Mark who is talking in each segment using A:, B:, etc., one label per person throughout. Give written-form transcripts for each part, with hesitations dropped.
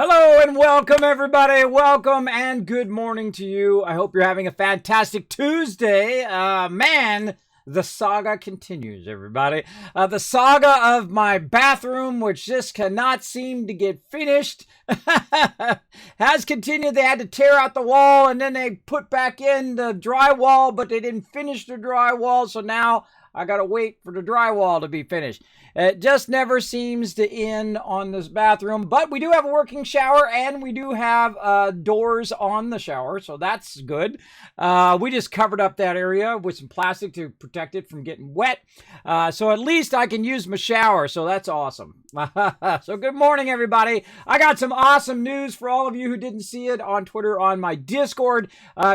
A: Hello and welcome, everybody. Welcome and good morning to you. I hope you're having a fantastic Tuesday. Man, the saga continues, everybody. The saga of my bathroom, which just cannot seem to get finished, has continued. They had to tear out the wall and then they put back in the drywall, but they didn't finish the drywall, so now I gotta wait for the drywall to be finished. It just never seems to end on this bathroom, but we do have a working shower and we do have doors on the shower, so that's good. We just covered up that area with some plastic to protect it from getting wet, so at least I can use my shower, so that's awesome. So good morning, everybody. I got some awesome news for all of you who didn't see it on Twitter, on my Discord.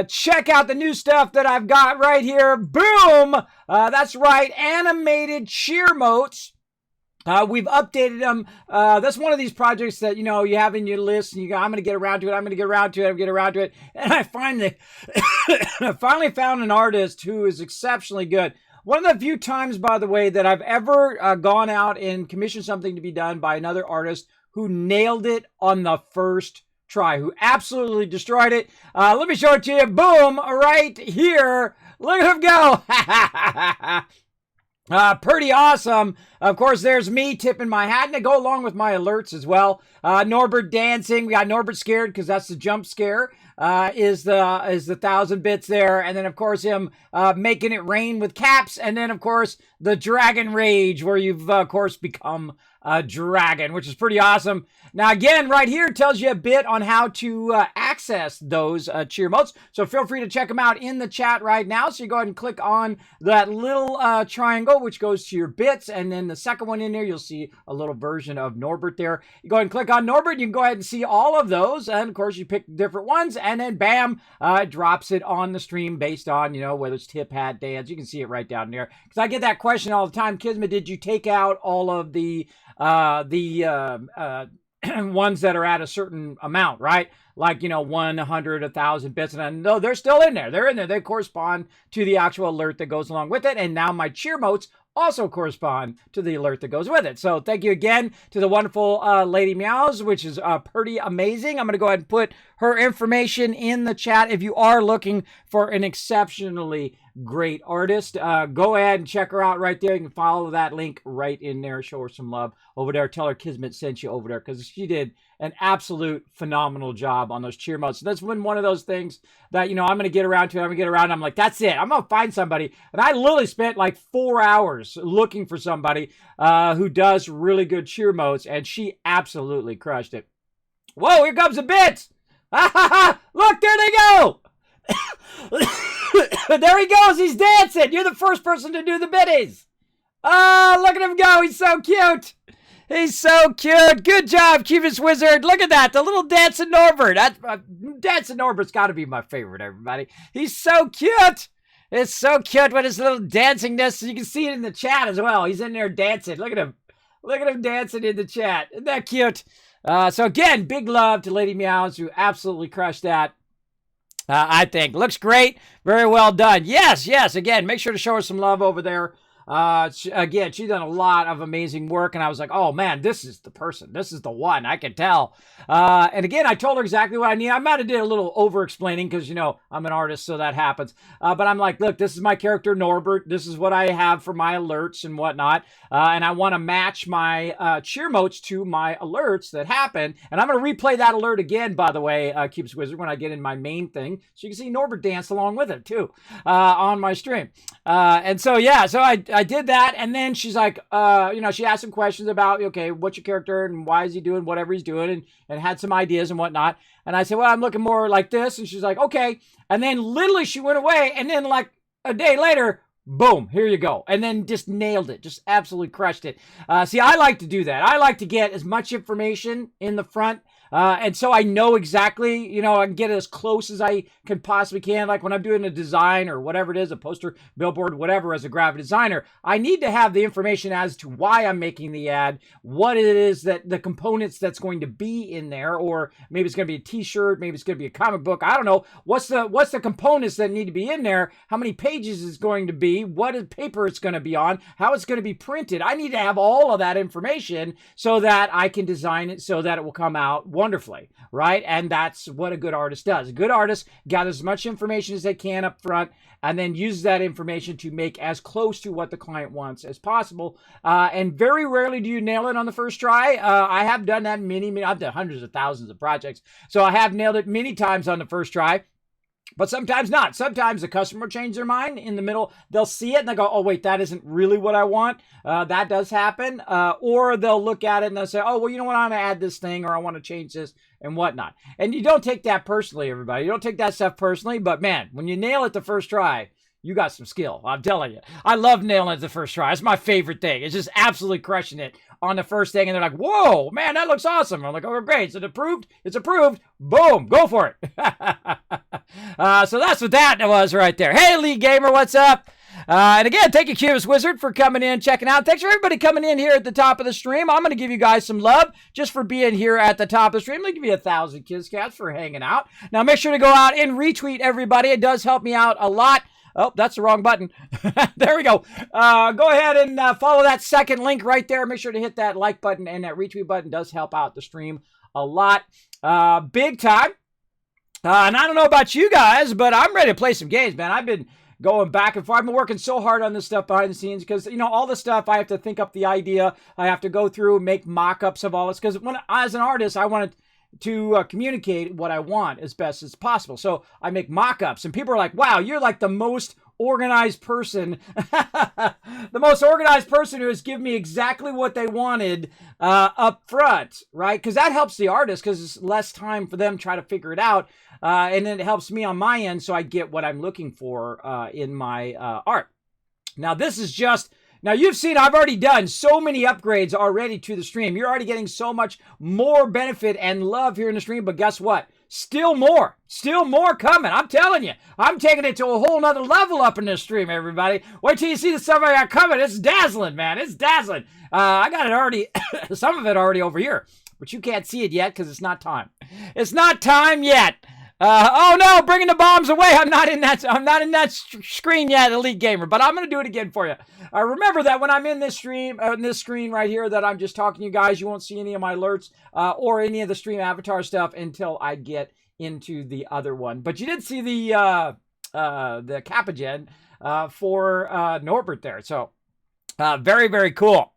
A: Check out the new stuff that I've got right here. Boom! That's right, animated cheer motes. We've updated them. That's one of these projects that, you have in your list and you go, I'm going to get around to it. I'm going to get around to it. I'm going to get around to it. And I finally found an artist who is exceptionally good. One of the few times, by the way, that I've ever gone out and commissioned something to be done by another artist who nailed it on the first try, who absolutely destroyed it. Let me show it to you. Boom, right here. Look at him go. Pretty awesome. Of course, there's me tipping my hat, and I go along with my alerts as well. Norbert dancing. We got Norbert scared because that's the jump scare. Is the 1,000 bits there, and then of course him making it rain with caps, and then of course the dragon rage where you've of course become a dragon, which is pretty awesome. Now again, right here tells you a bit on how to access those cheer motes, so feel free to check them out in the chat right now. So you go ahead and click on that little triangle which goes to your bits, and then the second one in there you'll see a little version of Norbert there. You go ahead and click on Norbert, you can go ahead and see all of those, and of course you pick different ones, and then bam, it drops it on the stream based on, whether it's tip, hat, dance. You can see it right down there. Because I get that question all the time. Kismet, did you take out all of the ones that are at a certain amount, right? Like, 100, 1,000 bits. And no, they're still in there. They're in there. They correspond to the actual alert that goes along with it. And now my cheer motes also correspond to the alert that goes with it. So thank you again to the wonderful Lady Meows, which is pretty amazing. I'm going to go ahead and put her information in the chat. If you are looking for an exceptionally great artist, go ahead and check her out right there. You can follow that link right in there. Show her some love over there. Tell her Kismet sent you over there, because she did an absolute phenomenal job on those cheer modes. So that's been one of those things that, I'm going to get around to. I'm going to get around. I'm like, that's it. I'm going to find somebody. And I literally spent like 4 hours looking for somebody who does really good cheer modes, and she absolutely crushed it. Whoa, here comes the bits. Look, there they go. There he goes. He's dancing. You're the first person to do the biddies. Oh, look at him go. He's so cute. He's so cute. Good job, cutest wizard. Look at that. The little dancing Norbert. Dancing Norbert's got to be my favorite, everybody. He's so cute. It's so cute with his little dancingness. You can see it in the chat as well. He's in there dancing. Look at him. Look at him dancing in the chat. Isn't that cute? So again, big love to Lady Meows, who absolutely crushed that. I think. Looks great. Very well done. Yes. Again, make sure to show her some love over there. Again, she's done a lot of amazing work, and I was like, oh man, this is the person. This is the one. I can tell. And again, I told her exactly what I need. I might have did a little over-explaining because, I'm an artist, so that happens. But I'm like, look, this is my character, Norbert. This is what I have for my alerts and whatnot. And I want to match my cheer motes to my alerts that happen. And I'm going to replay that alert again, by the way, Cubes Wizard, when I get in my main thing. So you can see Norbert dance along with it, too, on my stream. And so, yeah, so I did that, and then she's like, she asked some questions about, okay, what's your character, and why is he doing whatever he's doing, and had some ideas and whatnot. And I said, well, I'm looking more like this, and she's like, okay. And then literally she went away, and then like a day later, boom, here you go. And then just nailed it, just absolutely crushed it. See, I like to do that. I like to get as much information in the front, and so I know exactly, I can get it as close as I can possibly can. Like when I'm doing a design or whatever it is, a poster, billboard, whatever, as a graphic designer, I need to have the information as to why I'm making the ad, what it is that the components that's going to be in there, or maybe it's going to be a t-shirt, maybe it's going to be a comic book. I don't know. What's the components that need to be in there? How many pages is going to be? What paper it's going to be on? How it's going to be printed? I need to have all of that information so that I can design it so that it will come out wonderfully, right? And that's what a good artist does. A good artist gathers as much information as they can up front and then uses that information to make as close to what the client wants as possible. And very rarely do you nail it on the first try. I have done that I've done hundreds of thousands of projects. So I have nailed it many times on the first try. But sometimes not. Sometimes the customer will change their mind in the middle. They'll see it and they go, oh, wait, that isn't really what I want. That does happen. Or they'll look at it and they'll say, oh, well, you know what? I want to add this thing or I want to change this and whatnot. And you don't take that personally, everybody. You don't take that stuff personally. But, man, when you nail it the first try, you got some skill. I'm telling you. I love nailing it the first try. It's my favorite thing. It's just absolutely crushing it on the first thing. And they're like, whoa, man, that looks awesome. I'm like, oh, great. Is it approved? It's approved. Boom. Go for it. So that's what that was right there. Hey, Elite Gamer, what's up? And again, thank you, Cubist Wizard, for coming in, checking out. Thanks for everybody coming in here at the top of the stream. I'm going to give you guys some love just for being here at the top of the stream. Let me give you 1,000 Kids Cats for hanging out. Now, make sure to go out and retweet everybody. It does help me out a lot. Oh, that's the wrong button. There we go. Go ahead and follow that second link right there. Make sure to hit that like button, and that retweet button does help out the stream a lot. Big time. And I don't know about you guys, but I'm ready to play some games, man. I've been going back and forth. I've been working so hard on this stuff behind the scenes because, you know, all the stuff, I have to think up the idea. I have to go through and make mock-ups of all this because as an artist, I wanted to communicate what I want as best as possible. So I make mock-ups and people are like, wow, you're like the most organized person, the most organized person who has given me exactly what they wanted up front, right? Because that helps the artist because it's less time for them to try to figure it out. And then it helps me on my end so I get what I'm looking for in my art. Now, this is just... Now, you've seen I've already done so many upgrades already to the stream. You're already getting so much more benefit and love here in the stream. But guess what? Still more coming. I'm telling you. I'm taking it to a whole nother level up in this stream, everybody. Wait till you see the stuff I got coming. It's dazzling, man. It's dazzling. I got it already, some of it already over here. But you can't see it yet because it's not time. It's not time yet. Oh no, bringing the bombs away. I'm not in that screen yet, Elite Gamer, but I'm going to do it again for you. Remember that when I'm in this stream, this screen right here that I'm just talking to you guys, you won't see any of my alerts or any of the stream avatar stuff until I get into the other one. But you did see the Capagen for Norbert there. So very, very cool.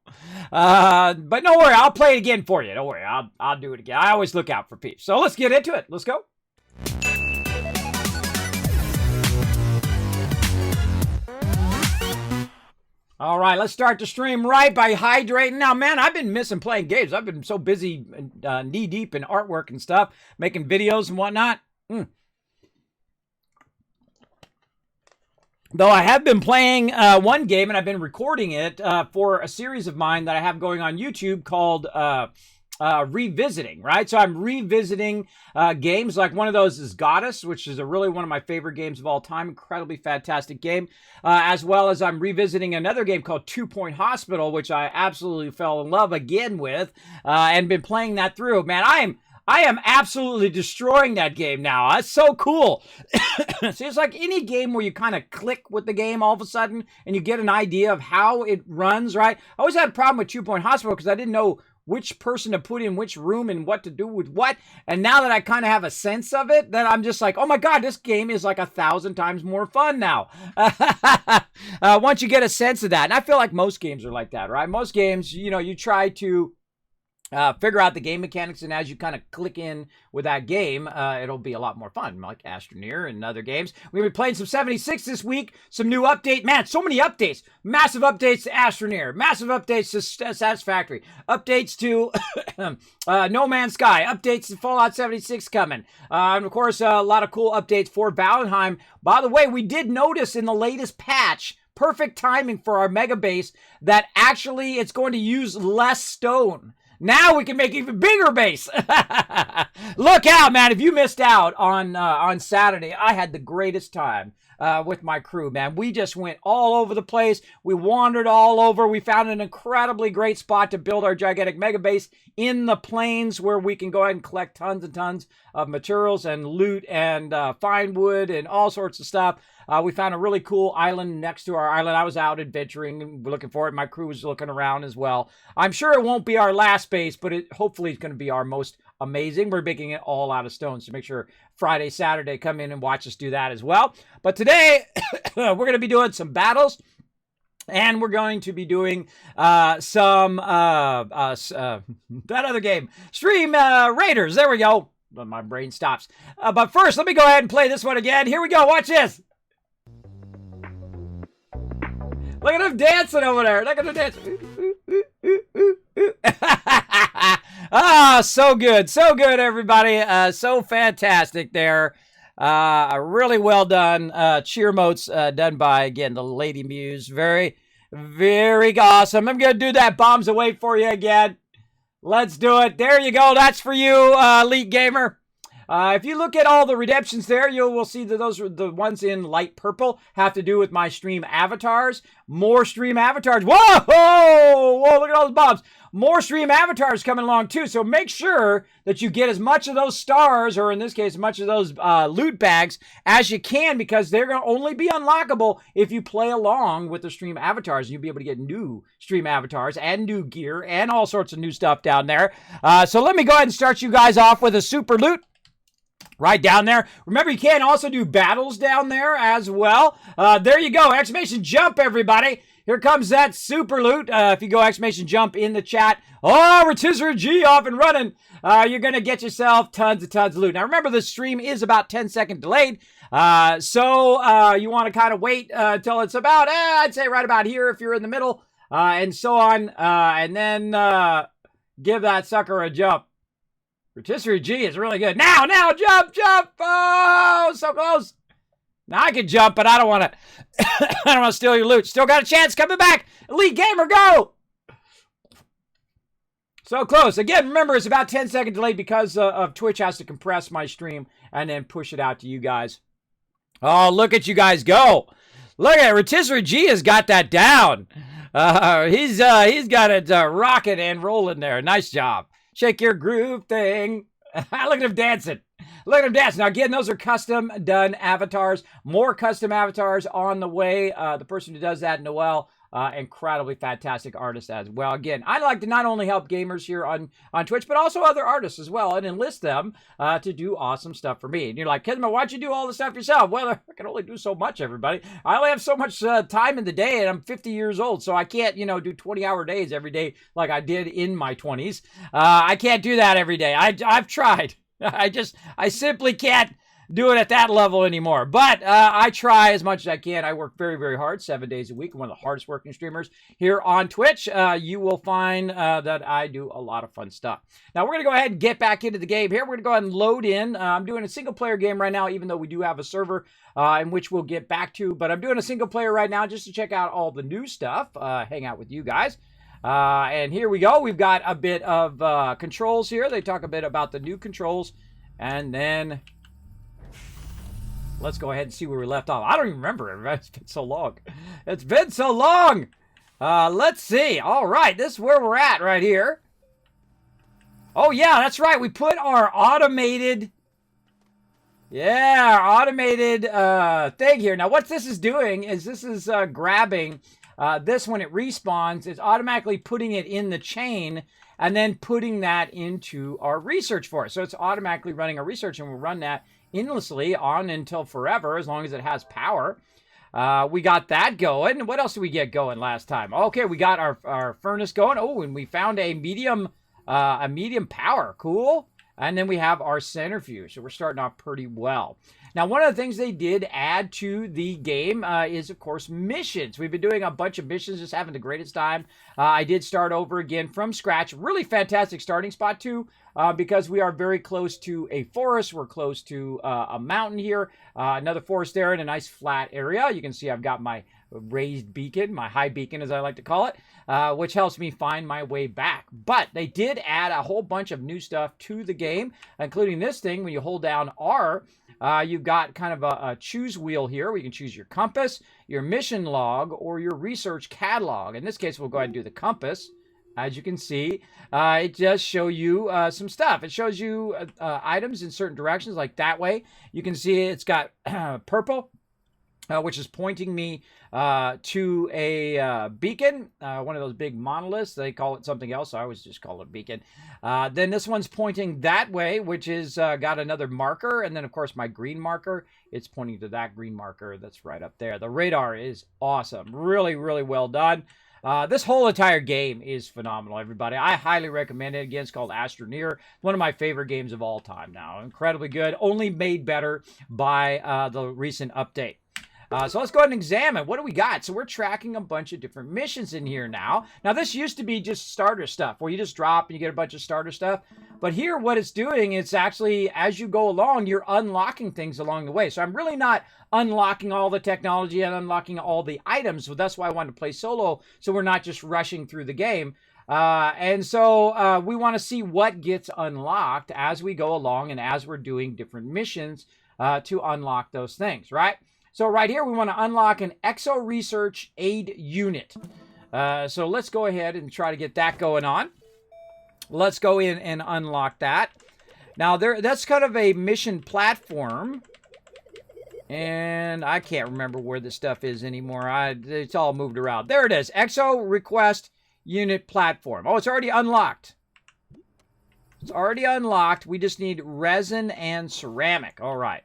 A: But don't worry, I'll play it again for you. Don't worry, I'll do it again. I always look out for peeps. So let's get into it. Let's go. All right, let's start the stream right by hydrating. Now, man, I've been missing playing games. I've been so busy knee-deep in artwork and stuff, making videos and whatnot. Though I have been playing one game, and I've been recording it for a series of mine that I have going on YouTube called... revisiting, right? So I'm revisiting games. Like one of those is Goddess, which is really one of my favorite games of all time. Incredibly fantastic game. As well as I'm revisiting another game called 2 Point Hospital, which I absolutely fell in love again with and been playing that through. Man, I am absolutely destroying that game now. That's so cool. See, it's like any game where you kind of click with the game all of a sudden and you get an idea of how it runs, right? I always had a problem with 2 Point Hospital because I didn't know which person to put in which room and what to do with what. And now that I kind of have a sense of it, then I'm just like, oh my God, this game is like 1,000 times more fun now. Once you get a sense of that. And I feel like most games are like that, right? Most games, you know, you try to figure out the game mechanics, and as you kind of click in with that game, it'll be a lot more fun, like Astroneer and other games. We're going to be playing some 76 this week, some new update. Man, so many updates. Massive updates to Astroneer, massive updates to Satisfactory, updates to No Man's Sky, updates to Fallout 76 coming. And of course, a lot of cool updates for Valheim. By the way, we did notice in the latest patch, perfect timing for our mega base, that actually it's going to use less stone. Now we can make even bigger base. Look out, man. If you missed out on Saturday, I had the greatest time with my crew, man. We just went all over the place. We wandered all over. We found an incredibly great spot to build our gigantic mega base in the plains where we can go ahead and collect tons and tons of materials and loot and find wood and all sorts of stuff. We found a really cool island next to our island. I was out adventuring and looking for it. My crew was looking around as well. I'm sure it won't be our last base, but it hopefully is going to be our most amazing. We're making it all out of stone. So make sure Friday, Saturday, come in and watch us do that as well. But today, we're going to be doing some battles. And we're going to be doing that other game, Stream Raiders. There we go. My brain stops. But first, let me go ahead and play this one again. Here we go. Watch this. Look at him dancing over there. Look at him dancing. Ah, so good. So good, everybody. So fantastic there. Really well done. Cheer motes done by, again, the Lady Muse. Very, very awesome. I'm going to do that bombs away for you again. Let's do it. There you go. That's for you, Elite Gamer. If you look at all the redemptions there, you will see that those are the ones in light purple have to do with my stream avatars. More stream avatars. Whoa! Whoa, look at all those bombs. More stream avatars coming along too. So make sure that you get as much of those stars, or in this case, as much of those loot bags as you can, because they're going to only be unlockable if you play along with the stream avatars. You'll be able to get new stream avatars and new gear and all sorts of new stuff down there. So let me go ahead and start you guys off with a super loot. Right down there. Remember, you can also do battles down there as well. There you go. Exclamation jump, everybody. Here comes that super loot. If you go exclamation jump in the chat. Oh, Rotisserie G off and running. You're going to get yourself tons of loot. Now, remember, the stream is about 10-second delayed. So you want to kind of wait until it's about, I'd say right about here if you're in the middle. And so on. And then give that sucker a jump. Rotisserie G is really good. Now, jump! Oh, so close. Now I can jump, but I don't want to. I don't want to steal your loot. Still got a chance coming back. Elite Gamer, go! So close. Again, remember, it's about 10-second delay because of Twitch has to compress my stream and then push it out to you guys. Oh, look at you guys go! Look at it. Rotisserie G has got that down. He's got it rocking and rolling there. Nice job. Shake your groove thing. Look at him dancing. Look at him dance. Now, again, those are custom done avatars. More custom avatars on the way. The person who does that, Noel, incredibly fantastic artist as well. Again, I like to not only help gamers here on Twitch, but also other artists as well, and enlist them to do awesome stuff for me. And you're like, Kismet, why'd you do all this stuff yourself? Well, I can only do so much, everybody. I only have so much time in the day, and I'm 50 years old, so I can't, do 20-hour days every day like I did in my 20s. I can't do that every day. I've tried. I simply can't do it at that level anymore. But I try as much as I can. I work very, very hard, 7 days a week. I'm one of the hardest working streamers here on Twitch. You will find that I do a lot of fun stuff. Now, we're going to go ahead and get back into the game here. We're going to go ahead and load in. I'm doing a single-player game right now, even though we do have a server in which we'll get back to. But I'm doing a single-player right now just to check out all the new stuff, hang out with you guys. And here we go. We've got a bit of controls here. They talk a bit about the new controls. And then let's go ahead and see where we left off. I don't even remember. It's been so long. It's been so long. Let's see. All right. This is where we're at right here. Oh, yeah, that's right. We put our automated... Yeah, our automated thing here. Now, what this is doing is this is grabbing... this, when it respawns, it's automatically putting it in the chain and then putting that into our research for us. So it's automatically running our research, and we'll run that endlessly on until forever, as long as it has power. We got that going. What else did we get going last time? Okay, we got our furnace going. Oh, and we found a medium power. Cool. And then we have our centrifuge. So we're starting off pretty well. Now, one of the things they did add to the game is, of course, missions. We've been doing a bunch of missions, just having the greatest time. I did start over again from scratch. Really fantastic starting spot, too, because we are very close to a forest. We're close to a mountain here, another forest there, and a nice flat area. You can see I've got my raised beacon, my high beacon, as I like to call it, which helps me find my way back. But they did add a whole bunch of new stuff to the game, including this thing. When you hold down R, you've got kind of a choose wheel here where you can choose your compass, your mission log, or your research catalog. In this case, we'll go ahead and do the compass. As you can see, it does show you some stuff. It shows you items in certain directions, like that way. You can see it's got purple. which is pointing me to a beacon, one of those big monoliths. They call it something else. I always just call it beacon. Then this one's pointing that way, which is got another marker. And then, of course, my green marker, it's pointing to that green marker that's right up there. The radar is awesome. Really, really well done. This whole entire game is phenomenal, everybody. I highly recommend it. Again, it's called Astroneer. One of my favorite games of all time now. Incredibly good. Only made better by the recent update. So let's go ahead and examine. What do we got? So we're tracking a bunch of different missions in here now. Now, this used to be just starter stuff, where you just drop and you get a bunch of starter stuff. But here, what it's doing, it's actually, as you go along, you're unlocking things along the way. So I'm really not unlocking all the technology and unlocking all the items. So that's why I wanted to play solo, so we're not just rushing through the game. And so we want to see what gets unlocked as we go along and as we're doing different missions to unlock those things, right? So right here, we want to unlock an Exo Research Aid Unit. So let's go ahead and try to get that going on. Let's go in and unlock that. Now, that's kind of a mission platform. And I can't remember where this stuff is anymore. It's all moved around. There it is. Exo Request Unit Platform. Oh, it's already unlocked. It's already unlocked. We just need resin and ceramic. All right.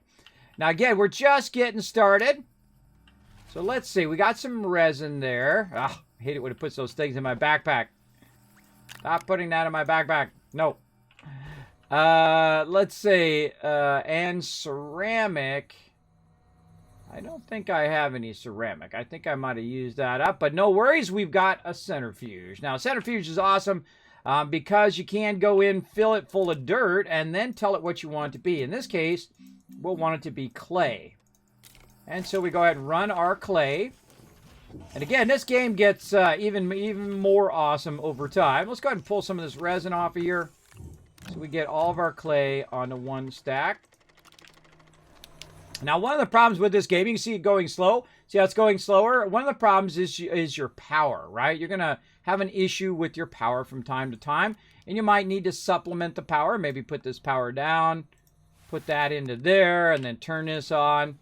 A: Now, again, we're just getting started. So let's see. We got some resin there. Oh, I hate it when it puts those things in my backpack. Stop putting that in my backpack. No. Let's see. And ceramic. I don't think I have any ceramic. I think I might have used that up. But no worries. We've got a centrifuge. Now, centrifuge is awesome because you can go in, fill it full of dirt, and then tell it what you want it to be. In this case, we'll want it to be clay. And so we go ahead and run our clay. And again, this game gets even more awesome over time. Let's go ahead and pull some of this resin off of here. So we get all of our clay onto one stack. Now, one of the problems with this game, you can see it going slow. See how it's going slower? One of the problems is your power, right? You're going to have an issue with your power from time to time. And you might need to supplement the power. Maybe put this power down. Put that into there. And then turn this on.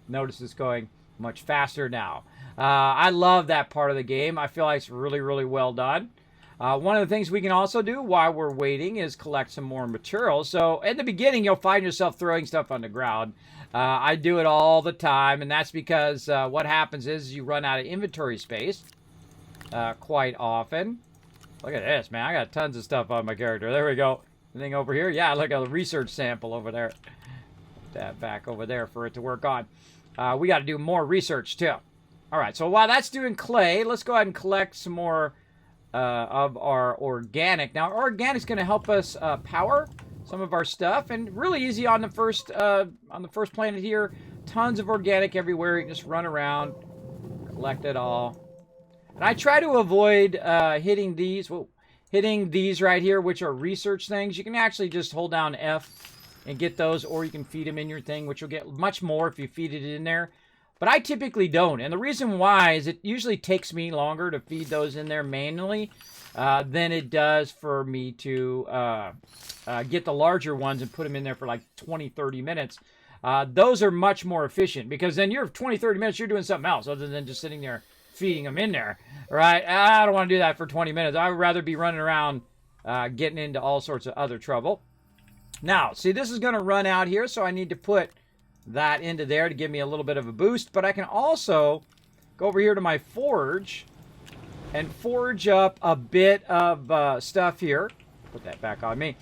A: Notice it's going much faster now. I love that part of the game. I feel like it's really, really well done. One of the things we can also do while we're waiting is collect some more materials. So in the beginning, you'll find yourself throwing stuff on the ground. I do it all the time, and that's because what happens is you run out of inventory space quite often. Look at this, man. I got tons of stuff on my character. There we go. Anything over here? Yeah, look at the research sample over there. Put that back over there for it to work on. We got to do more research, too. All right, so while that's doing clay, let's go ahead and collect some more of our organic. Now, organic is going to help us power some of our stuff, and really easy on the first planet here. Tons of organic everywhere. You can just run around, collect it all. And I try to avoid hitting these right here, which are research things. You can actually just hold down F and get those, or you can feed them in your thing, which you'll get much more if you feed it in there. But I typically don't. And the reason why is it usually takes me longer to feed those in there manually than it does for me to get the larger ones and put them in there for like 20, 30 minutes. Those are much more efficient because then you're 20, 30 minutes, you're doing something else other than just sitting there feeding them in there, right? I don't want to do that for 20 minutes. I would rather be running around getting into all sorts of other trouble. Now, see, this is going to run out here, so I need to put that into there to give me a little bit of a boost. But I can also go over here to my forge and forge up a bit of stuff here. Put that back on me.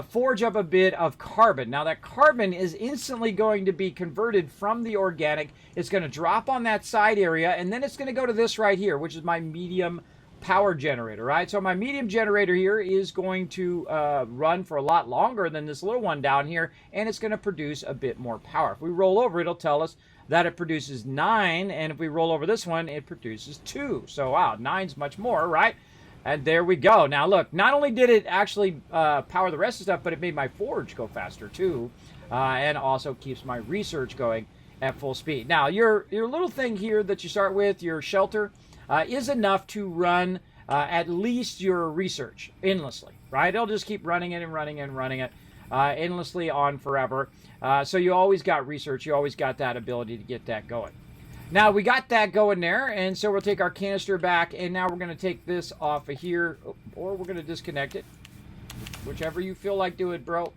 A: Forge up a bit of carbon. Now that carbon is instantly going to be converted from the organic. It's going to drop on that side area, and then it's going to go to this right here, which is my medium power generator, right? So my medium generator here is going to run for a lot longer than this little one down here, and it's going to produce a bit more power. If we roll over, it'll tell us that it produces 9, and if we roll over this one, it produces 2. So wow, 9's much more, right? And there we go. Now look, not only did it actually power the rest of the stuff, but it made my forge go faster too, and also keeps my research going at full speed. Now your little thing here that you start with, your shelter, is enough to run at least your research endlessly, right? It'll just keep running it and running it and running it endlessly on forever. So you always got research. You always got that ability to get that going. Now we got that going there, and so we'll take our canister back, and now we're going to take this off of here, or we're going to disconnect it. Whichever you feel like doing, bro.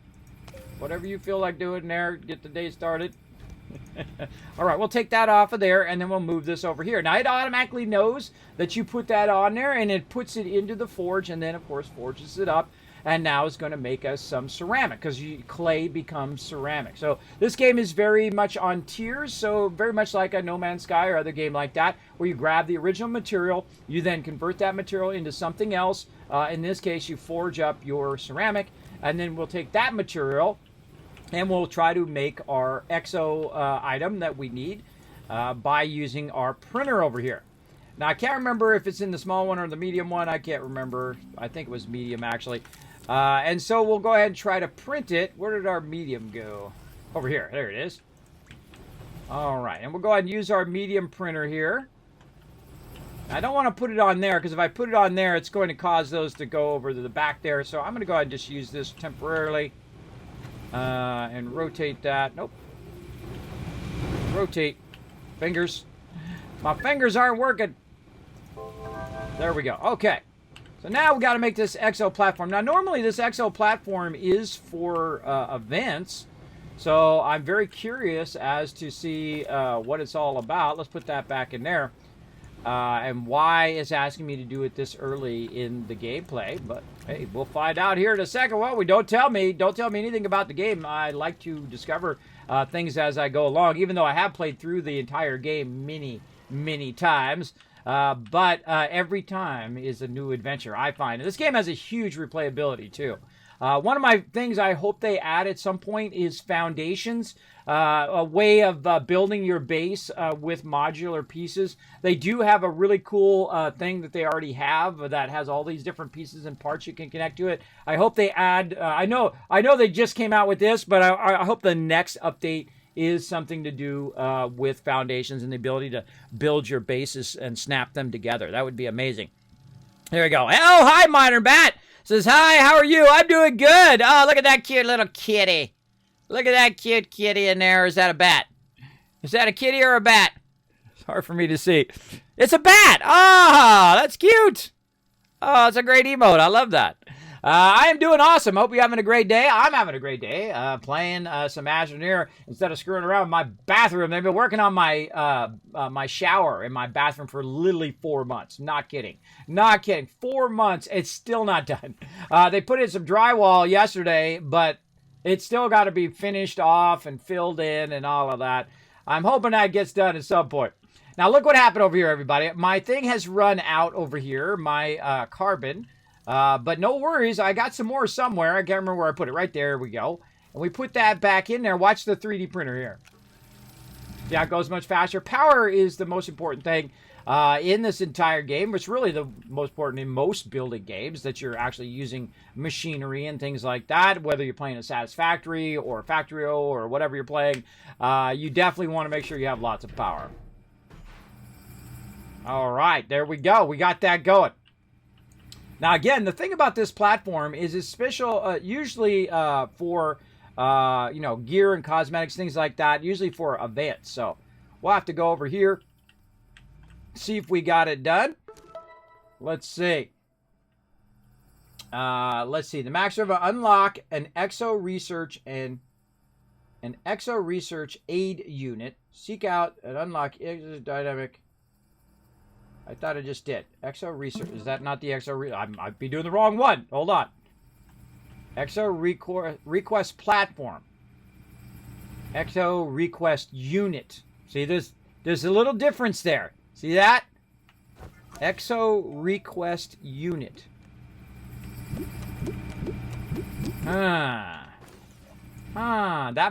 A: Whatever you feel like doing there, get the day started. All right, we'll take that off of there, and then we'll move this over here. Now, it automatically knows that you put that on there, and it puts it into the forge, and then, of course, forges it up. And now it's going to make us some ceramic, because clay becomes ceramic. So this game is very much on tiers, so very much like a No Man's Sky or other game like that, where you grab the original material, you then convert that material into something else. In this case, you forge up your ceramic, and then we'll take that material, and we'll try to make our exo item that we need by using our printer over here. Now, I can't remember if it's in the small one or the medium one. I can't remember. I think it was medium, actually. And so we'll go ahead and try to print it. Where did our medium go? Over here. There it is. All right. And we'll go ahead and use our medium printer here. I don't want to put it on there, because if I put it on there, it's going to cause those to go over to the back there. So I'm going to go ahead and just use this temporarily. And rotate that. Nope. Rotate. Fingers. My fingers aren't working. There we go. Okay. So now we got to make this exo platform. Now, normally this exo platform is for events. So I'm very curious as to see what it's all about. Let's put that back in there. And why it's asking me to do it this early in the gameplay. But hey, we'll find out here in a second. Well, don't tell me anything about the game. I like to discover things as I go along, even though I have played through the entire game many times. But every time is a new adventure, I find. And this game has a huge replayability, too. One of my things I hope they add at some point is foundations, a way of building your base with modular pieces. They do have a really cool thing that they already have that has all these different pieces and parts you can connect to it. I hope they add, I know they just came out with this, but I hope the next update is something to do with foundations and the ability to build your bases and snap them together. That would be amazing. There we go. Oh, hi, Minor Bat. Says, hi, how are you? I'm doing good. Oh, look at that cute little kitty. Look at that cute kitty in there. Is that a bat? Is that a kitty or a bat? It's hard for me to see. It's a bat. Ah, that's cute. Oh, it's a great emote. I love that. I am doing awesome. Hope you're having a great day. I'm having a great day playing some Astroneer instead of screwing around with my bathroom. They've been working on my my shower in my bathroom for literally 4 months. Not kidding. Not kidding. 4 months. It's still not done. They put in some drywall yesterday, but it's still got to be finished off and filled in and all of that. I'm hoping that gets done at some point. Now, look what happened over here, everybody. My thing has run out over here, my carbon. But no worries, I got some more somewhere. I can't remember where I put it. Right there we go. And we put that back in there. Watch the 3D printer here. Yeah, it goes much faster. Power is the most important thing in this entire game. It's really the most important in most building games, that you're actually using machinery and things like that. Whether you're playing a Satisfactory or Factorio or whatever you're playing, you definitely want to make sure you have lots of power. All right, there we go. We got that going. Now, again, the thing about this platform is it's special, usually for, you know, gear and cosmetics, things like that, usually for events. So we'll have to go over here, see if we got it done. Let's see. Let's see. The max server unlock an Exo Research and an Exo Research aid unit. Seek out and unlock dynamic. I thought I just did. Exo Research. Is that not the Exo? I might be doing the wrong one. Hold on. Exo Request Platform. Exo Request Unit. See, there's a little difference there. See that? Exo Request Unit. That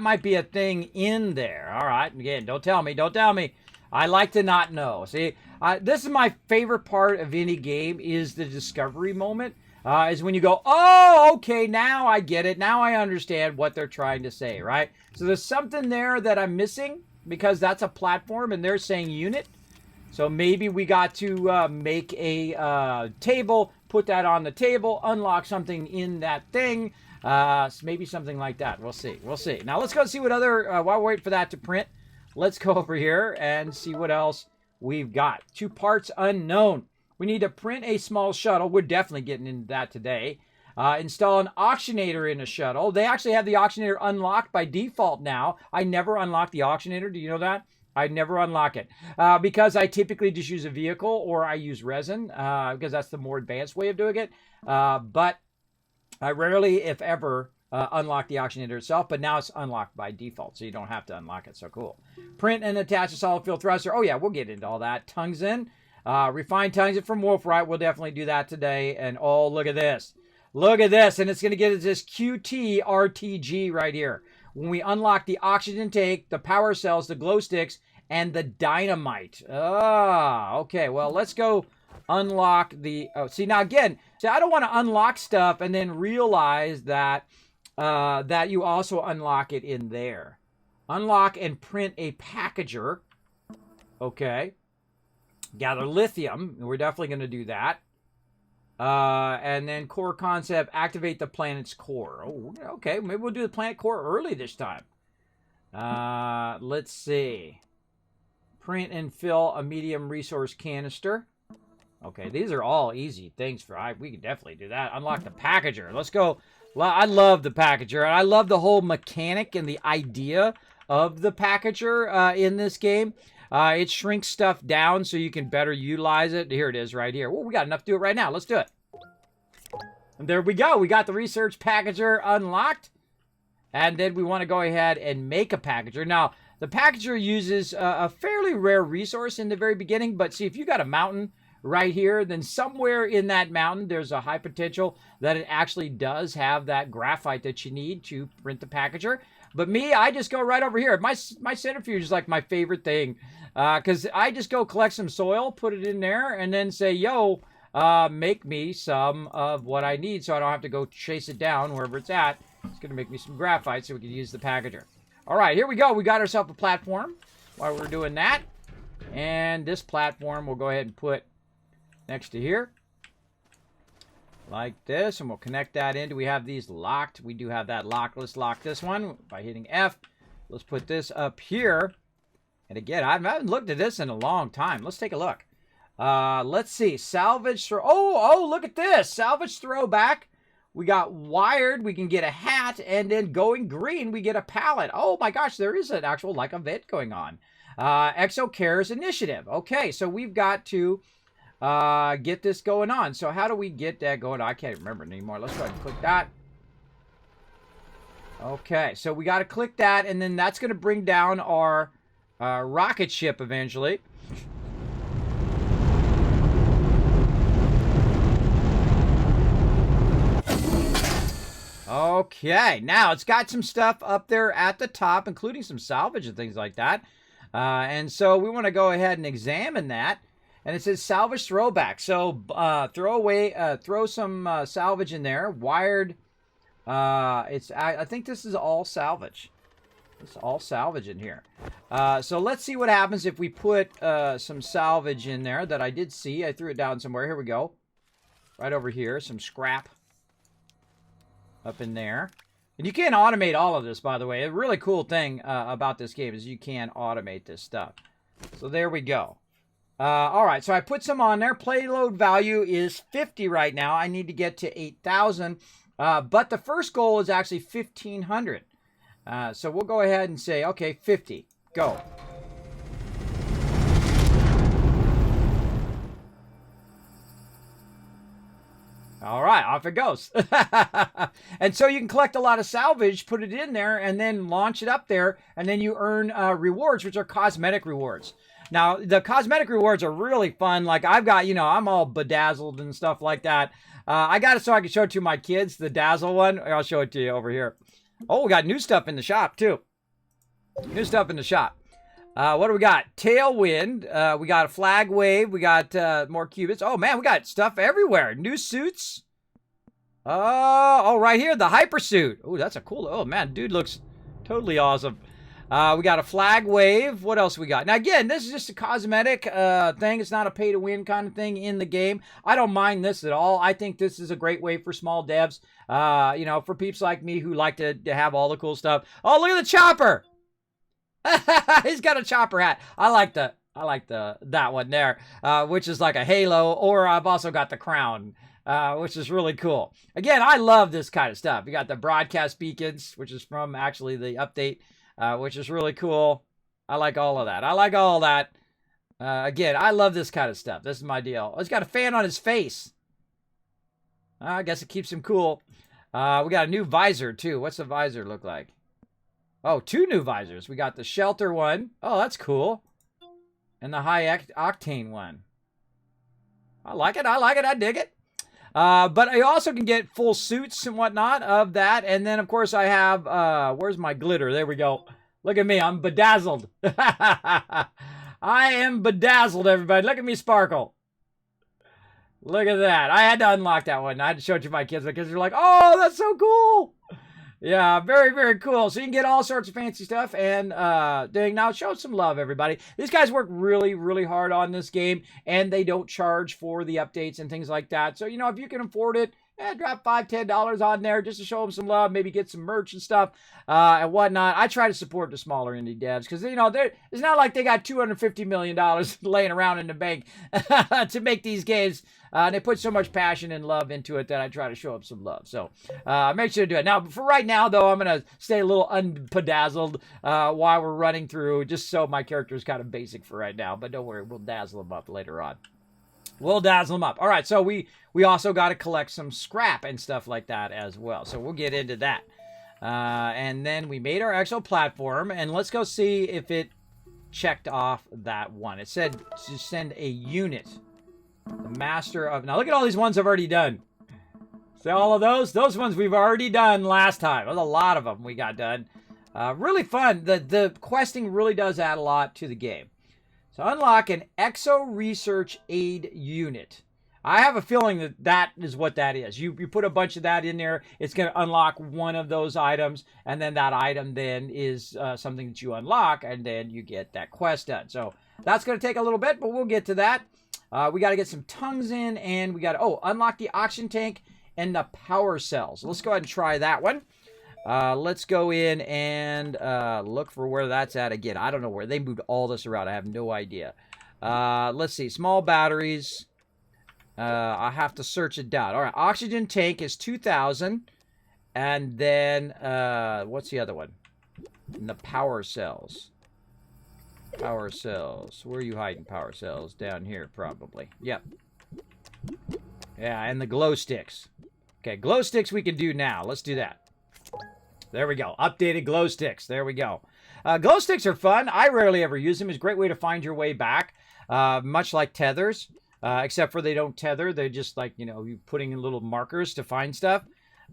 A: might be a thing in there. All right. Again, don't tell me. Don't tell me. I like to not know. See, this is my favorite part of any game, is the discovery moment. Is when you go, oh, okay, now I get it. Now I understand what they're trying to say, right? So there's something there that I'm missing, because that's a platform and they're saying unit. So maybe we got to make a table, put that on the table, unlock something in that thing. Maybe something like that. We'll see. We'll see. Now let's go see what other, while we're waiting for that to print, let's go over here and see what else we've got. 2 parts unknown. We need to print a small shuttle. We're definitely getting into that today. Install an auctionator in a shuttle. They actually have the auctionator unlocked by default now. I never unlock the auctionator. Do you know that? I never unlock it because I typically just use a vehicle or I use resin because that's the more advanced way of doing it. But I rarely, if ever, unlock the auctionator itself, but now it's unlocked by default, so you don't have to unlock it. So cool. Print and attach a solid fuel thruster. Oh yeah, we'll get into all that. Tungsten. Refined tungsten from wolfrite. We'll definitely do that today. And oh, look at this. Look at this. And it's going to get us this QT RTG right here. When we unlock the oxygen tank, the power cells, the glow sticks, and the dynamite. Okay. Well, let's go unlock the... Oh, see, now again, see, I don't want to unlock stuff and then realize that that you also unlock it in there. Unlock and print a packager. Okay. Gather lithium. We're definitely going to do that. And then core concept, activate the planet's core. Oh, okay. Maybe we'll do the planet core early this time. Let's see. Print and fill a medium resource canister. Okay, these are all easy things for... we can definitely do that. Unlock the packager. Let's go. Well, I love the packager. I love the whole mechanic and the idea of the packager in this game. It shrinks stuff down so you can better utilize it. Here it is right here. Well, we got enough to do it right now. Let's do it. And there we go. We got the research packager unlocked. And then we want to go ahead and make a packager. Now, the packager uses a fairly rare resource in the very beginning. But see, if you got a mountain right here, then somewhere in that mountain, there's a high potential that it actually does have that graphite that you need to print the packager. But me, I just go right over here. My centrifuge is like my favorite thing because I just go collect some soil, put it in there, and then say, yo, make me some of what I need so I don't have to go chase it down wherever it's at. It's going to make me some graphite so we can use the packager. All right, here we go. We got ourselves a platform while we're doing that. And this platform we'll go ahead and put next to here. Like this, and we'll connect that in. Do we have these locked? We do have that locked. Let's lock this one by hitting F. Let's put this up here. And again, I haven't looked at this in a long time. Let's take a look. Let's see. Salvage throw. Oh, look at this. Salvage throwback. We got wired. We can get a hat. And then going green, we get a pallet. Oh my gosh, there is an actual like event going on. Exo Cares Initiative. Okay, so we've got to... get this going on. So how do we get that going? I can't remember anymore. Let's go ahead and click that. Okay, so we got to click that, and then that's going to bring down our rocket ship eventually. Okay, now it's got some stuff up there at the top, including some salvage and things like that. And so we want to go ahead and examine that. And it says salvage throwback. So throw some salvage in there. Wired. I think this is all salvage. It's all salvage in here. So let's see what happens if we put some salvage in there that I did see. I threw it down somewhere. Here we go. Right over here. Some scrap up in there. And you can automate all of this, by the way. A really cool thing about this game is you can automate this stuff. So there we go. All right, so I put some on there. Payload value is 50 right now. I need to get to 8,000, but the first goal is actually 1,500. So we'll go ahead and say, okay, 50, go. All right, off it goes. And so you can collect a lot of salvage, put it in there, and then launch it up there, and then you earn rewards, which are cosmetic rewards. Now, the cosmetic rewards are really fun. Like, I've got, I'm all bedazzled and stuff like that. I got it so I can show it to my kids, the Dazzle one. I'll show it to you over here. Oh, we got new stuff in the shop, too. New stuff in the shop. What do we got? Tailwind. We got a flag wave. We got more qubits. Oh, man, we got stuff everywhere. New suits. Oh, right here, the hypersuit. Oh, that's a cool... Oh, man, dude looks totally awesome. We got a flag wave. What else we got? Now, again, this is just a cosmetic thing. It's not a pay-to-win kind of thing in the game. I don't mind this at all. I think this is a great way for small devs, for peeps like me who like to have all the cool stuff. Oh, look at the chopper. He's got a chopper hat. I like that one there, which is like a halo, or I've also got the crown, which is really cool. Again, I love this kind of stuff. You got the broadcast beacons, which is from actually the update, which is really cool. I like all of that. I like all that. Again, I love this kind of stuff. This is my deal. He's got a fan on his face. I guess it keeps him cool. We got a new visor, too. What's the visor look like? Oh, 2 new visors. We got the shelter one. Oh, that's cool. And the high octane one. I like it. I like it. I dig it. But I also can get full suits and whatnot of that. And then, of course, I have... where's my glitter? There we go. Look at me. I'm bedazzled. I am bedazzled, everybody. Look at me sparkle. Look at that. I had to unlock that one. I had to show it to my kids because they're like, oh, that's so cool. Yeah, very, very cool. So you can get all sorts of fancy stuff. And now show some love, everybody. These guys work really, really hard on this game. And they don't charge for the updates and things like that. So, if you can afford it, drop $5, $10 on there just to show them some love. Maybe get some merch and stuff and whatnot. I try to support the smaller indie devs because, it's not like they got $250 million laying around in the bank to make these games. They put so much passion and love into it that I try to show up some love. So make sure to do it. Now, for right now, though, I'm going to stay a little unpedazzled while we're running through, just so my character is kind of basic for right now. But don't worry, we'll dazzle them up later on. We'll dazzle them up. All right, so we also got to collect some scrap and stuff like that as well. So we'll get into that. And then we made our exo platform, and let's go see if it checked off that one. It said to send a unit. The master of... Now, look at all these ones I've already done. See all of those? Those ones we've already done last time. There's a lot of them we got done. Really fun. The questing really does add a lot to the game. So unlock an Exo Research Aid Unit. I have a feeling that is what that is. You put a bunch of that in there, it's going to unlock one of those items, and then that item then is something that you unlock, and then you get that quest done. So that's going to take a little bit, but we'll get to that. We got to get some tongues in, and we got to, unlock the oxygen tank and the power cells. Let's go ahead and try that one. Let's go in and look for where that's at again. I don't know where. They moved all this around. I have no idea. Let's see. Small batteries. I have to search it down. All right. Oxygen tank is 2,000. And then, what's the other one? And the power cells. Power cells. Where are you hiding power cells? Down here, probably. Yep. Yeah, and the glow sticks. Okay, glow sticks we can do now. Let's do that. There we go. Updated glow sticks. There we go. Glow sticks are fun. I rarely ever use them. It's a great way to find your way back. Much like tethers. Except for they don't tether. They're just like, you putting in little markers to find stuff.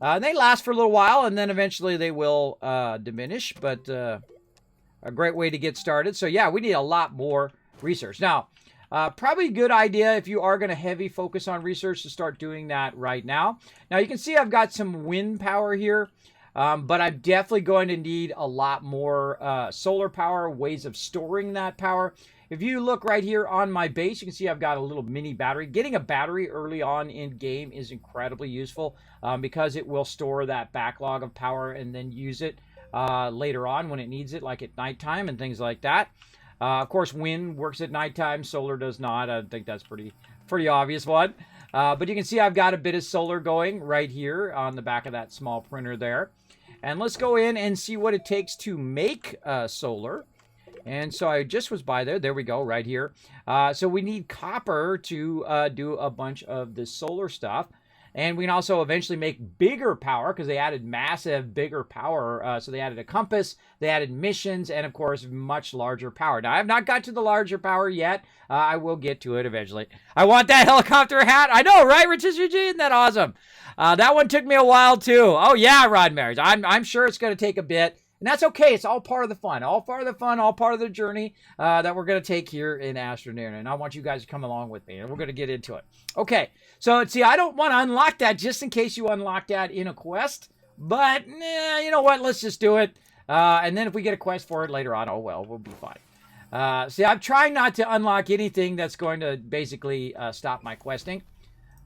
A: And they last for a little while, and then eventually they will diminish. But a great way to get started. So, yeah, we need a lot more research. Now, probably a good idea if you are going to heavy focus on research to start doing that right now. Now, you can see I've got some wind power here. But I'm definitely going to need a lot more solar power, ways of storing that power. If you look right here on my base, you can see I've got a little mini battery. Getting a battery early on in game is incredibly useful because it will store that backlog of power and then use it later on when it needs it, like at nighttime and things like that. Of course, wind works at nighttime. Solar does not. I think that's pretty obvious one. But you can see I've got a bit of solar going right here on the back of that small printer there. And let's go in and see what it takes to make solar. And so I just was by there. There we go, right here. So we need copper to do a bunch of this solar stuff. And we can also eventually make bigger power because they added massive, bigger power. So they added a compass, they added missions, and of course, much larger power. Now, I have not got to the larger power yet. I will get to it eventually. I want that helicopter hat. I know, right, Richard Eugene? Isn't that awesome? That one took me a while, too. Oh, yeah, Rod Marriage. I'm sure it's going to take a bit. And that's okay. It's all part of the fun. All part of the fun, all part of the journey that we're going to take here in Astroneer. And I want you guys to come along with me. And we're going to get into it. Okay. So, see, I don't want to unlock that just in case you unlock that in a quest. But, you know what? Let's just do it. And then if we get a quest for it later on, oh, well, we'll be fine. See, I'm trying not to unlock anything that's going to basically stop my questing.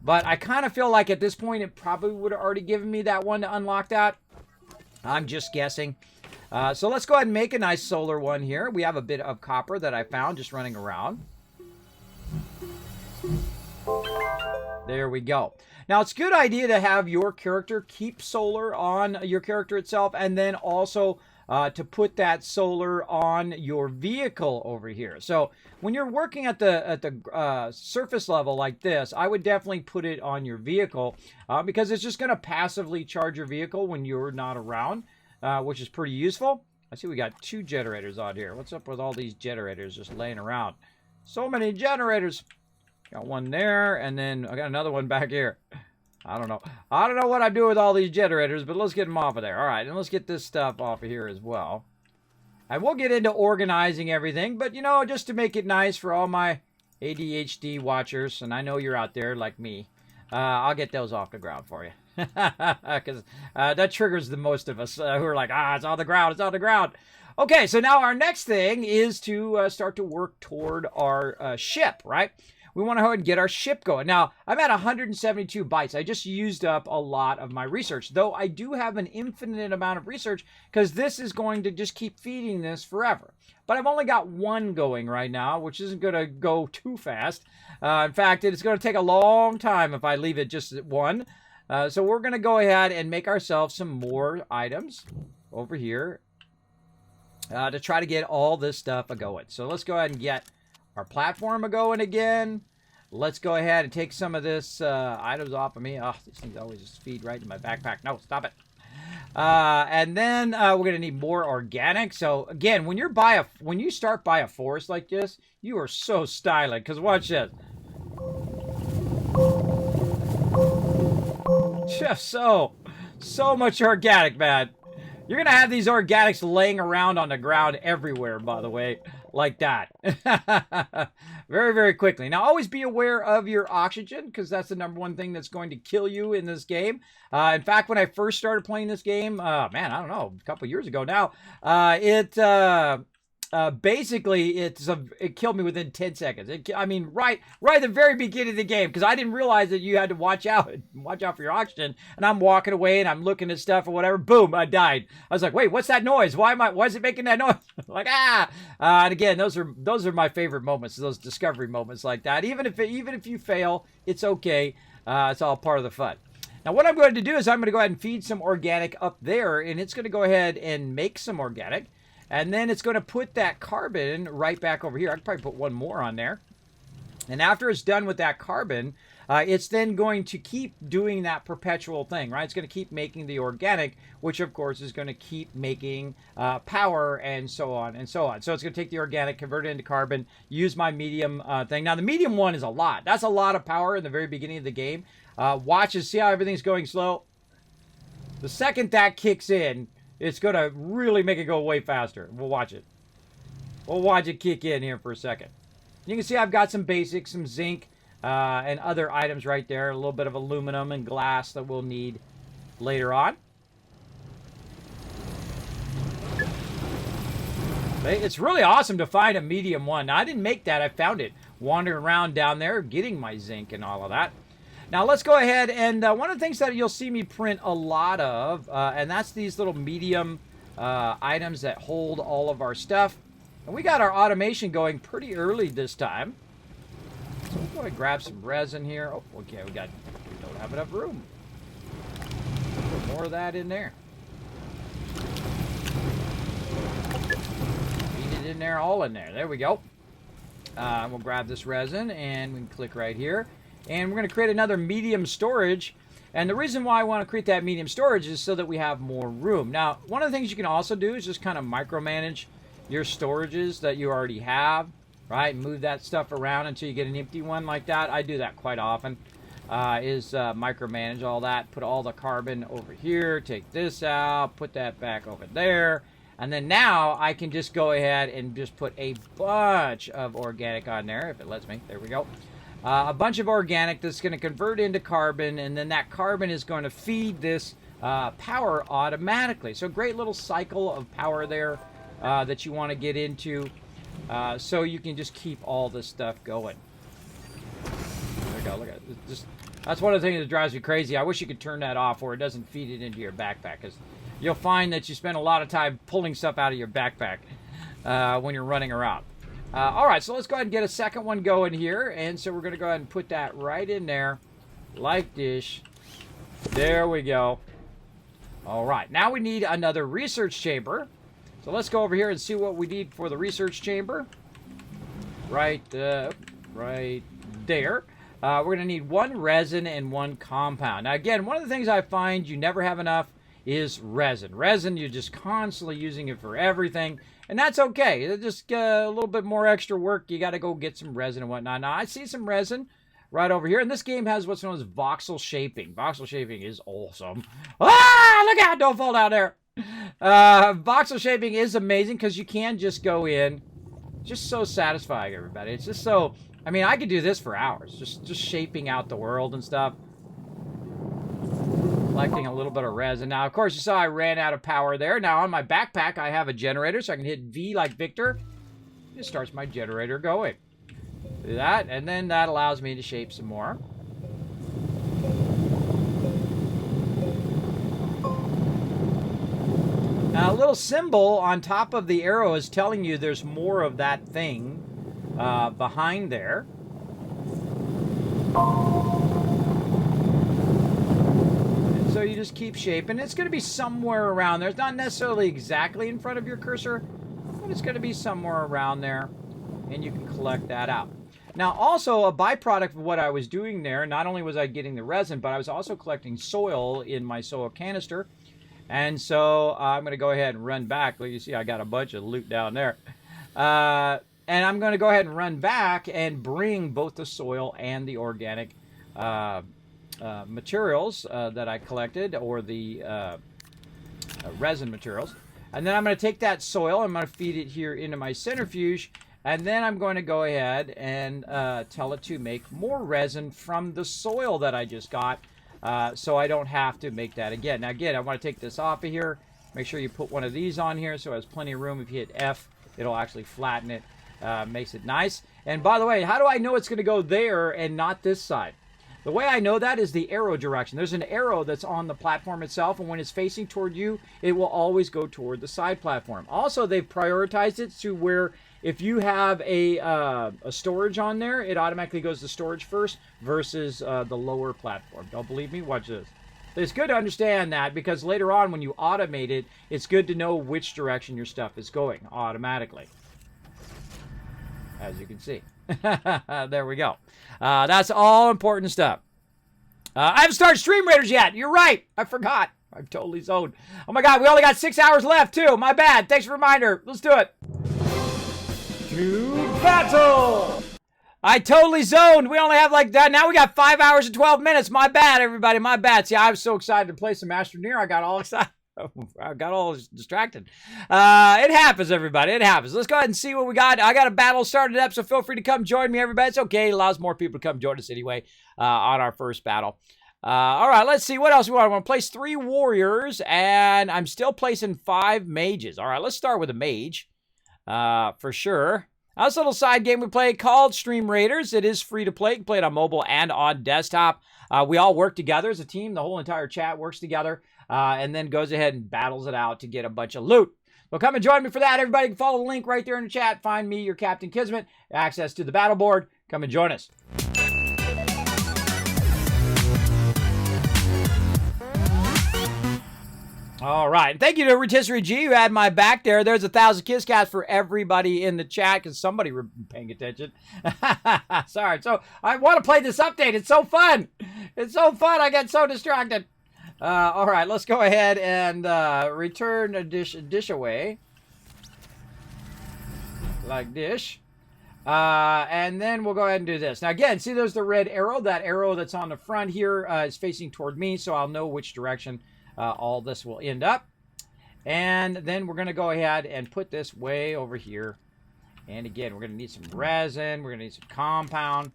A: But I kind of feel like at this point, it probably would have already given me that one to unlock that. I'm just guessing. So let's go ahead and make a nice solar one here. We have a bit of copper that I found just running around. There we go. Now, it's a good idea to have your character keep solar on your character itself, and then also to put that solar on your vehicle over here. So when you're working at the surface level like this, I would definitely put it on your vehicle because it's just going to passively charge your vehicle when you're not around, which is pretty useful. I see we got 2 generators on here. What's up with all these generators just laying around? So many generators. Got one there, and then I got another one back here. I don't know. I don't know what I'm doing with all these generators, but let's get them off of there. All right, and let's get this stuff off of here as well. And we'll get into organizing everything, but, you know, just to make it nice for all my ADHD watchers, and I know you're out there like me, I'll get those off the ground for you. Because that triggers the most of us who are like, it's on the ground, it's on the ground. Okay, so now our next thing is to start to work toward our ship, right? We want to go ahead and get our ship going. Now, I'm at 172 bytes. I just used up a lot of my research, though I do have an infinite amount of research because this is going to just keep feeding this forever. But I've only got 1 going right now, which isn't going to go too fast. In fact, it's going to take a long time if I leave it just at 1. So we're going to go ahead and make ourselves some more items over here to try to get all this stuff a-going. So let's go ahead and get our platform a-going again. Let's go ahead and take some of this items off of me. Oh, these things always just feed right in my backpack. No, stop it. And then we're going to need more organic. So again, when you start by a forest like this, you are so stylish. Because watch this. Just so much organic, man. You're going to have these organics laying around on the ground everywhere, by the way, like that. Very, very quickly. Now, always be aware of your oxygen, because that's the #1 thing that's going to kill you in this game. In fact, when I first started playing this game, man, I don't know, a couple years ago now, basically, it killed me within 10 seconds. I mean, right at the very beginning of the game, because I didn't realize that you had to watch out for your oxygen. And I'm walking away and I'm looking at stuff or whatever. Boom, I died. I was like, wait, what's that noise? Why is it making that noise? Like, and again, those are my favorite moments, those discovery moments like that. Even if you fail, it's okay. It's all part of the fun. Now, what I'm going to do is I'm going to go ahead and feed some organic up there, and it's going to go ahead and make some organic. And then it's going to put that carbon right back over here. I could probably put 1 more on there. And after it's done with that carbon, it's then going to keep doing that perpetual thing, right? It's going to keep making the organic, which of course is going to keep making power and so on and so on. So it's going to take the organic, convert it into carbon, use my medium thing. Now the medium one is a lot. That's a lot of power in the very beginning of the game. Watch and see how everything's going slow. The second that kicks in, it's going to really make it go way faster. We'll watch it. We'll watch it kick in here for a second. You can see I've got some basics, some zinc, and other items right there. A little bit of aluminum and glass that we'll need later on. It's really awesome to find a medium one. Now, I didn't make that. I found it wandering around down there, getting my zinc and all of that. Now, let's go ahead and one of the things that you'll see me print a lot of, and that's these little medium items that hold all of our stuff. And we got our automation going pretty early this time. So we'll go ahead and grab some resin here. Oh, okay, we don't have enough room. Put more of that in there. Feed it in there, all in there. There we go. We'll grab this resin and we can click right here. And we're going to create another medium storage. And the reason why I want to create that medium storage is so that we have more room. Now, one of the things you can also do is just kind of micromanage your storages that you already have, right? Move that stuff around until you get an empty one like that. I do that quite often, micromanage all that. Put all the carbon over here, take this out, put that back over there. And then now I can just go ahead and just put a bunch of organic on there, if it lets me. There we go. A bunch of organic that's going to convert into carbon, and then that carbon is going to feed this power automatically. So great little cycle of power there that you want to get into, so you can just keep all this stuff going. There we go. Look at it. That's one of the things that drives me crazy. I wish you could turn that off, or it doesn't feed it into your backpack. Because you'll find that you spend a lot of time pulling stuff out of your backpack when you're running around. All right, so let's go ahead and get a second one going here. And so we're going to go ahead and put that right in there like this. There we go. All right, now we need another research chamber. So let's go over here and see what we need for the research chamber. Right there. We're going to need 1 resin and 1 compound. Now, again, one of the things I find you never have enough is resin. Resin, you're just constantly using it for everything, and that's okay. It's just a little bit more extra work. You got to go get some resin and whatnot. Now, I see some resin right over here, and this game has what's known as voxel shaping. Voxel shaping is awesome. Ah, look out, don't fall down there. Voxel shaping is amazing because you can just go in. Just so satisfying, everybody. It's just so... I mean, I could do this for hours. Just shaping out the world and stuff. Collecting a little bit of resin. Now, of course, you saw I ran out of power there. Now, on my backpack, I have a generator, so I can hit V like Victor. It starts my generator going. Do that, and then that allows me to shape some more. Now, a little symbol on top of the arrow is telling you there's more of that thing behind there. And so you just keep shaping. It's going to be somewhere around there. It's not necessarily exactly in front of your cursor, but it's going to be somewhere around there, and you can collect that out. Now, also, a byproduct of what I was doing there, not only was I getting the resin, but I was also collecting soil in my soil canister. And so I'm going to go ahead and run back. Well, you see I got a bunch of loot down there. And I'm going to go ahead and run back and bring both the soil and the organic materials that I collected, or the resin materials. And then I'm going to take that soil, I'm going to feed it here into my centrifuge, and then I'm going to go ahead and tell it to make more resin from the soil that I just got, so I don't have to make that again. Now, again, I want to take this off of here. Make sure you put one of these on here so it has plenty of room. If you hit F, it'll actually flatten it. Makes it nice. And by the way, how do I know it's going to go there and not this side? The way I know that is the arrow direction. There's an arrow that's on the platform itself, and when it's facing toward you, it will always go toward the side platform. Also, they've prioritized it to where if you have a storage on there, it automatically goes to storage first versus the lower platform. Don't believe me? Watch this. It's good to understand that, because later on when you automate it, it's good to know which direction your stuff is going automatically. As you can see. There we go. That's all important stuff. I haven't started Stream Raiders yet. You're right. I forgot. I'm totally zoned. Oh my god, we only got 6 hours left too. My bad. Thanks for the reminder. Let's do it. To battle! I totally zoned. We only have like that. Now we got 5 hours and 12 minutes. My bad, everybody. My bad. See, I was so excited to play some Astroneer. I got all excited. I got all distracted. It happens, everybody. It happens. Let's go ahead and see what we got. I got a battle started up, so feel free to come join me, everybody. It's okay. It allows more people to come join us anyway on our first battle. All right, let's see what else we want. I want to place 3 warriors, and I'm still placing 5 mages. All right, let's start with a mage for sure. Now, this little side game we play called Stream Raiders. It is free to play. You can play it on mobile and on desktop. We all work together as a team. The whole entire chat works together. And then goes ahead and battles it out to get a bunch of loot. So come and join me for that. Everybody can follow the link right there in the chat. Find me, your Captain Kismet. Access to the battle board. Come and join us. All right. Thank you to Rotisserie G who had my back there. There's 1,000 kiss cats for everybody in the chat because somebody was paying attention. Sorry. So I want to play this update. It's so fun. It's so fun. I get so distracted. All right, let's go ahead and return a dish away. Like dish. And then we'll go ahead and do this. Now, again, see there's the red arrow. That arrow that's on the front here is facing toward me, so I'll know which direction all this will end up. And then we're going to go ahead and put this way over here. And again, we're going to need some resin. We're going to need some compound.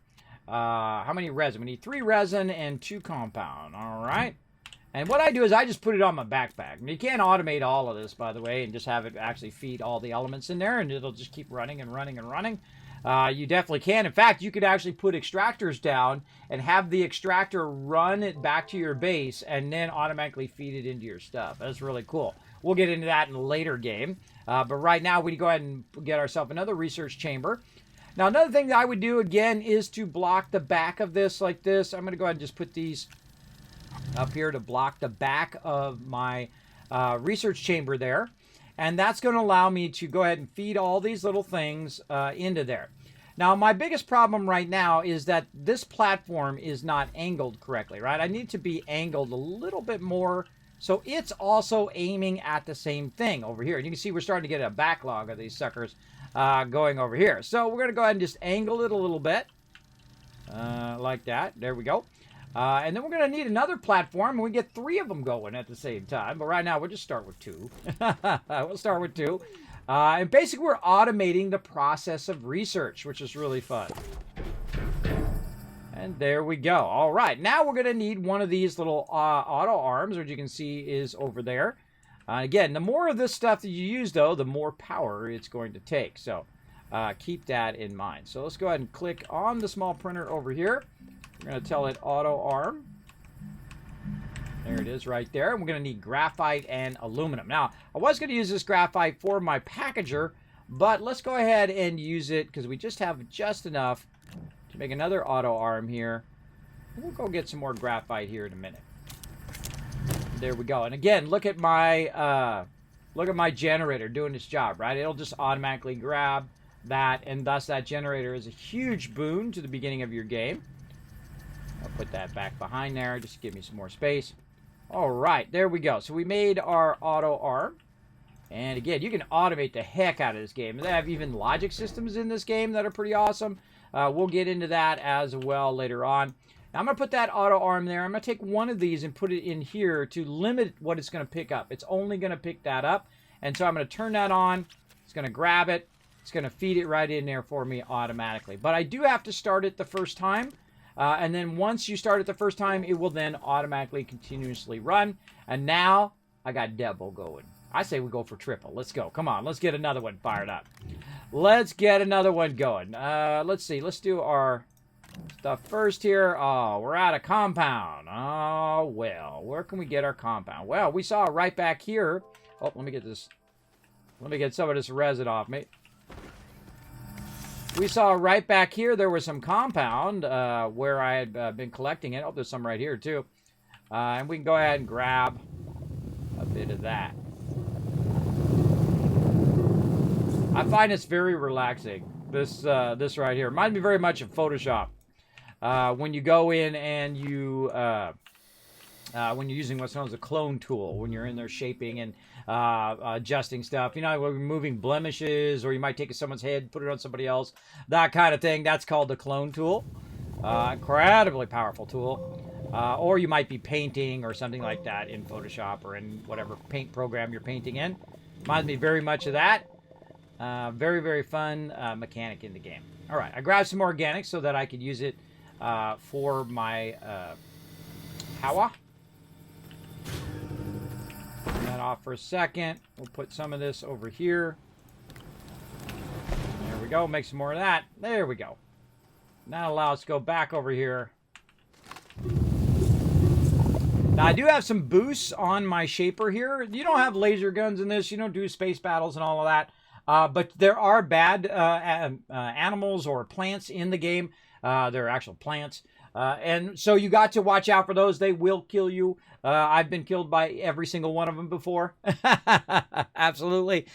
A: How many resin? We need 3 resin and 2 compound. All right. And what I do is I just put it on my backpack. And you can't automate all of this, by the way, and just have it actually feed all the elements in there, and it'll just keep running and running and running. You definitely can. In fact, you could actually put extractors down and have the extractor run it back to your base and then automatically feed it into your stuff. That's really cool. We'll get into that in a later game. But right now, we go ahead and get ourselves another research chamber. Now, another thing that I would do, again, is to block the back of this like this. I'm going to go ahead and just put these up here to block the back of my research chamber there. And that's going to allow me to go ahead and feed all these little things into there. Now, my biggest problem right now is that this platform is not angled correctly, right? I need to be angled a little bit more so it's also aiming at the same thing over here. And you can see we're starting to get a backlog of these suckers going over here. So we're going to go ahead and just angle it a little bit like that. There we go. And then we're going to need another platform, and we get 3 of them going at the same time. But right now, we'll just start with 2. We'll start with 2. And basically, we're automating the process of research, which is really fun. And there we go. All right. Now we're going to need one of these little auto arms, which you can see is over there. Again, the more of this stuff that you use, though, the more power it's going to take. So keep that in mind. So let's go ahead and click on the small printer over here. We're going to tell it auto arm. There it is right there. And we're going to need graphite and aluminum. Now, I was going to use this graphite for my packager, but let's go ahead and use it because we just have just enough to make another auto arm here. We'll go get some more graphite here in a minute. There we go. And again, look at my generator doing its job, right? It'll just automatically grab that, and thus that generator is a huge boon to the beginning of your game. I'll put that back behind there just to give me some more space. All right, there we go. So we made our auto arm. And again, you can automate the heck out of this game. They have even logic systems in this game that are pretty awesome. We'll get into that as well later on. Now, I'm going to put that auto arm there. I'm going to take one of these and put it in here to limit what it's going to pick up. It's only going to pick that up. And so I'm going to turn that on. It's going to grab it. It's going to feed it right in there for me automatically. But I do have to start it the first time. And then once you start it the first time, it will then automatically continuously run. And now I got double going. I say we go for triple. Let's go. Come on. Let's get another one fired up. Let's get another one going. Let's see. Let's do our stuff first here. Oh, we're out of compound. Oh, well. Where can we get our compound? Well, we saw right back here. Oh, let me get this. Let me get some of this resin off me. We saw right back here there was some compound where I had been collecting it. Oh, there's some right here, too. And we can go ahead and grab a bit of that. I find this very relaxing. This right here reminds me very much of Photoshop. When you go in and you when you're using what's known as a clone tool, when you're in there shaping and adjusting stuff, you know, removing blemishes, or you might take someone's head, put it on somebody else, that kind of thing. That's called the clone tool. Incredibly powerful tool. Or you might be painting or something like that in Photoshop or in whatever paint program you're painting in. Reminds me very much of that. Very, very fun mechanic in the game. All right, I grabbed some organics so that I could use it for my power. Turn that off for a second. We'll put some of this over here. There we go. Make some more of that. There we go. Now allow us to go back over here. Now, I do have some boosts on my shaper here. You don't have laser guns in this. You don't do space battles and all of that. But there are bad animals or plants in the game. They're actual plants. And so you got to watch out for those. They will kill you. I've been killed by every single one of them before. Absolutely.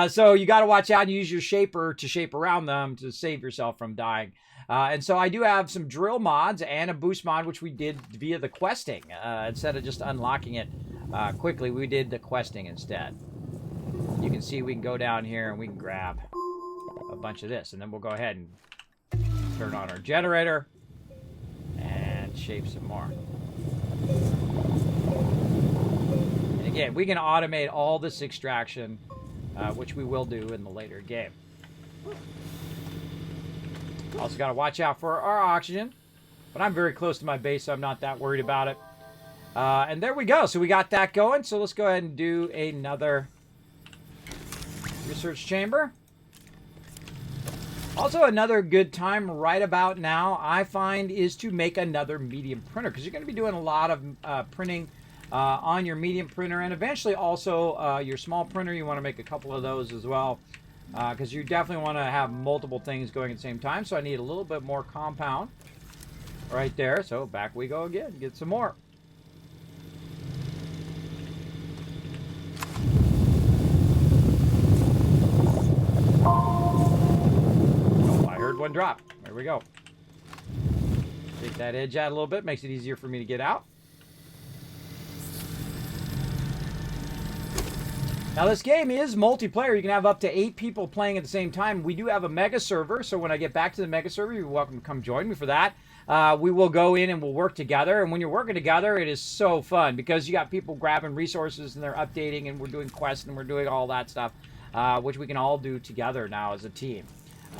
A: So you got to watch out and use your shaper to shape around them to save yourself from dying. And so I do have some drill mods and a boost mod, which we did via the questing. Instead of just unlocking it quickly, we did the questing instead. You can see we can go down here and we can grab a bunch of this. And then we'll go ahead and turn on our generator and shape some more. And again, we can automate all this extraction, which we will do in the later game. Also got to watch out for our oxygen. But I'm very close to my base, so I'm not that worried about it. And there we go. So we got that going. So let's go ahead and do another research chamber. Also, another good time right about now, I find, is to make another medium printer, because you're going to be doing a lot of printing on your medium printer, and eventually also your small printer. You want to make a couple of those as well, because you definitely want to have multiple things going at the same time. So I need a little bit more compound right there. So back we go again, get some more. One drop. There we go. Take that edge out a little bit. Makes it easier for me to get out. Now this game is multiplayer. You can have up to 8 people playing at the same time. We do have a mega server, so when I get back to the mega server, you're welcome to come join me for that. We will go in and we'll work together. And when you're working together, it is so fun because you got people grabbing resources and they're updating, and we're doing quests and we're doing all that stuff, which we can all do together now as a team.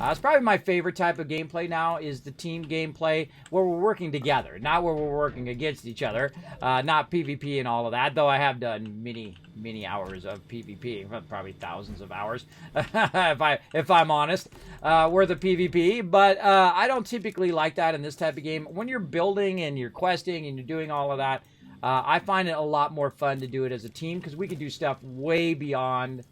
A: It's probably my favorite type of gameplay now, is the team gameplay where we're working together, not where we're working against each other, not PvP and all of that, though I have done many hours of PvP, probably thousands of hours, if I'm honest, worth of PvP, but I don't typically like that in this type of game. When you're building and you're questing and you're doing all of that, I find it a lot more fun to do it as a team, because we can do stuff way beyond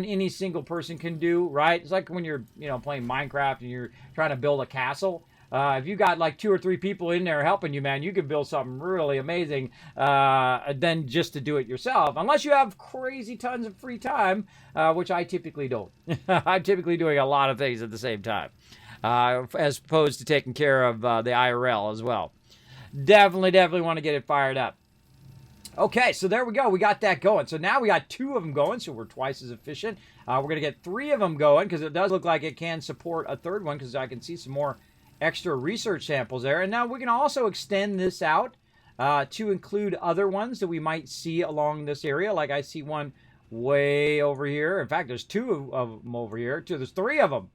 A: any single person can do, right? It's like when you're, playing Minecraft and you're trying to build a castle. If you got like 2 or 3 people in there helping you, man, you could build something really amazing than just to do it yourself. Unless you have crazy tons of free time, which I typically don't. I'm typically doing a lot of things at the same time, as opposed to taking care of the IRL as well. Definitely want to get it fired up. Okay, so there we go. We got that going. So now we got 2 of them going, so we're twice as efficient. We're going to get 3 of them going, because it does look like it can support a third one, because I can see some more extra research samples there. And now we can also extend this out to include other ones that we might see along this area. Like I see one way over here. In fact, there's 2 of them over here. There's 3 of them.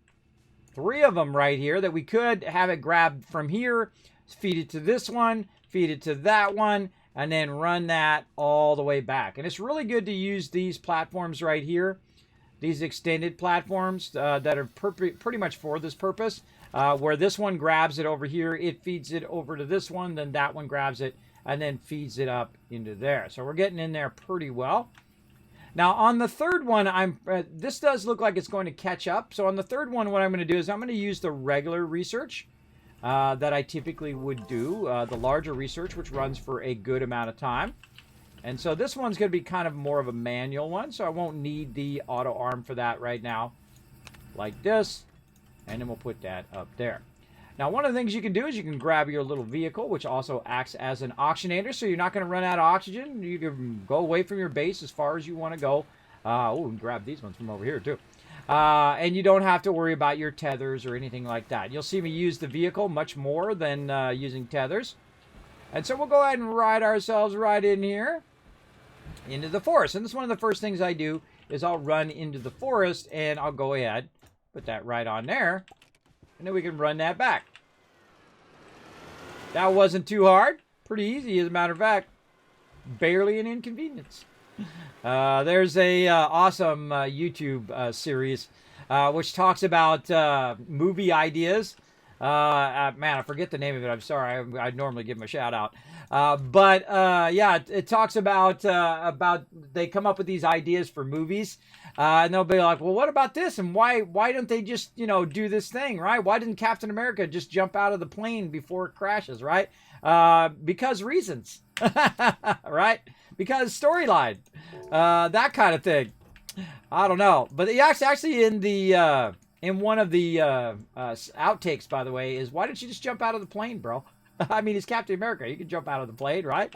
A: 3 of them right here that we could have it grabbed from here, feed it to this one, feed it to that one, and then run that all the way back. And it's really good to use these platforms right here, these extended platforms that are pretty much for this purpose, where this one grabs it over here, it feeds it over to this one, then that one grabs it, and then feeds it up into there. So we're getting in there pretty well. Now on the third one, this does look like it's going to catch up. So on the third one, what I'm going to do is I'm going to use the regular research that I typically would do, the larger research, which runs for a good amount of time. And so this one's going to be kind of more of a manual one, so I won't need the auto arm for that right now, like this, and then we'll put that up there. Now, one of the things you can do is you can grab your little vehicle, which also acts as an oxygenator, so you're not going to run out of oxygen. You can go away from your base as far as you want to go. Oh, and grab these ones from over here, too. And you don't have to worry about your tethers or anything like that. You'll see me use the vehicle much more than using tethers. And so we'll go ahead and ride ourselves right in here into the forest. And this is one of the first things I do is I'll run into the forest, and I'll go ahead, put that right on there, and then we can run that back. That wasn't too hard. Pretty easy, as a matter of fact. Barely an inconvenience. There's a awesome YouTube series which talks about movie ideas. Man, I forget the name of it. I'm sorry. I'd normally give them a shout out. But yeah, it talks about they come up with these ideas for movies, and they'll be like, well, what about this? And why don't they just do this thing, right? Why didn't Captain America just jump out of the plane before it crashes, right? Because reasons, right? Because storyline, that kind of thing. I don't know, but actually in one of the outtakes, by the way, is why didn't you just jump out of the plane, bro? I mean, he's Captain America. He could jump out of the plane, right?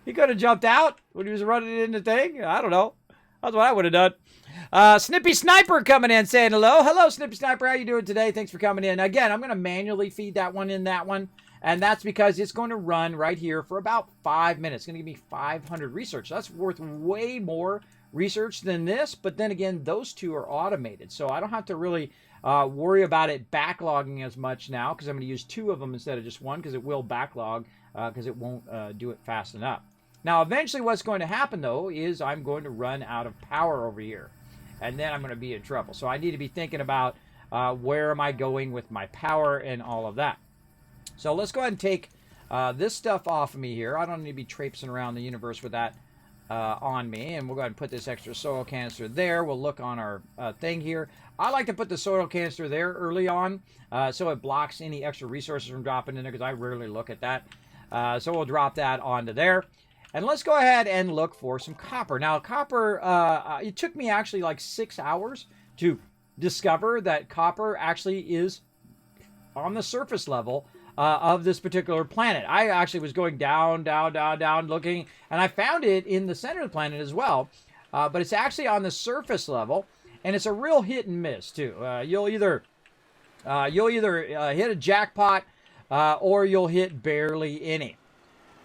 A: He could have jumped out when he was running in the thing. I don't know. That's what I would have done. Snippy Sniper coming in saying hello. Hello, Snippy Sniper. How you doing today? Thanks for coming in. Again, I'm going to manually feed that one in that one. And that's because it's going to run right here for about 5 minutes. It's going to give me 500 research. That's worth way more research than this. But then again, those two are automated. So I don't have to really worry about it backlogging as much now, because I'm going to use 2 of them instead of just 1, because it will backlog because it won't do it fast enough. Now, eventually what's going to happen, though, is I'm going to run out of power over here. And then I'm going to be in trouble. So I need to be thinking about where am I going with my power and all of that. So let's go ahead and take this stuff off of me here. I don't need to be traipsing around the universe with that on me. And we'll go ahead and put this extra soil canister there. We'll look on our thing here. I like to put the soil canister there early on so it blocks any extra resources from dropping in there, because I rarely look at that. So we'll drop that onto there. And let's go ahead and look for some copper. Now, copper, it took me actually like 6 hours to discover that copper actually is on the surface level of this particular planet. I actually was going down, looking, and I found it in the center of the planet as well. But it's actually on the surface level, and it's a real hit and miss too. You'll either hit a jackpot, or you'll hit barely any.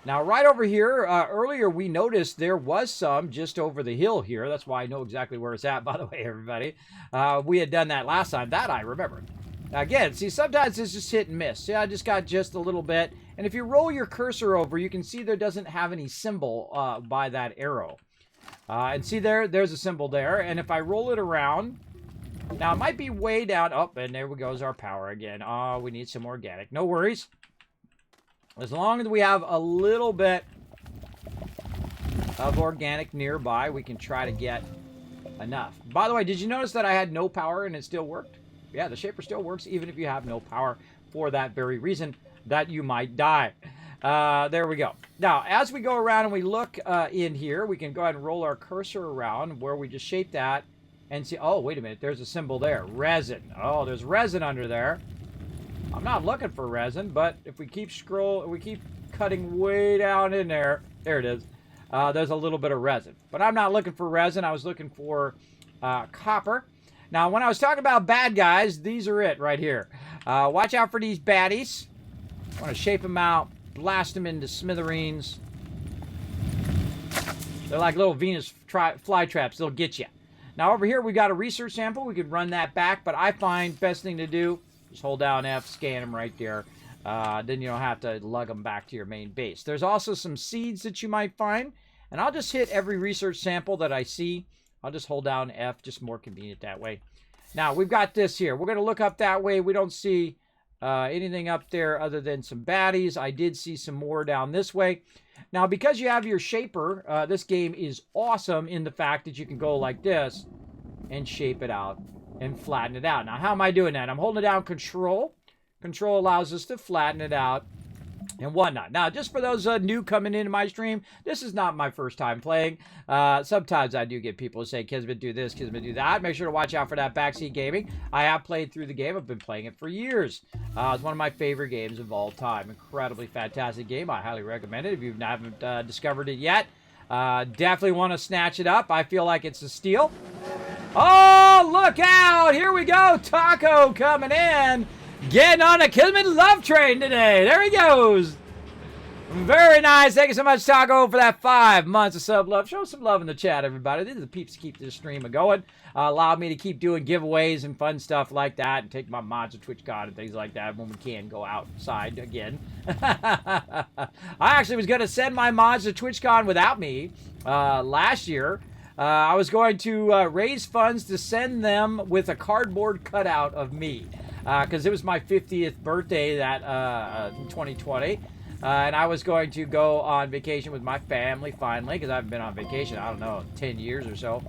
A: Now, right over here, earlier we noticed there was some just over the hill here. That's why I know exactly where it's at, by the way, everybody. We had done that last time. That I remember. Again, see, sometimes it's just hit and miss. See, I just got just a little bit. And if you roll your cursor over, you can see there doesn't have any symbol by that arrow. And see there's a symbol there. And if I roll it around, now it might be way down. Oh, and there goes our power again. Oh, we need some organic. No worries. As long as we have a little bit of organic nearby, we can try to get enough. By the way, did you notice that I had no power and it still worked? Yeah, the shaper still works even if you have no power, for that very reason that you might die. There we go. Now, as we go around and we look in here, we can go ahead and roll our cursor around where we just shape that and see. Oh, wait a minute. There's a symbol there. Resin. Oh, there's resin under there. I'm not looking for resin, but if we keep cutting way down in there, there it is. There's a little bit of resin. But I'm not looking for resin. I was looking for copper. Now, when I was talking about bad guys, these are it right here. Watch out for these baddies. I want to shape them out, blast them into smithereens. They're like little Venus fly traps. They'll get you. Now, over here, we got a research sample. We could run that back, but I find best thing to do, just hold down F, scan them right there. Then you don't have to lug them back to your main base. There's also some seeds that you might find, and I'll just hit every research sample that I see. I'll just hold down F, just more convenient that way. Now, we've got this here. We're going to look up that way. We don't see anything up there other than some baddies. I did see some more down this way. Now, because you have your shaper, this game is awesome in the fact that you can go like this and shape it out and flatten it out. Now, how am I doing that? I'm holding down Control. Control allows us to flatten it out and whatnot. Now, just for those new coming into my stream, this is not my first time playing. Sometimes I do get people who say, Kismet, do this, Kismet, do that. Make sure to watch out for that Backseat Gaming. I have played through the game. I've been playing it for years. It's one of my favorite games of all time. Incredibly fantastic game. I highly recommend it if you haven't discovered it yet. Definitely want to snatch it up. I feel like it's a steal. Oh, look out! Here we go. Taco coming in. Getting on a Kismet love train today. There he goes. Very nice. Thank you so much, Taco, for that 5 months of sub love. Show some love in the chat, everybody. These are the peeps to keep this stream going. Allow me to keep doing giveaways and fun stuff like that, and take my mods to TwitchCon and things like that when we can go outside again. I actually was going to send my mods to TwitchCon without me last year. I was going to raise funds to send them with a cardboard cutout of me. Because it was my 50th birthday that 2020, and I was going to go on vacation with my family finally, because I haven't been on vacation, I don't know, 10 years or so.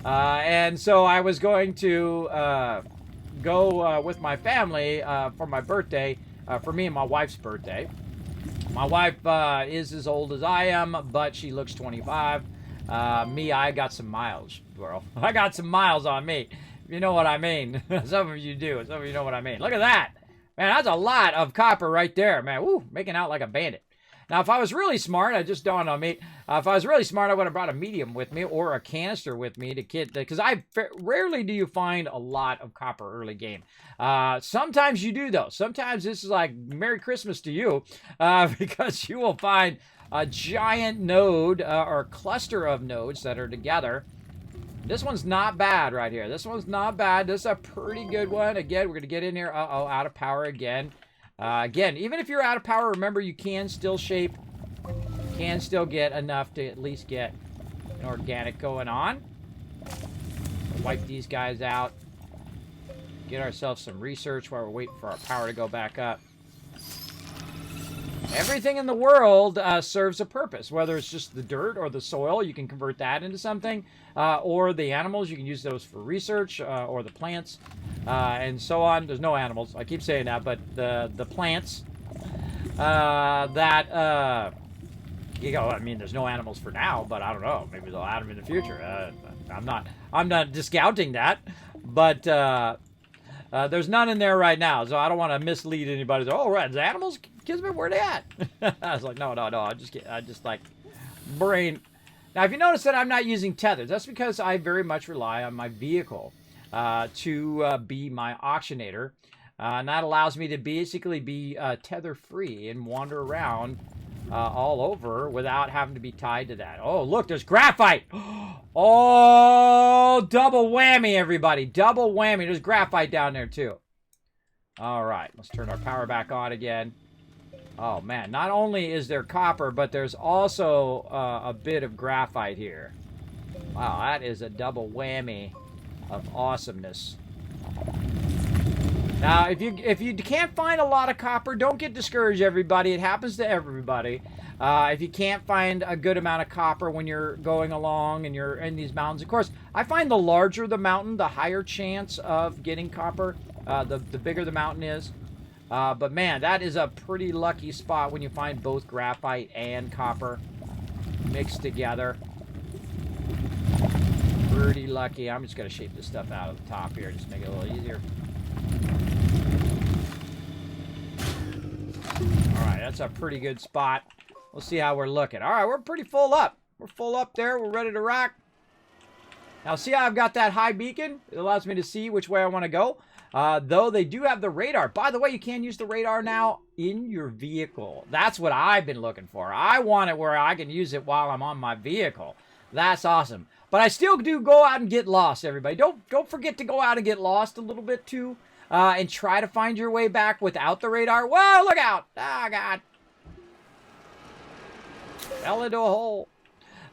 A: And so I was going to go with my family for my birthday, for me and my wife's birthday. My wife is as old as I am, but she looks 25. Me, I got some miles, bro. I got some miles on me. You know what I mean. Some of you do. Some of you know what I mean. Look at that. Man, that's a lot of copper right there, man. Woo, making out like a bandit. Now, if I was really smart, it just dawned on me. If I was really smart, I would have brought a medium with me or a canister with me to kit. Because rarely do you find a lot of copper early game. Sometimes you do, though. Sometimes this is like Merry Christmas to you. Because you will find a giant node or cluster of nodes that are together. This one's not bad right here. This one's not bad. This is a pretty good one. Again, we're going to get in here. Uh-oh, out of power again. Again, even if you're out of power, remember you can still shape. You can still get enough to at least get an organic going on. Wipe these guys out. Get ourselves some research while we're waiting for our power to go back up. Everything in the world serves a purpose, whether it's just the dirt or the soil. You can convert that into something, or the animals. You can use those for research, or the plants, and so on. There's no animals. I keep saying that, but the plants that you go. I mean, there's no animals for now, but I don't know. Maybe they'll add them in the future. I'm not discounting that, but there's none in there right now, so I don't want to mislead anybody. Oh, right, the animals. Kismet, where they at? I was like, no. I just like brain. Now, if you notice that I'm not using tethers, that's because I very much rely on my vehicle to be my auctionator. And that allows me to basically be tether free and wander around all over without having to be tied to that. Oh, look, there's graphite. Oh, double whammy, everybody. Double whammy. There's graphite down there, too. All right, let's turn our power back on again. Oh, man. Not only is there copper, but there's also a bit of graphite here. Wow, that is a double whammy of awesomeness. Now, if you can't find a lot of copper, don't get discouraged, everybody. It happens to everybody. If you can't find a good amount of copper when you're going along and you're in these mountains, of course, I find the larger the mountain, the higher chance of getting copper. The bigger the mountain is. But man, that is a pretty lucky spot when you find both graphite and copper mixed together. Pretty lucky. I'm just going to shape this stuff out of the top here, just make it a little easier. Alright, that's a pretty good spot. We'll see how we're looking. Alright, we're pretty full up. We're full up there. We're ready to rock. Now, see how I've got that high beacon? It allows me to see which way I want to go. Though they do have the radar. By the way, you can use the radar now in your vehicle. That's what I've been looking for. I want it where I can use it while I'm on my vehicle. That's awesome. But I still do go out and get lost, everybody. Don't forget to go out and get lost a little bit, too. And try to find your way back without the radar. Whoa, look out! Oh, God. Fell into a hole.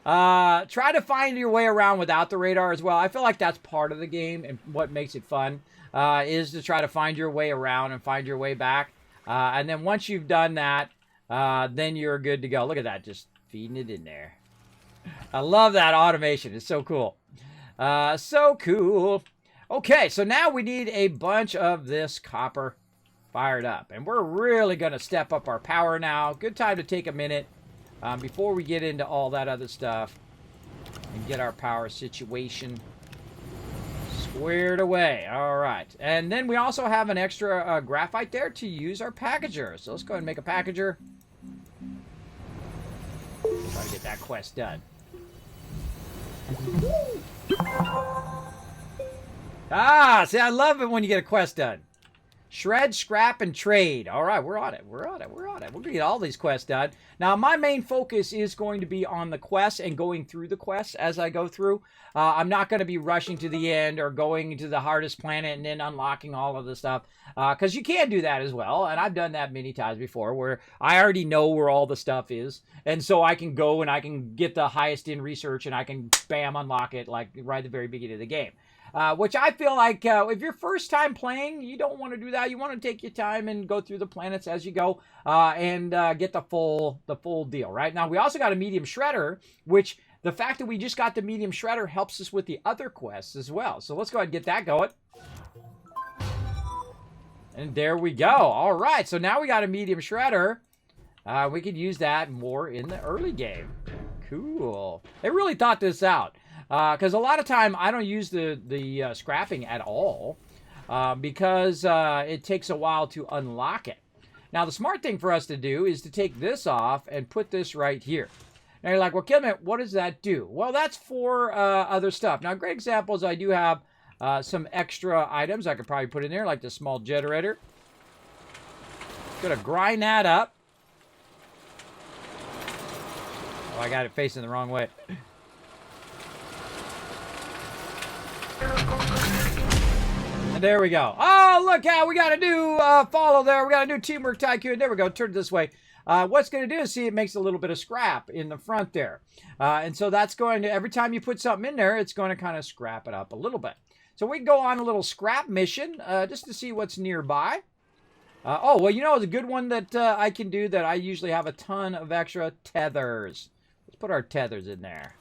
A: Try to find your way around without the radar as well. I feel like that's part of the game, and what makes it fun is to try to find your way around and find your way back. And then once you've done that, then you're good to go. Look at that, just feeding it in there. I love that automation. It's so cool. So cool. Okay, so now we need a bunch of this copper fired up. And we're really going to step up our power now. Good time to take a minute before we get into all that other stuff and get our power situation squared away. All right. And then we also have an extra graphite there to use our packager. So let's go ahead and make a packager. Try to get that quest done. Ah, see, I love it when you get a quest done. Shred, scrap, and trade. All right, we're on it. We're on it. We're on it. We're going to get all these quests done. Now, my main focus is going to be on the quests and going through the quests as I go through. I'm not going to be rushing to the end or going to the hardest planet and then unlocking all of the stuff. Because you can do that as well. And I've done that many times before where I already know where all the stuff is. And so I can go and I can get the highest in research and I can, bam, unlock it like right at the very beginning of the game. Which I feel like if you're first time playing, you don't want to do that. You want to take your time and go through the planets as you go and get the full deal, right? Now, we also got a medium shredder, which the fact that we just got the medium shredder helps us with the other quests as well. So let's go ahead and get that going. And there we go. All right, so now we got a medium shredder. We could use that more in the early game. Cool. They really thought this out. Because a lot of time I don't use the scrapping at all because it takes a while to unlock it. Now, the smart thing for us to do is to take this off and put this right here. Now, you're like, well, Kismet, what does that do? Well, that's for other stuff. Now, great examples, I do have some extra items I could probably put in there, like the small generator. Gonna grind that up. Oh, I got it facing the wrong way. And there we go. Oh, look how we got a new follow there. We got a new Teamwork Tycoon. There we go. Turn it this way. What's going to do is, see, it makes a little bit of scrap in the front there. And so that's going to, every time you put something in there, it's going to kind of scrap it up a little bit. So we can go on a little scrap mission just to see what's nearby. Oh, well, you know, it's a good one that I can do that I usually have a ton of extra tethers. Let's put our tethers in there.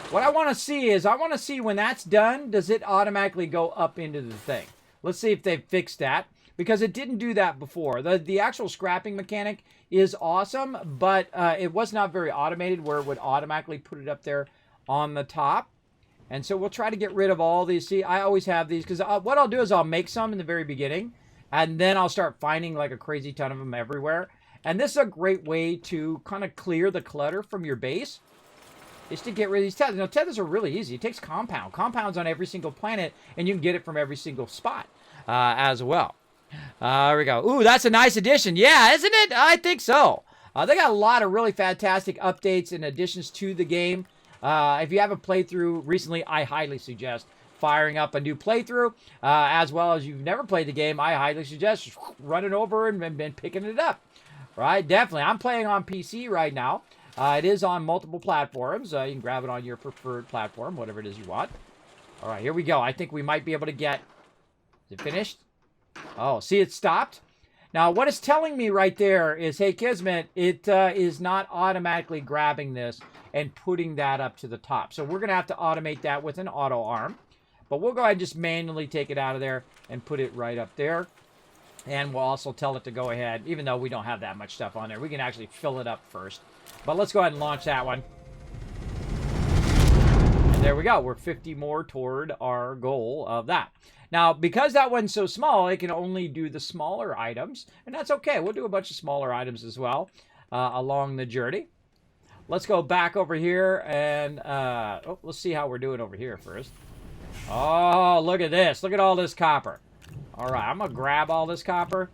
A: What I want to see is, I want to see when that's done, does it automatically go up into the thing? Let's see if they've fixed that, because it didn't do that before. The actual scrapping mechanic is awesome, but it was not very automated where it would automatically put it up there on the top. And so we'll try to get rid of all these. See, I always have these, because what I'll do is I'll make some in the very beginning, and then I'll start finding like a crazy ton of them everywhere. And this is a great way to kind of clear the clutter from your base, is to get rid of these tethers. Now, tethers are really easy. It takes compound. Compound's on every single planet, and you can get it from every single spot as well. There we go. Ooh, that's a nice addition. Yeah, isn't it? I think so. They got a lot of really fantastic updates and additions to the game. If you haven't played through recently, I highly suggest firing up a new playthrough. As well as you've never played the game, I highly suggest just running over and picking it up. Right? Definitely. I'm playing on PC right now. It is on multiple platforms. You can grab it on your preferred platform, whatever it is you want. All right, here we go. I think we might be able to get... Is it finished? Oh, see, it stopped. Now, what it's telling me right there is, hey, Kismet, it is not automatically grabbing this and putting that up to the top. So we're going to have to automate that with an auto arm. But we'll go ahead and just manually take it out of there and put it right up there. And we'll also tell it to go ahead, even though we don't have that much stuff on there. We can actually fill it up first. But let's go ahead and launch that one. And there we go. We're 50 more toward our goal of that. Now, because that one's so small, it can only do the smaller items. And that's okay. We'll do a bunch of smaller items as well along the journey. Let's go back over here and let's see how we're doing over here first. Oh, look at this. Look at all this copper. All right, I'm going to grab all this copper.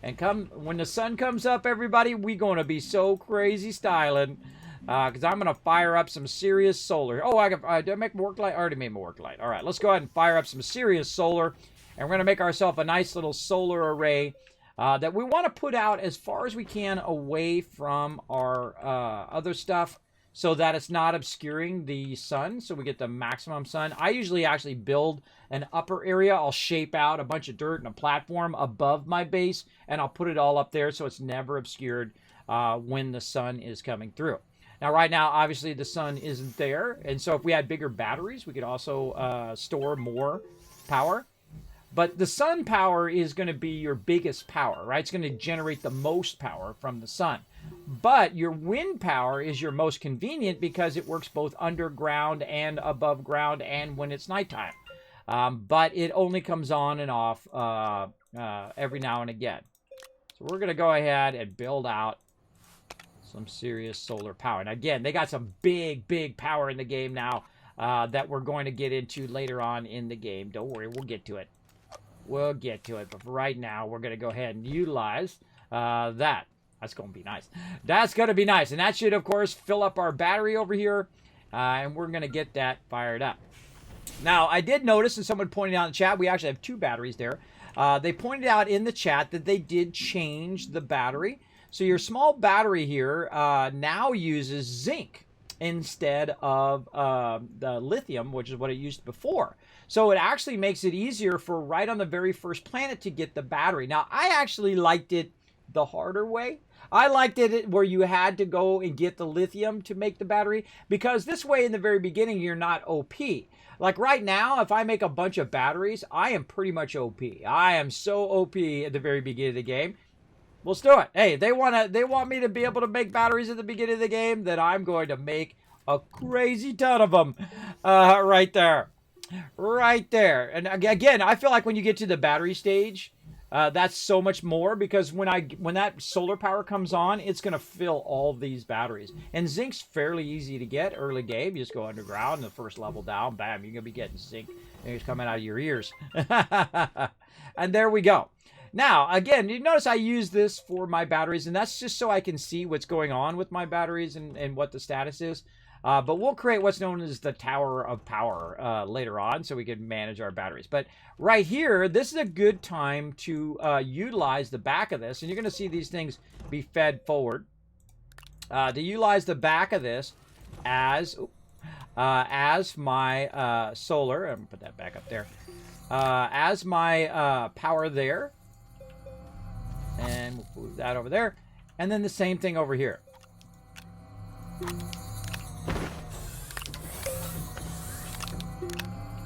A: And when the sun comes up, everybody, we're going to be so crazy styling. Because I'm going to fire up some serious solar. Oh, did I make my work light? I already made my work light. All right, let's go ahead and fire up some serious solar. And we're going to make ourselves a nice little solar array that we want to put out as far as we can away from our other stuff, so that it's not obscuring the sun, so we get the maximum sun. I usually actually build an upper area. I'll shape out a bunch of dirt and a platform above my base, and I'll put it all up there so it's never obscured when the sun is coming through. Now, right now, obviously, the sun isn't there, and so if we had bigger batteries, we could also store more power. But the sun power is going to be your biggest power, right? It's going to generate the most power from the sun. But your wind power is your most convenient because it works both underground and above ground and when it's nighttime. But it only comes on and off every now and again. So we're going to go ahead and build out some serious solar power. And again, they got some big power in the game now that we're going to get into later on in the game. Don't worry, we'll get to it. We'll get to it. But for right now, we're going to go ahead and utilize that. That's going to be nice. That's going to be nice. And that should, of course, fill up our battery over here. And we're going to get that fired up. Now, I did notice, and someone pointed out in the chat, we actually have 2 batteries there. They pointed out in the chat that they did change the battery. So your small battery here now uses zinc instead of the lithium, which is what it used before. So it actually makes it easier for right on the very first planet to get the battery. Now, I actually liked it the harder way. I liked it where you had to go and get the lithium to make the battery, because this way in the very beginning, you're not OP. Like right now, if I make a bunch of batteries, I am pretty much OP. I am so OP at the very beginning of the game. Let's do it. Hey, they want me to be able to make batteries at the beginning of the game, then I'm going to make a crazy ton of them right there. Right there. And again, I feel like when you get to the battery stage, that's so much more, because when that solar power comes on, it's going to fill all these batteries. And zinc's fairly easy to get early game. You just go underground, the first level down, bam, you're going to be getting zinc. And it's coming out of your ears. And there we go. Now, again, you notice I use this for my batteries, and that's just so I can see what's going on with my batteries and what the status is. But we'll create what's known as the Tower of Power later on, so we can manage our batteries. But right here, this is a good time to utilize the back of this. And you're going to see these things be fed forward. To utilize the back of this as as my solar. I'm going to put that back up there. As my power there. And we'll move that over there. And then the same thing over here.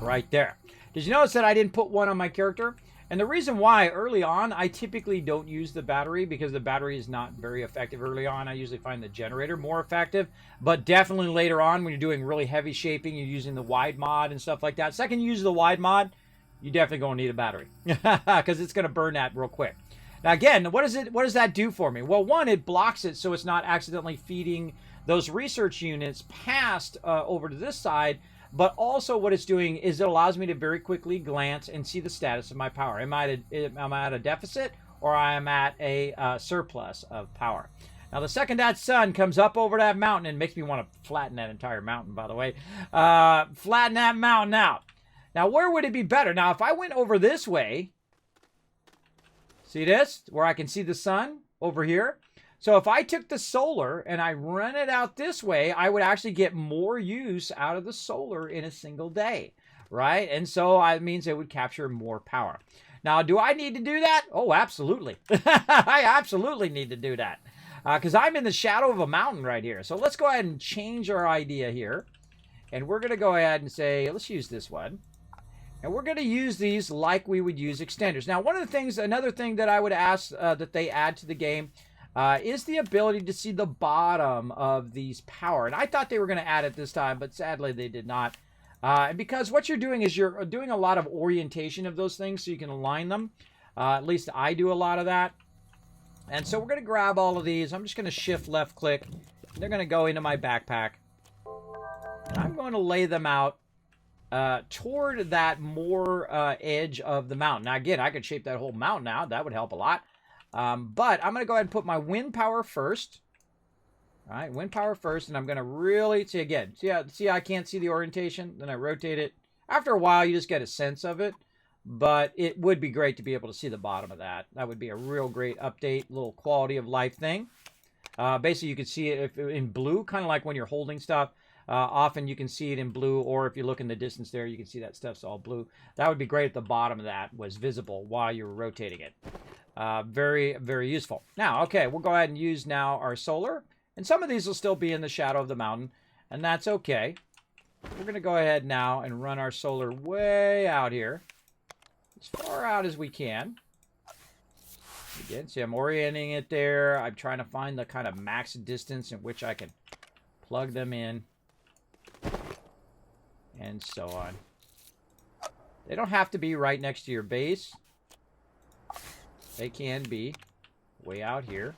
A: Right there. Did you notice that I didn't put one on my character? And the reason why, early on, I typically don't use the battery because the battery is not very effective early on. I usually find the generator more effective. But definitely later on, when you're doing really heavy shaping, you're using the wide mod and stuff like that. Second you use the wide mod, you're definitely going to need a battery because it's going to burn that real quick. Now, again, what does that do for me? Well, one, it blocks it so it's not accidentally feeding those research units past over to this side. But also what it's doing is it allows me to very quickly glance and see the status of my power. Am I at a deficit or I am at a surplus of power? Now, the second that sun comes up over that mountain, and makes me want to flatten that entire mountain, by the way. Flatten that mountain out. Now, where would it be better? Now, if I went over this way, see this? Where I can see the sun over here. So if I took the solar and I run it out this way, I would actually get more use out of the solar in a single day, right? And so it means it would capture more power. Now, do I need to do that? Oh, absolutely. I absolutely need to do that because I'm in the shadow of a mountain right here. So let's go ahead and change our idea here. And we're going to go ahead and say, let's use this one. And we're going to use these like we would use extenders. Now, another thing that I would ask that they add to the game is the ability to see the bottom of these power. And I thought they were going to add it this time, but sadly they did not. And because what you're doing is you're doing a lot of orientation of those things so you can align them. At least I do a lot of that. And so we're going to grab all of these. I'm just going to shift left click. They're going to go into my backpack. And I'm going to lay them out toward that more edge of the mountain. Now, again, I could shape that whole mountain out. That would help a lot. But I'm going to go ahead and put my wind power first. All right, wind power first. And I'm going to really, see I can't see the orientation. Then I rotate it. After a while, you just get a sense of it. But it would be great to be able to see the bottom of that. That would be a real great update, little quality of life thing. Basically, you can see it in blue, kind of like when you're holding stuff. Often you can see it in blue, or if you look in the distance there, you can see that stuff's all blue. That would be great if the bottom of that was visible while you were rotating it. Very, very useful. Now, okay, we'll go ahead and use now our solar. And some of these will still be in the shadow of the mountain, and that's okay. We're going to go ahead now and run our solar way out here. As far out as we can. Again, see, I'm orienting it there. I'm trying to find the kind of max distance in which I can plug them in. And so on. They don't have to be right next to your base. They can be way out here.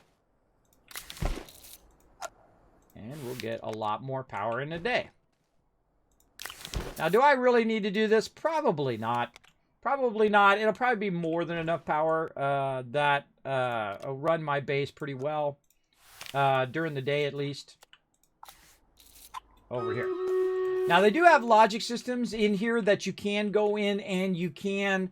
A: And we'll get a lot more power in a day. Now, do I really need to do this? Probably not. Probably not. It'll probably be more than enough power that will run my base pretty well during the day at least. Over here. Now, they do have logic systems in here that you can go in and you can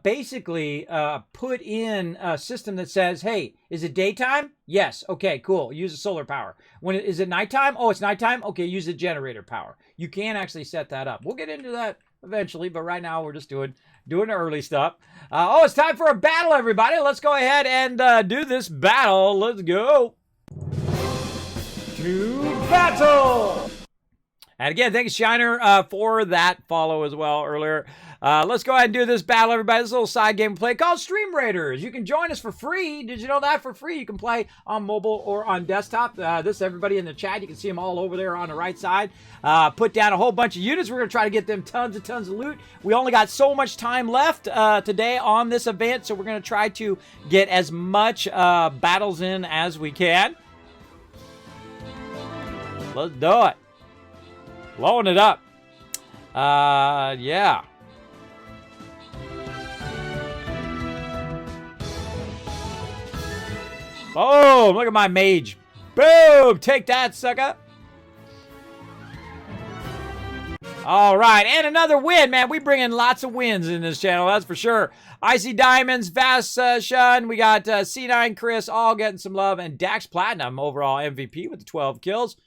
A: basically put in a system that says, hey, is it daytime? Yes. Okay, cool. Use the solar power. Is it nighttime? Oh, it's nighttime? Okay, use the generator power. You can actually set that up. We'll get into that eventually, but right now we're just doing early stuff. Oh, it's time for a battle, everybody. Let's go ahead and do this battle. Let's go. To battle! And again, thanks, Shiner, for that follow as well earlier. Let's go ahead and do this battle, everybody. This little side game play called Stream Raiders. You can join us for free. Did you know that? For free, you can play on mobile or on desktop. This, everybody in the chat, you can see them all over there on the right side. Put down a whole bunch of units. We're going to try to get them tons of loot. We only got so much time left today on this event, so we're going to try to get as much battles in as we can. Let's do it. Blowing it up. Yeah. Boom! Look at my mage. Boom! Take that, sucker. All right, and another win, man. We bring in lots of wins in this channel, that's for sure. Icy Diamonds, Vass Shun, we got C9 Chris, all getting some love, and Dax Platinum, overall MVP with the 12 kills.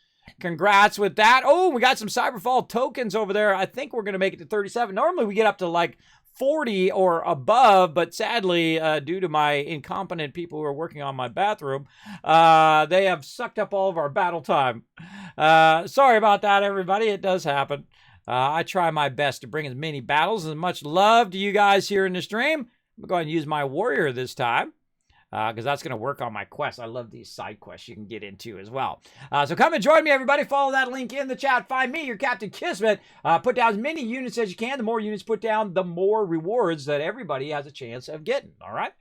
A: Congrats with that. Oh, we got some Cyberfall tokens over there. I think we're going to make it to 37. Normally we get up to like 40 or above, but sadly, due to my incompetent people who are working on my bathroom, they have sucked up all of our battle time. Sorry about that, everybody. It does happen. I try my best to bring as many battles and much love to you guys here in the stream. I'm going to go ahead and use my warrior this time. Because that's going to work on my quest. I love these side quests you can get into as well. So come and join me, everybody. Follow that link in the chat. Find me, your Captain Kismet. Put down as many units as you can. The more units put down, the more rewards that everybody has a chance of getting. All right?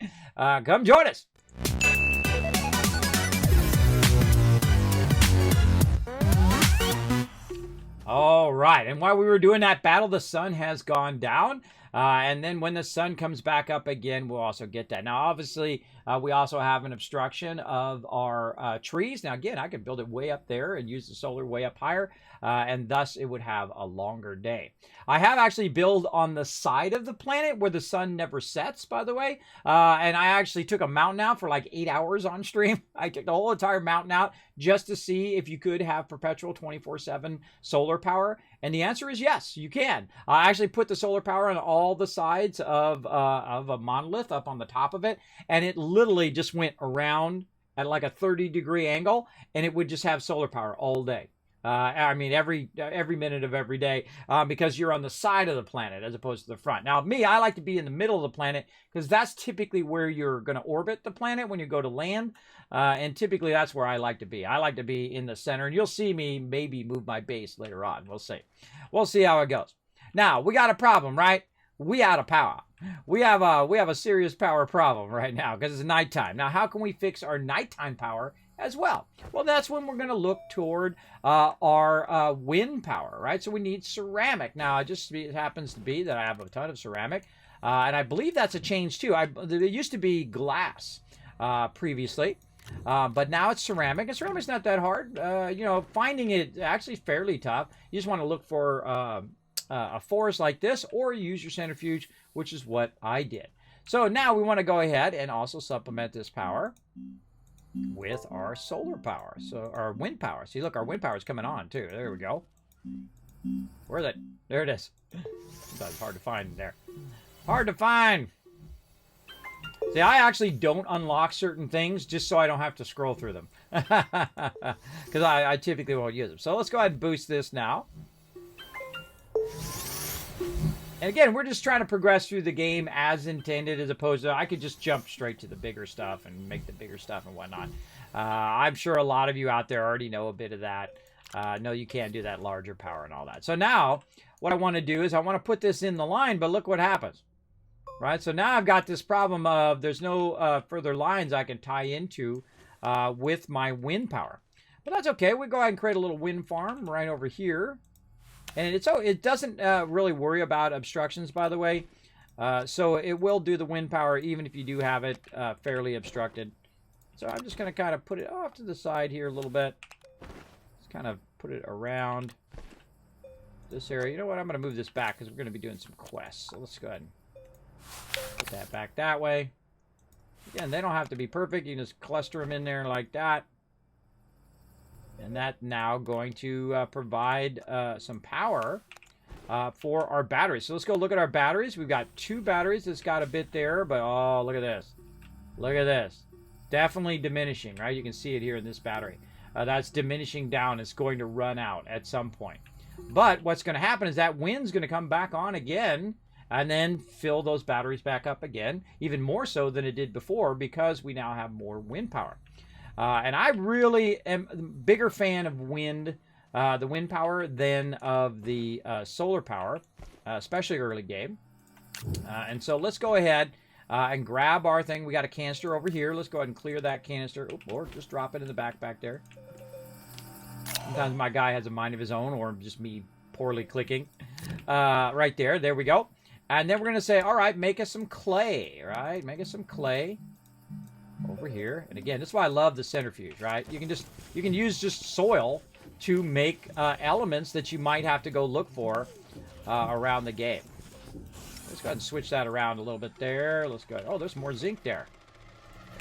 A: Come join us. All right. And while we were doing that battle, the sun has gone down. And then when the sun comes back up again, we'll also get that. Now, obviously, we also have an obstruction of our trees. Now, again, I could build it way up there and use the solar way up higher, and thus it would have a longer day. I have actually built on the side of the planet where the sun never sets, by the way, and I actually took a mountain out for like 8 hours on stream. I took the whole entire mountain out just to see if you could have perpetual 24/7 solar power, and the answer is yes, you can. I actually put the solar power on all the sides of a monolith up on the top of it, and it literally just went around at like a 30-degree angle, and it would just have solar power all day. I mean, every minute of every day, because you're on the side of the planet as opposed to the front. Now, me, I like to be in the middle of the planet because that's typically where you're going to orbit the planet when you go to land. And typically that's where I like to be. I like to be in the center, and you'll see me maybe move my base later on. We'll see. We'll see how it goes. Now, we got a problem, right? We out of power. We have a serious power problem right now because it's nighttime. Now, how can we fix our nighttime power as well? Well, that's when we're going to look toward our wind power, right? So we need ceramic. Now, it happens to be that I have a ton of ceramic, and I believe that's a change too. There used to be glass previously, but now it's ceramic, and ceramic's not that hard. You know, finding it actually fairly tough. You just want to look for a forest like this, or use your centrifuge, which is what I did. So now we want to go ahead and also supplement this power with our solar power, so our wind power. See, look, our wind power is coming on too. There we go. Where is it? There it is. It's hard to find there. Hard to find. See, I actually don't unlock certain things just so I don't have to scroll through them, because I typically won't use them. So let's go ahead and boost this now. And again, we're just trying to progress through the game as intended, as opposed to I could just jump straight to the bigger stuff and make the bigger stuff and whatnot. I'm sure a lot of you out there already know a bit of that. No, you can't do that larger power and all that. So now what I want to do is I want to put this in the line, but look what happens. Right? So now I've got this problem of there's no further lines I can tie into with my wind power. But that's okay. We go ahead and create a little wind farm right over here. And it doesn't really worry about obstructions, by the way. So it will do the wind power even if you do have it fairly obstructed. So I'm just going to kind of put it off to the side here a little bit. Just kind of put it around this area. You know what? I'm going to move this back because we're going to be doing some quests. So let's go ahead and put that back that way. Again, they don't have to be perfect. You can just cluster them in there like that. And that's now going to provide some power for our batteries. So let's go look at our batteries. We've got 2 batteries. It's got a bit there, but oh, look at this. Look at this. Definitely diminishing, right? You can see it here in this battery. That's diminishing down. It's going to run out at some point. But what's going to happen is that wind's going to come back on again and then fill those batteries back up again, even more so than it did before because we now have more wind power. And I really am a bigger fan of wind, the wind power, than of the solar power, especially early game. And so let's go ahead and grab our thing. We got a canister over here. Let's go ahead and clear that canister. Or just drop it in the back there. Sometimes my guy has a mind of his own, or just me poorly clicking. Right there. There we go. And then we're going to say, all right, make us some clay, right? Make us some clay. Over here, and again, this is why I love the centrifuge, right? You can use just soil to make elements that you might have to go look for around the game. Let's go ahead and switch that around a little bit there. Let's go. Oh, there's more zinc there.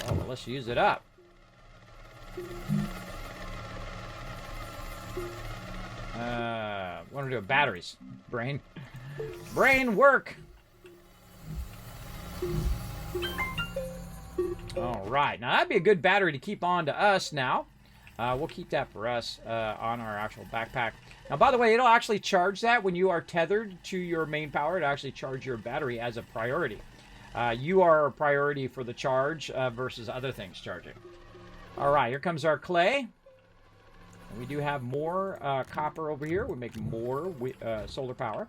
A: Oh, well, let's use it up. What do we do? Batteries. Brain. Brain work! All right. Now, that'd be a good battery to keep on to us now. We'll keep that for us on our actual backpack. Now, by the way, it'll actually charge that when you are tethered to your main power. It'll actually charge your battery as a priority. You are a priority for the charge versus other things charging. All right, here comes our clay. We do have more copper over here. We make more solar power.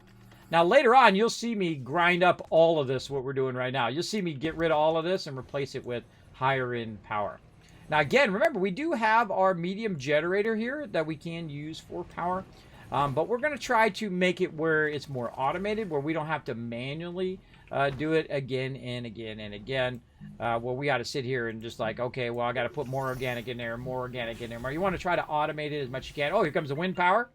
A: Now, later on, you'll see me grind up all of this, what we're doing right now. You'll see me get rid of all of this and replace it with higher end power. Now, again, remember, we do have our medium generator here that we can use for power. But we're going to try to make it where it's more automated, where we don't have to manually do it again and again and again. Where we got to sit here and just like, okay, well, I got to put more organic in there, more organic in there. You want to try to automate it as much as you can. Oh, here comes the wind power.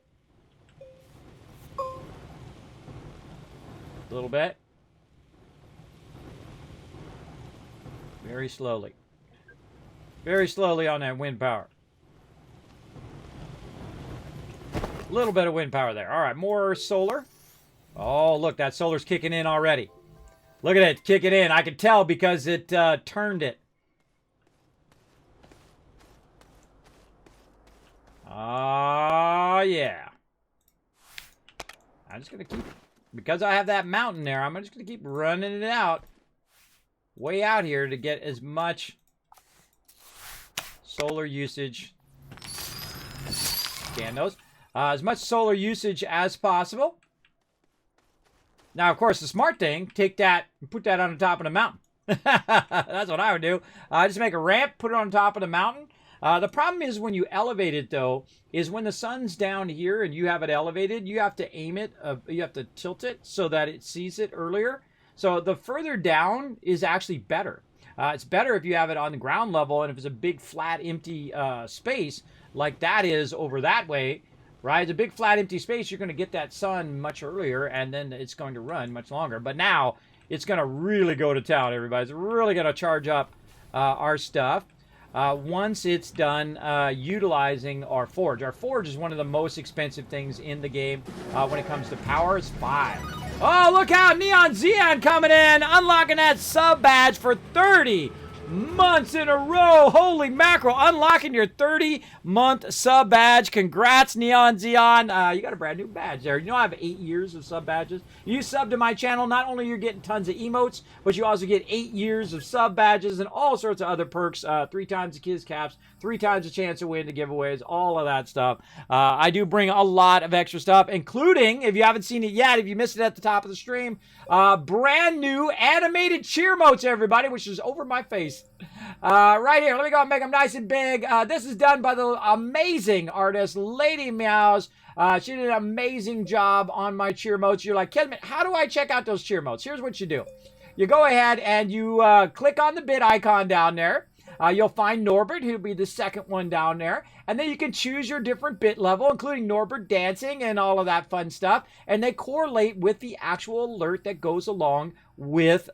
A: A little bit. Very slowly. Very slowly on that wind power. A little bit of wind power there. All right, more solar. Oh, look, that solar's kicking in already. Look at it kicking in. I can tell because it turned it. Oh, yeah. I'm just going to keep... Because I have that mountain there, I'm just going to keep running it out. Way out here to get as much solar usage. Scan those. As much solar usage as possible. Now, of course, the smart thing, take that and put that on the top of the mountain. That's what I would do. Just make a ramp, put it on top of the mountain. The problem is when you elevate it, though, is when the sun's down here and you have it elevated, you have to aim it, you have to tilt it so that it sees it earlier. So the further down is actually better. It's better if you have it on the ground level and if it's a big, flat, empty space like that is over that way, right? It's a big, flat, empty space. You're going to get that sun much earlier and then it's going to run much longer. But now it's going to really go to town, everybody. It's really going to charge up our stuff. Once it's done utilizing our forge. Our forge is one of the most expensive things in the game when it comes to power. It's 5. Oh, look out! Neon Xeon coming in, unlocking that sub badge for 30 months in a row. Holy mackerel, unlocking your 30-month sub badge. Congrats, Neon Xeon. You got a brand new badge there. You know I have 8 years of sub badges. You sub to my channel, not only you're getting tons of emotes, but you also get 8 years of sub badges and all sorts of other perks. 3 times the kids caps, 3 times the chance to win the giveaways, all of that stuff. I do bring a lot of extra stuff, including, if you haven't seen it yet, if you missed it at the top of the stream, brand new animated cheer motes, everybody, which is over my face. Right here, let me go and make them nice and big. This is done by the amazing artist, Lady Meows. She did an amazing job on my cheer motes. You're like, Kismet, how do I check out those cheer motes? Here's what you do. You go ahead and you click on the bit icon down there. You'll find Norbert, who'll be the second one down there. And then you can choose your different bit level, including Norbert dancing and all of that fun stuff. And they correlate with the actual alert that goes along with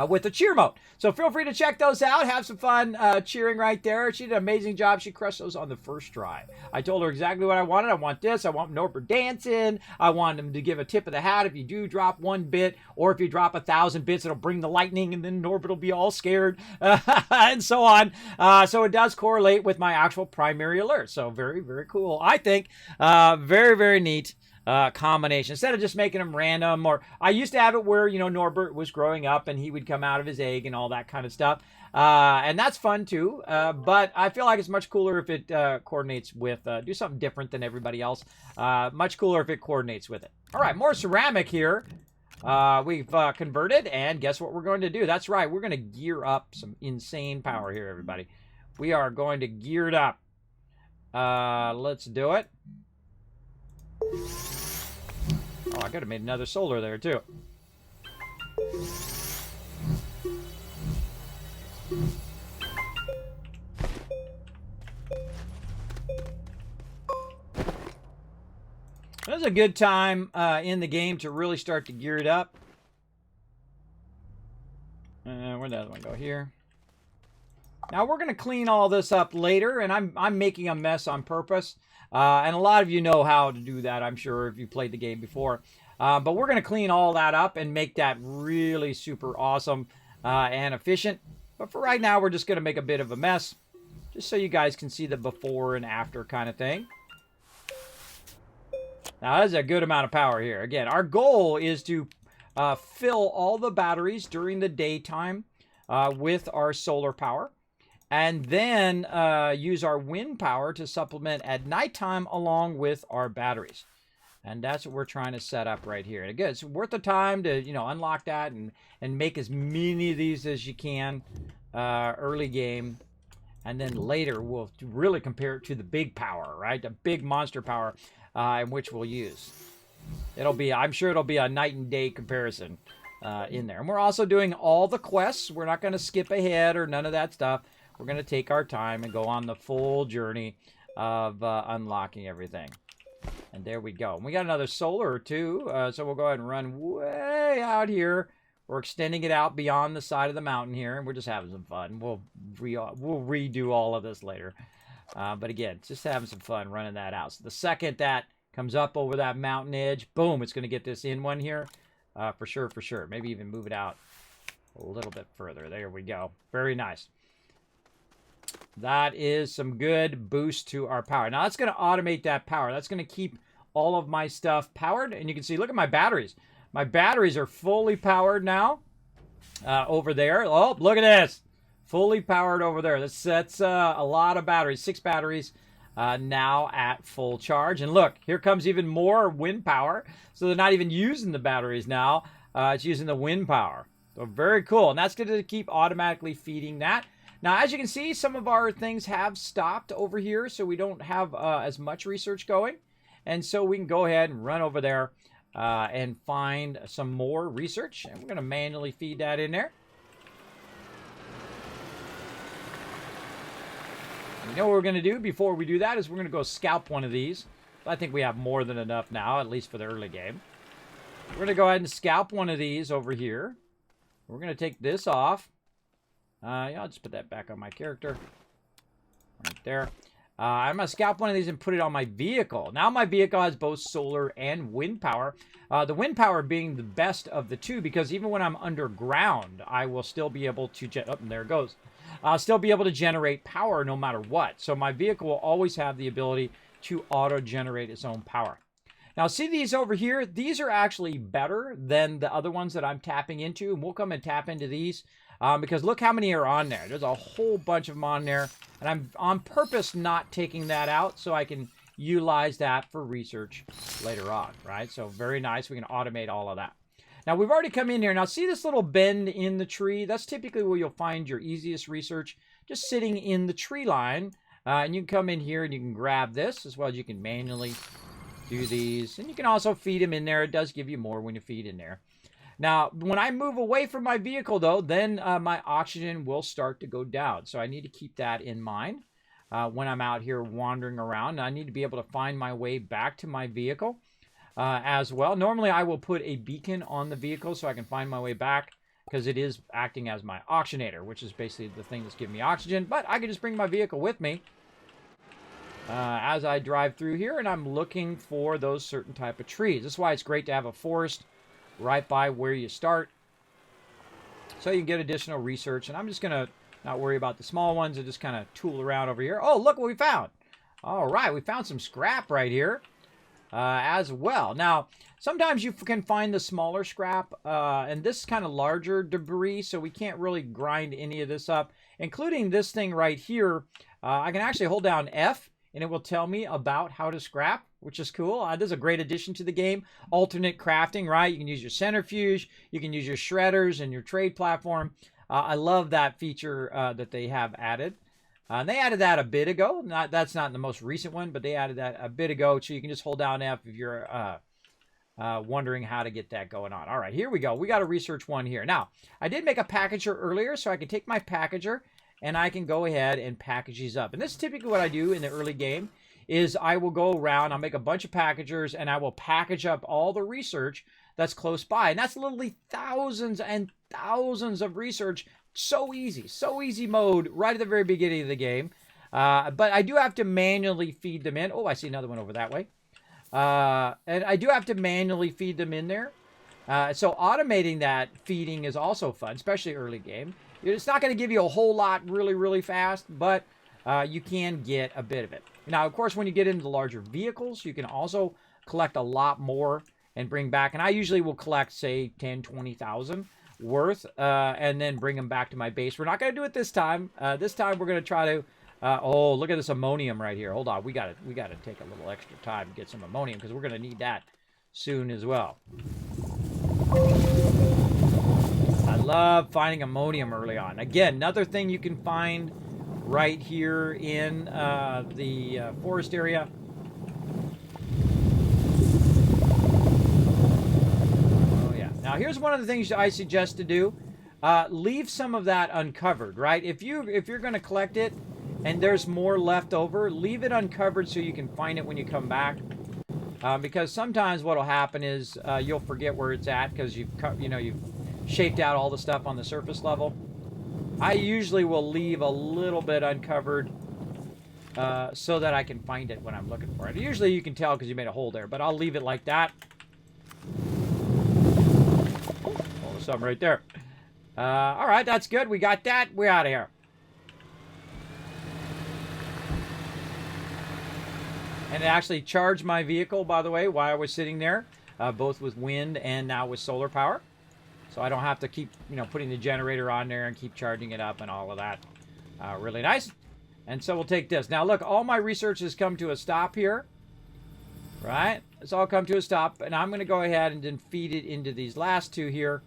A: with the cheer mode. So feel free to check those out. Have some fun cheering right there. She did an amazing job. She crushed those on the first try. I told her exactly what I wanted. I want this. I want Norbert dancing. I want him to give a tip of the hat if you do drop 1 bit, or if you drop 1,000 bits, it'll bring the lightning, and then Norbert will be all scared, and so on. So it does correlate with my actual primary alert. So very, very cool. I think very, very neat. Combination instead of just making them random. Or I used to have it where, you know, Norbert was growing up and he would come out of his egg and all that kind of stuff, and that's fun too, but I feel like it's much cooler if it coordinates with do something different than everybody else. Much cooler if it coordinates with it. All right, more ceramic here. We've converted, and guess what we're going to do? That's right, we're going to gear up some insane power here, everybody. We are going to gear it up. Let's do it. Oh, I could have made another solar there, too. This is a good time in the game to really start to gear it up. Where'd the other one go? Here. Now we're going to clean all this up later, and I'm making a mess on purpose. And a lot of you know how to do that, I'm sure, if you played the game before. But we're going to clean all that up and make that really super awesome and efficient. But for right now, we're just going to make a bit of a mess, just so you guys can see the before and after kind of thing. Now, that's a good amount of power here. Again, our goal is to fill all the batteries during the daytime with our solar power, and then use our wind power to supplement at nighttime along with our batteries. And that's what we're trying to set up right here. And again, it's worth the time to, you know, unlock that and make as many of these as you can early game. And then later we'll really compare it to the big power, right? The big monster power in which we'll use. I'm sure it'll be a night and day comparison in there. And we're also doing all the quests. We're not going to skip ahead or none of that stuff. We're going to take our time and go on the full journey of unlocking everything. And there we go. And we got another solar or two, so we'll go ahead and run way out here. We're extending it out beyond the side of the mountain here, and we're just having some fun. We'll redo all of this later. But again, just having some fun running that out. So the second that comes up over that mountain edge, boom, it's going to get this in one here. For sure, for sure. Maybe even move it out a little bit further. There we go. Very nice. That is some good boost to our power. Now, that's going to automate that power. That's going to keep all of my stuff powered. And you can see, look at my batteries. My batteries are fully powered now over there. Oh, look at this. Fully powered over there. That's a lot of batteries. 6 batteries now at full charge. And look, here comes even more wind power. So they're not even using the batteries now. It's using the wind power. So very cool. And that's going to keep automatically feeding that. Now, as you can see, some of our things have stopped over here, so we don't have as much research going. And so we can go ahead and run over there and find some more research. And we're going to manually feed that in there. You know what we're going to do before we do that is we're going to go scalp one of these. I think we have more than enough now, at least for the early game. We're going to go ahead and scalp one of these over here. We're going to take this off. Yeah, I'll just put that back on my character. Right there. I'm going to scalp one of these and put it on my vehicle. Now my vehicle has both solar and wind power. The wind power being the best of the two, because even when I'm underground, I will still be able to... Oh, and there it goes. I'll still be able to generate power no matter what. So my vehicle will always have the ability to auto-generate its own power. Now, see these over here? These are actually better than the other ones that I'm tapping into. And we'll come and tap into these. Because look how many are on there. There's a whole bunch of them on there. And I'm on purpose not taking that out so I can utilize that for research later on, right? So very nice. We can automate all of that. Now, we've already come in here. Now, see this little bend in the tree? That's typically where you'll find your easiest research, just sitting in the tree line. And you can come in here and you can grab this, as well as you can manually do these. And you can also feed them in there. It does give you more when you feed in there. Now, when I move away from my vehicle, though, then my oxygen will start to go down. So I need to keep that in mind when I'm out here wandering around. I need to be able to find my way back to my vehicle as well. Normally, I will put a beacon on the vehicle so I can find my way back, because it is acting as my oxygenator, which is basically the thing that's giving me oxygen. But I can just bring my vehicle with me as I drive through here, and I'm looking for those certain type of trees. That's why it's great to have a forest right by where you start, so you can get additional research. And I'm just going to not worry about the small ones and just kind of tool around over here. Oh, look what we found. All right, we found some scrap right here as well. Now, sometimes you can find the smaller scrap, and this kind of larger debris, so we can't really grind any of this up, including this thing right here. I can actually hold down F, and it will tell me about how to scrap, which is cool. This is a great addition to the game. Alternate crafting, right? You can use your centrifuge. You can use your shredders and your trade platform. I love that feature that they have added. They added that a bit ago. That's not the most recent one, but they added that a bit ago. So you can just hold down F if you're wondering how to get that going on. All right, here we go. We got a research one here. Now, I did make a packager earlier, so I can take my packager and I can go ahead and package these up. And this is typically what I do in the early game, is I will go around, I'll make a bunch of packagers, and I will package up all the research that's close by. And that's literally thousands and thousands of research So easy mode right at the very beginning of the game. But I do have to manually feed them in. Oh, I see another one over that way. And I do have to manually feed them in there. So automating that feeding is also fun, especially early game. It's not going to give you a whole lot really fast, but you can get a bit of it. Now, of course, when you get into the larger vehicles, you can also collect a lot more and bring back. And I usually will collect, say, 10, 20,000 worth and then bring them back to my base. We're not going to do it this time. This time we're going to try to... oh, look at this ammonium right here. Hold on. We gotta take a little extra time to get some ammonium because we're going to need that soon as well. I love finding ammonium early on. Again, another thing you can find right here in the forest area. Oh yeah. Now here's one of the things I suggest to do. Leave some of that uncovered, right? If you're going to collect it and there's more left over, leave it uncovered so you can find it when you come back. Because sometimes what'll happen is you'll forget where it's at because you've shaped out all the stuff on the surface level. I usually will leave a little bit uncovered so that I can find it when I'm looking for it. Usually you can tell because you made a hole there, but I'll leave it like that. Oh, there's something right there. All right, that's good. We got that. We're out of here. And it actually charged my vehicle, by the way, while I was sitting there, both with wind and now with solar power. So I don't have to keep, putting the generator on there and keep charging it up and all of that. Really nice. And so we'll take this. Now, look, all my research has come to a stop here. Right? It's all come to a stop. And I'm going to go ahead and then feed it into these last two here.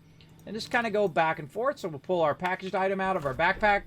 A: And just kind of go back and forth. So we'll pull our packaged item out of our backpack.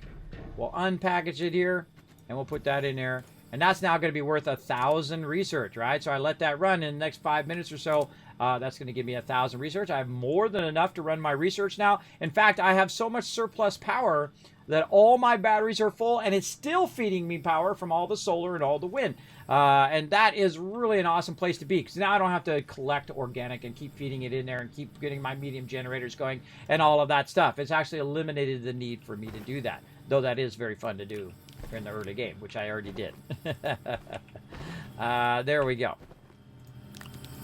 A: We'll unpackage it here. And we'll put that in there. And that's now going to be worth 1,000 research, right? So I let that run in the next 5 minutes or so. That's going to give me 1,000 research. I have more than enough to run my research now. In fact, I have so much surplus power that all my batteries are full, and it's still feeding me power from all the solar and all the wind. And that is really an awesome place to be, because now I don't have to collect organic and keep feeding it in there and keep getting my medium generators going and all of that stuff. It's actually eliminated the need for me to do that, though that is very fun to do in the early game, which I already did. There we go.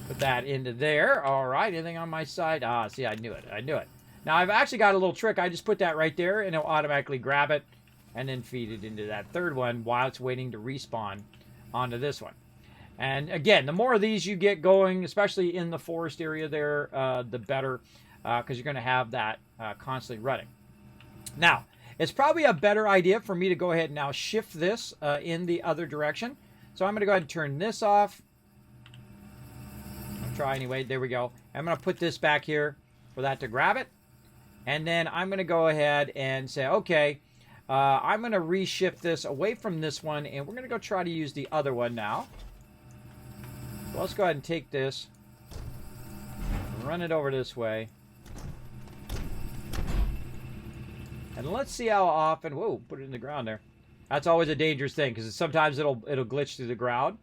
A: Put that into there. All right, anything on my side? Ah, see, I knew it. I knew it. Now, I've actually got a little trick. I just put that right there, and it'll automatically grab it and then feed it into that third one while it's waiting to respawn onto this one. And again, the more of these you get going, especially in the forest area there, the better, because you're going to have that constantly running. Now, it's probably a better idea for me to go ahead and now shift this in the other direction. So I'm going to go ahead and turn this off. I'll try anyway. There we go. I'm going to put this back here for that to grab it. And then I'm going to go ahead and say, okay, I'm going to reshift this away from this one, and we're going to go try to use the other one now. So let's go ahead and take this, run it over this way. And let's see how often... Whoa, put it in the ground there. That's always a dangerous thing, because sometimes it'll glitch through the ground.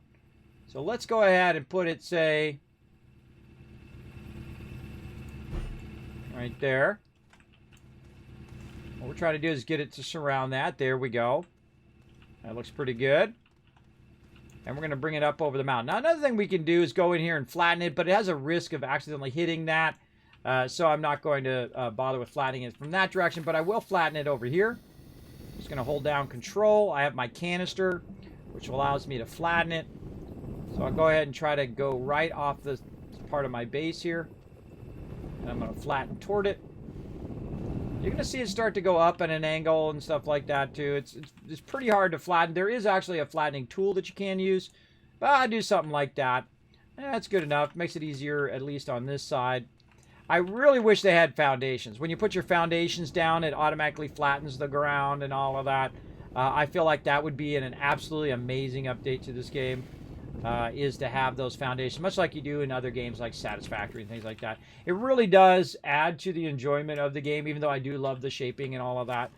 A: So let's go ahead and put it, say, right there. What we're trying to do is get it to surround that. There we go. That looks pretty good. And we're going to bring it up over the mountain. Now, another thing we can do is go in here and flatten it, but it has a risk of accidentally hitting that. So I'm not going to bother with flattening it from that direction, but I will flatten it over here. Just going to hold down Control. I have my canister, which allows me to flatten it. So I'll go ahead and try to go right off this part of my base here. And I'm going to flatten toward it. You're going to see it start to go up at an angle and stuff like that too. It's pretty hard to flatten. There is actually a flattening tool that you can use, but I do something like that. That's good enough. Makes it easier, at least on this side. I really wish they had foundations. When you put your foundations down, it automatically flattens the ground and all of that. I feel like that would be an absolutely amazing update to this game. Is to have those foundations, much like you do in other games like Satisfactory and things like that. It really does add to the enjoyment of the game, even though I do love the shaping and all of that.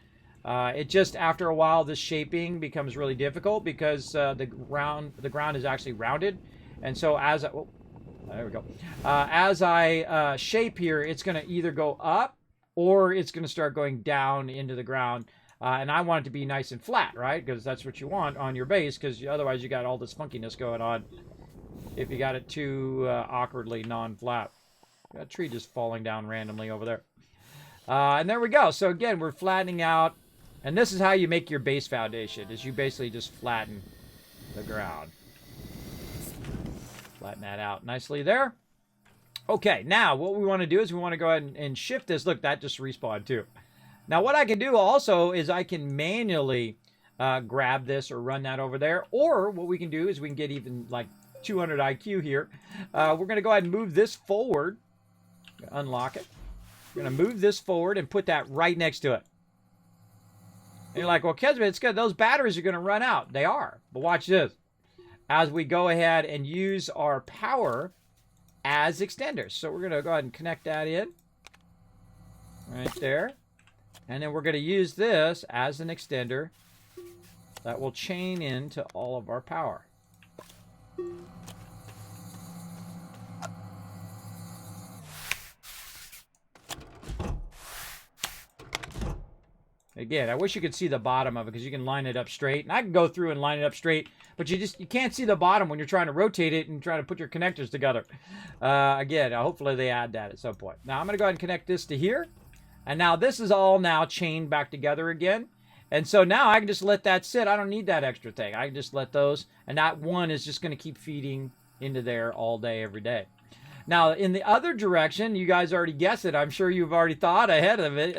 A: It just, after a while, the shaping becomes really difficult because the ground is actually rounded. And so as there we go. As I shape here, it's going to either go up or it's going to start going down into the ground. And I want it to be nice and flat, right? Because that's what you want on your base, because otherwise you got all this funkiness going on if you got it too awkwardly non-flat. Got a tree just falling down randomly over there. And there we go. So again, we're flattening out. And this is how you make your base foundation, is you basically just flatten the ground. Flatten that out nicely there. Okay, now what we want to do is we want to go ahead and shift this. Look, that just respawned too. Now what I can do also is I can manually grab this or run that over there. Or what we can do is we can get even like 200 IQ here. We're going to go ahead and move this forward. Unlock it. We're going to move this forward and put that right next to it. And you're like, well, Kismet, it's good. Those batteries are going to run out. They are. But watch this. As we go ahead and use our power as extenders. So we're going to go ahead and connect that in. Right there. And then we're going to use this as an extender that will chain into all of our power. Again, I wish you could see the bottom of it because you can line it up straight. And I can go through and line it up straight, but you can't see the bottom when you're trying to rotate it and trying to put your connectors together. Again, hopefully they add that at some point. Now I'm going to go ahead and connect this to here. And now this is all now chained back together again. And so now I can just let that sit. I don't need that extra thing. I can just let those. And that one is just going to keep feeding into there all day, every day. Now, in the other direction, you guys already guessed it. I'm sure you've already thought ahead of it.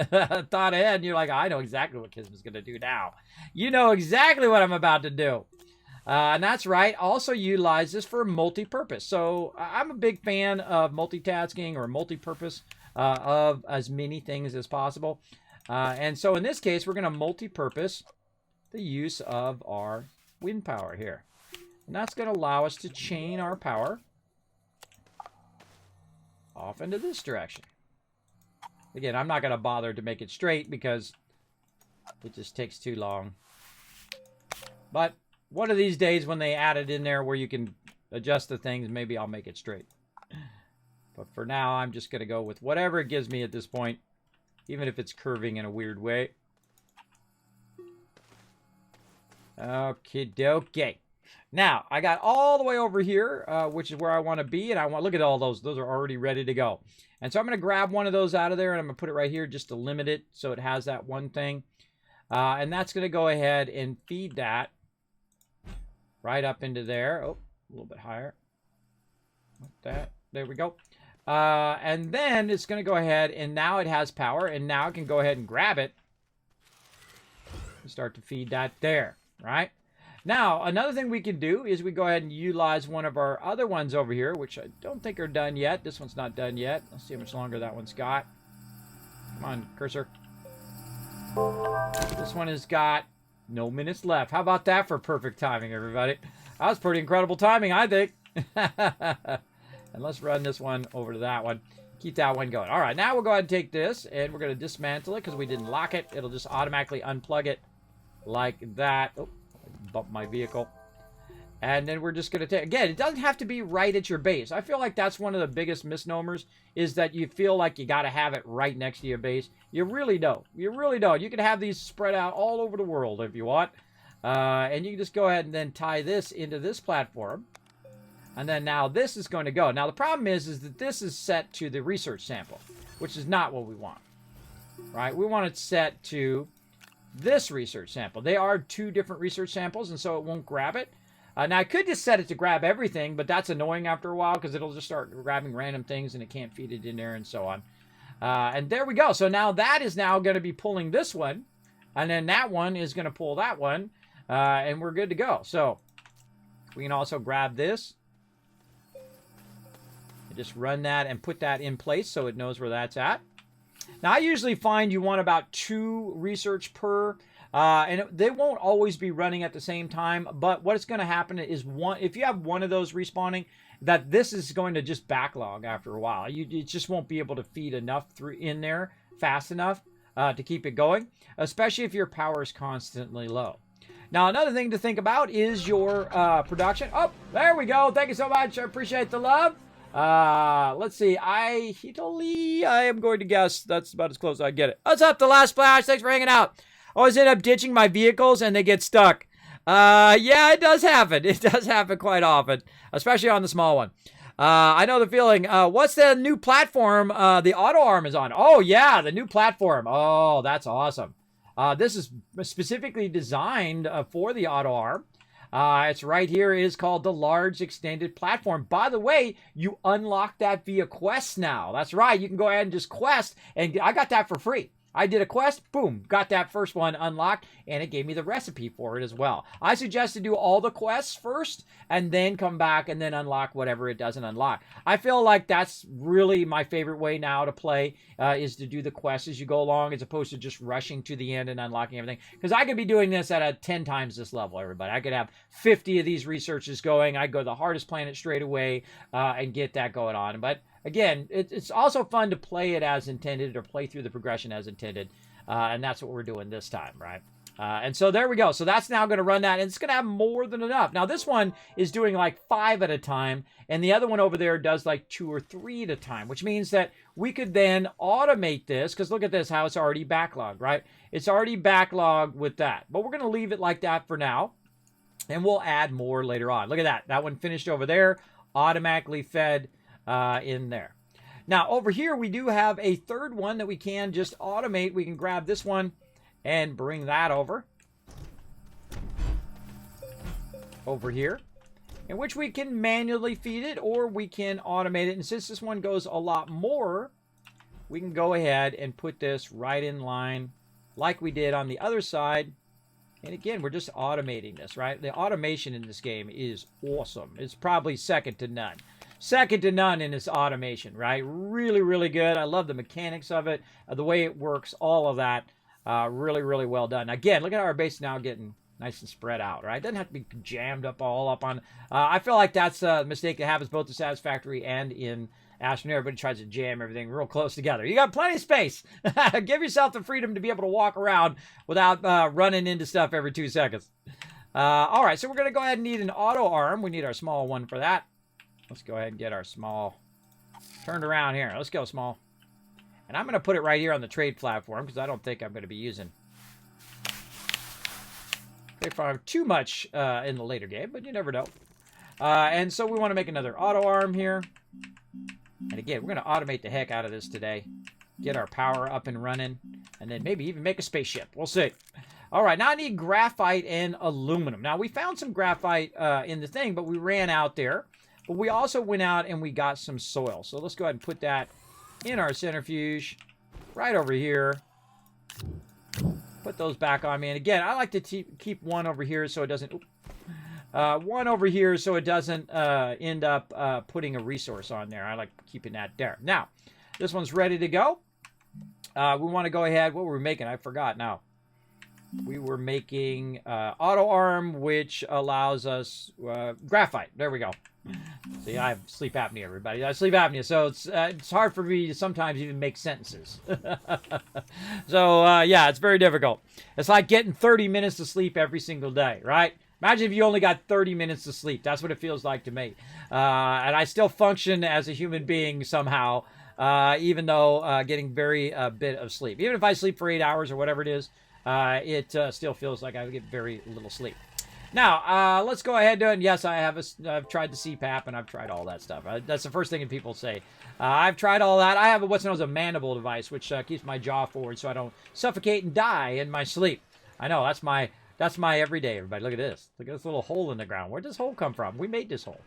A: Thought ahead, and you're like, I know exactly what Kismet's going to do now. You know exactly what I'm about to do. And that's right. Also utilize this for multi-purpose. So I'm a big fan of multitasking or multi-purpose of as many things as possible. And so in this case, we're going to multi-purpose the use of our wind power here. And that's going to allow us to chain our power off into this direction. Again, I'm not going to bother to make it straight because it just takes too long. But one of these days when they add it in there where you can adjust the things, maybe I'll make it straight. But for now, I'm just going to go with whatever it gives me at this point, even if it's curving in a weird way. Okie dokie. Now, I got all the way over here, which is where I want to be, and I want, look at all those. Those are already ready to go. And so I'm going to grab one of those out of there, and I'm going to put it right here just to limit it so it has that one thing. And that's going to go ahead and feed that right up into there. Oh, a little bit higher. Like that. There we go. And then it's going to go ahead, and now it has power, and now I can go ahead and grab it and start to feed that there, right? Now, another thing we can do is we go ahead and utilize one of our other ones over here, which I don't think are done yet. This one's not done yet. Let's see how much longer that one's got. Come on, cursor. This one has got no minutes left. How about that for perfect timing, everybody? That was pretty incredible timing, I think. And let's run this one over to that one. Keep that one going. All right, now we'll go ahead and take this, and we're going to dismantle it because we didn't lock it. It'll just automatically unplug it like that. Oh, I bumped my vehicle. And then we're just going to take... Again, it doesn't have to be right at your base. I feel like that's one of the biggest misnomers, is that you feel like you got to have it right next to your base. You really don't. You really don't. You can have these spread out all over the world if you want. And you can just go ahead and then tie this into this platform. And then now this is going to go. Now the problem is that this is set to the research sample, which is not what we want. Right? We want it set to this research sample. They are two different research samples, and so it won't grab it. Now I could just set it to grab everything, but that's annoying after a while because it'll just start grabbing random things and it can't feed it in there and so on. And there we go. So now that is now going to be pulling this one, and then that one is going to pull that one, and we're good to go. So we can also grab this. Just run that and put that in place so it knows where that's at. Now, I usually find you want about 2 research per, and they won't always be running at the same time, but what's going to happen is if you have one of those respawning, that this is going to just backlog after a while. You just won't be able to feed enough through in there fast enough to keep it going, especially if your power is constantly low. Now, another thing to think about is your production. Oh, there we go. Thank you so much. I appreciate the love. Let's see. Italy, I am going to guess that's about as close as I get it. What's up, the last splash? Thanks for hanging out. I always end up ditching my vehicles and they get stuck. Yeah, it does happen. It does happen quite often, especially on the small one. I know the feeling. What's the new platform the auto arm is on? Oh, yeah, the new platform. Oh, that's awesome. This is specifically designed for the auto arm. It's right here. It is called the Large Extended Platform. By the way, you unlock that via quests now. That's right. You can go ahead and just quest, and I got that for free. I did a quest, boom, got that first one unlocked, and it gave me the recipe for it as well. I suggest to do all the quests first, and then come back and then unlock whatever it doesn't unlock. I feel like that's really my favorite way now to play, is to do the quests as you go along, as opposed to just rushing to the end and unlocking everything. Because I could be doing this at a 10 times this level, everybody. I could have 50 of these researches going. I'd go to the hardest planet straight away and get that going on. But again, it's also fun to play it as intended, or play through the progression as intended. And that's what we're doing this time, right? And so there we go. So that's now going to run that, and it's going to have more than enough. Now, this one is doing like 5 at a time, and the other one over there does like 2 or 3 at a time, which means that we could then automate this, because look at this, how it's already backlogged, right? It's already backlogged with that. But we're going to leave it like that for now, and we'll add more later on. Look at that. That one finished over there, automatically fed in there. Now over here we do have a third one that we can just automate. We can grab this one and bring that over here, in which we can manually feed it, or we can automate it. And since this one goes a lot more, we can go ahead and put this right in line like we did on the other side. And again, we're just automating this, right? The automation in this game is awesome. It's probably second to none. Second to none in this automation, right? Really, really good. I love the mechanics of it, the way it works, all of that. Really, really well done. Again, look at our base now getting nice and spread out, right? It doesn't have to be jammed up all up on. I feel like that's a mistake that happens both in Satisfactory and in Astroneer. Everybody tries to jam everything real close together. You got plenty of space. Give yourself the freedom to be able to walk around without running into stuff every 2 seconds. All right, so we're going to go ahead and need an auto arm. We need our small one for that. Let's go ahead and get our small turned around here. Let's go, small. And I'm going to put it right here on the trade platform, because I don't think I'm going to be using trade farm too much in the later game, but you never know. And so we want to make another auto arm here. And again, we're going to automate the heck out of this today. Get our power up and running, and then maybe even make a spaceship. We'll see. All right, now I need graphite and aluminum. Now, we found some graphite in the thing, but we ran out there. But we also went out and we got some soil. So let's go ahead and put that in our centrifuge right over here. Put those back on me. And again, I like to keep one over here so it doesn't... one over here so it doesn't end up putting a resource on there. I like keeping that there. Now, this one's ready to go. We want to go ahead. What were we making? I forgot now. We were making auto arm, which allows us graphite. There we go. See, I have sleep apnea, everybody. I have sleep apnea, so it's hard for me to sometimes even make sentences. So, yeah, it's very difficult. It's like getting 30 minutes of sleep every single day, right? Imagine if you only got 30 minutes of sleep. That's what it feels like to me. And I still function as a human being somehow, even though getting very bit of sleep. Even if I sleep for 8 hours or whatever it is, it still feels like I get very little sleep. Now, let's go ahead and yes, I've tried the CPAP and I've tried all that stuff. That's the first thing that people say. I've tried all that. I have what's known as a mandible device, which keeps my jaw forward so I don't suffocate and die in my sleep. I know, that's my everyday, everybody. Look at this. Look at this little hole in the ground. Where'd this hole come from? We made this hole.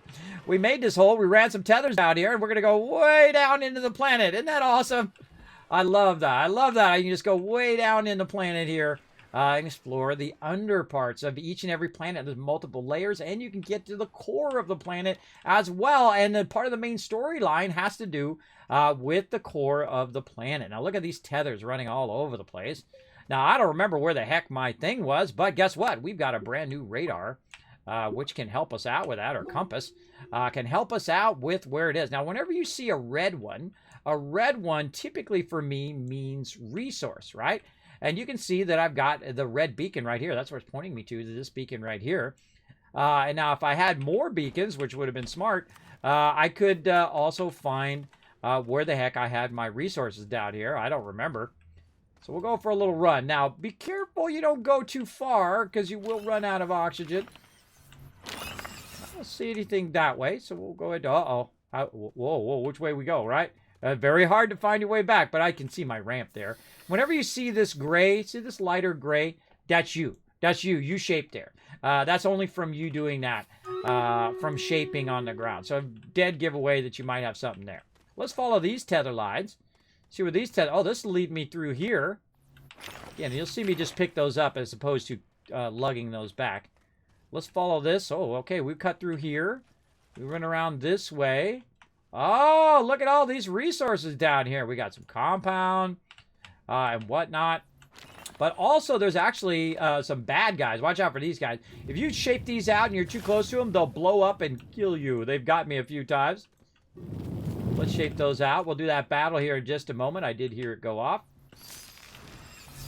A: We made this hole. We ran some tethers out here, and we're going to go way down into the planet. Isn't that awesome? I love that. I love that. You can just go way down in the planet here. And explore the underparts of each and every planet. There's multiple layers, and you can get to the core of the planet as well. And the part of the main storyline has to do with the core of the planet. Now, look at these tethers running all over the place. Now, I don't remember where the heck my thing was, but guess what? We've got a brand new radar, which can help us out with that, or compass, can help us out with where it is. Now, whenever you see a red one typically for me means resource, right? And you can see that I've got the red beacon right here. That's where it's pointing me to this beacon right here. And now if I had more beacons, which would have been smart, I could also find where the heck I had my resources down here. I don't remember. So we'll go for a little run. Now, be careful you don't go too far, because you will run out of oxygen. I don't see anything that way, so we'll go ahead. Uh-oh. Whoa, which way we go, right? Very hard to find your way back, but I can see my ramp there. Whenever you see this gray, see this lighter gray, that's you. That's you. You shaped there. That's only from you doing that, from shaping on the ground. So dead giveaway that you might have something there. Let's follow these tether lines. See where these tether... Oh, this will lead me through here. Again, you'll see me just pick those up as opposed to lugging those back. Let's follow this. Oh, okay, we cut through here. We run around this way. Oh, look at all these resources down here. We got some compound and whatnot. But also, there's actually some bad guys. Watch out for these guys. If you shape these out and you're too close to them, they'll blow up and kill you. They've got me a few times. Let's shape those out. We'll do that battle here in just a moment. I did hear it go off.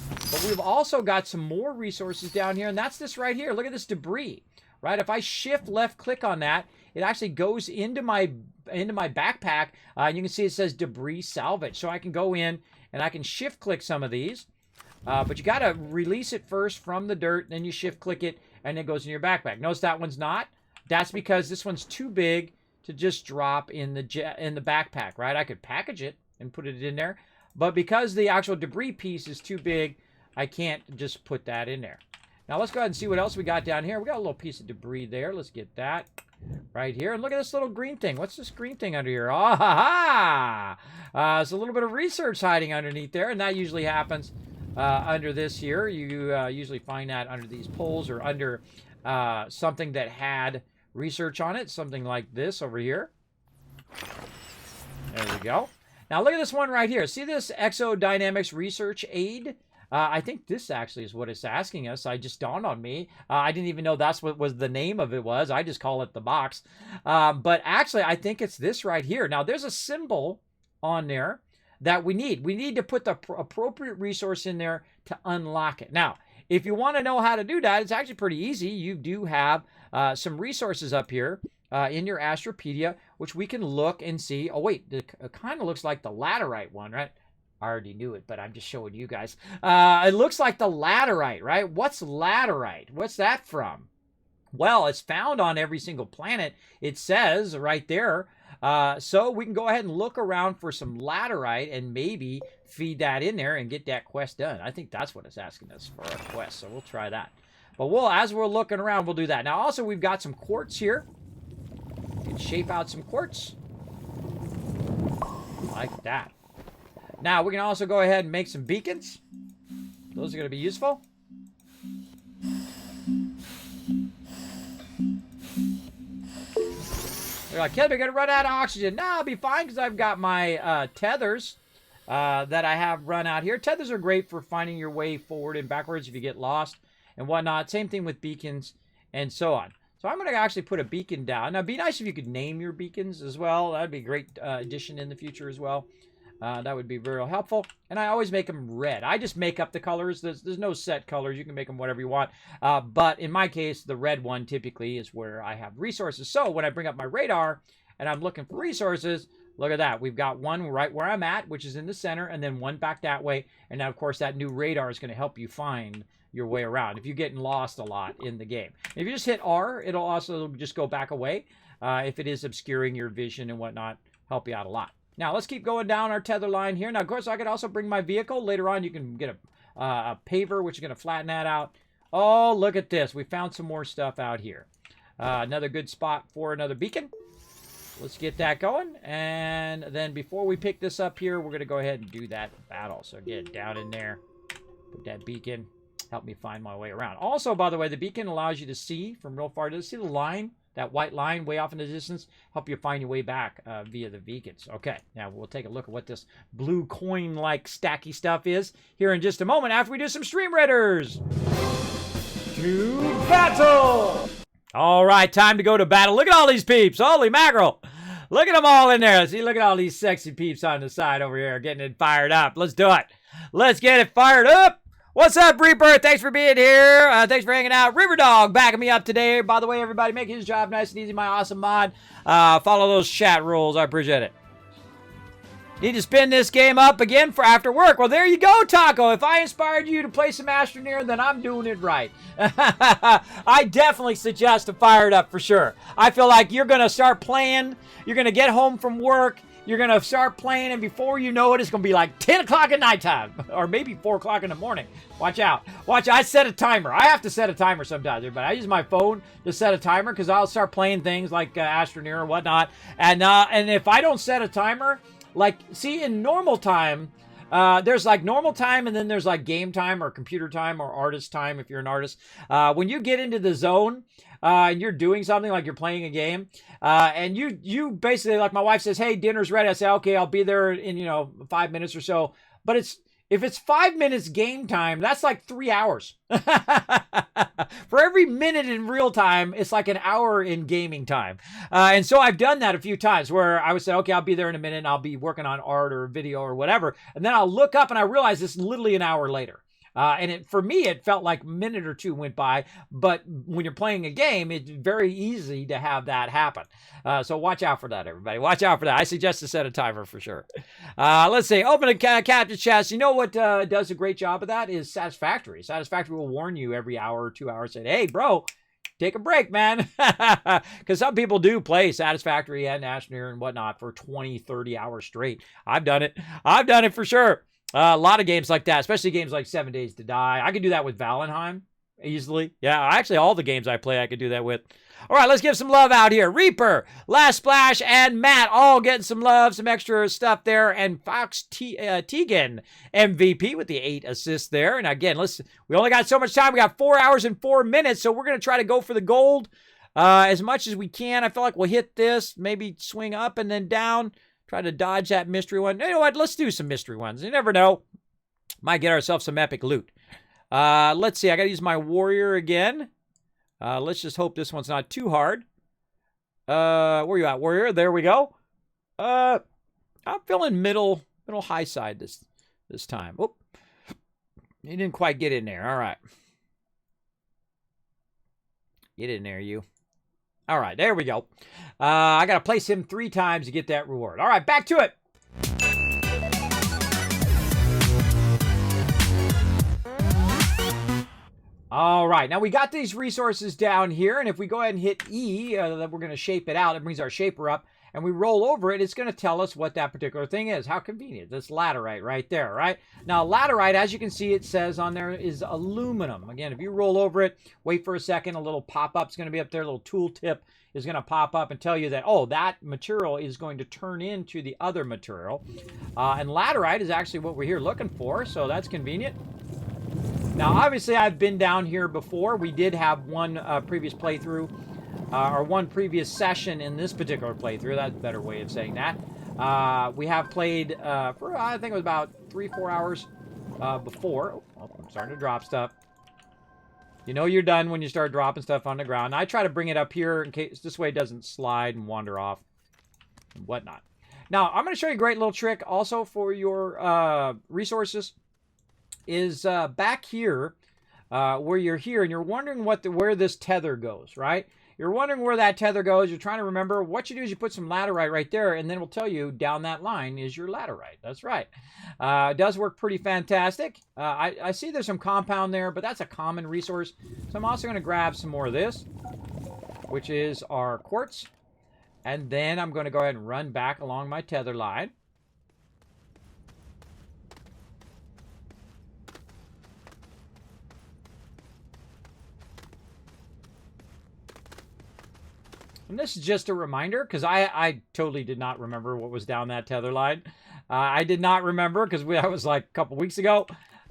A: But we've also got some more resources down here, and that's this right here. Look at this debris, right? If I shift left click on that, it actually goes into my backpack, and you can see it says debris salvage. So I can go in and I can shift click some of these, but you got to release it first from the dirt, then you shift click it, and it goes in your backpack. Notice that one's not. That's because this one's too big to just drop in the backpack, right? I could package it and put it in there, but because the actual debris piece is too big, I can't just put that in there. Now let's go ahead and see what else we got down here. We got a little piece of debris there. Let's get that right here. And look at this little green thing. What's this green thing under here? Oh, ha, ha! There's a little bit of research hiding underneath there, and that usually happens under this here. You usually find that under these poles or under something that had research on it, something like this over here. There we go. Now look at this one right here. See this exodynamics research aid? I think this actually is what it's asking us. I just dawned on me. I didn't even know that's what was the name of it was. I just call it the box. But actually, I think it's this right here. Now, there's a symbol on there that we need. We need to put the appropriate resource in there to unlock it. Now, if you want to know how to do that, it's actually pretty easy. You do have some resources up here in your Astropedia, which we can look and see. Oh, wait, it kind of looks like the laterite one, right? I already knew it, but I'm just showing you guys. It looks like the laterite, right? What's laterite? What's that from? Well, it's found on every single planet. It says right there. So we can go ahead and look around for some laterite and maybe feed that in there and get that quest done. I think that's what it's asking us for our quest, so we'll try that. But as we're looking around, we'll do that. Now, also, we've got some quartz here. We can shape out some quartz. Like that. Now, we can also go ahead and make some beacons. Those are going to be useful. They're like, Kid, we're going to run out of oxygen. No, I'll be fine because I've got my tethers that I have run out here. Tethers are great for finding your way forward and backwards if you get lost and whatnot. Same thing with beacons and so on. So I'm going to actually put a beacon down. Now, it'd be nice if you could name your beacons as well. That'd be a great addition in the future as well. That would be very helpful. And I always make them red. I just make up the colors. There's no set colors. You can make them whatever you want. But in my case, the red one typically is where I have resources. So when I bring up my radar and I'm looking for resources, look at that. We've got one right where I'm at, which is in the center, and then one back that way. And now, of course, that new radar is going to help you find your way around if you're getting lost a lot in the game. If you just hit R, it'll also just go back away. If it is obscuring your vision and whatnot, help you out a lot. Now, let's keep going down our tether line here. Now, of course, I could also bring my vehicle. Later on, you can get a paver, which is going to flatten that out. Oh, look at this. We found some more stuff out here. Another good spot for another beacon. Let's get that going. And then before we pick this up here, we're going to go ahead and do that battle. So get down in there. Put that beacon. Help me find my way around. Also, by the way, the beacon allows you to see from real far. Does see the line? That white line way off in the distance, help you find your way back via the beacons. Okay, now we'll take a look at what this blue coin-like stacky stuff is here in just a moment after we do some Stream Raiders. To battle! All right, time to go to battle. Look at all these peeps. Holy mackerel. Look at them all in there. See, look at all these sexy peeps on the side over here getting it fired up. Let's do it. Let's get it fired up. What's up, Reaper? Thanks for being here. Thanks for hanging out. River Dog backing me up today. By the way, everybody, make his job nice and easy. My awesome mod. Follow those chat rules. I appreciate it. Need to spin this game up again for after work. Well, there you go, Taco. If I inspired you to play some Astroneer, then I'm doing it right. I definitely suggest to fire it up for sure. I feel like you're going to start playing. You're going to get home from work. You're going to start playing, and before you know it, it's going to be like 10 o'clock at nighttime. Or maybe 4 o'clock in the morning. Watch out. Watch out. I set a timer. I have to set a timer sometimes, everybody. I use my phone to set a timer because I'll start playing things like Astroneer or whatnot. And if I don't set a timer... Like, see, in normal time, there's like normal time, and then there's like game time or computer time or artist time if you're an artist. When you get into the zone and you're doing something like you're playing a game, and you basically, like my wife says, hey, dinner's ready. I say, okay, I'll be there in, 5 minutes or so. But if it's 5 minutes game time, that's like 3 hours. For every minute in real time, it's like an hour in gaming time. And so I've done that a few times where I would say, okay, I'll be there in a minute and I'll be working on art or video or whatever. And then I'll look up and I realize it's literally an hour later. For me, it felt like a minute or two went by. But when you're playing a game, it's very easy to have that happen. So watch out for that, everybody. Watch out for that. I suggest to set a timer for sure. Let's see. Open a captain chest. You know what does a great job of that is Satisfactory. Satisfactory will warn you every hour or 2 hours, saying, hey, bro, take a break, man. Because some people do play Satisfactory and Astroneer and whatnot for 20, 30 hours straight. I've done it. I've done it for sure. A lot of games like that, especially games like 7 Days to Die. I could do that with Valheim easily. Yeah, actually, all the games I play, I could do that with. All right, let's give some love out here. Reaper, Last Splash, and Matt all getting some love, some extra stuff there. And Fox Tegan, MVP with the 8 assists there. And again, we only got so much time. We got 4 hours and 4 minutes, so we're going to try to go for the gold as much as we can. I feel like we'll hit this, maybe swing up and then down. Try to dodge that mystery one. You know what? Let's do some mystery ones. You never know. Might get ourselves some epic loot. Let's see. I got to use my warrior again. Let's just hope this one's not too hard. Where you at, warrior? There we go. I'm feeling middle high side this time. Oop. You didn't quite get in there. All right. Get in there, you. All right, there we go. I got to place him 3 times to get that reward. All right, back to it. All right, now we got these resources down here, and if we go ahead and hit E, we're going to shape it out. It brings our shaper up, and we roll over it. It's going to tell us what that particular thing is. How convenient. That's laterite right there, right? Now, laterite, as you can see, it says on there is aluminum. Again, if you roll over it, wait for a second, a little pop-up is going to be up there. A little tooltip is going to pop up and tell you that, oh, that material is going to turn into the other material. And laterite is actually what we're here looking for, so that's convenient. Now, obviously, I've been down here before. We did have one previous playthrough, or one previous session in this particular playthrough. That's a better way of saying that. We have played for, I think it was about 3-4 hours before. Oh, I'm starting to drop stuff. You know you're done when you start dropping stuff on the ground. I try to bring it up here in case this way it doesn't slide and wander off and whatnot. Now, I'm going to show you a great little trick also for your resources. Is back here where you're here and you're wondering where this tether goes, right? You're wondering where that tether goes. You're trying to remember. What you do is you put some laterite right there, and then it will tell you down that line is your laterite. That's right. It does work pretty fantastic. I see there's some compound there, but that's a common resource. So I'm also going to grab some more of this, which is our quartz. And then I'm going to go ahead and run back along my tether line. And this is just a reminder, because I totally did not remember what was down that tether line. I did not remember, because that was like a couple weeks ago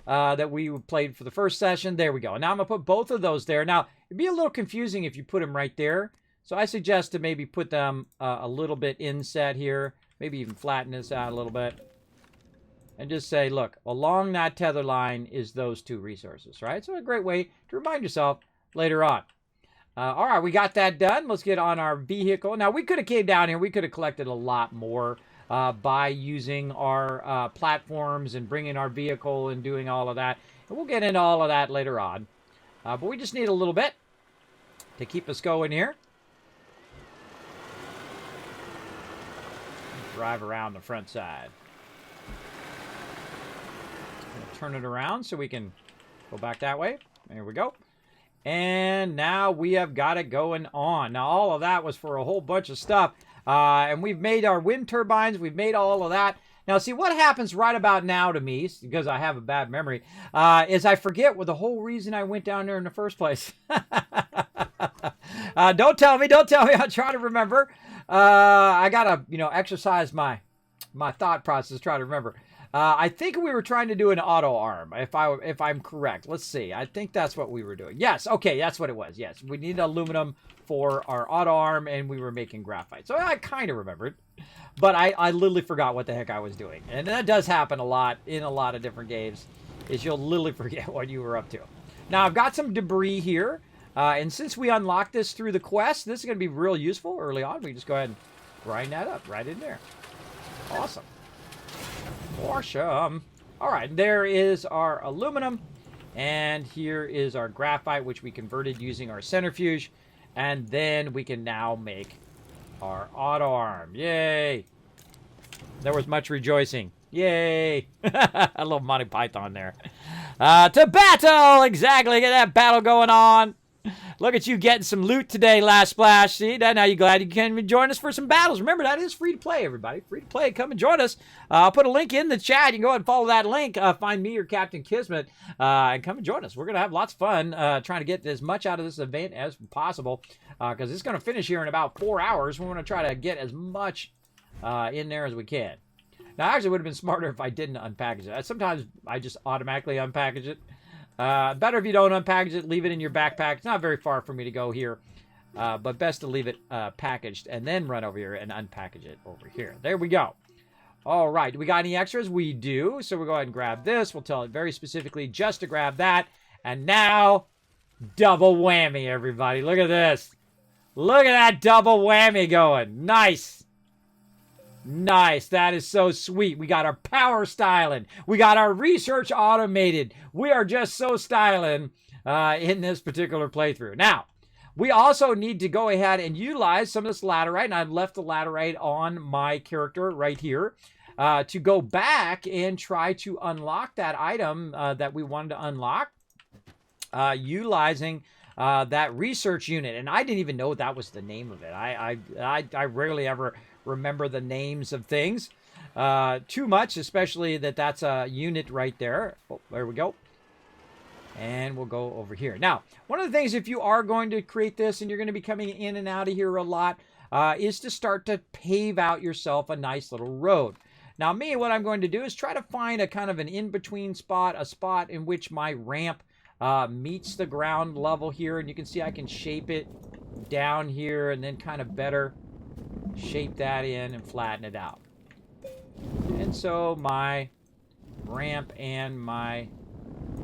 A: that we played for the first session. There we go. Now I'm going to put both of those there. Now, it'd be a little confusing if you put them right there. So I suggest to maybe put them a little bit inset here. Maybe even flatten this out a little bit. And just say, look, along that tether line is those 2 resources, right? So a great way to remind yourself later on. All right, we got that done. Let's get on our vehicle. Now, we could have came down here. We could have collected a lot more by using our platforms and bringing our vehicle and doing all of that. And we'll get into all of that later on. But we just need a little bit to keep us going here. Drive around the front side. Turn it around so we can go back that way. There we go. And now we have got it going on. Now, all of that was for a whole bunch of stuff. And we've made our wind turbines. We've made all of that. Now, see, what happens right about now to me, because I have a bad memory, is I forget what the whole reason I went down there in the first place. Don't tell me. Don't tell me. I'll try to remember. I got to, exercise my thought process, try to remember. I think we were trying to do an auto arm, if I'm correct. Let's see. I think that's what we were doing. Yes. Okay. That's what it was. Yes. We needed aluminum for our auto arm, and we were making graphite. So I kind of remembered. But I literally forgot what the heck I was doing. And that does happen a lot in a lot of different games, is you'll literally forget what you were up to. Now, I've got some debris here. And since we unlocked this through the quest, this is going to be real useful early on. We just go ahead and grind that up right in there. Awesome. Awesome. All right, there is our aluminum. And here is our graphite, which we converted using our centrifuge. And then we can now make our auto arm. Yay. There was much rejoicing. Yay. A little Monty Python there. To battle. Exactly. Get that battle going on. Look at you getting some loot today, Last Splash. See, now you're glad you can join us for some battles. Remember, that is free to play, everybody. Free to play. Come and join us. I'll put a link in the chat. You can go ahead and follow that link. Find me or Captain Kismet and come and join us. We're going to have lots of fun trying to get as much out of this event as possible because it's going to finish here in about 4 hours. We're going to try to get as much in there as we can. Now, actually, it would have been smarter if I didn't unpackage it. Sometimes I just automatically unpackage it. Better if you don't unpackage it, leave it in your backpack. It's not very far for me to go here, but best to leave it packaged and then run over here and unpackage it over here. There we go. All right, do we got any extras? We do, so we'll go ahead and grab this. We'll tell it very specifically just to grab that. And now, double whammy, everybody. Look at this. Look at that double whammy going. Nice. Nice. That is so sweet. We got our power styling. We got our research automated. We are just so styling in this particular playthrough. Now, we also need to go ahead and utilize some of this laterite, and I've left the laterite on my character right here to go back and try to unlock that item that we wanted to unlock utilizing that research unit. And I didn't even know that was the name of it. I rarely ever remember the names of things too much, especially that's a unit right there. Oh, there we go. And we'll go over here. Now, one of the things, if you are going to create this and you're going to be coming in and out of here a lot, is to start to pave out yourself a nice little road. Now, me, what I'm going to do is try to find a kind of an in-between spot, a spot in which my ramp meets the ground level here. And you can see I can shape it down here and then kind of better shape that in and flatten it out. And so my ramp and my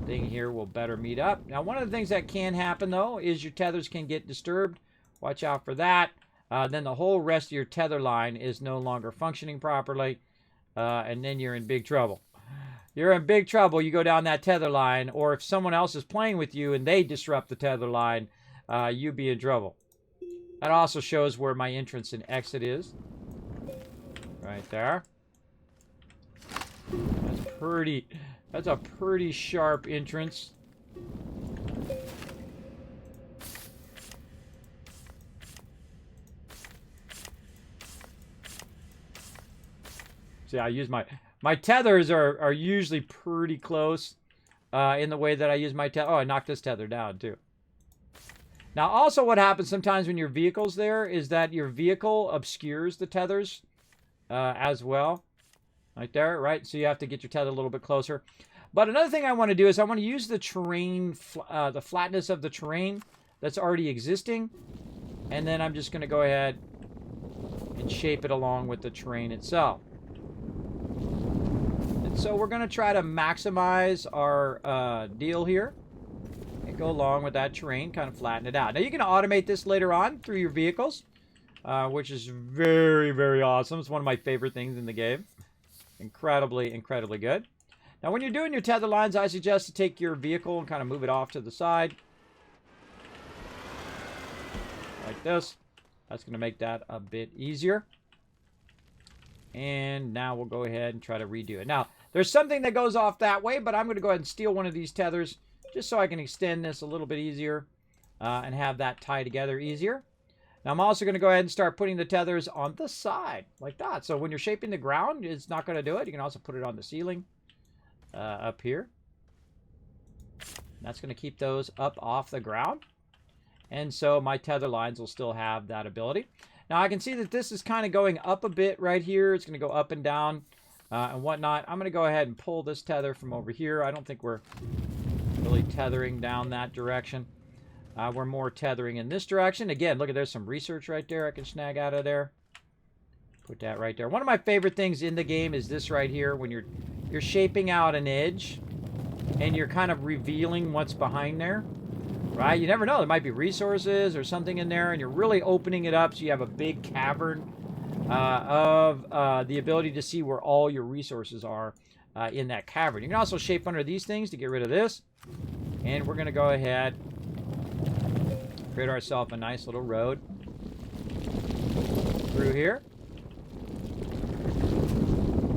A: thing here will better meet up. Now, one of the things that can happen, though, is your tethers can get disturbed. Watch out for that. Then the whole rest of your tether line is no longer functioning properly, and then you're in big trouble. You're in big trouble. You go down that tether line, or if someone else is playing with you and they disrupt the tether line, you'd be in trouble. That also shows where my entrance and exit is. Right there. That's a pretty sharp entrance. See, I use my tethers are usually pretty close in the way that I use my tether. Oh, I knocked this tether down too. Now, also what happens sometimes when your vehicle's there is that your vehicle obscures the tethers as well. Right there, right? So you have to get your tether a little bit closer. But another thing I want to do is I want to use the terrain, the flatness of the terrain that's already existing. And then I'm just going to go ahead and shape it along with the terrain itself. And so we're going to try to maximize our deal here. And go along with that terrain, kind of flatten it out. Now, you can automate this later on through your vehicles. which is very, very awesome. It's one of my favorite things in the game. Incredibly, incredibly good. Now, when you're doing your tether lines, I suggest to take your vehicle and kind of move it off to the side. Like this. That's going to make that a bit easier. And now we'll go ahead and try to redo it. Now, there's something that goes off that way, but I'm going to go ahead and steal one of these tethers just so I can extend this a little bit easier and have that tie together easier. Now, I'm also going to go ahead and start putting the tethers on the side like that. So when you're shaping the ground, it's not going to do it. You can also put it on the ceiling up here. That's going to keep those up off the ground. And so my tether lines will still have that ability. Now, I can see that this is kind of going up a bit right here. It's going to go up and down and whatnot. I'm going to go ahead and pull this tether from over here. I don't think we're really tethering down that direction. We're more tethering in this direction. Again, look at, there's some research right there I can snag out of there. Put that right there. One of my favorite things in the game is this right here. When you're shaping out an edge and you're kind of revealing what's behind there. Right? You never know. There might be resources or something in there, and you're really opening it up so you have a big cavern of the ability to see where all your resources are in that cavern. You can also shape under these things to get rid of this. And we're going to go ahead, create ourselves a nice little road through here.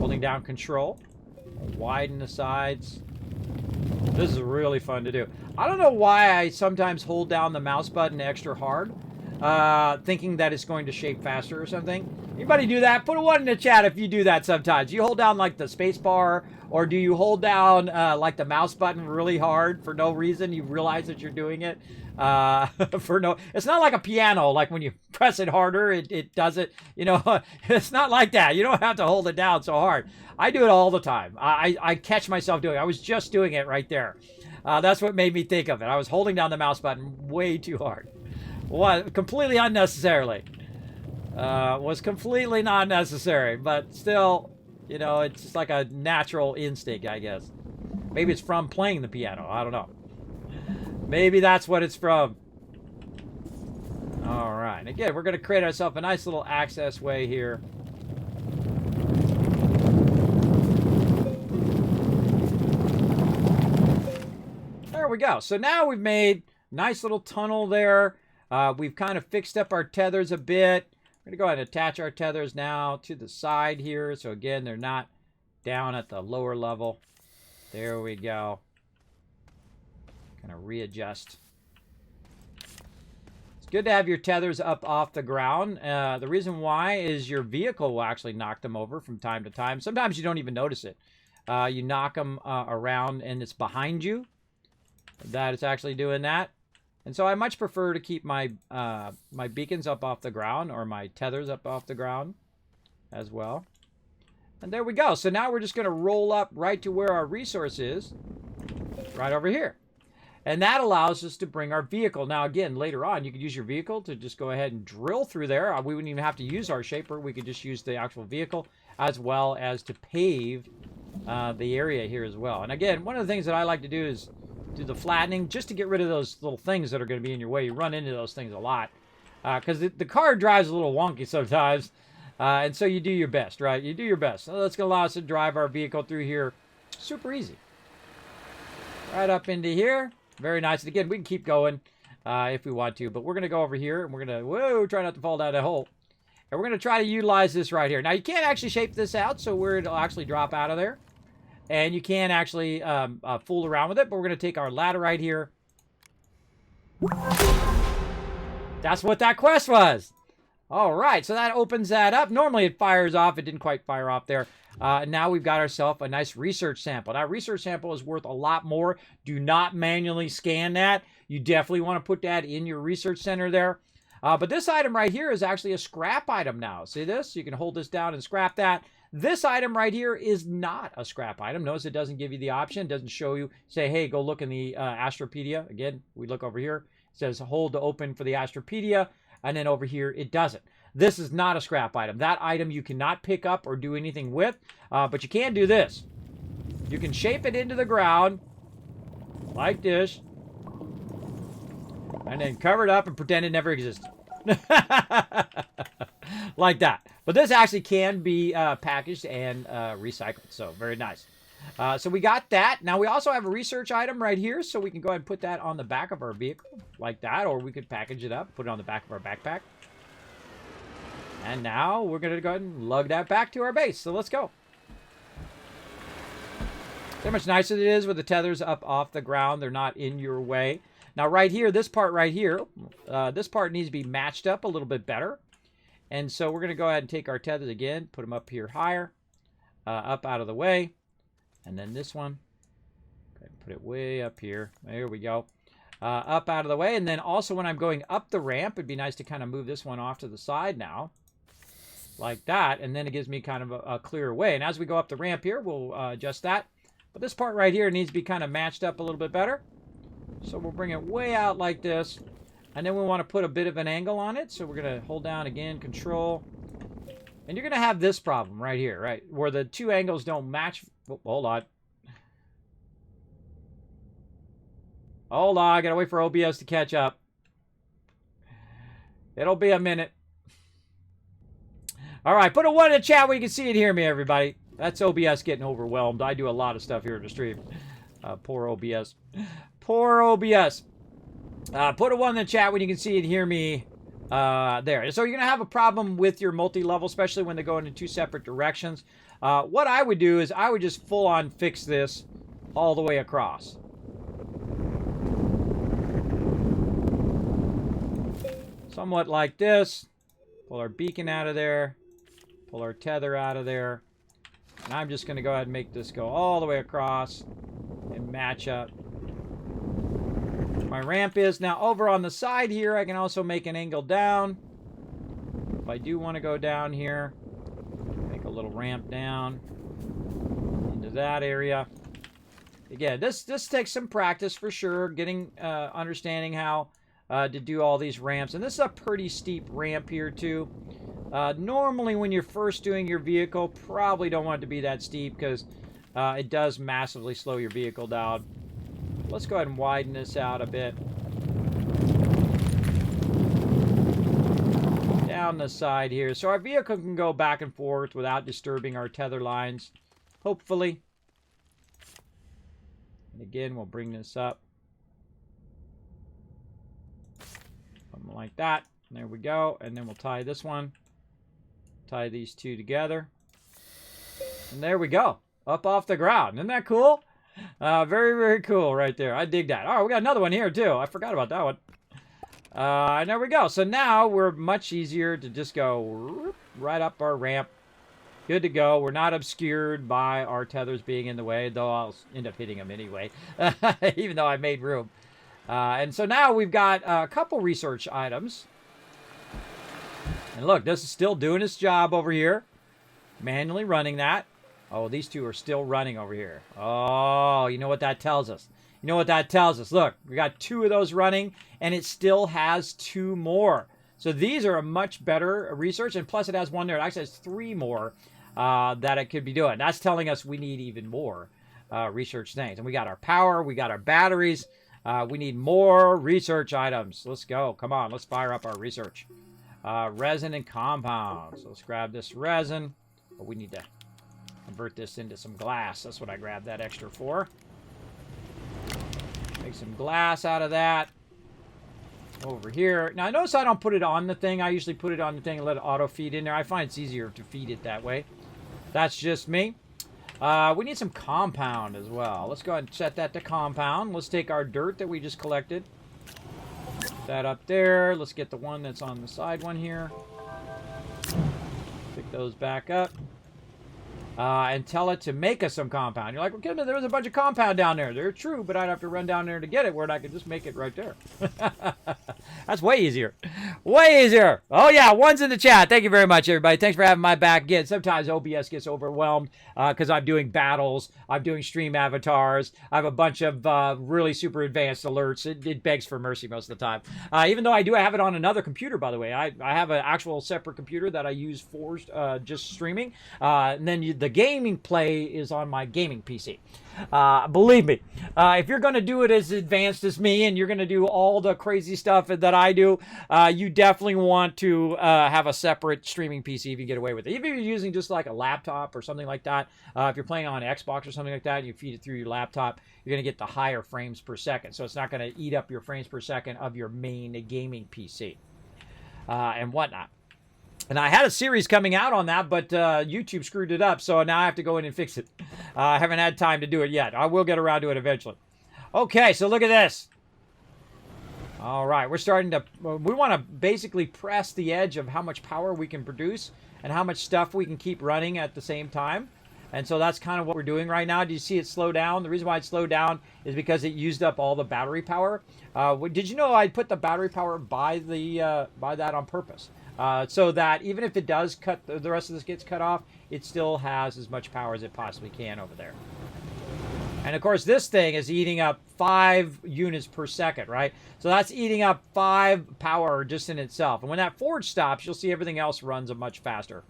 A: Holding down Control. Widen the sides. This is really fun to do. I don't know why I sometimes hold down the mouse button extra hard, thinking that it's going to shape faster or something. Anybody do that? Put a 1 in the chat if you do that sometimes. You hold down like the space bar, or do you hold down like the mouse button really hard for no reason? You realize that you're doing it for no... It's not like a piano, like when you press it harder, it does it. You know, it's not like that. You don't have to hold it down so hard. I do it all the time. I catch myself doing it. I was just doing it right there. That's what made me think of it. I was holding down the mouse button way too hard. What? Completely unnecessarily. Was completely not necessary, but still, you know, it's just like a natural instinct, I guess. Maybe it's from playing the piano. I don't know. Maybe that's what it's from. All right. Again, we're going to create ourselves a nice little access way here. There we go. So now we've made a nice little tunnel there. We've kind of fixed up our tethers a bit. We're going to go ahead and attach our tethers now to the side here. So again, they're not down at the lower level. There we go. Kind of readjust. It's good to have your tethers up off the ground. The reason why is your vehicle will actually knock them over from time to time. Sometimes you don't even notice it. You knock them around and it's behind you. That it's actually doing that. And so I much prefer to keep my my beacons up off the ground, or my tethers up off the ground as well. And there we go. So now we're just going to roll up right to where our resource is, right over here. And that allows us to bring our vehicle. Now, again, later on, you could use your vehicle to just go ahead and drill through there. We wouldn't even have to use our shaper. We could just use the actual vehicle, as well as to pave the area here as well. And again, one of the things that I like to do is do the flattening, just to get rid of those little things that are going to be in your way. You run into those things a lot because the car drives a little wonky sometimes, and so you do your best, right? You do your best. So that's going to allow us to drive our vehicle through here super easy. Right up into here. Very nice. And again, we can keep going if we want to, but we're going to go over here, and we're going to, whoa, try not to fall down that hole. And we're going to try to utilize this right here. Now, you can't actually shape this out, so where it'll actually drop out of there. And you can actually fool around with it, but we're going to take our ladder right here. That's what that quest was. All right, so that opens that up. Normally it fires off. It didn't quite fire off there. Now we've got ourselves a nice research sample. Now, research sample is worth a lot more. Do not manually scan that. You definitely want to put that in your research center there. But this item right here is actually a scrap item now. See this? You can hold this down and scrap that. This item right here is not a scrap item. Notice it doesn't give you the option. It doesn't show you, say, hey, go look in the Astropedia. Again, we look over here. It says hold to open for the Astropedia. And then over here, it doesn't. This is not a scrap item. That item you cannot pick up or do anything with. But you can do this. You can shape it into the ground like this. And then cover it up and pretend it never existed. Like that. But this actually can be packaged and recycled. So very nice. So we got that. Now we also have a research item right here. So we can go ahead and put that on the back of our vehicle like that. Or we could package it up, put it on the back of our backpack. And now we're going to go ahead and lug that back to our base. So let's go. See how much nicer it is with the tethers up off the ground. They're not in your way. Now right here, this part right here, this part needs to be matched up a little bit better. And so we're going to go ahead and take our tethers again, put them up here higher, up out of the way. And then this one, go ahead and put it way up here. There we go. Up out of the way. And then also when I'm going up the ramp, it'd be nice to kind of move this one off to the side now. Like that. And then it gives me kind of a clearer way. And as we go up the ramp here, we'll adjust that. But this part right here needs to be kind of matched up a little bit better. So we'll bring it way out like this. And then we want to put a bit of an angle on it. So we're going to hold down again, control. And you're going to have this problem right here, right? Where the two angles don't match. Oh, hold on. Hold on. I got to wait for OBS to catch up. It'll be a minute. All right. Put a 1 in the chat where you can see and hear me, everybody. That's OBS getting overwhelmed. I do a lot of stuff here in the stream. Poor OBS. Poor OBS. Put a 1 in the chat when you can see and hear me there. So you're going to have a problem with your multi-level, especially when they go into two separate directions. What I would do is I would just full-on fix this all the way across. Somewhat like this. Pull our beacon out of there. Pull our tether out of there. And I'm just going to go ahead and make this go all the way across and match up. My ramp is now over on the side here. I can also make an angle down. If I do want to go down here, make a little ramp down into that area. Again, this takes some practice for sure, getting understanding how to do all these ramps. And this is a pretty steep ramp here too. Normally when you're first doing your vehicle, probably don't want it to be that steep because it does massively slow your vehicle down. Let's go ahead and widen this out a bit. Down the side here. So our vehicle can go back and forth without disturbing our tether lines. Hopefully. And again, we'll bring this up. Something like that. There we go. And then we'll tie this one. Tie these two together. And there we go. Up off the ground. Isn't that cool? Very, very cool right there. I dig that. All right, we got another one here, too. I forgot about that one. And there we go. So now we're much easier to just go right up our ramp. Good to go. We're not obscured by our tethers being in the way, though I'll end up hitting them anyway, even though I made room. And so now we've got a couple research items. And look, this is still doing its job over here. Manually running that. Oh, these two are still running over here. Oh, you know what that tells us? You know what that tells us? Look, we got 2 of those running, and it still has 2 more. So these are a much better research, and plus it has 1 there. It actually has 3 more that it could be doing. That's telling us we need even more research things. And we got our power, we got our batteries. We need more research items. Let's go. Come on, let's fire up our research. Resin and compounds. So let's grab this resin. But we need to convert this into some glass. That's what I grabbed that extra for. Make some glass out of that. Over here. Now, notice I don't put it on the thing. I usually put it on the thing and let it auto feed in there. I find it's easier to feed it that way. That's just me. We need some compound as well. Let's go ahead and set that to compound. Let's take our dirt that we just collected. Put that up there. Let's get the one that's on the side one here. Pick those back up. And tell it to make us some compound. You're like, well, Kismet, there was a bunch of compound down there. They're true, but I'd have to run down there to get it, where I could just make it right there. That's way easier. Way easier. Oh, yeah, 1's in the chat. Thank you very much, everybody. Thanks for having my back again. Sometimes OBS gets overwhelmed because I'm doing battles. I'm doing stream avatars. I have a bunch of really super advanced alerts. It begs for mercy most of the time. Even though I do have it on another computer, by the way. I have an actual separate computer that I use for just streaming. And then the gaming play is on my gaming PC. Believe me, if you're going to do it as advanced as me and you're going to do all the crazy stuff that I do, you definitely want to have a separate streaming PC if you get away with it. Even if you're using just like a laptop or something like that, if you're playing on Xbox or something like that, and you feed it through your laptop, you're going to get the higher frames per second. So it's not going to eat up your frames per second of your main gaming PC and whatnot. And I had a series coming out on that, but YouTube screwed it up, so now I have to go in and fix it. I haven't had time to do it yet. I will get around to it eventually. Okay, so look at this. All right, we're starting to... We want to basically press the edge of how much power we can produce and how much stuff we can keep running at the same time. And so that's kind of what we're doing right now. Do you see it slow down? The reason why it slowed down is because it used up all the battery power. Did you know I put the battery power by that on purpose? So that even if it does cut, the rest of this gets cut off, it still has as much power as it possibly can over there. And of course, this thing is eating up 5 units per second, right? So that's eating up 5 power just in itself. And when that forge stops, you'll see everything else runs much faster.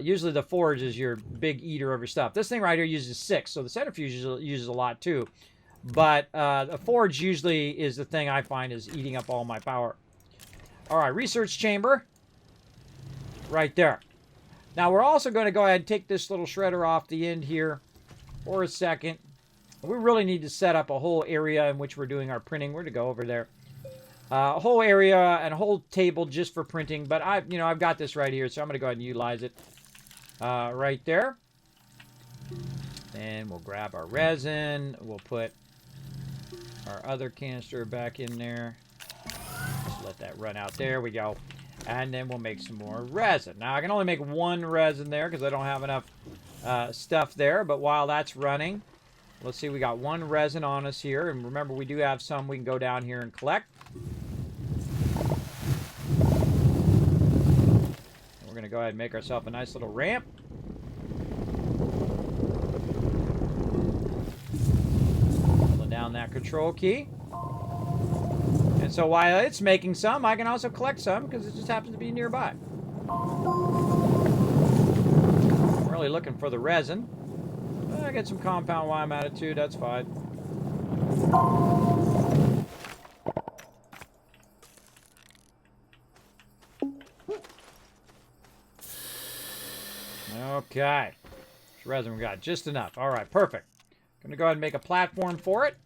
A: Usually the forge is your big eater of your stuff. This thing right here uses 6, so the centrifuge uses a lot too. But the forge usually is the thing I find is eating up all my power. All right, research chamber. Right there. Now, we're also going to go ahead and take this little shredder off the end here for a second. We really need to set up a whole area in which we're doing our printing. Where'd it go? Over there. A whole area and a whole table just for printing. But I've got this right here, so I'm going to go ahead and utilize it right there. And we'll grab our resin. We'll put our other canister back in there. Just let that run out. There we go. And then we'll make some more resin. Now, I can only make 1 resin there because I don't have enough stuff there. But while that's running, let's see, we got 1 resin on us here. And remember, we do have some we can go down here and collect. And we're going to go ahead and make ourselves a nice little ramp. Pulling down that control key. And so while it's making some, I can also collect some because it just happens to be nearby. I'm really looking for the resin. I get some compound lime out of it too, that's fine. Okay. Which resin we got? Just enough. All right, perfect. Going to go ahead and make a platform for it.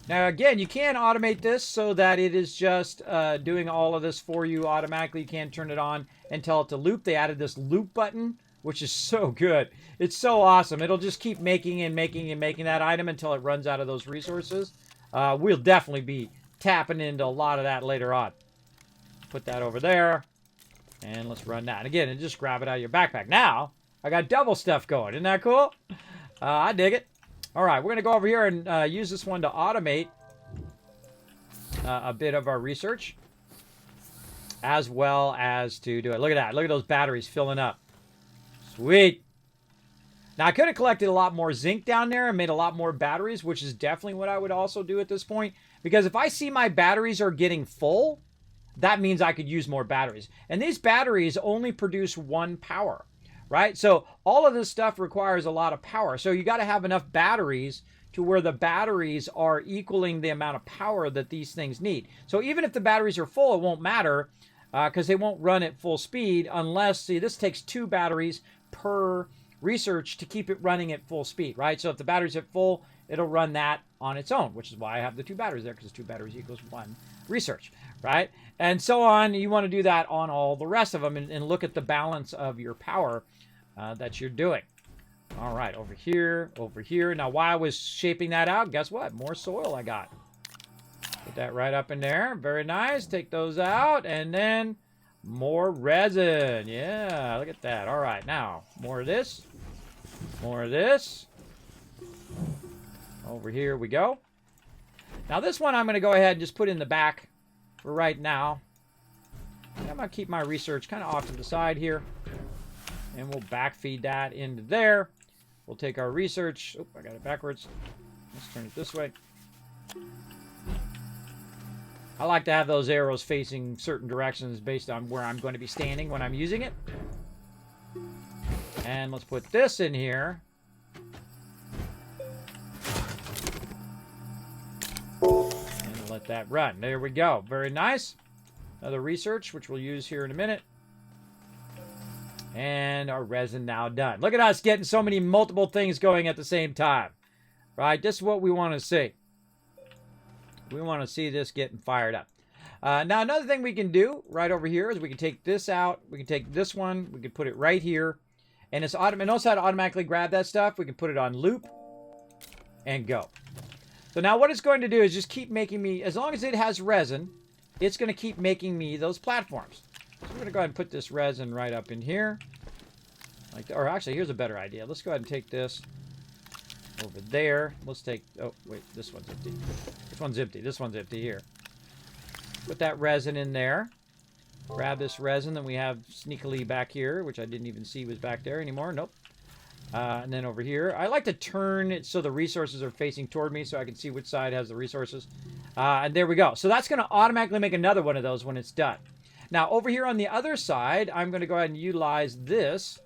A: Now, again, you can automate this so that it is just doing all of this for you automatically. You can turn it on and tell it to loop. They added this loop button, which is so good. It's so awesome. It'll just keep making and making and making that item until it runs out of those resources. We'll definitely be tapping into a lot of that later on. Put that over there. And let's run that. And again, and just grab it out of your backpack. Now, I got double stuff going. Isn't that cool? I dig it. All right, we're going to go over here and use this one to automate a bit of our research, as well as to do it. Look at that. Look at those batteries filling up. Sweet. Now, I could have collected a lot more zinc down there and made a lot more batteries, which is definitely what I would also do at this point. Because if I see my batteries are getting full, that means I could use more batteries. And these batteries only produce 1 power. Right? So all of this stuff requires a lot of power. So you got to have enough batteries to where the batteries are equaling the amount of power that these things need. So even if the batteries are full, it won't matter because they won't run at full speed unless, see, this takes 2 batteries per research to keep it running at full speed, right? So if the battery's at full, it'll run that on its own, which is why I have the 2 batteries there, because 2 batteries equals 1 research, right? And so on. You want to do that on all the rest of them and look at the balance of your power that you're doing. All right, over here, over here. Now, while I was shaping that out, guess what? More soil I got. Put that right up in there. Very nice. Take those out, and then more resin. Yeah, look at that. All right, now, more of this. More of this. Over here we go. Now, this one I'm going to go ahead and just put in the back for right now. I'm going to keep my research kind of off to the side here. And we'll backfeed that into there. We'll take our research. Oh, I got it backwards. Let's turn it this way. I like to have those arrows facing certain directions based on where I'm going to be standing when I'm using it. And let's put this in here. And let that run. There we go. Very nice. Another research, which we'll use here in a minute. And our resin now done. Look at us getting so many multiple things going at the same time. Right? This is what we want to see. We want to see this getting fired up. Now, another thing we can do right over here is we can take this out. We can take this one. We can put it right here. And it's it knows how to automatically grab that stuff. We can put it on loop and go. So now what it's going to do is just keep making me, as long as it has resin, it's going to keep making me those platforms. So we're going to go ahead and put this resin right up in here. Or actually, here's a better idea. Let's go ahead and take this over there. Let's take, oh, wait, this one's empty. This one's empty. This one's empty here. Put that resin in there. Grab this resin that we have sneakily back here, which I didn't even see was back there anymore. Nope. And then over here, I like to turn it so the resources are facing toward me so I can see which side has the resources. And there we go. So that's going to automatically make another one of those when it's done. Now, over here on the other side, I'm going to go ahead and utilize this.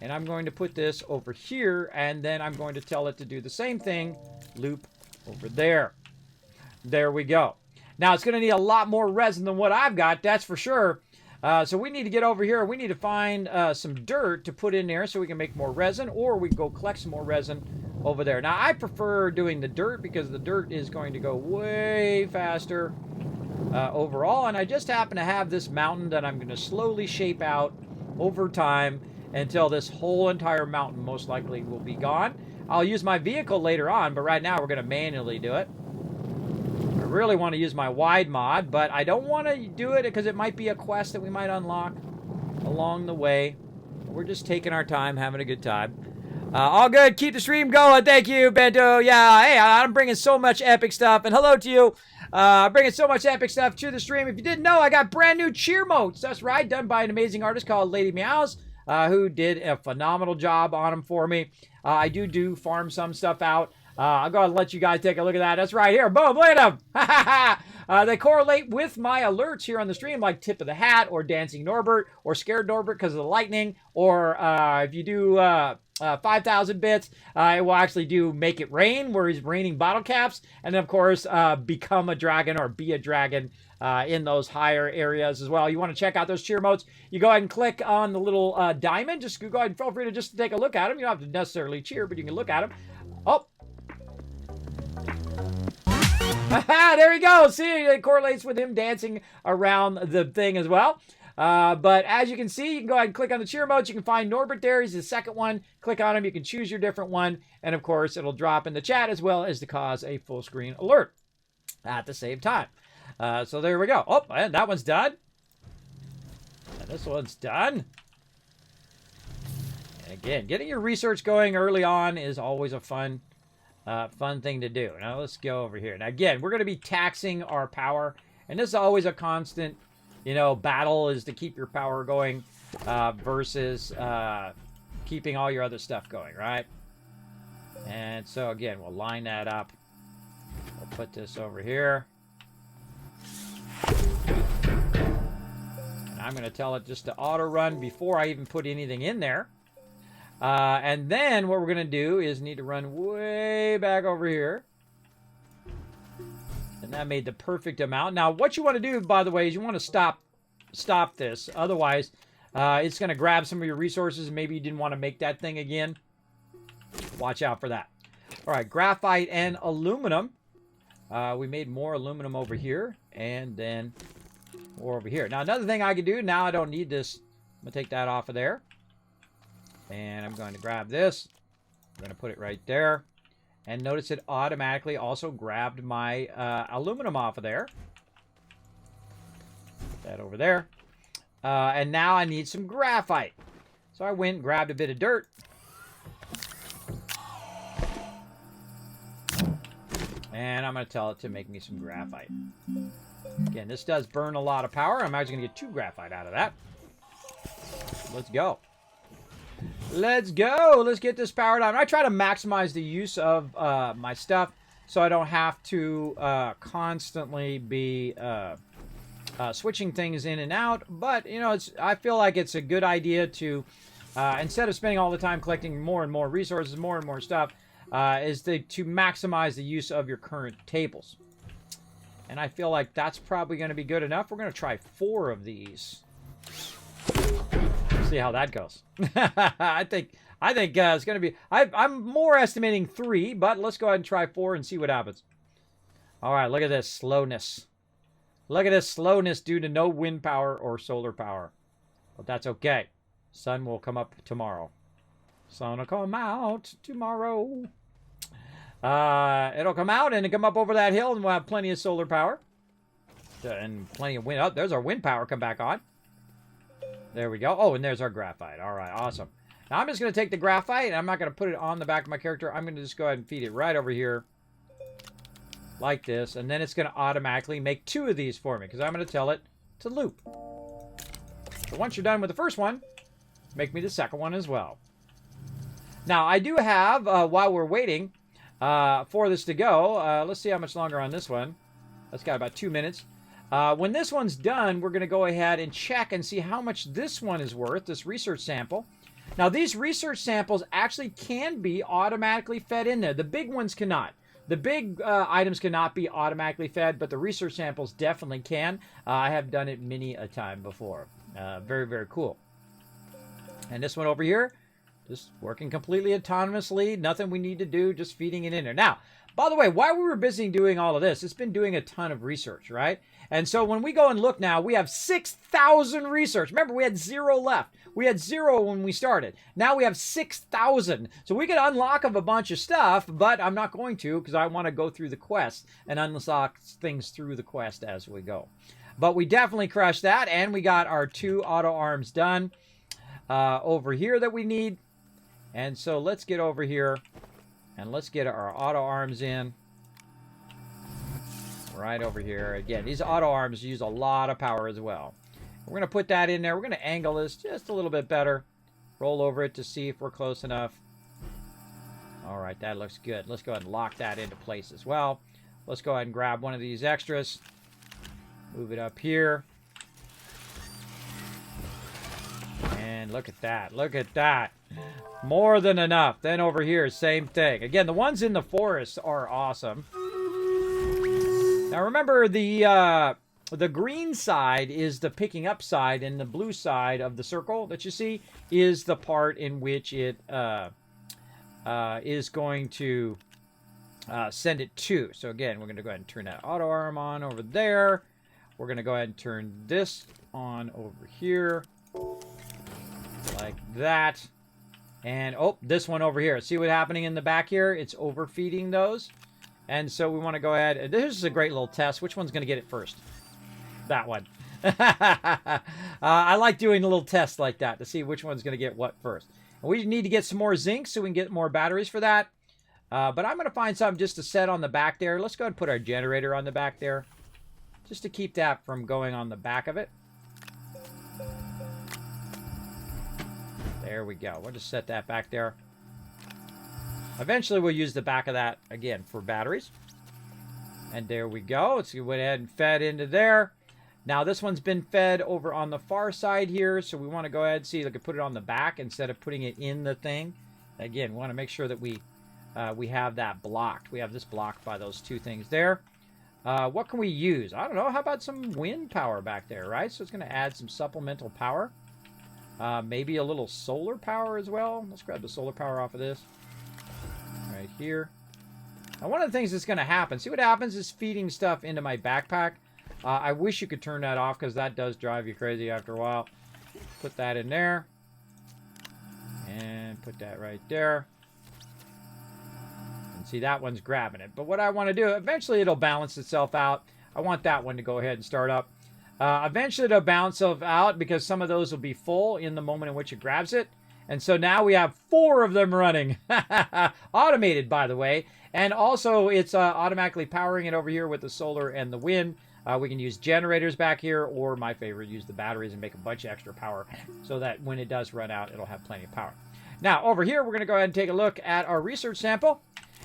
A: And I'm going to put this over here. And then I'm going to tell it to do the same thing. Loop over there. There we go. Now, it's going to need a lot more resin than what I've got, that's for sure. So we need to get over here. We need to find some dirt to put in there so we can make more resin, or we can go collect some more resin over there. Now, I prefer doing the dirt because the dirt is going to go way faster overall. And I just happen to have this mountain that I'm going to slowly shape out over time until this whole entire mountain most likely will be gone. I'll use my vehicle later on, but right now we're going to manually do it. I really want to use my wide mod, but I don't want to do it because it might be a quest that we might unlock along the way. We're just taking our time, having a good time. All good. Keep the stream going. Thank you, Bento. Yeah, hey, I'm bringing so much epic stuff. And hello to you. Bringing so much epic stuff to the stream. If you didn't know, I got brand new cheer motes. That's right, done by an amazing artist called Lady Meows, who did a phenomenal job on them for me. I do farm some stuff out. I'll go ahead and let you guys take a look at that. That's right here. Boom, look at them. They correlate with my alerts here on the stream, like Tip of the Hat or Dancing Norbert or Scared Norbert because of the lightning. Or if you do 5,000 bits, it will actually do Make It Rain, where he's raining bottle caps. And then, of course, Become a Dragon or Be a Dragon in those higher areas as well. You want to check out those cheer modes, you go ahead and click on the little diamond. Just go ahead and feel free to just take a look at them. You don't have to necessarily cheer, but you can look at them. Oh. There you go. See, it correlates with him dancing around the thing as well. But as you can see, you can go ahead and click on the cheer modes. You can find Norbert there. He's the second one. Click on him. You can choose your different one. And, of course, it'll drop in the chat as well as to cause a full screen alert at the same time. So there we go. Oh, and that one's done. And this one's done. And again, getting your research going early on is always a fun thing to do. Now let's go over here. Now again, we're going to be taxing our power, and this is always a constant, battle is to keep your power going versus keeping all your other stuff going, right? And so again, we'll line that up. We'll put this over here. And I'm going to tell it just to auto run before I even put anything in there. And then what we're going to do is need to run way back over here. And that made the perfect amount. Now, what you want to do, by the way, is you want to stop this. Otherwise, it's going to grab some of your resources. And maybe you didn't want to make that thing again. Watch out for that. All right, graphite and aluminum. We made more aluminum over here. And then more over here. Now, another thing I can do, now I don't need this. I'm going to take that off of there. And I'm going to grab this. I'm going to put it right there. And notice it automatically also grabbed my aluminum off of there. Put that over there. And now I need some graphite. So I went and grabbed a bit of dirt. And I'm going to tell it to make me some graphite. Again, this does burn a lot of power. I'm actually going to get 2 graphite out of that. Let's go. Let's go. Let's get this powered on. I try to maximize the use of my stuff so I don't have to constantly be switching things in and out. But, I feel like it's a good idea to, instead of spending all the time collecting more and more resources, more and more stuff, is to maximize the use of your current tables. And I feel like that's probably going to be good enough. We're going to try 4 of these. See how that goes. I think it's going to be... I'm more estimating 3, but let's go ahead and try 4 and see what happens. All right, look at this slowness. Look at this slowness due to no wind power or solar power. But that's okay. Sun will come up tomorrow. Sun will come out tomorrow. It'll come out and come up over that hill, and we'll have plenty of solar power. And plenty of wind. Oh, there's our wind power come back on. There we go. Oh, and there's our graphite. All right, awesome. Now, I'm just going to take the graphite, and I'm not going to put it on the back of my character. I'm going to just go ahead and feed it right over here. Like this. And then it's going to automatically make 2 of these for me, because I'm going to tell it to loop. So once you're done with the first one, make me the second one as well. Now, I do have, while we're waiting for this to go, let's see how much longer on this one. That's got about 2 minutes. When this one's done, we're going to go ahead and check and see how much this one is worth, this research sample. Now, these research samples actually can be automatically fed in there. The big ones cannot. The big items cannot be automatically fed, but the research samples definitely can. I have done it many a time before. Very, very cool. And this one over here, just working completely autonomously. Nothing we need to do, just feeding it in there. Now, by the way, while we were busy doing all of this, it's been doing a ton of research, right? And so when we go and look now, we have 6,000 research. Remember, we had 0 left. We had 0 when we started. Now we have 6,000. So we could unlock a bunch of stuff, but I'm not going to because I want to go through the quest and unlock things through the quest as we go. But we definitely crushed that, and we got our 2 auto arms done over here that we need. And so let's get over here and let's get our auto arms in. Right over here. Again, these auto arms use a lot of power as well. We're going to put that in there. We're going to angle this just a little bit better. Roll over it to see if we're close enough. All right, that looks good. Let's go ahead and lock that into place as well. Let's go ahead and grab one of these extras. Move it up here. And look at that. Look at that. More than enough. Then over here, same thing. Again, the ones in the forest are awesome. Now remember, the green side is the picking up side, and the blue side of the circle that you see is the part in which it is going to send it to. So again, we're going to go ahead and turn that auto arm on over there. We're going to go ahead and turn this on over here. Like that. And, oh, this one over here. See what's happening in the back here? It's overfeeding those. And so we want to go ahead. And this is a great little test. Which one's going to get it first? That one. I like doing a little test like that to see which one's going to get what first. And we need to get some more zinc so we can get more batteries for that. But I'm going to find something just to set on the back there. Let's go ahead and put our generator on the back there. Just to keep that from going on the back of it. There we go. We'll just set that back there. Eventually, we'll use the back of that, again, for batteries. And there we go. Let's go ahead and fed into there. Now, this one's been fed over on the far side here. So we want to go ahead and see, like, put it on the back instead of putting it in the thing. Again, we want to make sure that we have that blocked. We have this blocked by those 2 things there. What can we use? I don't know. How about some wind power back there, right? So it's going to add some supplemental power. Maybe a little solar power as well. Let's grab the solar power off of this. Right here. Now, one of the things that's going to happen, see what happens is feeding stuff into my backpack. I wish you could turn that off because that does drive you crazy after a while. Put that in there. And put that right there. And see, that one's grabbing it. But what I want to do, eventually it'll balance itself out. I want that one to go ahead and start up. Eventually it'll balance itself out because some of those will be full in the moment in which it grabs it. And so now we have 4 of them running. Automated, by the way. And also, it's automatically powering it over here with the solar and the wind. We can use generators back here, or my favorite, use the batteries and make a bunch of extra power so that when it does run out, it'll have plenty of power. Now, over here, we're going to go ahead and take a look at our research sample.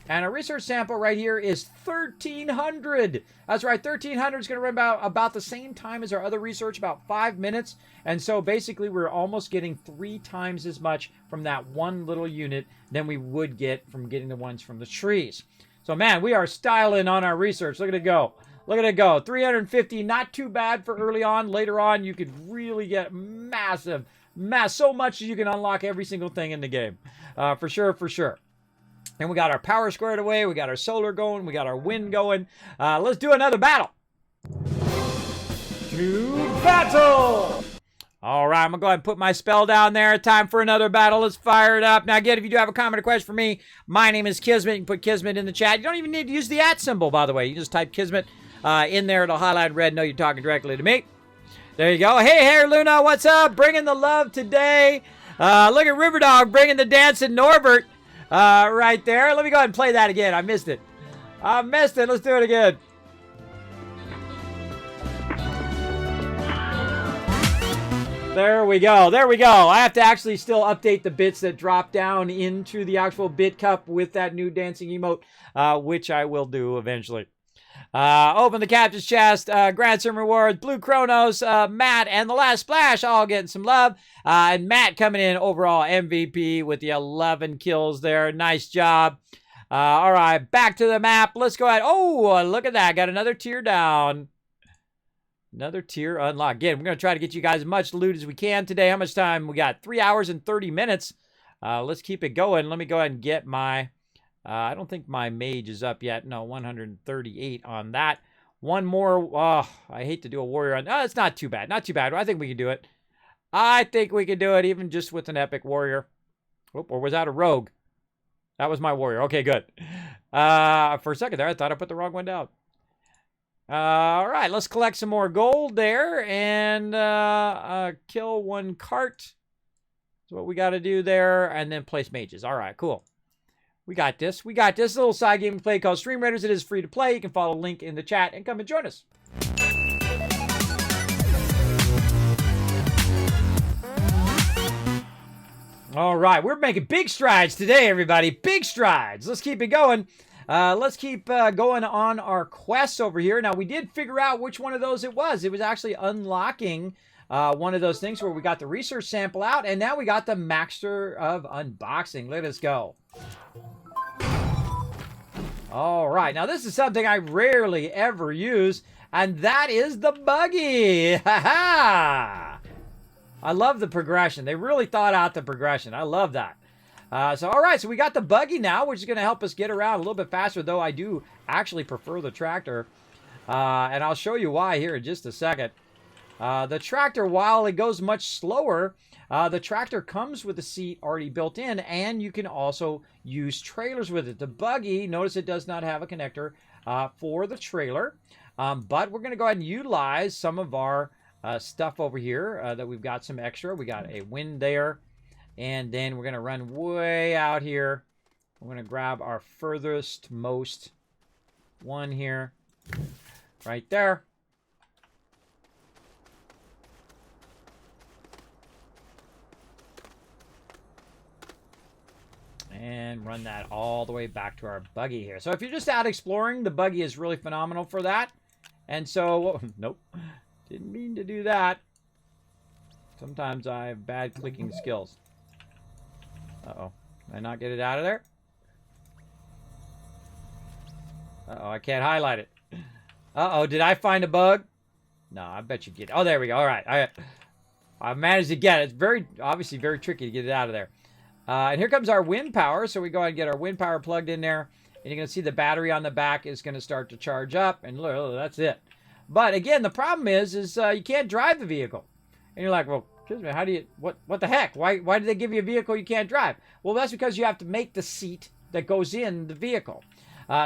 A: And our research sample right here is 1,300. That's right, 1,300 is going to run about the same time as our other research, about 5 minutes. And so basically we're almost getting 3 times as much from that one little unit than we would get from getting the ones from the trees. So man, we are styling on our research. Look at it go. Look at it go. 350, not too bad for early on. Later on, you could really get massive, so much that you can unlock every single thing in the game. For sure, for sure. And we got our power squared away. We got our solar going. We got our wind going. Let's do another battle. To battle! All right, I'm going to go ahead and put my spell down there. Time for another battle. Let's fire it up. Now, again, if you do have a comment or question for me, my name is Kismet. You can put Kismet in the chat. You don't even need to use the @ symbol, by the way. You just type Kismet in there. It'll highlight red. Know you're talking directly to me. There you go. Hey, Hair Luna, what's up? Bringing the love today. Look at Riverdog bringing the dancing Norbert right there. Let me go ahead and play that again. I missed it. Let's do it again. There we go. There we go. I have to actually still update the bits that drop down into the actual bit cup with that new dancing emote, which I will do eventually. Open the captain's chest. Grant some rewards. Blue Chronos, Matt, and the last splash all getting some love. And Matt coming in overall MVP with the 11 kills there. Nice job. All right, back to the map. Let's go ahead. Oh, look at that. Got another tier down. Another tier unlocked. Again, we're going to try to get you guys as much loot as we can today. How much time? We got 3 hours and 30 minutes. Let's keep it going. Let me go ahead and get my... I don't think my mage is up yet. No, 138 on that. One more. Oh, I hate to do a warrior on... Oh, it's not too bad. Not too bad. I think we can do it. I think we can do it even just with an epic warrior. Oh, or was that a rogue? That was my warrior. Okay, good. For a second there, I thought I put the wrong one down. All right, let's collect some more gold there and kill one cart. That's what we got to do there, and then place mages. All right, cool. We got this. We got this little side game we play called Stream Raiders. It is free to play. You can follow the link in the chat and come and join us. All right, we're making big strides today, everybody. Big strides. Let's keep it going. Let's keep going on our quests over here. Now, we did figure out which one of those it was. It was actually unlocking one of those things where we got the research sample out, and now we got the Master of Unboxing. Let us go. All right, now this is something I rarely ever use, and that is the buggy. Ha-ha! I love the progression. They really thought out the progression. I love that. All right, so we got the buggy now, which is going to help us get around a little bit faster, though I do actually prefer the tractor. And I'll show you why here in just a second. The tractor, while it goes much slower, the tractor comes with a seat already built in, and you can also use trailers with it. The buggy, notice it does not have a connector for the trailer, but we're going to go ahead and utilize some of our stuff over here that we've got some extra. We got a wind there. And then we're going to run way out here. We're going to grab our furthest most one here. Right there. And run that all the way back to our buggy here. So if you're just out exploring, the buggy is really phenomenal for that. And so, nope. Didn't mean to do that. Sometimes I have bad clicking skills. Uh-oh. Can I not get it out of there? Uh-oh, I can't highlight it. Uh-oh, did I find a bug? No, I bet you get it. Oh, there we go. All right. I managed to get it. It's obviously very tricky to get it out of there. And here comes our wind power. So we go ahead and get our wind power plugged in there. And you're going to see the battery on the back is going to start to charge up. And look, that's it. But again, the problem is you can't drive the vehicle. And you're like, well, how do you, what the heck? Why did they give you a vehicle you can't drive? Well, that's because you have to make the seat that goes in the vehicle.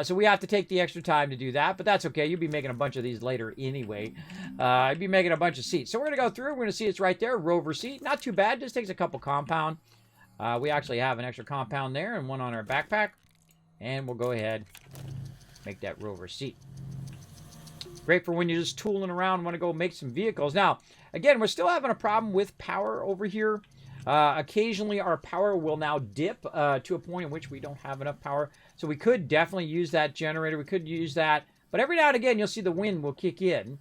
A: So we have to take the extra time to do that, but that's okay. You'll be making a bunch of these later anyway. I'd be making a bunch of seats. So we're going to go through. We're going to see it's right there, rover seat. Not too bad. Just takes a couple compound. We actually have an extra compound there and one on our backpack. And we'll go ahead make that rover seat. Great for when you're just tooling around and want to go make some vehicles. Now, again, we're still having a problem with power over here. Occasionally, our power will now dip to a point in which we don't have enough power. So we could definitely use that generator. We could use that. But every now and again, you'll see the wind will kick in.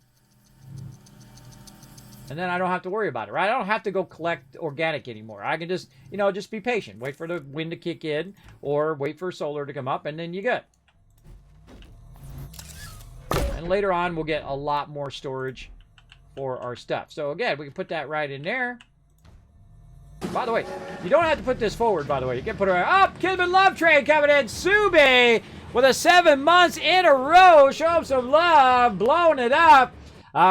A: And then I don't have to worry about it, right? I don't have to go collect organic anymore. I can just, just be patient. Wait for the wind to kick in or wait for solar to come up, and then you good. And And later on, we'll get a lot more storage for our stuff. So again, we can put that right in there. By the way, you don't have to put this forward, by the way. You can put it right up. Kismet Love Train coming in. Sube with a 7 months in a row. Show him some love. Blowing it up.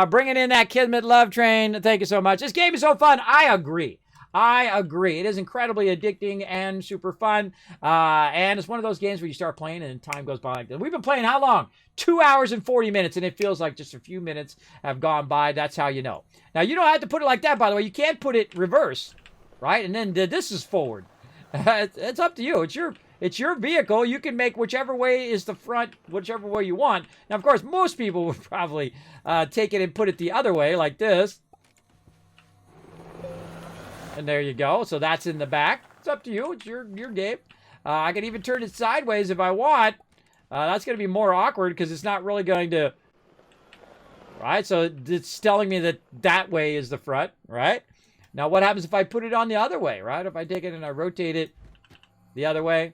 A: Bringing in that Kismet Love Train. Thank you so much. This game is so fun. I agree. It is incredibly addicting and super fun. And it's one of those games where you start playing and time goes by like that. We've been playing how long? 2 hours and 40 minutes, and it feels like just a few minutes have gone by. That's how you know. Now, you don't have to put it like that, by the way. You can't put it reverse, right? And then this is forward. It's up to you. It's your vehicle. You can make whichever way is the front, whichever way you want. Now, of course, most people would probably take it and put it the other way, like this. And there you go. So that's in the back. It's up to you. It's your game. I can even turn it sideways if I want. That's going to be more awkward because it's not really going to... Right? So it's telling me that that way is the front, right? Now, what happens if I put it on the other way, right? If I take it and I rotate it the other way,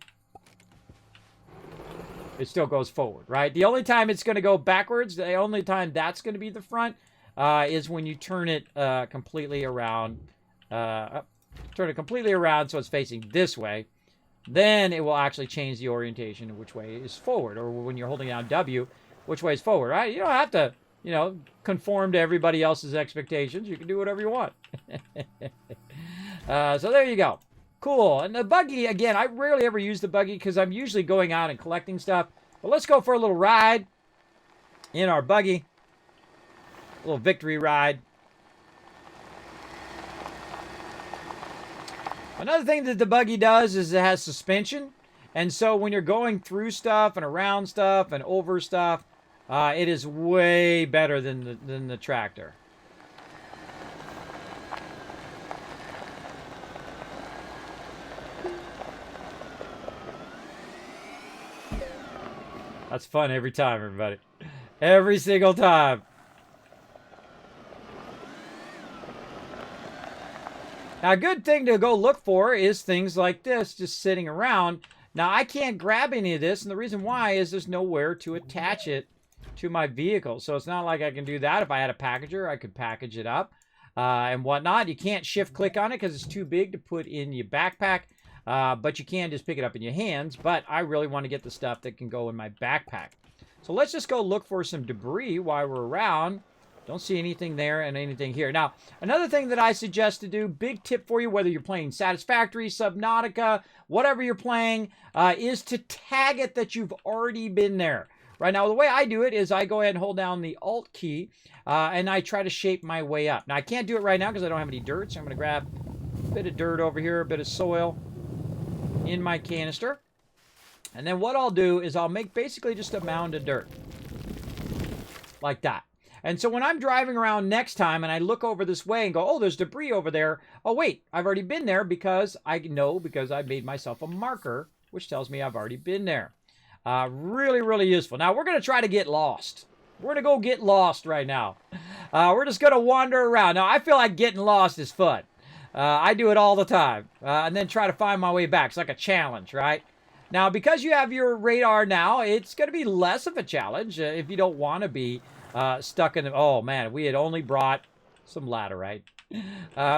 A: it still goes forward, right? The only time it's going to go backwards, the only time that's going to be the front, is when you turn it completely around. Turn it completely around so it's facing this way. Then it will actually change the orientation of which way is forward. Or when you're holding down W, which way is forward, right? You don't have to, conform to everybody else's expectations. You can do whatever you want. So there you go. Cool. And the buggy, again, I rarely ever use the buggy because I'm usually going out and collecting stuff. But let's go for a little ride in our buggy. A little victory ride. Another thing that the buggy does is it has suspension. And so when you're going through stuff and around stuff and over stuff, it is way better than the tractor. That's fun every time, everybody. Every single time. Now, a good thing to go look for is things like this just sitting around. Now, I can't grab any of this, and the reason why is there's nowhere to attach it to my vehicle. So it's not like I can do that. If I had a packager, I could package it up and whatnot. You can't shift-click on it because it's too big to put in your backpack, but you can just pick it up in your hands. But I really want to get the stuff that can go in my backpack. So let's just go look for some debris while we're around. Don't see anything there and anything here. Now, another thing that I suggest to do, big tip for you, whether you're playing Satisfactory, Subnautica, whatever you're playing, is to tag it that you've already been there. Right now, the way I do it is I go ahead and hold down the Alt key, and I try to shape my way up. Now, I can't do it right now because I don't have any dirt, so I'm going to grab a bit of dirt over here, a bit of soil in my canister. And then what I'll do is I'll make basically just a mound of dirt. Like that. And so when I'm driving around next time and I look over this way and go, oh, there's debris over there. Oh, wait, I've already been there because I know because I made myself a marker, which tells me I've already been there. Really, really useful. Now, we're going to try to get lost. We're going to go get lost right now. We're just going to wander around. Now, I feel like getting lost is fun. I do it all the time. And then try to find my way back. It's like a challenge, right? Now, because you have your radar now, it's going to be less of a challenge if you don't want to be stuck in the... Oh, man, we had only brought some laterite.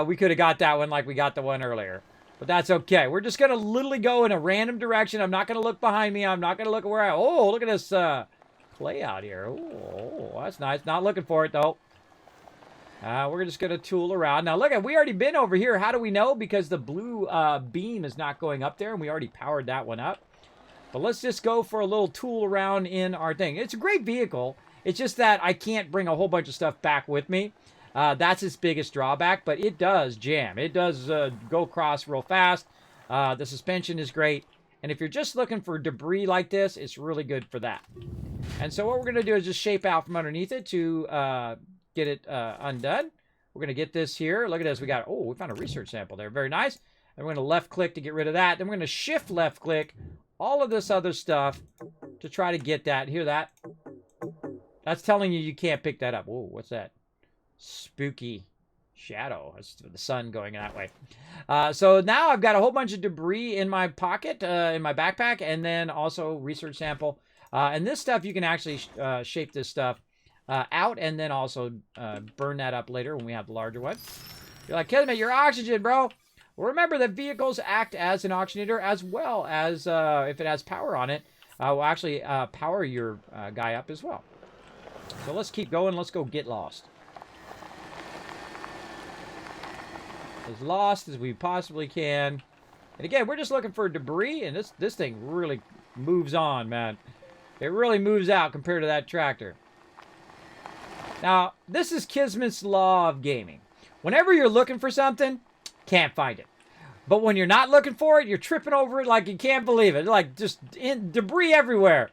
A: We could have got that one like we got the one earlier. But that's okay. We're just going to literally go in a random direction. I'm not going to look behind me. I'm not going to look at where I... Oh, look at this clay out here. Oh, that's nice. Not looking for it, though. We're just going to tool around. Now, look, we already been over here. How do we know? Because the blue beam is not going up there, and we already powered that one up. But let's just go for a little tool around in our thing. It's a great vehicle. It's just that I can't bring a whole bunch of stuff back with me. That's its biggest drawback, but it does jam. It does go across real fast. The suspension is great. And if you're just looking for debris like this, it's really good for that. And so what we're going to do is just shape out from underneath it to get it undone. We're going to get this here. Look at this. We found a research sample there. Very nice. And we're going to left click to get rid of that. Then we're going to shift left click all of this other stuff to try to get that. Hear that? That's telling you can't pick that up. Whoa, what's that? Spooky shadow. That's the sun going that way. So now I've got a whole bunch of debris in my pocket, in my backpack, and then also research sample. And this stuff, you can actually shape this stuff out, and then also burn that up later when we have the larger one. You're like, Kismet, you're oxygen, bro. Well, remember that vehicles act as an oxygenator as well as if it has power on it, will actually power your guy up as well. So let's keep going. Let's go get lost. As lost as we possibly can. And again, we're just looking for debris, and this thing really moves on, man. It really moves out compared to that tractor. Now, this is Kismet's law of gaming. Whenever you're looking for something, can't find it. But when you're not looking for it, you're tripping over it like you can't believe it. Like just debris everywhere.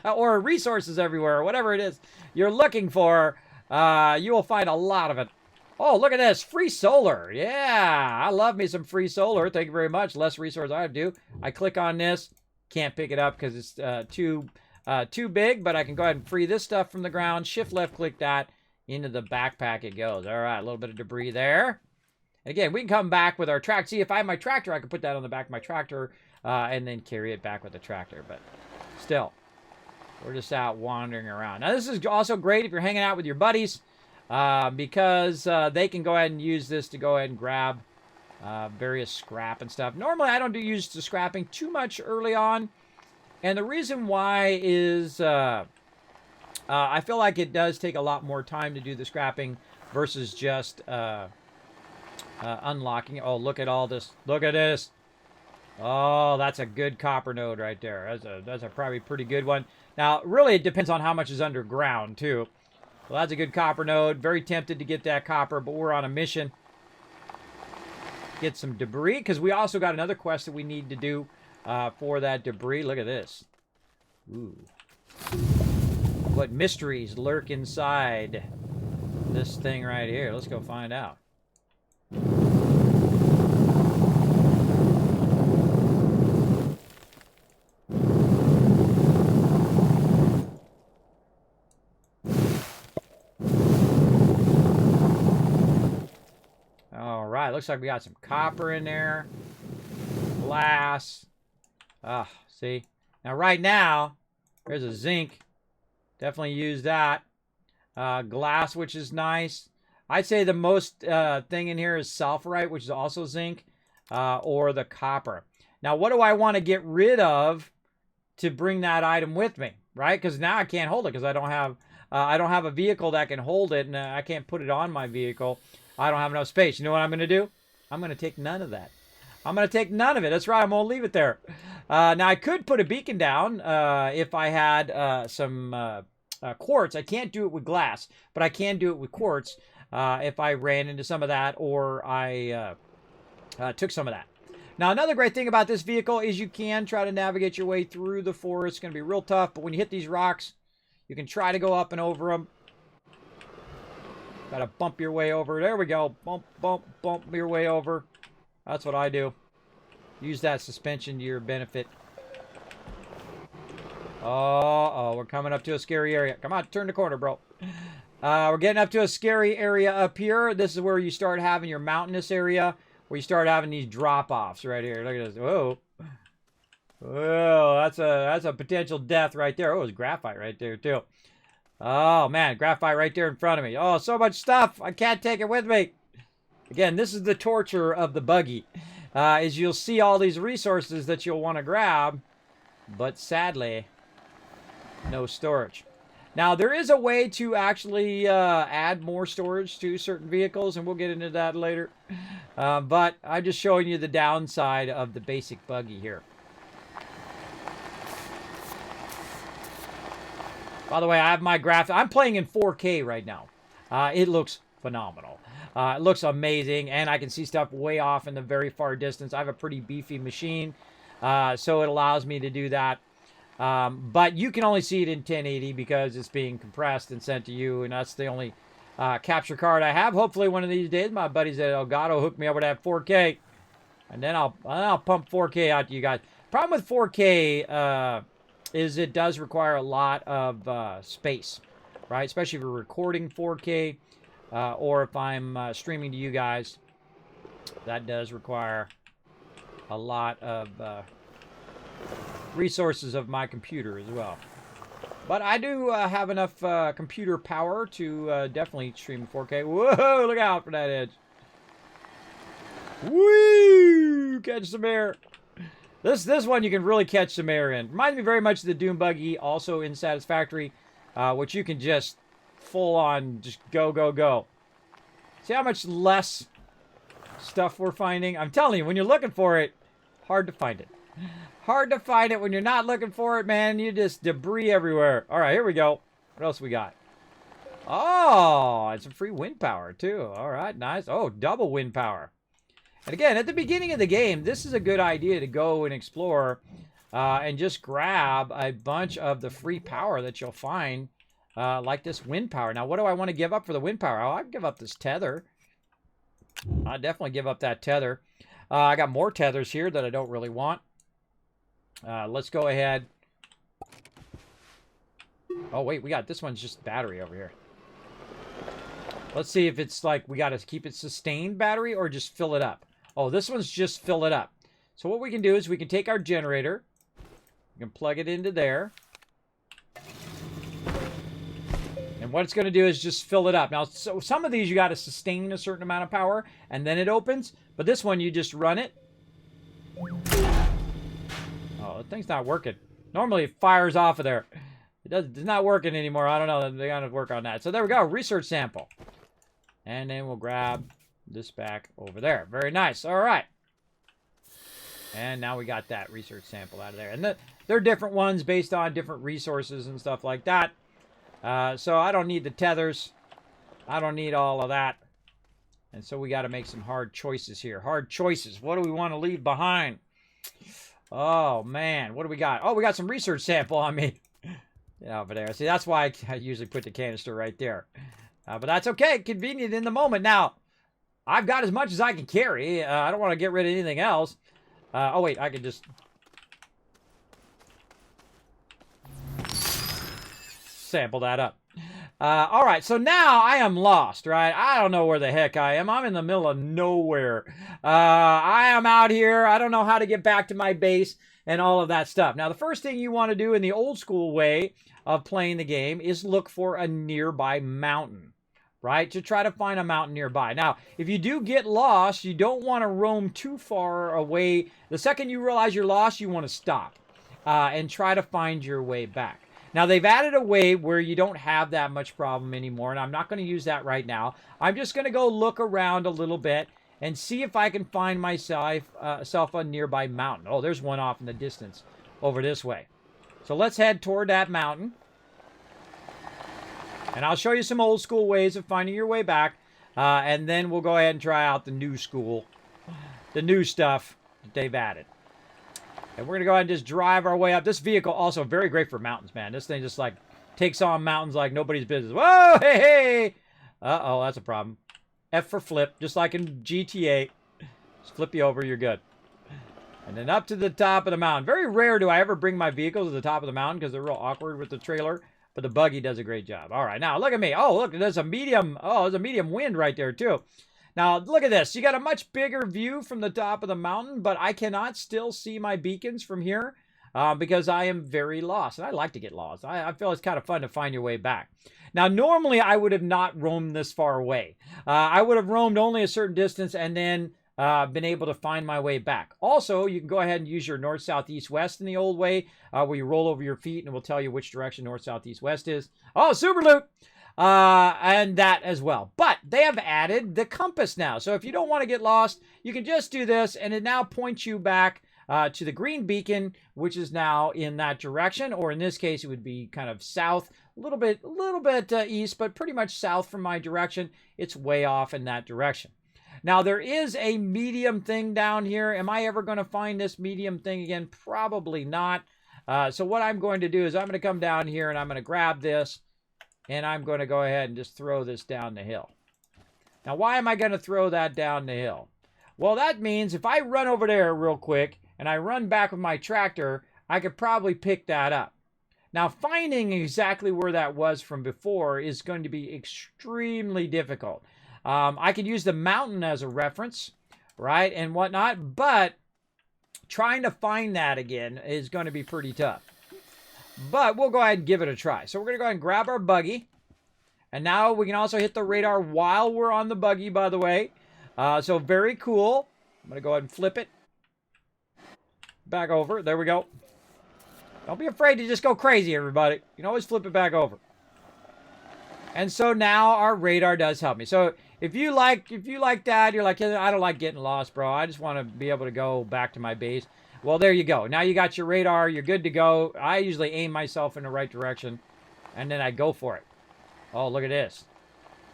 A: Or resources everywhere, or whatever it is you're looking for, you will find a lot of it. Oh, look at this. Free solar. Yeah, I love me some free solar. Thank you very much. Less resource I do. I click on this. Can't pick it up because it's too big, but I can go ahead and free this stuff from the ground. Shift left click that. Into the backpack it goes. All right, a little bit of debris there. Again, we can come back with our tractor. See, if I have my tractor, I can put that on the back of my tractor and then carry it back with the tractor. But still, we're just out wandering around. Now, this is also great if you're hanging out with your buddies because they can go ahead and use this to go ahead and grab various scrap and stuff. Normally, I don't use the scrapping too much early on. And the reason why is I feel like it does take a lot more time to do the scrapping versus just unlocking. Oh, look at all this. Look at this. Oh, that's a good copper node right there. That's a probably pretty good one. Now, really, it depends on how much is underground, too. Well, that's a good copper node. Very tempted to get that copper, but we're on a mission. Get some debris, because we also got another quest that we need to do for that debris. Look at this. Ooh. What mysteries lurk inside this thing right here? Let's go find out. All right, looks like we got some copper in there. Glass. Ah, see? Now, right now, there's a zinc. Definitely use that. Glass, which is nice. I'd say the most thing in here is sulfurite, which is also zinc, or the copper. Now, what do I want to get rid of to bring that item with me, right? Because now I can't hold it because I don't have a vehicle that can hold it, and I can't put it on my vehicle. I don't have enough space. You know what I'm going to do? I'm going to take none of that. I'm going to take none of it. That's right. I'm going to leave it there. Now, I could put a beacon down if I had some quartz. I can't do it with glass, but I can do it with quartz if I ran into some of that or I took some of that. Now, another great thing about this vehicle is you can try to navigate your way through the forest. It's going to be real tough, but when you hit these rocks, you can try to go up and over them. Got to bump your way over. There we go. Bump, bump, bump your way over. That's what I do. Use that suspension to your benefit. Oh, we're coming up to a scary area. Come on, turn the corner, bro. We're getting up to a scary area up here. This is where you start having your mountainous area, where you start having these drop-offs right here. Look at this. Whoa. Whoa, that's a potential death right there. Oh, there's graphite right there, too. Oh, man, graphite right there in front of me. Oh, so much stuff. I can't take it with me. Again, this is the torture of the buggy. Is you'll see all these resources that you'll want to grab, but sadly, no storage. Now, there is a way to actually add more storage to certain vehicles, and we'll get into that later. But I'm just showing you the downside of the basic buggy here. By the way, I have my graphic. I'm playing in 4K right now. It looks phenomenal. It looks amazing, and I can see stuff way off in the very far distance. I have a pretty beefy machine, so it allows me to do that. But you can only see it in 1080 because it's being compressed and sent to you, and that's the only capture card I have. Hopefully, one of these days, my buddies at Elgato hook me up with that 4K, and then I'll pump 4K out to you guys. Problem with 4K is it does require a lot of space, right? Especially if you're recording 4K or if I'm streaming to you guys. That does require a lot of resources of my computer as well. But I do have enough computer power to definitely stream 4K. Whoa, look out for that edge. Woo! Catch some air. This one you can really catch some air in. Reminds me very much of the Doom Buggy, also in Satisfactory, which you can just full on just go, go, go. See how much less stuff we're finding? I'm telling you, when you're looking for it, hard to find it. Hard to find it when you're not looking for it, man. You just debris everywhere. All right, here we go. What else we got? Oh, and some free wind power, too. All right, nice. Oh, double wind power. And again, at the beginning of the game, this is a good idea to go and explore and just grab a bunch of the free power that you'll find, like this wind power. Now, what do I want to give up for the wind power? Oh, I can give up this tether. I definitely give up that tether. I got more tethers here that I don't really want. Let's go ahead. Oh, wait, we got this one's just battery over here. Let's see if it's like we got to keep it sustained battery or just fill it up. Oh, this one's just fill it up. So what we can do is we can take our generator. We can plug it into there. And what it's going to do is just fill it up. Now, so some of these you got to sustain a certain amount of power and then it opens. But this one, you just run it. Oh, the thing's not working. Normally it fires off of there. It's not working anymore. I don't know. They got to work on that. So there we go. Research sample. And then we'll grab this back over there. Very nice. All right. And now we got that research sample out of there. And they're different ones based on different resources and stuff like that. So I don't need the tethers. I don't need all of that. And so we got to make some hard choices here. Hard choices. What do we want to leave behind? Oh, man. What do we got? Oh, we got some research sample on me. Over there. See, that's why I usually put the canister right there. But that's okay. Convenient in the moment. Now, I've got as much as I can carry. I don't want to get rid of anything else. Oh, wait. I can just sample that up. All right. So now I am lost, right? I don't know where the heck I am. I'm in the middle of nowhere. I am out here. I don't know how to get back to my base and all of that stuff. Now, the first thing you want to do in the old school way of playing the game is look for a nearby mountain, right? To try to find a mountain nearby. Now, if you do get lost, you don't want to roam too far away. The second you realize you're lost, you want to stop and try to find your way back. Now, they've added a way where you don't have that much problem anymore, and I'm not going to use that right now. I'm just going to go look around a little bit and see if I can find myself a nearby mountain. Oh, there's one off in the distance over this way. So let's head toward that mountain. And I'll show you some old school ways of finding your way back. And then we'll go ahead and try out the new school, the new stuff that they've added. And we're going to go ahead and just drive our way up. This vehicle also very great for mountains, man. This thing just like takes on mountains like nobody's business. Whoa, hey, hey. Uh-oh, that's a problem. F for flip, just like in GTA. Just flip you over, you're good. And then up to the top of the mountain. Very rare do I ever bring my vehicle to the top of the mountain because they're real awkward with the trailer. But the buggy does a great job. All right, now look at me. Oh, look, there's a medium. Oh, there's a medium wind right there too. Now look at this. You got a much bigger view from the top of the mountain, but I cannot still see my beacons from here because I am very lost. And I like to get lost. I feel it's kind of fun to find your way back. Now, normally I would have not roamed this far away. I would have roamed only a certain distance and then been able to find my way back. Also, you can go ahead and use your north, south, east, west in the old way, where you roll over your feet and it will tell you which direction north, south, east, west is. Oh, super loop! And that as well. But they have added the compass now. So if you don't want to get lost, you can just do this and it now points you back to the green beacon, which is now in that direction, or in this case, it would be kind of south, a little bit east, but pretty much south from my direction. It's way off in that direction. Now, there is a medium thing down here. Am I ever going to find this medium thing again? Probably not. So what I'm going to do is I'm going to come down here and I'm going to grab this and I'm going to go ahead and just throw this down the hill. Now, why am I going to throw that down the hill? Well, that means if I run over there real quick and I run back with my tractor, I could probably pick that up. Now, finding exactly where that was from before is going to be extremely difficult. I could use the mountain as a reference, right, and whatnot, but trying to find that again is going to be pretty tough. But we'll go ahead and give it a try. So we're going to go ahead and grab our buggy. And now we can also hit the radar while we're on the buggy, by the way. So very cool. I'm going to go ahead and flip it. Back over. There we go. Don't be afraid to just go crazy, everybody. You can always flip it back over. And so now our radar does help me. So if you like that, you're like, I don't like getting lost, bro. I just want to be able to go back to my base. Well, there you go. Now you got your radar. You're good to go. I usually aim myself in the right direction, and then I go for it. Oh, look at this.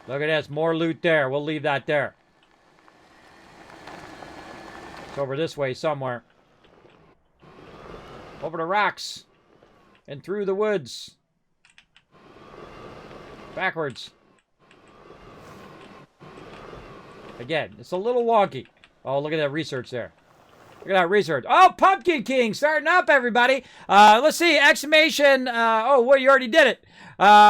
A: Look at this. More loot there. We'll leave that there. It's over this way somewhere. Over the rocks. And through the woods. Backwards. Again, it's a little wonky. Oh, look at that research there. Look at that research. Oh, Pumpkin King starting up, everybody. Let's see. Exclamation. Oh, well, you already did it.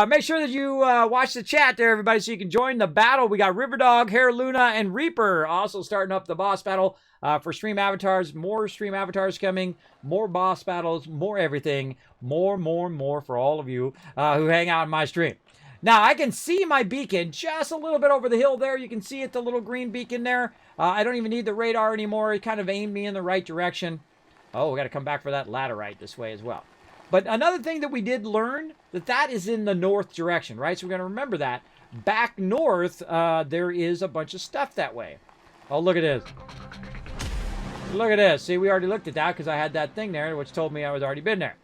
A: Make sure that you watch the chat there, everybody, so you can join the battle. We got Riverdog, Hair Luna, and Reaper also starting up the boss battle for stream avatars. More stream avatars coming. More boss battles. More everything. More for all of you who hang out in my stream. Now, I can see my beacon just a little bit over the hill there. You can see it, the little green beacon there. I don't even need the radar anymore. It kind of aimed me in the right direction. Oh, we got to come back for that laterite this way as well. But another thing that we did learn, that is in the north direction, right? So we're going to remember that. Back north, there is a bunch of stuff that way. Oh, look at this. Look at this. See, we already looked at that because I had that thing there, which told me I was already been there.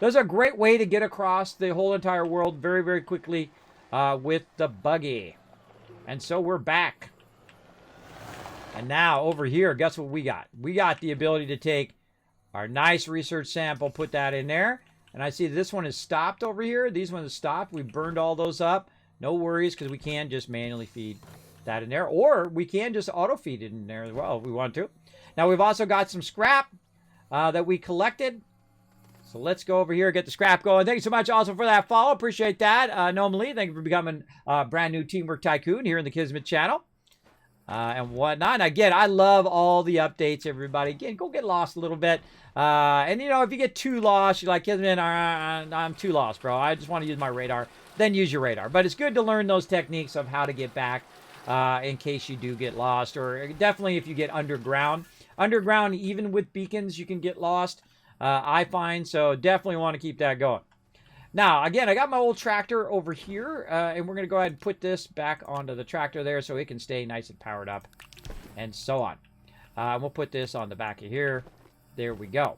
A: There's a great way to get across the whole entire world very, very quickly with the buggy. And so we're back. And now over here, guess what we got? We got the ability to take our nice research sample, put that in there. And I see this one is stopped over here. These ones are stopped. We burned all those up. No worries, because we can just manually feed that in there. Or we can just auto feed it in there as well if we want to. Now we've also got some scrap that we collected. So let's go over here and get the scrap going. Thank you so much also for that follow. Appreciate that. Normally, thank you for becoming a brand new Teamwork Tycoon here in the Kismet channel. And whatnot. And again, I love all the updates, everybody. Again, go get lost a little bit. And, you know, if you get too lost, you're like, I'm too lost, bro. I just want to use my radar. Then use your radar. But it's good to learn those techniques of how to get back in case you do get lost. Or definitely if you get underground. Underground, even with beacons, you can get lost, I find. So definitely want to keep that going. Now, again, I got my old tractor over here, and we're going to go ahead and put this back onto the tractor there so it can stay nice and powered up, and so on. We'll put this on the back of here. There we go.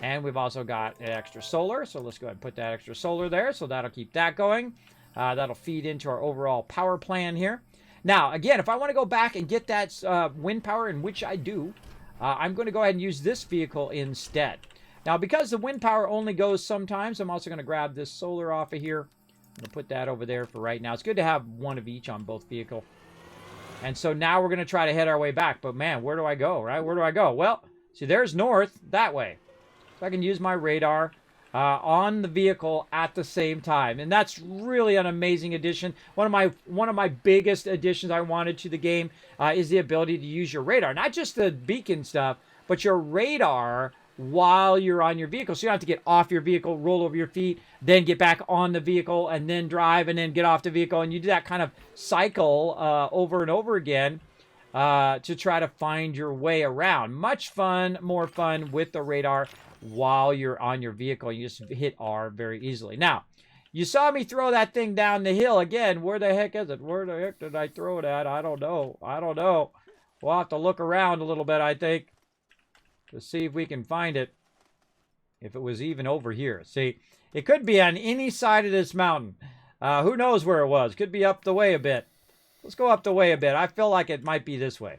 A: And we've also got an extra solar, so let's go ahead and put that extra solar there, so that'll keep that going. That'll feed into our overall power plan here. Now, again, if I want to go back and get that wind power, in which I do, I'm going to go ahead and use this vehicle instead. Now, because the wind power only goes sometimes, I'm also going to grab this solar off of here. I'm going to put that over there for right now. It's good to have one of each on both vehicle. And so now we're going to try to head our way back. But, man, where do I go, right? Where do I go? Well, see, there's north that way. So I can use my radar on the vehicle at the same time. And that's really an amazing addition. One of my biggest additions I wanted to the game is the ability to use your radar. Not just the beacon stuff, but your radar while you're on your vehicle. So you don't have to get off your vehicle, roll over your feet, then get back on the vehicle, and then drive, and then get off the vehicle. And you do that kind of cycle over and over again to try to find your way around. Much fun, more fun with the radar while you're on your vehicle. You just hit R very easily. Now, you saw me throw that thing down the hill. Again, where the heck is it? Where the heck did I throw it at? I don't know. We'll have to look around a little bit, I think, to see if we can find it. If it was even over here. See, it could be on any side of this mountain. Who knows where it was? Could be up the way a bit. Let's go up the way a bit. I feel like it might be this way.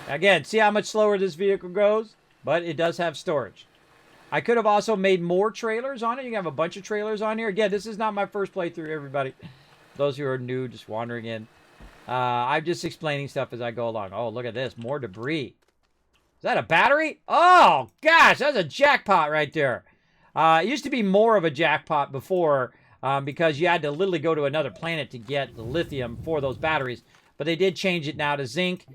A: Again, see how much slower this vehicle goes? But it does have storage. I could have also made more trailers on it. You can have a bunch of trailers on here. Again, this is not my first playthrough, everybody. Those who are new, just wandering in. I'm just explaining stuff as I go along. Oh, look at this. More debris. Is that a battery? Oh, gosh. That's a jackpot right there. It used to be more of a jackpot before because you had to literally go to another planet to get the lithium for those batteries. But they did change it now to zinc.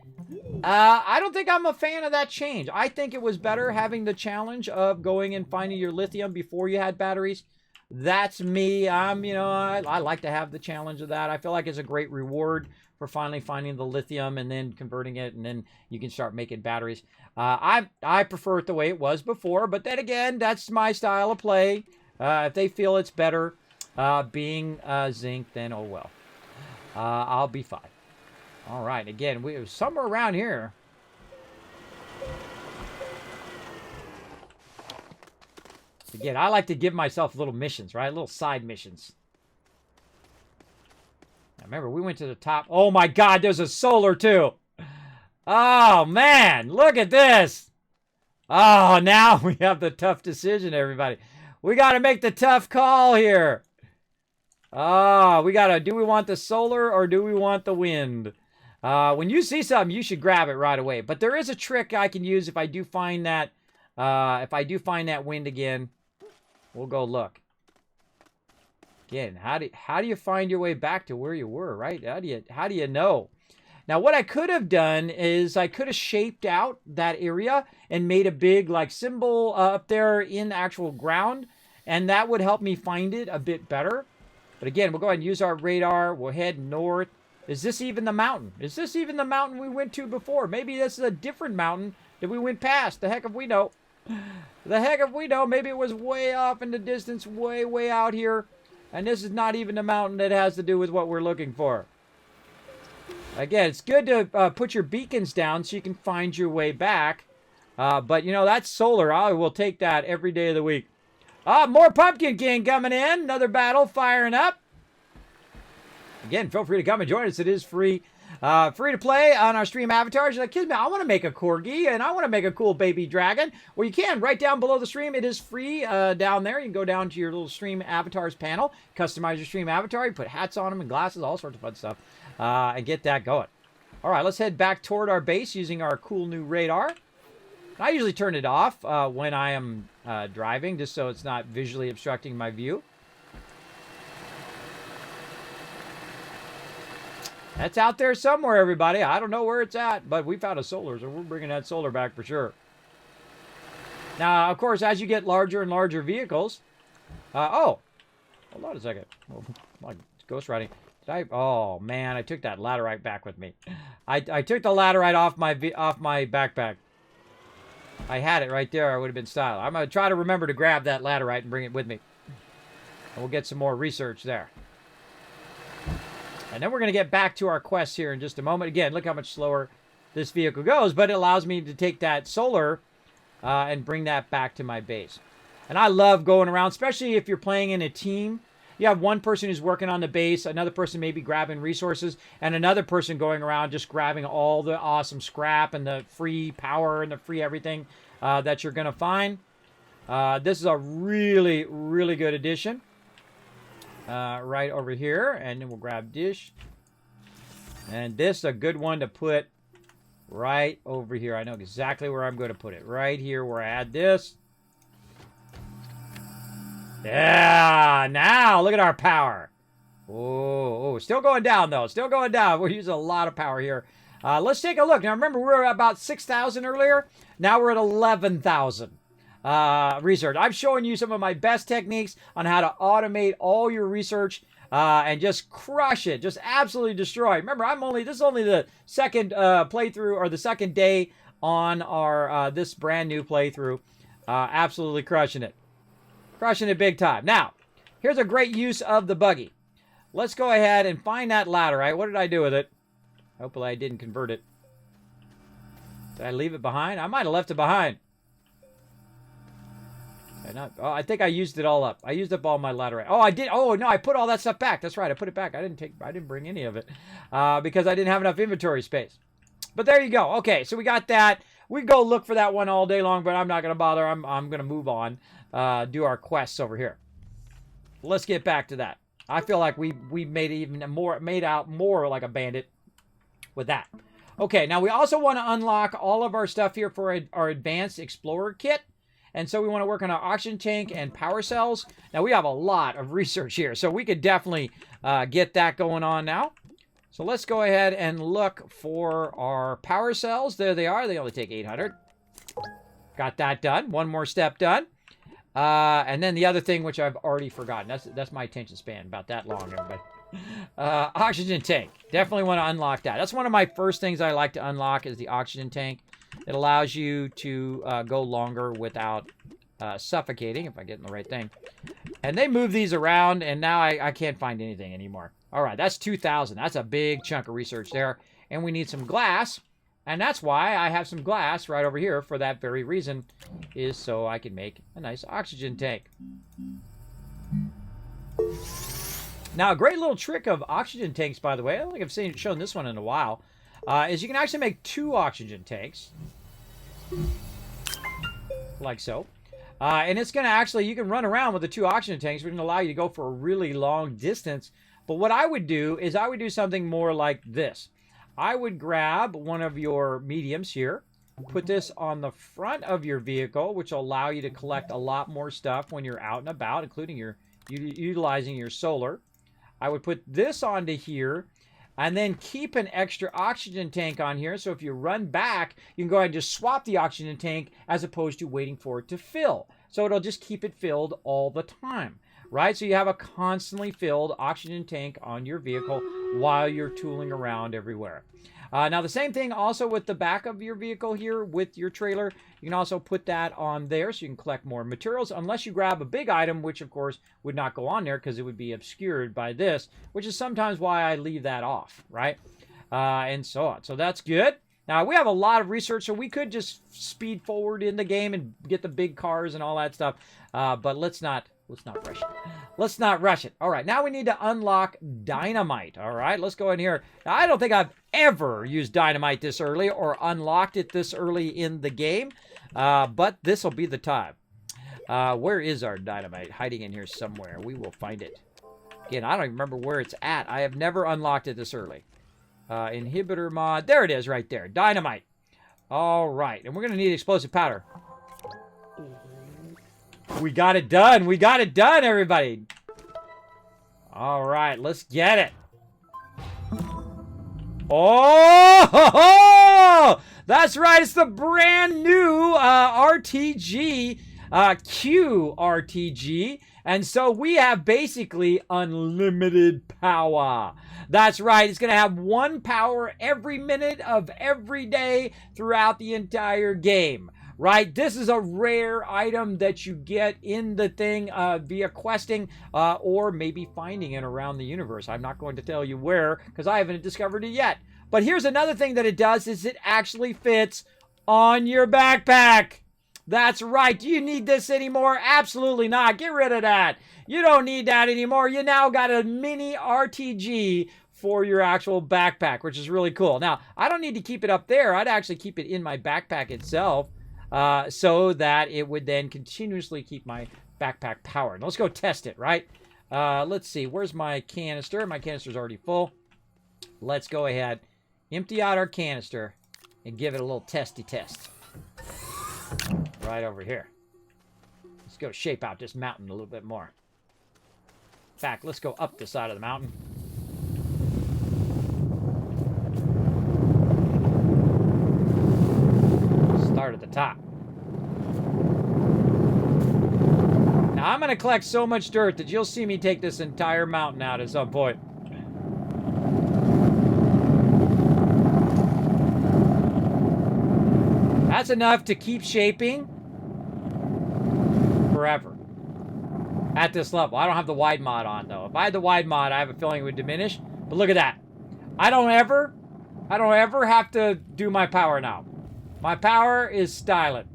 A: I don't think I'm a fan of that change. I think it was better having the challenge of going and finding your lithium before you had batteries. That's me. I like to have the challenge of that. I feel like it's a great reward for finally finding the lithium and then converting it, and then you can start making batteries. I prefer it the way it was before, but then again, that's my style of play. If they feel it's better being zinc, then oh well. I'll be fine. All right, again, we were somewhere around here. Again, I like to give myself little missions, right? Little side missions. Now, remember, we went to the top. Oh, my God, there's a solar, too. Oh, man, look at this. Oh, now we have the tough decision, everybody. We got to make the tough call here. Oh, we got to, do we want the solar or do we want the wind? When you see something, you should grab it right away. But there is a trick I can use if I do find that, wind again. We'll go look. Again, how do you find your way back to where you were, right? How do you know? Now, what I could have done is I could have shaped out that area and made a big like symbol up there in the actual ground, and that would help me find it a bit better. But again, we'll go ahead and use our radar. We'll head north. Is this even the mountain? Is this even the mountain we went to before? Maybe this is a different mountain that we went past. The heck if we know. The heck if we know. Maybe it was way off in the distance, way, way out here. And this is not even the mountain that has to do with what we're looking for. Again, it's good to put your beacons down so you can find your way back. But, you know, that's solar. I will take that every day of the week. More Pumpkin King coming in. Another battle firing up. Again, feel free to come and join us. It is free. Free to play on our stream avatars. You're like, Kismet, I want to make a corgi and I want to make a cool baby dragon. Well, you can right down below the stream. It is free down there. You can go down to your little stream avatars panel, customize your stream avatar. You put hats on them and glasses, all sorts of fun stuff, and get that going. All right, let's head back toward our base using our cool new radar. I usually turn it off when I am driving, just so it's not visually obstructing my view. That's out there somewhere, everybody. I don't know where it's at, but we found a solar, so we're bringing that solar back for sure. Now, of course, as you get larger and larger vehicles... hold on a second. Oh, my ghost riding. Oh, man, I took that laterite back with me. I took the laterite off my backpack. I had it right there. I would have been styled. I'm going to try to remember to grab that laterite and bring it with me. And we'll get some more research there. And then we're going to get back to our quest here in just a moment. Again, look how much slower this vehicle goes. But it allows me to take that solar and bring that back to my base. And I love going around, especially if you're playing in a team. You have one person who's working on the base, another person maybe grabbing resources, and another person going around just grabbing all the awesome scrap and the free power and the free everything that you're going to find. This is a really, really good addition. Right over here, and then we'll grab dish. And this is a good one to put right over here. I know exactly where I'm going to put it. Right here where I add this. Yeah, now look at our power. Oh, still going down though. Still going down. We're using a lot of power here. Let's take a look. Now remember, we were at about 6,000 earlier. Now we're at 11,000. Research. I'm showing you some of my best techniques on how to automate all your research and just crush it, just absolutely destroy. Remember, this is only the second playthrough or the second day on our this brand new playthrough. Absolutely crushing it big time. Now, here's a great use of the buggy. Let's go ahead and find that laterite. What did I do with it? Hopefully, I didn't convert it. Did I leave it behind? I might have left it behind. I think I used it all up. I used up all my laterite. Oh, I did. Oh, no, I put all that stuff back. That's right. I put it back. I didn't bring any of it because I didn't have enough inventory space. But there you go. Okay, so we got that. We go look for that one all day long, but I'm not going to bother. I'm going to move on, do our quests over here. Let's get back to that. I feel like we made out more like a bandit with that. Okay, now we also want to unlock all of our stuff here for our advanced explorer kit. And so we want to work on our oxygen tank and power cells. Now, we have a lot of research here, so we could definitely get that going on now. So let's go ahead and look for our power cells. There they are. They only take 800. Got that done. One more step done. And then the other thing, which I've already forgotten. That's my attention span, about that long, everybody. Oxygen tank. Definitely want to unlock that. That's one of my first things I like to unlock is the oxygen tank. It allows you to go longer without suffocating, if I get in the right thing. And they move these around, and now I can't find anything anymore. All right, that's 2,000. That's a big chunk of research there. And we need some glass. And that's why I have some glass right over here for that very reason, is so I can make a nice oxygen tank. Now, a great little trick of oxygen tanks, by the way, I don't think I've shown this one in a while, is you can actually make 2 oxygen tanks. Like so. And it's going to actually, you can run around with the 2 oxygen tanks, which can allow you to go for a really long distance. But what I would do is I would do something more like this. I would grab one of your mediums here, put this on the front of your vehicle, which will allow you to collect a lot more stuff when you're out and about, including utilizing your solar. I would put this onto here, and then keep an extra oxygen tank on here. So if you run back, you can go ahead and just swap the oxygen tank as opposed to waiting for it to fill. So it'll just keep it filled all the time, right? So you have a constantly filled oxygen tank on your vehicle while you're tooling around everywhere. Now, the same thing also with the back of your vehicle here with your trailer. You can also put that on there so you can collect more materials, unless you grab a big item, which, of course, would not go on there because it would be obscured by this, which is sometimes why I leave that off, right? And so on. So that's good. Now, we have a lot of research, so we could just speed forward in the game and get the big cars and all that stuff, but let's not rush it. Let's not rush it. All right, now we need to unlock dynamite. All right, let's go in here. Now, I don't think I've ever used dynamite this early or unlocked it this early in the game, but this will be the time. Where is our dynamite? Hiding in here somewhere. We will find it. Again, I don't even remember where it's at. I have never unlocked it this early. Inhibitor mod. There it is right there. Dynamite. All right, and we're going to need explosive powder. We got it done. We got it done, everybody. All right, let's get it. Oh, that's right. It's the brand new RTG, QRTG. And so we have basically unlimited power. That's right. It's going to have 1 power every minute of every day throughout the entire game. Right? This is a rare item that you get in the thing via questing or maybe finding it around the universe. I'm not going to tell you where because I haven't discovered it yet. But here's another thing that it does is it actually fits on your backpack. That's right. Do you need this anymore? Absolutely not. Get rid of that. You don't need that anymore. You now got a mini RTG for your actual backpack, which is really cool. Now, I don't need to keep it up there. I'd actually keep it in my backpack itself. So that it would then continuously keep my backpack powered. Let's go test it, right? Let's see. Where's my canister? My canister's already full. Let's go ahead, empty out our canister, and give it a little testy test. Right over here. Let's go shape out this mountain a little bit more. In fact, let's go up the side of the mountain. Start at the top. Now I'm going to collect so much dirt that you'll see me take this entire mountain out at some point. That's enough to keep shaping forever at this level. I don't have the wide mod on though. If I had the wide mod, I have a feeling it would diminish. But look at that. I don't ever have to do my power now. My power is styling.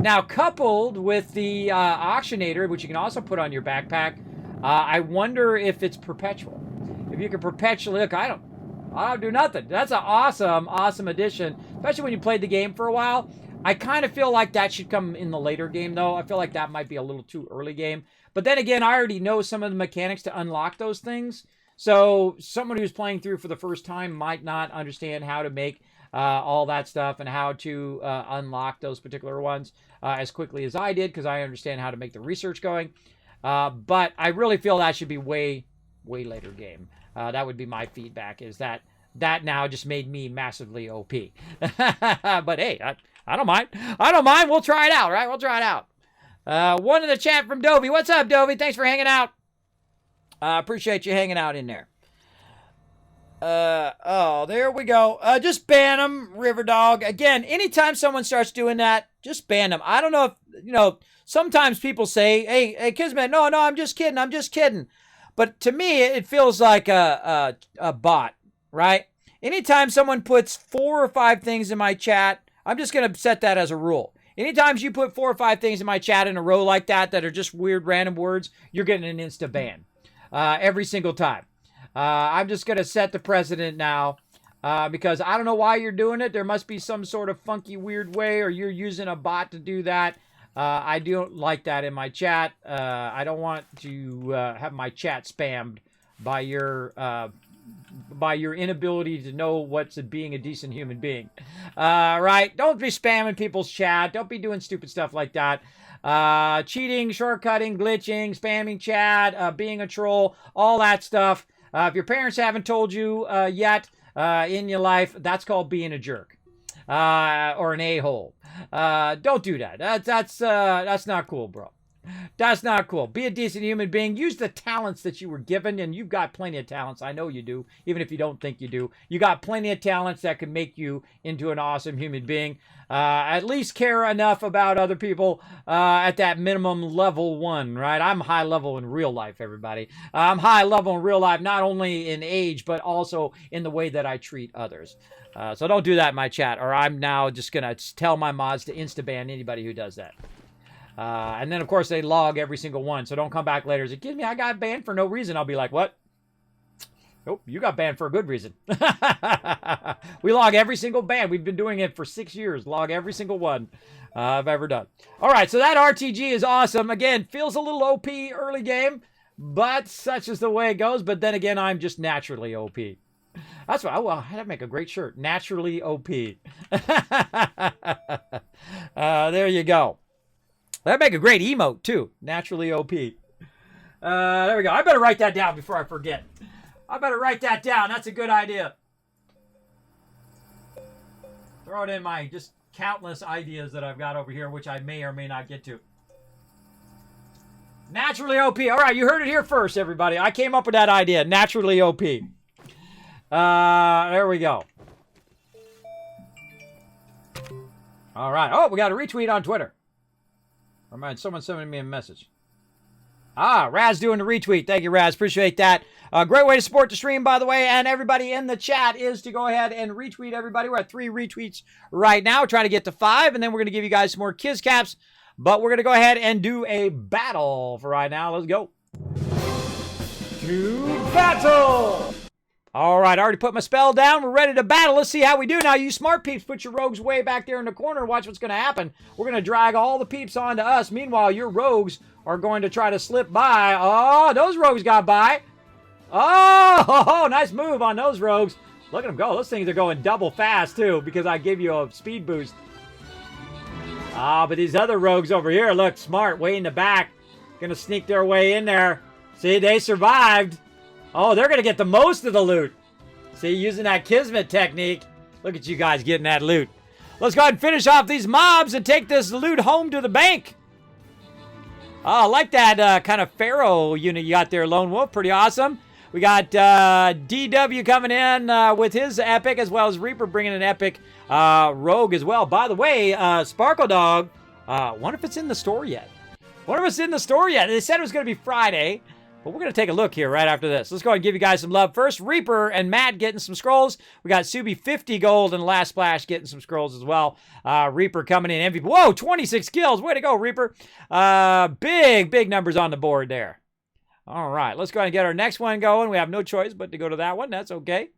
A: Now, coupled with the auctionator, which you can also put on your backpack, I wonder if it's perpetual. If you can perpetually, look, I don't do nothing. That's an awesome, awesome addition, especially when you played the game for a while. I kind of feel like that should come in the later game, though. I feel like that might be a little too early game. But then again, I already know some of the mechanics to unlock those things. So someone who's playing through for the first time might not understand how to make all that stuff and how to unlock those particular ones as quickly as I did, because I understand how to make the research going. But I really feel that should be way way later game. That would be my feedback, is that now just made me massively OP. But hey, I don't mind. I don't mind. We'll try it out, right? We'll try it out. One in the chat from Dovey. What's up, Dovey? Thanks for hanging out. Appreciate you hanging out in there. Oh, there we go. Just ban them, Riverdog. Again, anytime someone starts doing that, just ban them. I don't know if, sometimes people say, hey, Kismet, no, I'm just kidding. But to me, it feels like a bot, right? Anytime someone puts 4 or 5 things in my chat, I'm just going to set that as a rule. Anytime you put 4 or 5 things in my chat in a row like that are just weird random words, you're getting an insta ban every single time. I'm just going to set the precedent now because I don't know why you're doing it. There must be some sort of funky, weird way, or you're using a bot to do that. I don't like that in my chat. I don't want to have my chat spammed by your inability to know what's being a decent human being. Right? Don't be spamming people's chat. Don't be doing stupid stuff like that. Cheating, shortcutting, glitching, spamming chat, being a troll, all that stuff. If your parents haven't told you yet in your life, that's called being a jerk or an a-hole. Don't do that. That's not cool, bro. That's not cool. Be a decent human being. Use the talents that you were given, and you've got plenty of talents. I know you do, even if you don't think you do. You got plenty of talents that can make you into an awesome human being. At least care enough about other people at that minimum level 1, right? I'm high level in real life, everybody. I'm high level in real life, not only in age, but also in the way that I treat others. So don't do that in my chat, or I'm now just going to tell my mods to insta-ban anybody who does that. And then, of course, they log every single one. So don't come back later and say, "Give me, I got banned for no reason." I'll be like, "What? Nope, you got banned for a good reason." We log every single ban. We've been doing it for 6 years. Log every single one I've ever done. All right, so that RTG is awesome. Again, feels a little OP early game, but such is the way it goes. But then again, I'm just naturally OP. That's what, that'd make a great shirt. Naturally OP. There you go. That'd make a great emote, too. Naturally OP. There we go. I better write that down before I forget. I better write that down. That's a good idea. Throw it in my just countless ideas that I've got over here, which I may or may not get to. Naturally OP. All right, you heard it here first, everybody. I came up with that idea. Naturally OP. There we go. All right. Oh, we got a retweet on Twitter. Remind someone sending me a message. Raz doing the retweet. Thank you, Raz. Appreciate that. Great way to support the stream, by the way. And everybody in the chat is to go ahead and retweet everybody. We're at 3 retweets right now. We're trying to get to 5. And then we're going to give you guys some more Kiz Caps. But we're going to go ahead and do a battle for right now. Let's go. To battle! All right, I already put my spell down. We're ready to battle. Let's see how we do. Now, you smart peeps, put your rogues way back there in the corner and watch what's going to happen. We're going to drag all the peeps onto us. Meanwhile, your rogues are going to try to slip by. Oh, those rogues got by. Oh, nice move on those rogues. Look at them go. Those things are going double fast, too, because I gave you a speed boost. But these other rogues over here look smart, way in the back. Going to sneak their way in there. See, they survived. Oh, they're going to get the most of the loot. See, using that Kismet technique. Look at you guys getting that loot. Let's go ahead and finish off these mobs and take this loot home to the bank. Oh, I like that kind of Pharaoh unit you got there, Lone Wolf. Pretty awesome. We got DW coming in with his epic, as well as Reaper bringing an epic rogue as well. By the way, Sparkle Dog, wonder if it's in the store yet. Wonder if it's in the store yet. They said it was going to be Friday. But we're going to take a look here right after this. Let's go ahead and give you guys some love. First, Reaper and Matt getting some scrolls. We got Subi 50 gold and Last Splash getting some scrolls as well. Reaper coming in MVP. Whoa, 26 kills. Way to go, Reaper. Big numbers on the board there. All right, let's go ahead and get our next one going. We have no choice but to go to that one. That's okay.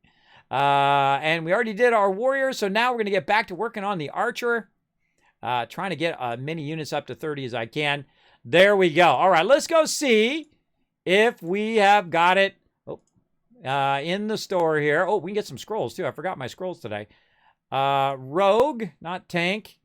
A: And we already did our warrior, so now we're going to get back to working on the archer. Trying to get many units up to 30 as I can. There we go. All right, let's go see if we have got it in the store here. Oh, we can get some scrolls, too. I forgot my scrolls today. Rogue, not tank.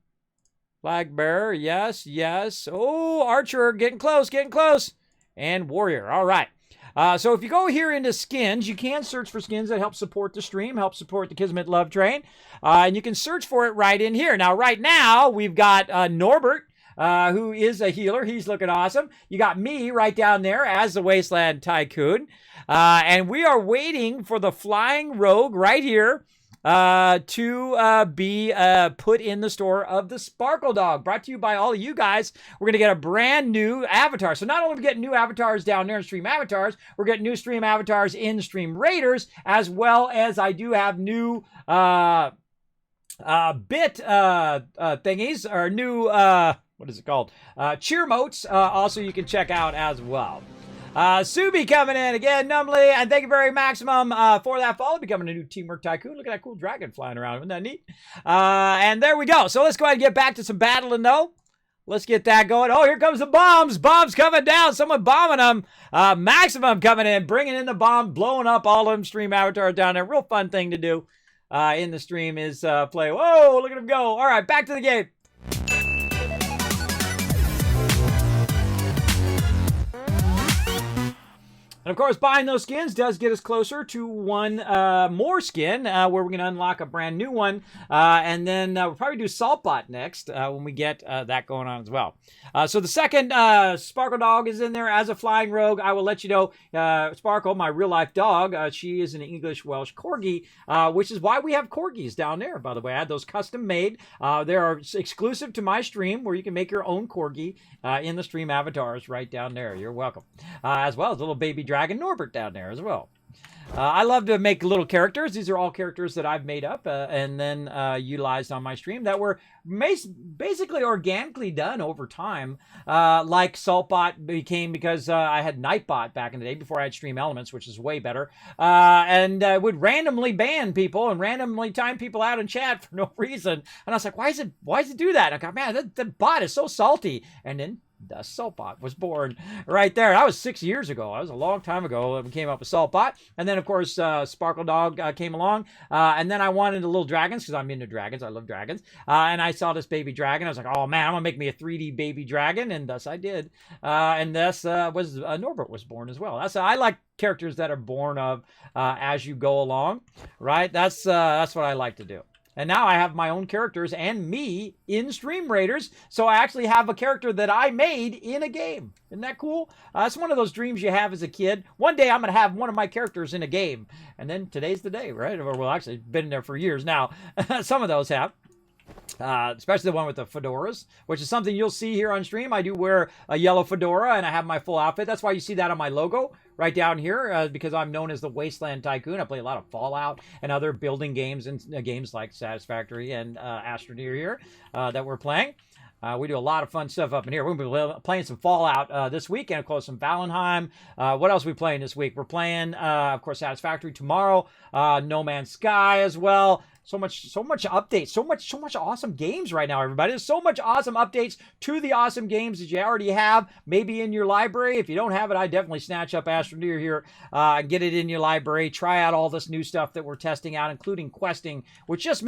A: Flag bearer, yes. Oh, archer, getting close. And warrior, all right. So if you go here into skins, you can search for skins that help support the stream, help support the Kismet Love Train. And you can search for it right in here. Now, right now, we've got Norbert, who is a healer. He's looking awesome. You got me right down there as the Wasteland Tycoon. And we are waiting for the Flying Rogue right here to be put in the store of the Sparkle Dog, brought to you by all of you guys. We're going to get a brand new avatar. So not only are we getting new avatars down there in Stream Avatars, we're getting new Stream Avatars in Stream Raiders, as well as I do have new bit thingies, or new, what is it called? Cheer motes, also you can check out as well. Subi coming in again, Numbly, and thank you very Maximum for that follow, becoming a new Teamwork Tycoon. Look at that cool dragon flying around. Isn't that neat? And there we go. So let's go ahead and get back to some battling, though. Let's get that going. Oh, here comes the bombs. Bombs coming down. Someone bombing them. Maximum coming in, bringing in the bomb, blowing up all of them stream avatars down there. Real fun thing to do in the stream is play. Whoa, look at him go. All right, back to the game. And of course, buying those skins does get us closer to one more skin, where we're going to unlock a brand new one. And then we'll probably do Saltbot next when we get that going on as well. So the second Sparkle Dog is in there as a Flying Rogue. I will let you know, Sparkle, my real-life dog, she is an English-Welsh Corgi, which is why we have Corgis down there, by the way. I had those custom-made. They are exclusive to my stream, where you can make your own Corgi in the stream avatars right down there. You're welcome. As well as a little baby Dragon Norbert down there as well. I love to make little characters. These are all characters that I've made up and then utilized on my stream that were basically organically done over time. Like Saltbot became because I had Nightbot back in the day before I had Stream Elements, which is way better. And would randomly ban people and randomly time people out in chat for no reason. And I was like, why does it do that? And I go, man, that bot is so salty. And then the Saltbot was born right there. That was 6 years ago. That was a long time ago that we came up with Saltbot. And then, of course, Sparkle Dog came along. And then I wanted the little dragons because I'm into dragons. I love dragons. And I saw this baby dragon. I was like, oh, man, I'm going to make me a 3D baby dragon. And thus I did. And thus was Norbert was born as well. I like characters that are born of as you go along, right? That's what I like to do. And now I have my own characters and me in Stream Raiders. So I actually have a character that I made in a game. Isn't that cool? It's one of those dreams you have as a kid. One day I'm going to have one of my characters in a game. And then today's the day, right? Or, well, actually, been there for years now. Some of those have. Especially the one with the fedoras, which is something you'll see here on stream. I do wear a yellow fedora and I have my full outfit. That's why you see that on my logo right down here, because I'm known as the Wasteland Tycoon. I play a lot of Fallout and other building games and games like Satisfactory and Astroneer here that we're playing. We do a lot of fun stuff up in here. We're going to be playing some Fallout this week, and of course some Valheim. What else are we playing this week? We're playing, of course, Satisfactory tomorrow. No Man's Sky as well. So much updates, so much awesome games right now, everybody. There's so much awesome updates to the awesome games that you already have, maybe in your library. If you don't have it, I definitely snatch up Astroneer here, get it in your library, try out all this new stuff that we're testing out, including questing, which just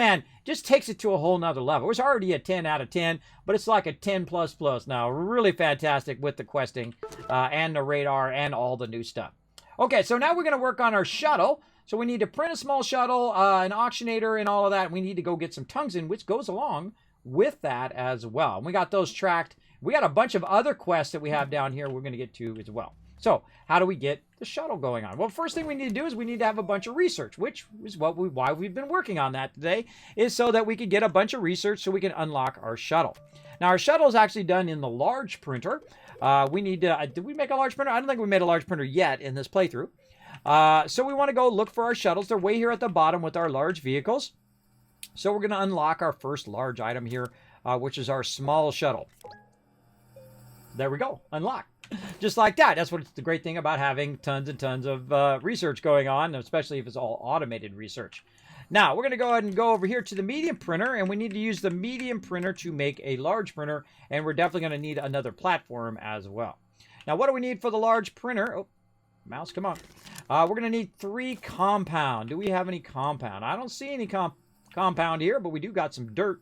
A: takes it to a whole nother level. It's already a 10 out of 10, but it's like a 10 plus now. Really fantastic with the questing and the radar and all the new stuff. Okay, so now we're going to work on our shuttle. So we need to print a small shuttle, an auctionator, and all of that. We need to go get some tungsten, which goes along with that as well. And we got those tracked. We got a bunch of other quests that we have down here we're going to get to as well. So how do we get the shuttle going on? Well, first thing we need to do is we need to have a bunch of research, which is why we've been working on that today, is so that we can get a bunch of research so we can unlock our shuttle. Now, our shuttle is actually done in the large printer. We need to, did we make a large printer? I don't think we made a large printer yet in this playthrough. So we want to go look for our shuttles. They're way here at the bottom with our large vehicles. So we're going to unlock our first large item here, which is our small shuttle. There we go. Unlock. Just like that. That's what's the great thing about having tons and tons of research going on, especially if it's all automated research. Now, we're going to go ahead and go over here to the medium printer, and we need to use the medium printer to make a large printer, and we're definitely going to need another platform as well. Now, what do we need for the large printer? Oh, mouse, come on. We're going to need 3 compound. Do we have any compound? I don't see any compound here, but we do got some dirt.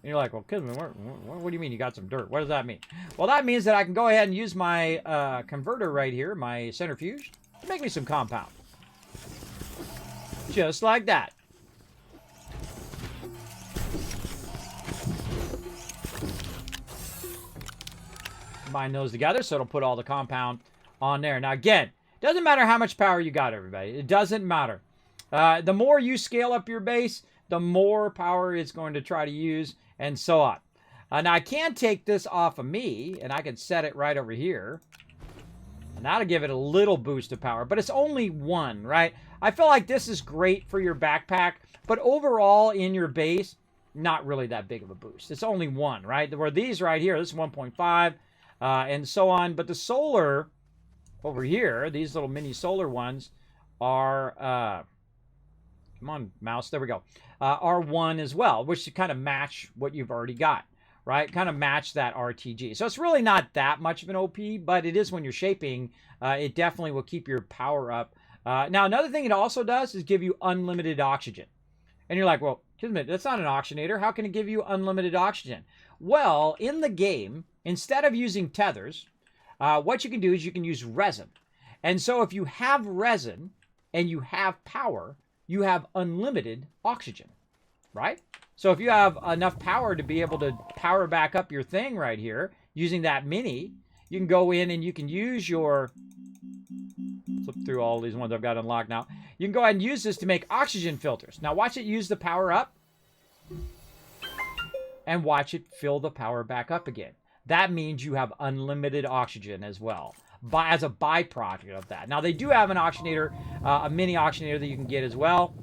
A: And you're like, well, Kismet, what do you mean you got some dirt? What does that mean? Well, that means that I can go ahead and use my converter right here, my centrifuge. Make me some compound. Just like that. Combine those together so it'll put all the compound on there. Now again, doesn't matter how much power you got, everybody. It doesn't matter. The more you scale up your base, the more power it's going to try to use, and so on. Now I can take this off of me, and I can set it right over here. And that'll give it a little boost of power, but it's only one, right? I feel like this is great for your backpack, but overall in your base, not really that big of a boost. It's only one, right? Where these right here, this is 1.5, and so on. But the solar over here, these little mini solar ones are, come on, mouse, there we go, are 1 as well, which kind of match what you've already got. Right? Kind of match that RTG. So it's really not that much of an OP, but it is when you're shaping. It definitely will keep your power up. Now, another thing it also does is give you unlimited oxygen. And you're like, well, Kismet, that's not an oxygenator. How can it give you unlimited oxygen? Well, in the game, instead of using tethers, what you can do is you can use resin. And so if you have resin and you have power, you have unlimited oxygen, right? So if you have enough power to be able to power back up your thing right here, using that mini, you can go in and you can use your, flip through all these ones I've got unlocked now. You can go ahead and use this to make oxygen filters. Now watch it use the power up, and watch it fill the power back up again. That means you have unlimited oxygen as well, as a byproduct of that. Now they do have an oxygenator, a mini oxygenator that you can get as well.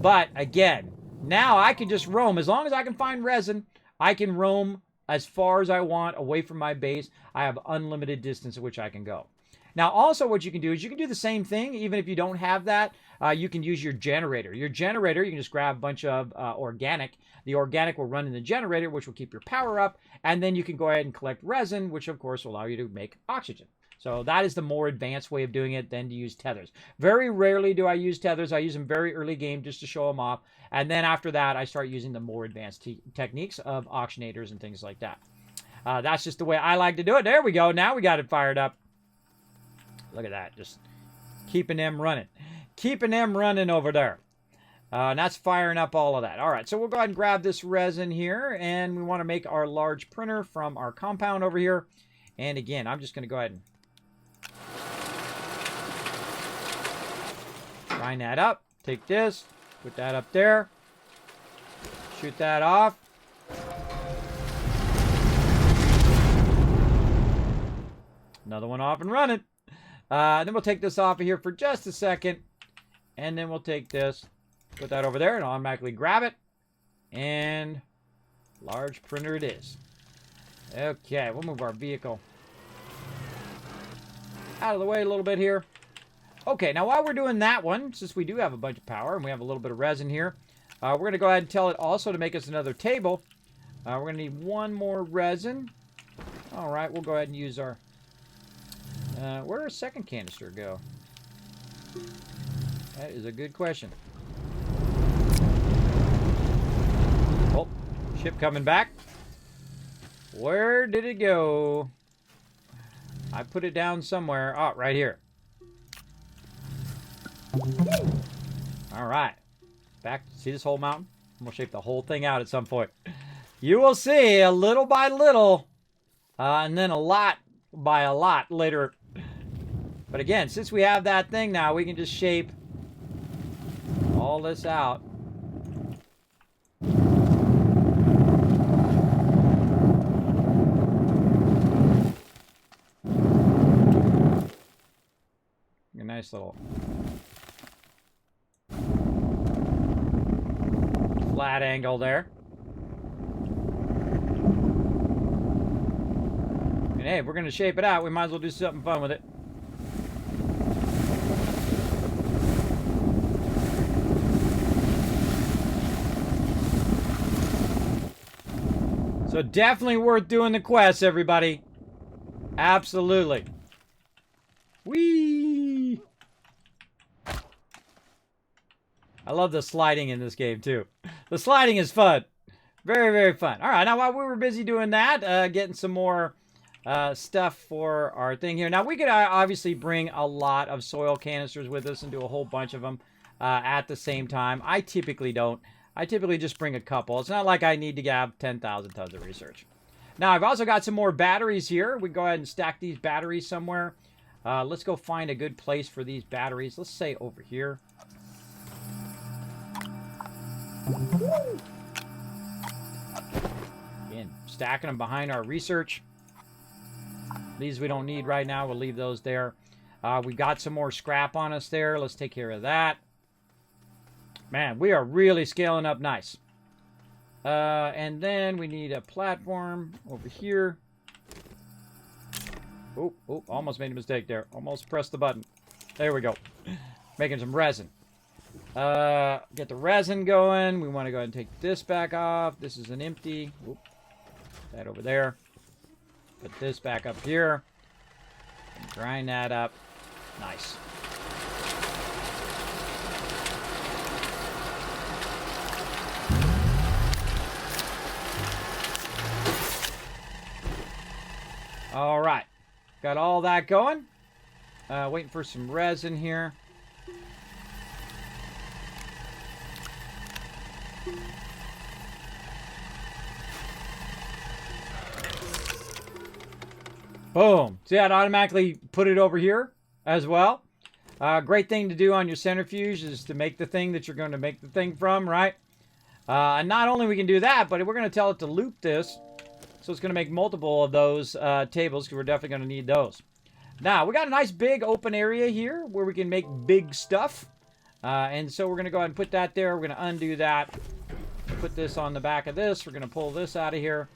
A: But again, now I can just roam. As long as I can find resin, I can roam as far as I want away from my base. I have unlimited distance at which I can go. Now, also what you can do is you can do the same thing. Even if you don't have that, you can use your generator. Your generator, you can just grab a bunch of organic. The organic will run in the generator, which will keep your power up. And then you can go ahead and collect resin, which of course will allow you to make oxygen. So that is the more advanced way of doing it than to use tethers. Very rarely do I use tethers. I use them very early game just to show them off. And then after that, I start using the more advanced techniques of oxygenators and things like that. That's just the way I like to do it. There we go. Now we got it fired up. Look at that. Just keeping them running. Keeping them running over there. And that's firing up all of that. All right, so we'll go ahead and grab this resin here. And we want to make our large printer from our compound over here. And again, I'm just going to go ahead and line that up. Take this. Put that up there. Shoot that off. Another one off and running. Then we'll take this off of here for just a second. And then we'll take this. Put that over there and I'll automatically grab it. And large printer it is. Okay, we'll move our vehicle out of the way a little bit here. Okay, now while we're doing that one, since we do have a bunch of power and we have a little bit of resin here, we're going to go ahead and tell it also to make us another table. We're going to need one more resin. All right, we'll go ahead and use our... where'd our second canister go? That is a good question. Oh, ship coming back. Where did it go? I put it down somewhere. Oh, right here. All right. Back. See this whole mountain? I'm going to shape the whole thing out at some point. You will see a little by little. And then a lot by a lot later. But again, since we have that thing now, we can just shape all this out. A nice little flat angle there. And hey, if we're going to shape it out, we might as well do something fun with it. So definitely worth doing the quest, everybody. Absolutely. Whee! I love the sliding in this game, too. The sliding is fun. Very, very fun. All right, now while we were busy doing that, getting some more stuff for our thing here. Now, we could obviously bring a lot of soil canisters with us and do a whole bunch of them at the same time. I typically don't. I typically just bring a couple. It's not like I need to have 10,000 tons of research. Now, I've also got some more batteries here. We can go ahead and stack these batteries somewhere. Let's go find a good place for these batteries. Let's say over here. Again, stacking them behind our research. These we don't need right now. We'll leave those there. We've got some more scrap on us there. Let's take care of that. Man, we are really scaling up nice. And then we need a platform over here. Oh, almost made a mistake there. Almost pressed the button. There we go. Making some resin. Get the resin going. We want to go ahead and take this back off. This is an empty. Oop. That over there. Put this back up here. And grind that up. Nice. All right. Got all that going. Waiting for some resin here. Boom. See, I'd automatically put it over here as well. Great thing to do on your centrifuge is to make the thing that you're going to make the thing from, right? And not only we can do that, but we're going to tell it to loop this. So it's going to make multiple of those tables because we're definitely going to need those. Now, we got a nice big open area here where we can make big stuff. And so we're going to go ahead and put that there. We're going to undo that. Put this on the back of this. We're going to pull this out of here.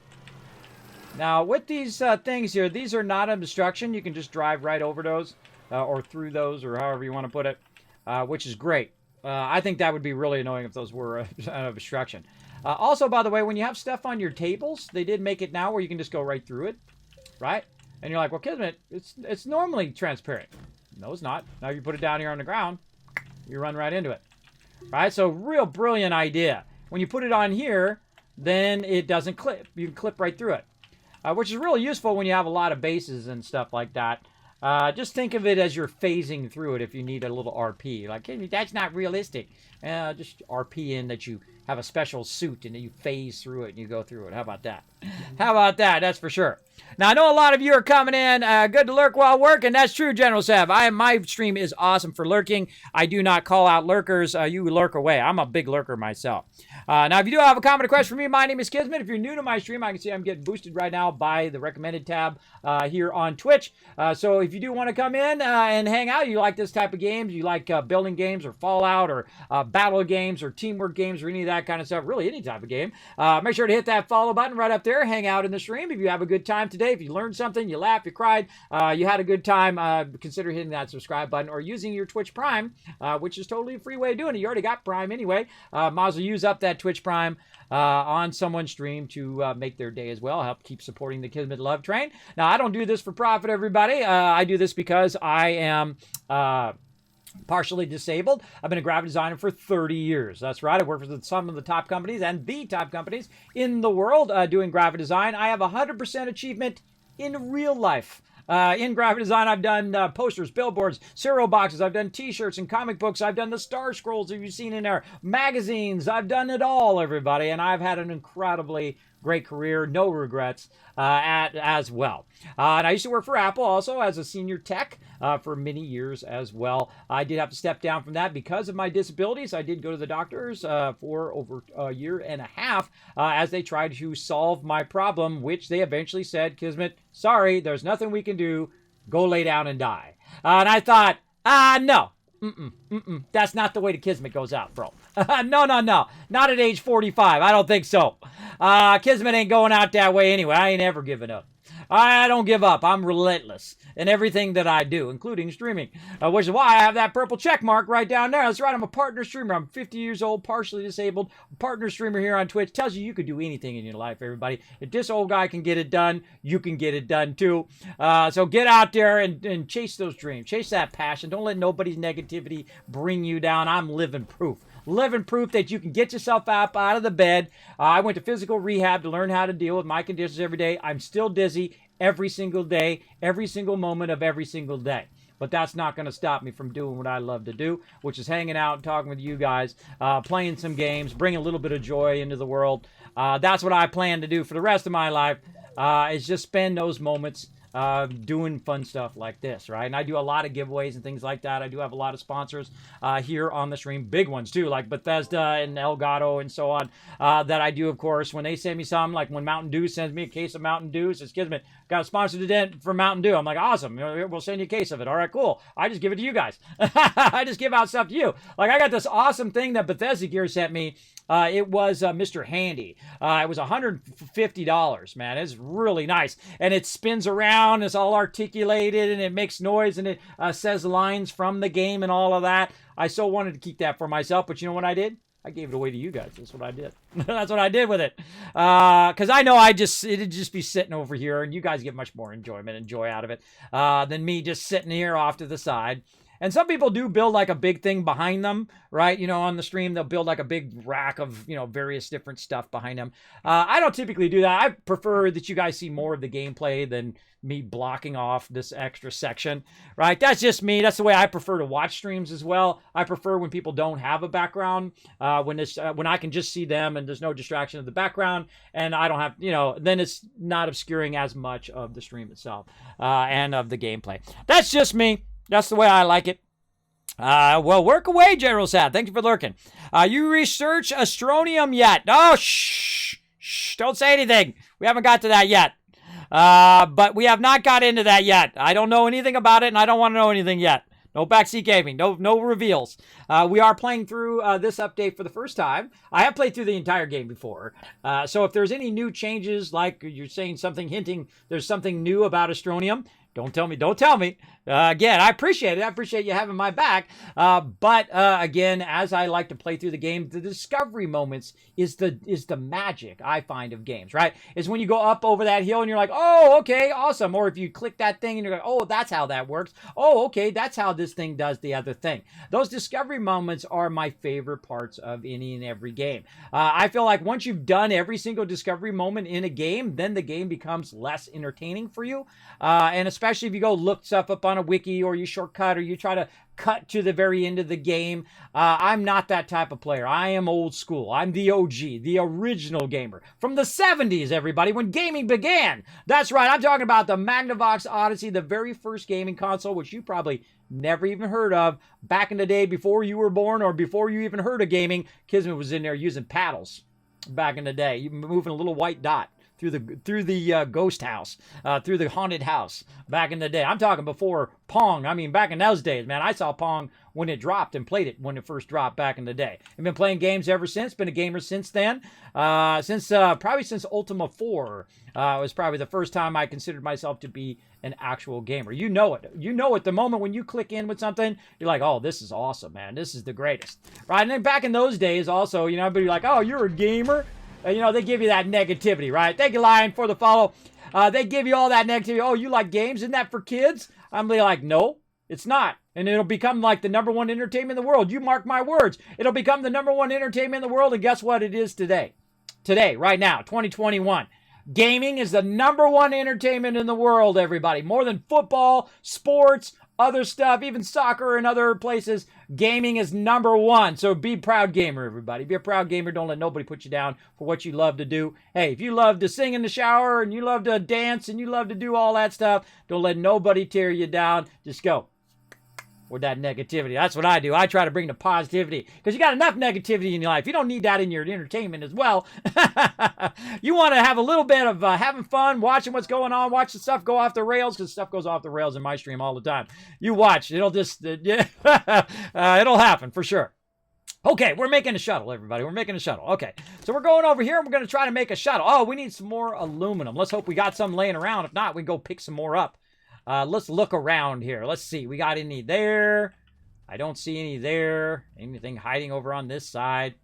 A: Now, with these things here, these are not obstruction. You can just drive right over those or through those or however you want to put it, which is great. I think that would be really annoying if those were an obstruction. Also, by the way, when you have stuff on your tables, they did make it now where you can just go right through it, right? And you're like, well, Kismet, it's normally transparent. No, it's not. Now you put it down here on the ground, you run right into it, right? So real brilliant idea. When you put it on here, then it doesn't clip. You can clip right through it, which is really useful when you have a lot of bases and stuff like that. Just think of it as you're phasing through it if you need a little RP. Like, hey, that's not realistic. Just RP in that you have a special suit and you phase through it and you go through it. How about that? How about that? That's for sure. Now, I know a lot of you are coming in. Good to lurk while working. That's true, General Sev. My stream is awesome for lurking. I do not call out lurkers. You lurk away. I'm a big lurker myself. Now, if you do have a comment or question for me, my name is Kismet. If you're new to my stream, I can see I'm getting boosted right now by the recommended tab here on Twitch. So if you do want to come in and hang out, you like this type of games, you like building games or Fallout or battle games or teamwork games or any of that kind of stuff, really any type of game, make sure to hit that follow button right up there. Hang out in the stream. If you have a good time today, if you learned something, you laughed, you cried, you had a good time, consider hitting that subscribe button or using your Twitch Prime, which is totally a free way of doing it. You already got Prime anyway. Might as well use up that Twitch Prime on someone's stream to make their day as well. Help keep supporting the Kismet Love Train. Now, I don't do this for profit, everybody. I do this because I am partially disabled. I've been a graphic designer for 30 years. That's right. I work for some of the top companies and the top companies in the world doing graphic design. I have 100% achievement in real life. In graphic design, I've done posters, billboards, cereal boxes. I've done t-shirts and comic books. I've done the Star Scrolls that you've seen in there, magazines. I've done it all, everybody. And I've had an incredibly great career, no regrets as well. And I used to work for Apple also as a senior tech for many years as well. I did have to step down from that because of my disabilities. I did go to the doctors for over a year and a half as they tried to solve my problem, which they eventually said, Kismet, sorry, there's nothing we can do. Go lay down and die. And I thought, no. That's not the way the Kismet goes out, bro. No. Not at age 45. I don't think so. Kismet ain't going out that way anyway. I ain't ever giving up. I don't give up. I'm relentless in everything that I do, including streaming, which is why I have that purple check mark right down there. That's right. I'm a partner streamer. I'm 50 years old, partially disabled, partner streamer here on Twitch. Tells you could do anything in your life, everybody. If this old guy can get it done, you can get it done too. So get out there and chase those dreams. Chase that passion. Don't let nobody's negativity bring you down. I'm living proof. Living proof that you can get yourself up out of the bed. I went to physical rehab to learn how to deal with my conditions every day. I'm still dizzy every single day, every single moment of every single day. But that's not going to stop me from doing what I love to do, which is hanging out and talking with you guys, playing some games, bringing a little bit of joy into the world. That's what I plan to do for the rest of my life, is just spend those moments doing fun stuff like this, right? And I do a lot of giveaways and things like that. I do have a lot of sponsors here on the stream, big ones too, like Bethesda and Elgato and so on, that I do, of course. When they send me something, like when Mountain Dew sends me a case of Mountain Dew, says, Kismet, got a sponsor today for Mountain Dew. I'm like, awesome, we'll send you a case of it. All right, cool. I just give it to you guys. I just give out stuff to you. Like, I got this awesome thing that Bethesda Gear sent me. It was Mr. Handy. It was $150, man. It's really nice. And it spins around. It's all articulated, and it makes noise, and it says lines from the game and all of that. I so wanted to keep that for myself, but you know what I did? I gave it away to you guys. That's what I did. That's what I did with it. Because I know it'd just be sitting over here, and you guys get much more enjoyment and joy out of it than me just sitting here off to the side. And some people do build like a big thing behind them, right? You know, on the stream, they'll build like a big rack of, you know, various different stuff behind them. I don't typically do that. I prefer that you guys see more of the gameplay than me blocking off this extra section, right? That's just me. That's the way I prefer to watch streams as well. I prefer when people don't have a background, when I can just see them and there's no distraction of the background, and I don't have, you know, then it's not obscuring as much of the stream itself and of the gameplay. That's just me. That's the way I like it. Well, work away, General Sad. Thank you for lurking. You research Astroneer yet? No, shh. Don't say anything. We haven't got to that yet. But we have not got into that yet. I don't know anything about it, and I don't want to know anything yet. No backseat gaming. No reveals. We are playing through this update for the first time. I have played through the entire game before. So if there's any new changes, like you're saying something hinting there's something new about Astroneer, don't tell me. Again, I appreciate it. I appreciate you having my back. But again, as I like to play through the game, the discovery moments is the magic I find of games, right? Is when you go up over that hill and you're like, oh, okay, awesome. Or if you click that thing and you're like, oh, that's how that works. Oh, okay, that's how this thing does the other thing. Those discovery moments are my favorite parts of any and every game. I feel like once you've done every single discovery moment in a game, then the game becomes less entertaining for you. And especially if you go look stuff up on a wiki, or you shortcut, or you try to cut to the very end of the game. I'm not that type of player. I am old school. I'm the OG, the original gamer. From the 70s, everybody, when gaming began. That's right, I'm talking about the Magnavox Odyssey, the very first gaming console, which you probably never even heard of. Back in the day, before you were born, or before you even heard of gaming, Kismet was in there using paddles. Back in the day, you moving a little white dot through the ghost house, through the haunted house back in the day. I'm talking before Pong. I mean, back in those days, man. I saw Pong when it dropped and played it when it first dropped back in the day. I've been playing games ever since. Been a gamer since then. Probably since Ultima 4 was probably the first time I considered myself to be an actual gamer. You know it. You know it. The moment when you click in with something, you're like, oh, this is awesome, man. This is the greatest. Right? And then back in those days also, you know, everybody like, oh, you're a gamer? You know, they give you that negativity, right? Thank you, Lion, for the follow. They give you all that negativity. Oh, you like games? Isn't that for kids? I'm like, no, it's not. And it'll become like the #1 entertainment in the world. You mark my words. It'll become the #1 entertainment in the world. And guess what it is today? Today, right now, 2021. Gaming is the #1 entertainment in the world, everybody. More than football, sports, other stuff, even soccer and other places. Gaming is #1. So be a proud gamer, everybody. Be a proud gamer. Don't let nobody put you down for what you love to do. Hey, if you love to sing in the shower and you love to dance and you love to do all that stuff, don't let nobody tear you down. Just go with that negativity. That's what I do. I try to bring the positivity, because you got enough negativity in your life. You don't need that in your entertainment as well. You want to have a little bit of having fun, watching what's going on, watch the stuff go off the rails, because stuff goes off the rails in my stream all the time. You watch. It'll just, it'll happen for sure. Okay, we're making a shuttle, everybody. We're making a shuttle. Okay, so we're going over here, and we're going to try to make a shuttle. Oh, we need some more aluminum. Let's hope we got some laying around. If not, we can go pick some more up. Let's look around here. Let's see. We got any there? I don't see any there. Anything hiding over on this side?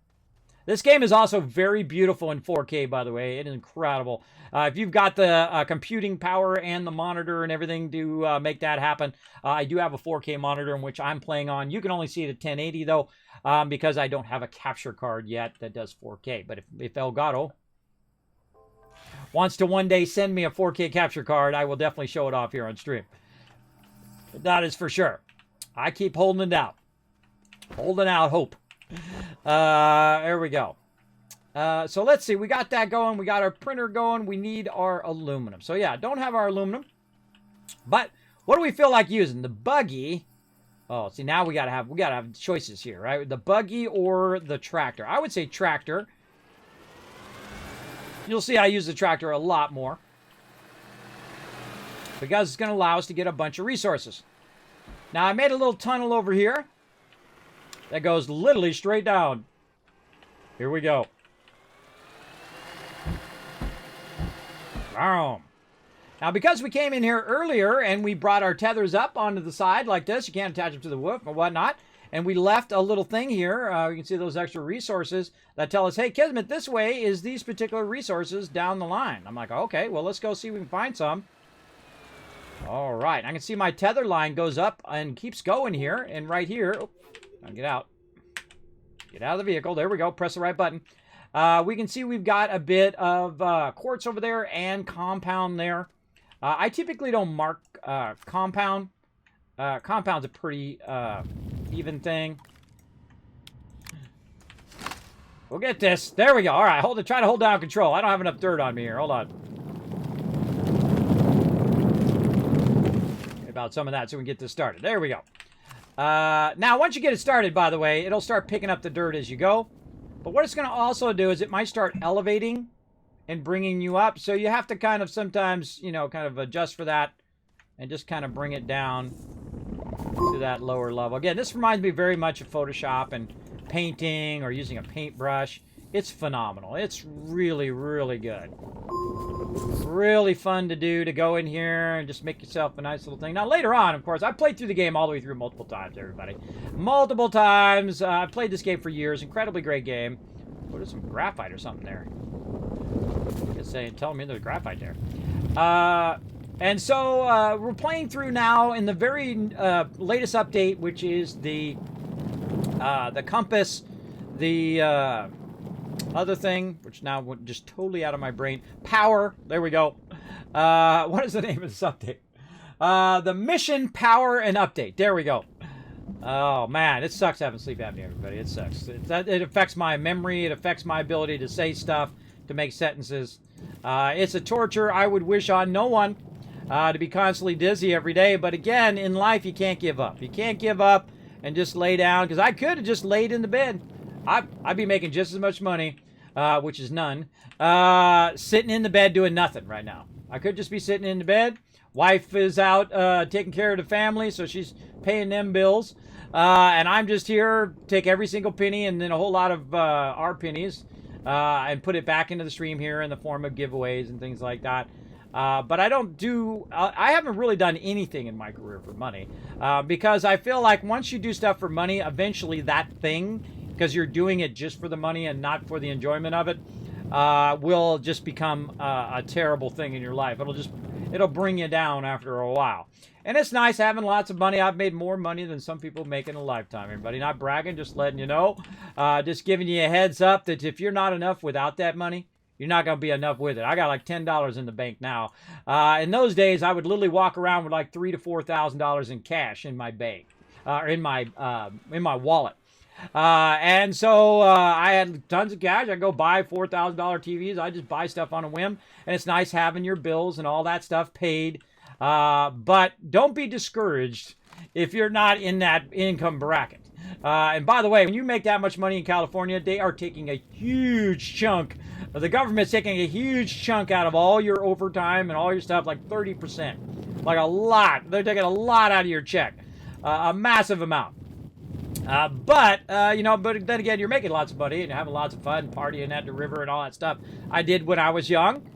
A: This game is also very beautiful in 4K, by the way. It is incredible. If you've got the computing power and the monitor and everything to make that happen, I do have a 4K monitor in which I'm playing on. You can only see it at 1080, though, because I don't have a capture card yet that does 4K. But if Elgato wants to one day send me a 4K capture card, I will definitely show it off here on stream. That is for sure. I keep holding it out. Holding out hope. There we go. So let's see. We got that going. We got our printer going. We need our aluminum. So yeah, don't have our aluminum. But what do we feel like using? The buggy. Oh, see, now we gotta have choices here, right? The buggy or the tractor. I would say tractor. You'll see I use the tractor a lot more, because it's going to allow us to get a bunch of resources. Now, I made a little tunnel over here that goes literally straight down. Here we go. Boom. Now, because we came in here earlier and we brought our tethers up onto the side like this, you can't attach them to the roof or whatnot, and we left a little thing here. You can see those extra resources that tell us, hey, Kismet, this way is these particular resources down the line. I'm like, okay, well, let's go see if we can find some. All right. I can see my tether line goes up and keeps going here. And right here, oh, gotta get out. Get out of the vehicle. There we go. Press the right button. We can see we've got a bit of quartz over there and compound there. I typically don't mark compound. Compound's a pretty even thing. We'll get this. There we go. All right, try to hold down control. I don't have enough dirt on me here. Hold on. About some of that so we can get this started. There we go. Now, once you get it started, by the way, it'll start picking up the dirt as you go. But what it's going to also do is it might start elevating and bringing you up. So you have to kind of sometimes, you know, kind of adjust for that and just kind of bring it down to that lower level. Again, this reminds me very much of Photoshop and painting or using a paintbrush. It's phenomenal. It's really, really good. Really fun to do, to go in here and just make yourself a nice little thing. Now, later on, of course, I played through the game all the way through multiple times, everybody. Multiple times. I've played this game for years. Incredibly great game. Oh, there's some graphite or something there. Just saying, tell me there's graphite there. And so we're playing through now in the very latest update, which is the compass, the other thing, which now went just totally out of my brain. Power. There we go. What is the name of this update? The mission, power, and update. There we go. Oh, man. It sucks having sleep apnea, everybody. It sucks. It affects my memory. It affects my ability to say stuff, to make sentences. It's a torture I would wish on no one, to be constantly dizzy every day. But again, in life, you can't give up. You can't give up and just lay down, because I could have just laid in the bed. I'd be making just as much money, which is none, sitting in the bed doing nothing right now. I could just be sitting in the bed. Wife is out taking care of the family, so she's paying them bills. And I'm just here, take every single penny and then a whole lot of our pennies and put it back into the stream here in the form of giveaways and things like that. But I haven't really done anything in my career for money, because I feel like once you do stuff for money, eventually that thing, because you're doing it just for the money and not for the enjoyment of it, will just become a terrible thing in your life. It'll bring you down after a while. And it's nice having lots of money. I've made more money than some people make in a lifetime, everybody. Not bragging, just letting you know. Just giving you a heads up that if you're not enough without that money, you're not going to be enough with it. I got like $10 in the bank now. In those days, I would literally walk around with like $3,000 to $4,000 in cash in my bank, in my wallet. And so I had tons of cash. I go buy $4,000 TVs. I just buy stuff on a whim. And it's nice having your bills and all that stuff paid. But don't be discouraged if you're not in that income bracket. And by the way, when you make that much money in California, they are taking a huge chunk. The government's taking a huge chunk out of all your overtime and all your stuff, like 30%. Like a lot. They're taking a lot out of your check. A massive amount. But then again, you're making lots of money and you're having lots of fun partying at the river and all that stuff. I did when I was young.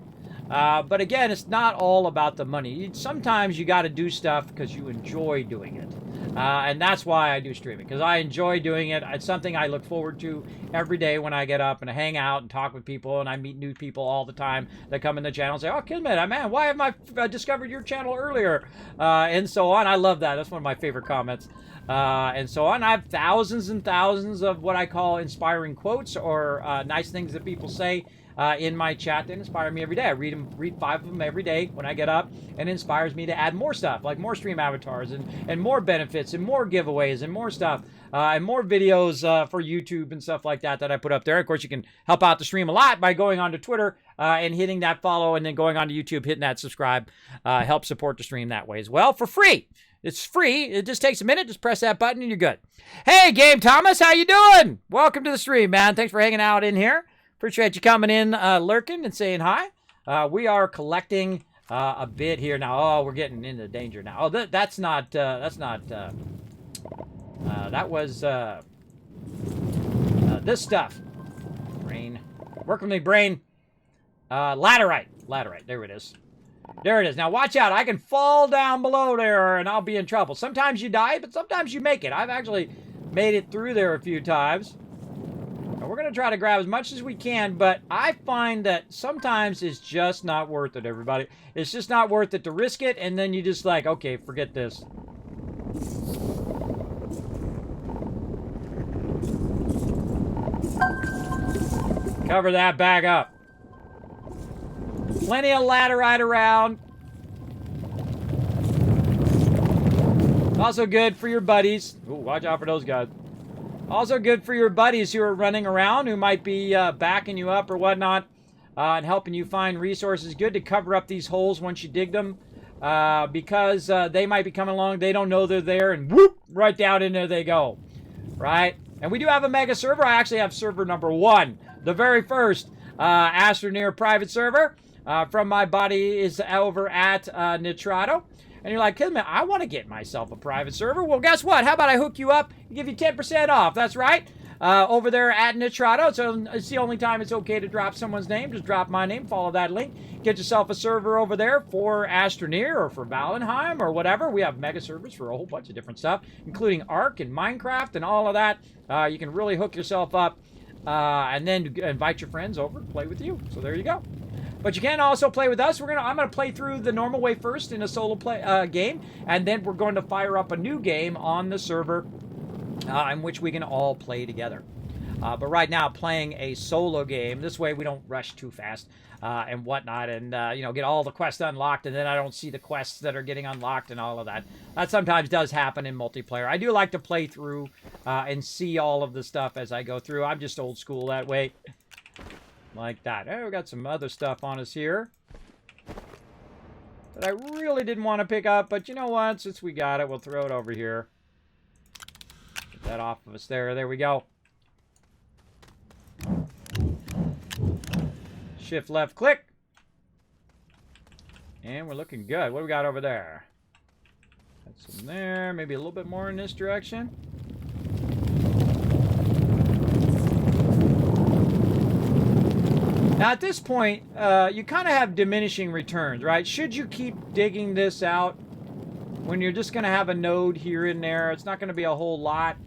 A: But again, it's not all about the money. Sometimes you got to do stuff because you enjoy doing it. And that's why I do streaming, because I enjoy doing it. It's something I look forward to every day when I get up and I hang out and talk with people, and I meet new people all the time that come in the channel and say, oh, Kismet, man, why haven't I discovered your channel earlier? And so on. I love that. That's one of my favorite comments. And so on. I have thousands and thousands of what I call inspiring quotes or nice things that people say. in my chat that inspire me every day. I read 5 of them every day when I get up, and it inspires me to add more stuff, like more stream avatars and more benefits and more giveaways and more stuff. And more videos for YouTube and stuff like that I put up there. Of course, you can help out the stream a lot by going onto Twitter and hitting that follow, and then going onto YouTube, hitting that subscribe. Help support the stream that way as well for free. It's free. It just takes a minute. Just press that button and you're good. Hey, Gabe Thomas, how you doing? Welcome to the stream, man. Thanks for hanging out in here. Appreciate you coming in, lurking and saying hi. We are collecting a bit here now. Oh, we're getting into danger now. Oh, that was this stuff. Brain. Work with me, brain. Laterite. Laterite. There it is. There it is. Now watch out. I can fall down below there and I'll be in trouble. Sometimes you die, but sometimes you make it. I've actually made it through there a few times. Now, we're going to try to grab as much as we can, but I find that sometimes it's just not worth it, everybody. It's just not worth it to risk it, and then you just like, okay, forget this. Cover that bag up. Plenty of laterite around. Also good for your buddies. Ooh, watch out for those guys. Also good for your buddies who are running around, who might be backing you up or whatnot, and helping you find resources. Good to cover up these holes once you dig them, because they might be coming along. They don't know they're there, and whoop, right down in there they go. Right? And we do have a mega server. I actually have server number 1. The very first Astroneer private server. From my buddy is over at Nitrado. And you're like, Kismet, I want to get myself a private server. Well, guess what? How about I hook you up and give you 10% off? That's right. Over there at Nitrado. So it's the only time it's okay to drop someone's name. Just drop my name. Follow that link. Get yourself a server over there for Astroneer or for Valheim or whatever. We have mega servers for a whole bunch of different stuff, including Ark and Minecraft and all of that. You can really hook yourself up and then invite your friends over to play with you. So there you go. But you can also play with us. I'm gonna play through the normal way first in a solo play game, and then we're going to fire up a new game on the server in which we can all play together. But right now, playing a solo game. This way, we don't rush too fast and whatnot, and get all the quests unlocked, and then I don't see the quests that are getting unlocked and all of that. That sometimes does happen in multiplayer. I do like to play through and see all of the stuff as I go through. I'm just old school that way. Like that. Oh, we got some other stuff on us here that I really didn't want to pick up, but you know what? Since we got it, we'll throw it over here. Get that off of us there. There we go. Shift left click. And we're looking good. What do we got over there? Got some there. Maybe a little bit more in this direction. Now, at this point, you kind of have diminishing returns, right? Should you keep digging this out when you're just going to have a node here and there? It's not going to be a whole lot.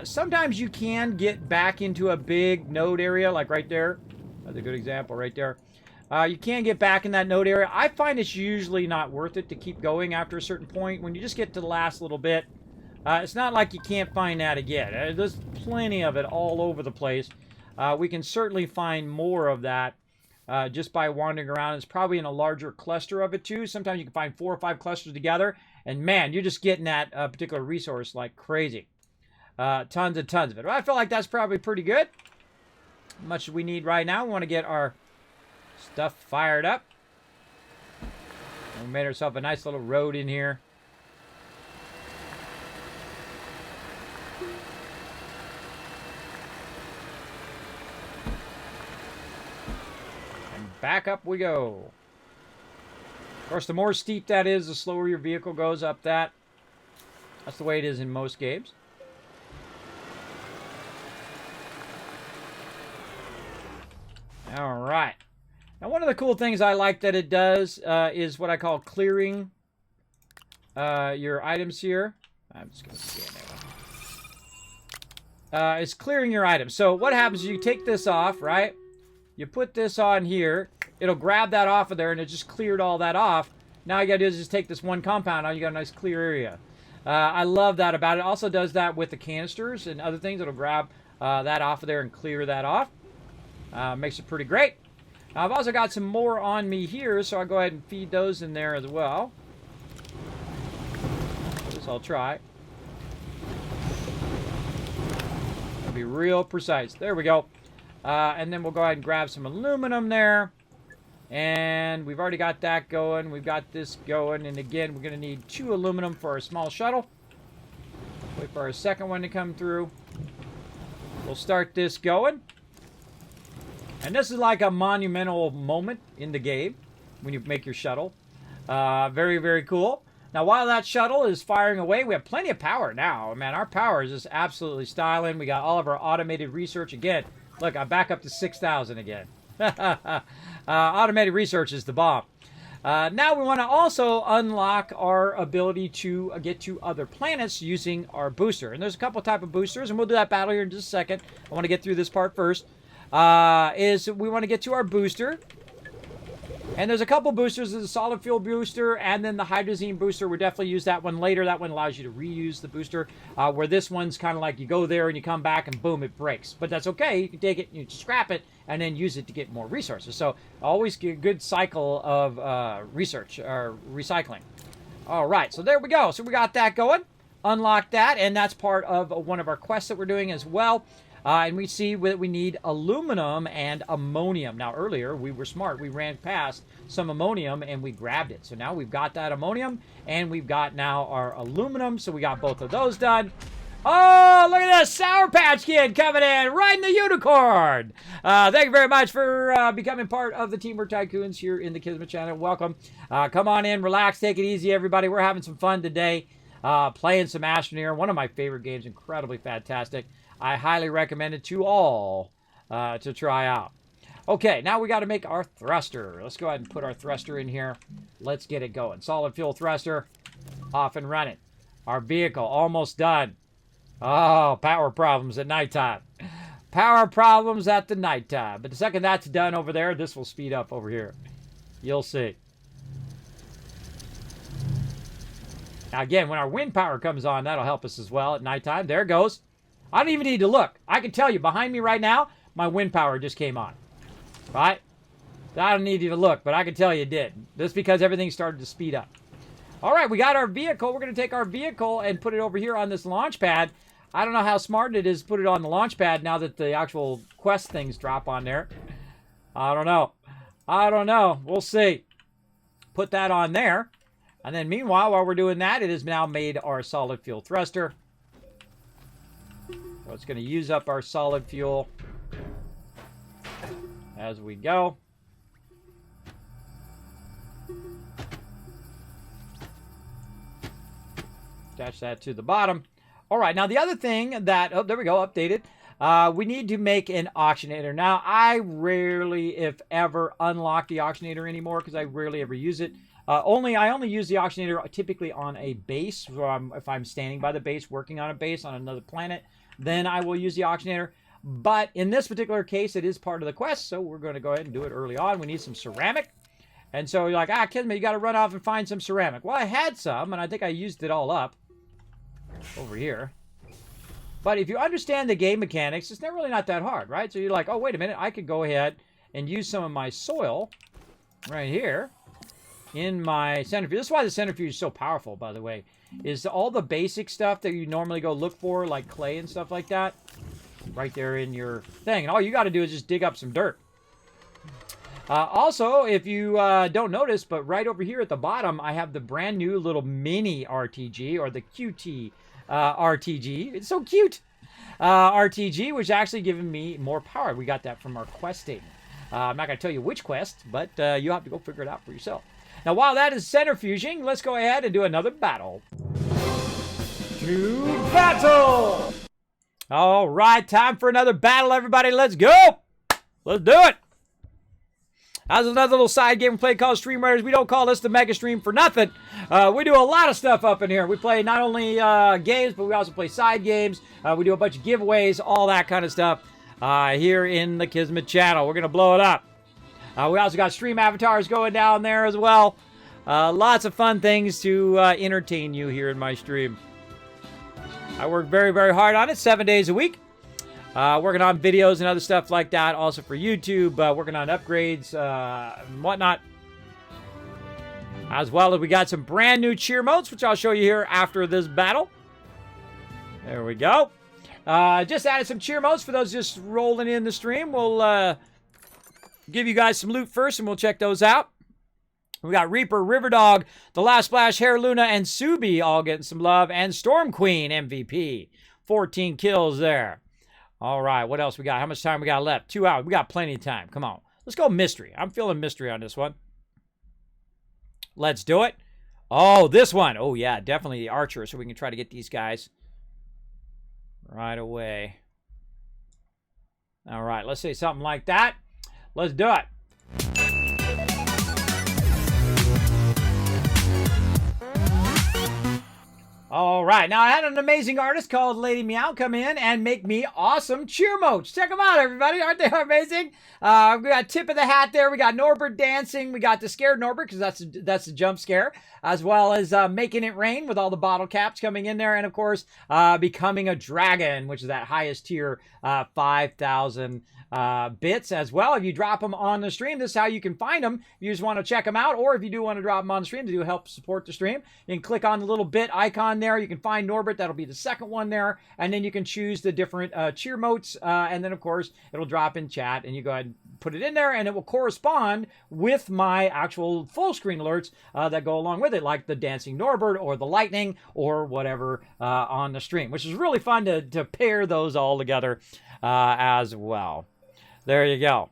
A: Sometimes you can get back into a big node area, like right there. That's a good example right there. You can get back in that node area. I find it's usually not worth it to keep going after a certain point. When you just get to the last little bit, it's not like you can't find that again. There's plenty of it all over the place. We can certainly find more of that just by wandering around. It's probably in a larger cluster of it too. Sometimes you can find 4 or 5 clusters together, and man, you're just getting that particular resource like crazy. Tons and tons of it. Well, I feel like that's probably pretty good. How much do we need right now? We want to get our stuff fired up. We made ourselves a nice little road in here. Back up we go. Of course, the more steep that is, the slower your vehicle goes up that. That's the way it is in most games. All right. Now, one of the cool things I like that it does is what I call clearing your items here. I'm just going to scan that. It's clearing your items. So what happens is you take this off, right? You put this on here, it'll grab that off of there, and it just cleared all that off. Now you gotta do is just take this one compound out, you got a nice clear area. I love that about it. It also does that with the canisters and other things. It'll grab that off of there and clear that off. Makes it pretty great. Now, I've also got some more on me here, so I'll go ahead and feed those in there as well. This I'll try. I'll be real precise. There we go. And then we'll go ahead and grab some aluminum there. And we've already got that going. We've got this going. And again, we're going to need 2 aluminum for our small shuttle. Wait for our second one to come through. We'll start this going. And this is like a monumental moment in the game when you make your shuttle. Very, very cool. Now, while that shuttle is firing away, we have plenty of power now. Man, our power is just absolutely styling. We got all of our automated research. Again, look, I'm back up to 6,000 again. Automated research is the bomb. Now we want to also unlock our ability to get to other planets using our booster. And there's a couple type of boosters, and we'll do that battle here in just a second. I want to get through this part first. Is we want to get to our booster. And there's a couple boosters. There's a solid fuel booster and then the hydrazine booster. We'll definitely use that one later. That one allows you to reuse the booster. Where this one's kind of like you go there and you come back and boom, it breaks. But that's okay. You can take it, you scrap it, and then use it to get more resources. So always get a good cycle of research or recycling. All right, so there we go. So we got that going. Unlock that, and that's part of one of our quests that we're doing as well. And we see that we need aluminum and ammonium. Now, earlier, we were smart. We ran past some ammonium, and we grabbed it. So now we've got that ammonium, and we've got now our aluminum. So we got both of those done. Oh, look at this Sour Patch Kid coming in, riding the unicorn. Thank you very much for becoming part of the Teamwork Tycoons here in the Kismet channel. Welcome. Come on in, relax, take it easy, everybody. We're having some fun today. Playing some Astroneer, one of my favorite games, incredibly fantastic. I highly recommend it to all to try out. Okay, now we got to make our thruster. Let's go ahead and put our thruster in here. Let's get it going. Solid fuel thruster, off and running. Our vehicle almost done. Oh, power problems at nighttime. Power problems at the nighttime. But the second that's done over there, this will speed up over here. You'll see. Now again, when our wind power comes on, that'll help us as well at nighttime. There it goes. I don't even need to look. I can tell you, behind me right now, my wind power just came on. Right? I don't need you to look, but I can tell you it did. That's because everything started to speed up. All right, we got our vehicle. We're going to take our vehicle and put it over here on this launch pad. I don't know how smart it is to put it on the launch pad now that the actual quest things drop on there. I don't know. I don't know. We'll see. Put that on there. And then meanwhile, while we're doing that, it has now made our solid fuel thruster. So it's going to use up our solid fuel as we go. Attach that to the bottom. All right, now the other thing that, oh, there we go, updated. We need to make an auctionator. Now, I rarely, if ever, unlock the auctionator anymore because I rarely ever use it. I only use the auctionator typically on a base. So if I'm standing by the base, working on a base on another planet, then I will use the auctionator. But in this particular case, it is part of the quest, so we're going to go ahead and do it early on. We need some ceramic. And so you're like, Kismet, you got to run off and find some ceramic. Well, I had some, and I think I used it all up over here. But if you understand the game mechanics, it's really not that hard, right? So you're like, oh, wait a minute. I could go ahead and use some of my soil right here in my centrifuge. This is why the centrifuge is so powerful, by the way, is all the basic stuff that you normally go look for, like clay and stuff like that, right there in your thing. And all you got to do is just dig up some dirt. Also, if you don't notice, but right over here at the bottom, I have the brand new little mini RTG, or the QT RTG. It's so cute. RTG, which actually giving me more power. We got that from our questing. I'm not going to tell you which quest, but you'll have to go figure it out for yourself. Now, while that is centrifuging, let's go ahead and do another battle. To battle! All right, time for another battle, everybody. Let's go! Let's do it! That's another little side game we play called Stream Raiders. We don't call this the Mega Stream for nothing. We do a lot of stuff up in here. We play not only games, but we also play side games. We do a bunch of giveaways, all that kind of stuff here in the Kismet channel. We're going to blow it up. We also got stream avatars going down there as well. Lots of fun things to entertain you here in my stream. I work very, very hard on it, 7 days a week. Working on videos and other stuff like that. Also for YouTube, working on upgrades and whatnot. As well as we got some brand new cheer modes, which I'll show you here after this battle. There we go. Just added some cheer modes for those just rolling in the stream. We'll give you guys some loot first, and we'll check those out. We got Reaper, Riverdog, The Last Splash, Hair Luna, and Subi all getting some love. And Storm Queen MVP. 14 kills there. All right, what else we got? How much time we got left? 2 hours. We got plenty of time. Come on. Let's go mystery. I'm feeling mystery on this one. Let's do it. Oh, this one. Oh, yeah, definitely the archer, so we can try to get these guys right away. All right, let's say something like that. Let's do it. All right, now I had an amazing artist called Lady Meow come in and make me awesome cheer modes. Check them out, everybody. Aren't they amazing? We got tip of the hat there. We got Norbert dancing. We got the scared Norbert because that's a jump scare, as well as making it rain with all the bottle caps coming in there, and of course becoming a dragon, which is that highest tier, 5,000 bits as well. If you drop them on the stream, this is how you can find them. You just want to check them out, or if you do want to drop them on the stream to help support the stream, you can click on the little bit icon there. You can find Norbert. That'll be the second one there, and then you can choose the different cheer motes, and then of course it'll drop in chat, and you go ahead and put it in there, and it will correspond with my actual full screen alerts that go along with it, like the dancing Norbert or the lightning or whatever on the stream, which is really fun to pair those all together as well. There you go.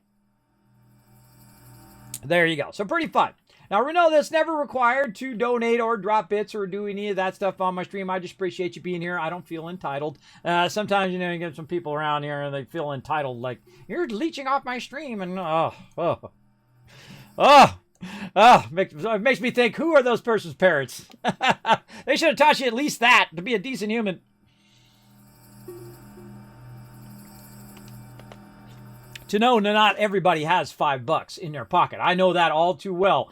A: There you go. So pretty fun. Now, Renault, that's never required to donate or drop bits or do any of that stuff on my stream. I just appreciate you being here. I don't feel entitled. Sometimes, you know, you get some people around here and they feel entitled, like, you're leeching off my stream. And, it makes me think, who are those person's parents? They should have taught you at least that, to be a decent human. To know that not everybody has $5 in their pocket. I know that all too well,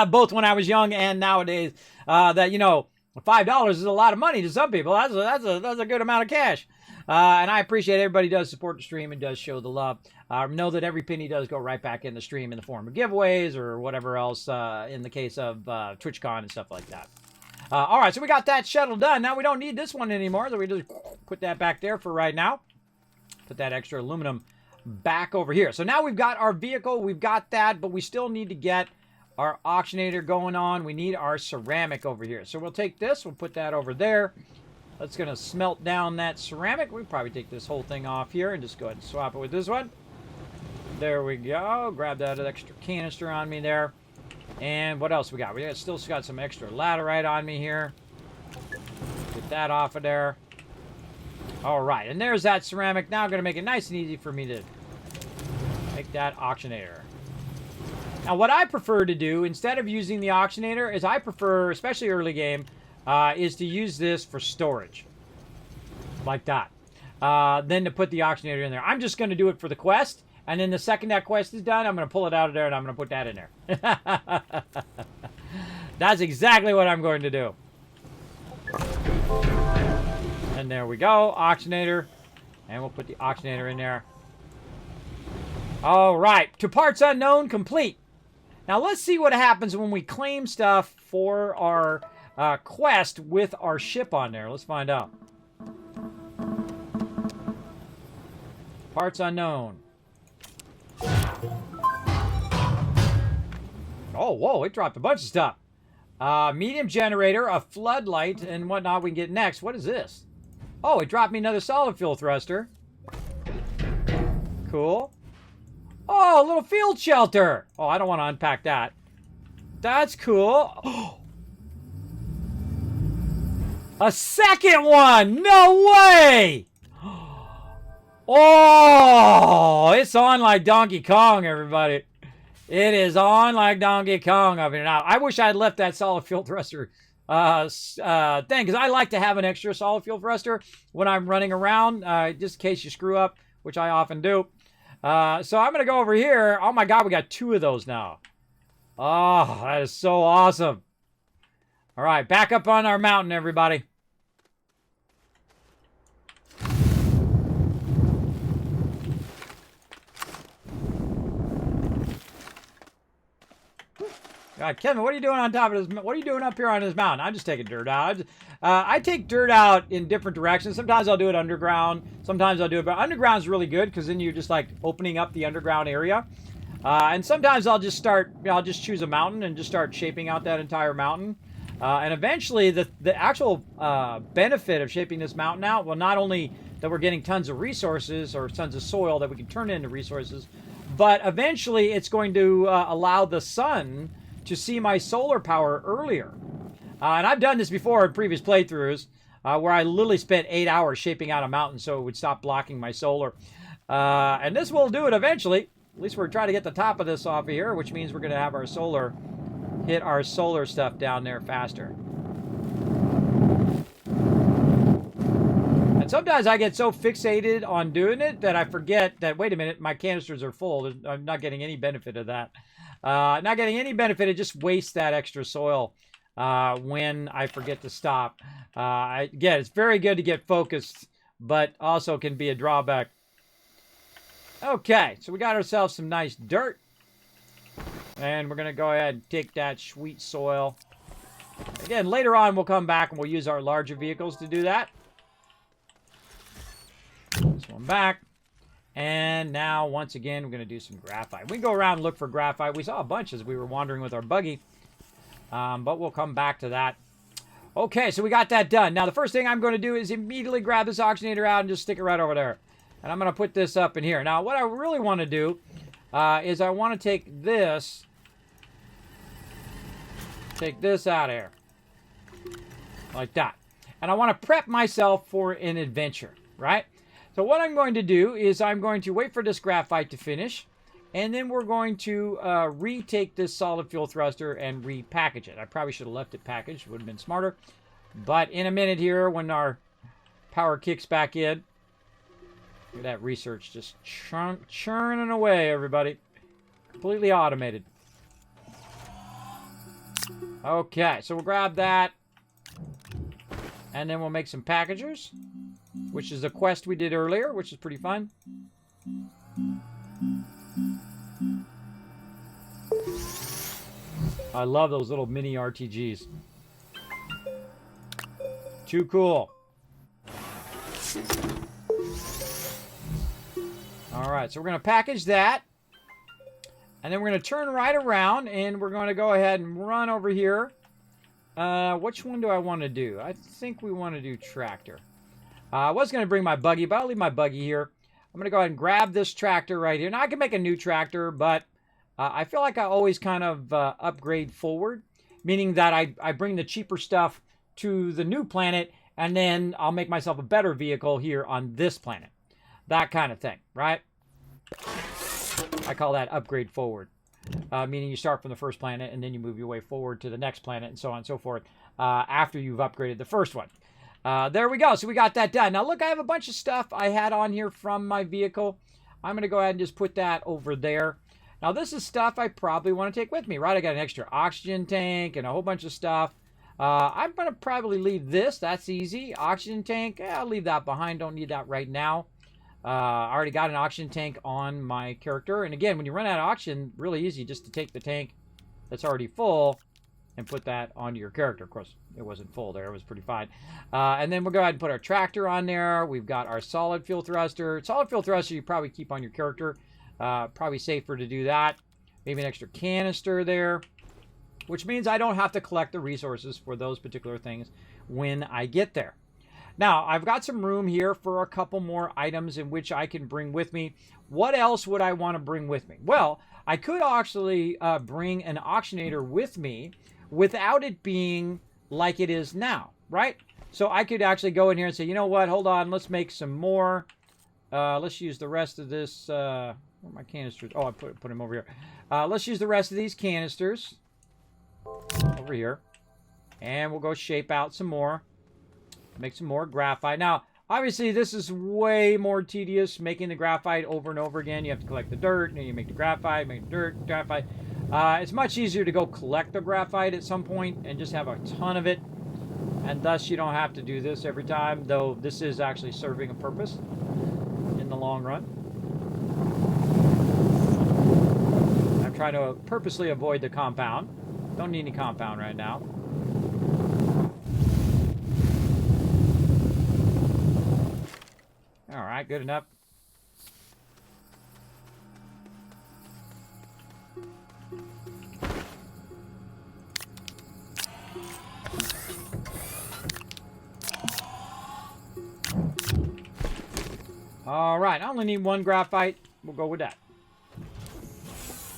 A: both when I was young and nowadays, that, you know, $5 is a lot of money to some people. That's a good amount of cash. And I appreciate everybody does support the stream and does show the love. Know that every penny does go right back in the stream in the form of giveaways or whatever else in the case of TwitchCon and stuff like that. All right, so we got that shuttle done. Now we don't need this one anymore, so we just put that back there for right now. Put that extra aluminum back over here. So now we've got our vehicle, we've got that, but we still need to get our auctionator going on. We need our ceramic over here. So we'll take this, we'll put that over there. That's going to smelt down that ceramic. We'll probably take this whole thing off here and just go ahead and swap it with this one. There we go. Grab that extra canister on me there. And what else we got? We still got some extra laterite on me here. Get that off of there. All right, and there's that ceramic. Now I'm going to make it nice and easy for me to make that auctionator. Now, what I prefer to do, instead of using the auctionator, is I prefer, especially early game, is to use this for storage. Like that. Then to put the auctionator in there. I'm just going to do it for the quest, and then the second that quest is done, I'm going to pull it out of there, and I'm going to put that in there. That's exactly what I'm going to do. And there we go, auctionator. And we'll put the auctionator in there. All right, to parts unknown, complete. Now let's see what happens when we claim stuff for our quest with our ship on there. Let's find out. Parts unknown. Oh, whoa, it dropped a bunch of stuff. Medium generator, a floodlight, and whatnot we can get next. What is this? Oh, it dropped me another solid fuel thruster. Cool. Oh, a little field shelter. Oh, I don't want to unpack that. That's cool. Oh. A second one! No way! Oh, it's on like Donkey Kong, everybody. It is on like Donkey Kong up and out. I wish I had left that solid fuel thruster thing, because I like to have an extra solid fuel thruster when I'm running around, just in case you screw up, which I often do. So I'm going to go over here. Oh my God, we got 2 of those now. Oh, that is so awesome. All right, back up on our mountain, everybody. Kevin, what are you doing on top of this? What are you doing up here on this mountain? I'm just taking dirt out. I take dirt out in different directions. Sometimes I'll do it underground. Sometimes I'll do it, but underground's really good because then you're just like opening up the underground area. And sometimes I'll just start, I'll just choose a mountain and just start shaping out that entire mountain. And eventually the actual benefit of shaping this mountain out, well, not only that we're getting tons of resources or tons of soil that we can turn into resources, but eventually it's going to allow the sun to see my solar power earlier. And I've done this before in previous playthroughs where I literally spent 8 hours shaping out a mountain so it would stop blocking my solar. And this will do it eventually. At least we're trying to get the top of this off of here, which means we're going to have our solar, hit our solar stuff down there faster. And sometimes I get so fixated on doing it that I forget that, wait a minute, my canisters are full. I'm not getting any benefit of that. Not getting any benefit, it just wastes that extra soil when I forget to stop. Again, it's very good to get focused, but also can be a drawback. Okay, so we got ourselves some nice dirt. And we're going to go ahead and take that sweet soil. Again, later on we'll come back and we'll use our larger vehicles to do that. This one back. And now, once again, we're going to do some graphite. We can go around and look for graphite. We saw a bunch as we were wandering with our buggy. But we'll come back to that. Okay, so we got that done. Now, the first thing I'm going to do is immediately grab this oxygenator out and just stick it right over there. And I'm going to put this up in here. Now, what I really want to do is I want to take this out of here. Like that. And I want to prep myself for an adventure, right? So what I'm going to do is I'm going to wait for this graphite to finish, and then we're going to retake this solid fuel thruster and repackage it. I probably should have left it packaged. It would have been smarter. But in a minute here, when our power kicks back in, look at that research just churning away, everybody. Completely automated. Okay, so we'll grab that, and then we'll make some packagers, which is a quest we did earlier, which is pretty fun. I love those little mini RTGs. Too cool. All right, so we're going to package that. And then we're going to turn right around, and we're going to go ahead and run over here. Which one do I want to do? I think we want to do tractor. I was going to bring my buggy, but I'll leave my buggy here. I'm going to go ahead and grab this tractor right here. Now, I can make a new tractor, but I feel like I always kind of upgrade forward, meaning that I bring the cheaper stuff to the new planet, and then I'll make myself a better vehicle here on this planet. That kind of thing, right? I call that upgrade forward, meaning you start from the first planet, and then you move your way forward to the next planet, and so on and so forth, after you've upgraded the first one. There we go. So we got that done. Now, look, I have a bunch of stuff I had on here from my vehicle. I'm going to go ahead and just put that over there. Now, this is stuff I probably want to take with me, right? I got an extra oxygen tank and a whole bunch of stuff. I'm going to probably leave this. That's easy. Oxygen tank, I'll leave that behind. Don't need that right now. I already got an oxygen tank on my character. And again, when you run out of oxygen, really easy just to take the tank that's already full and put that onto your character. Of course, it wasn't full there. It was pretty fine. And then we'll go ahead and put our tractor on there. We've got our solid fuel thruster. Solid fuel thruster you probably keep on your character. Probably safer to do that. Maybe an extra canister there, which means I don't have to collect the resources for those particular things when I get there. Now, I've got some room here for a couple more items in which I can bring with me. What else would I want to bring with me? Well, I could actually bring an oxygenator with me without it being like it is now, right? So I could actually go in here and say, you know what, hold on, let's make some more. Let's use the rest of this. Where are my canisters? Oh, I put them over here. Let's use the rest of these canisters over here. And we'll go shape out some more. Make some more graphite. Now, obviously, this is way more tedious, making the graphite over and over again. You have to collect the dirt, and then you make the graphite, make the dirt, graphite. It's much easier to go collect the graphite at some point and just have a ton of it. And thus, you don't have to do this every time, though this is actually serving a purpose in the long run. I'm trying to purposely avoid the compound. Don't need any compound right now. All right, good enough. All right, I only need one graphite. We'll go with that.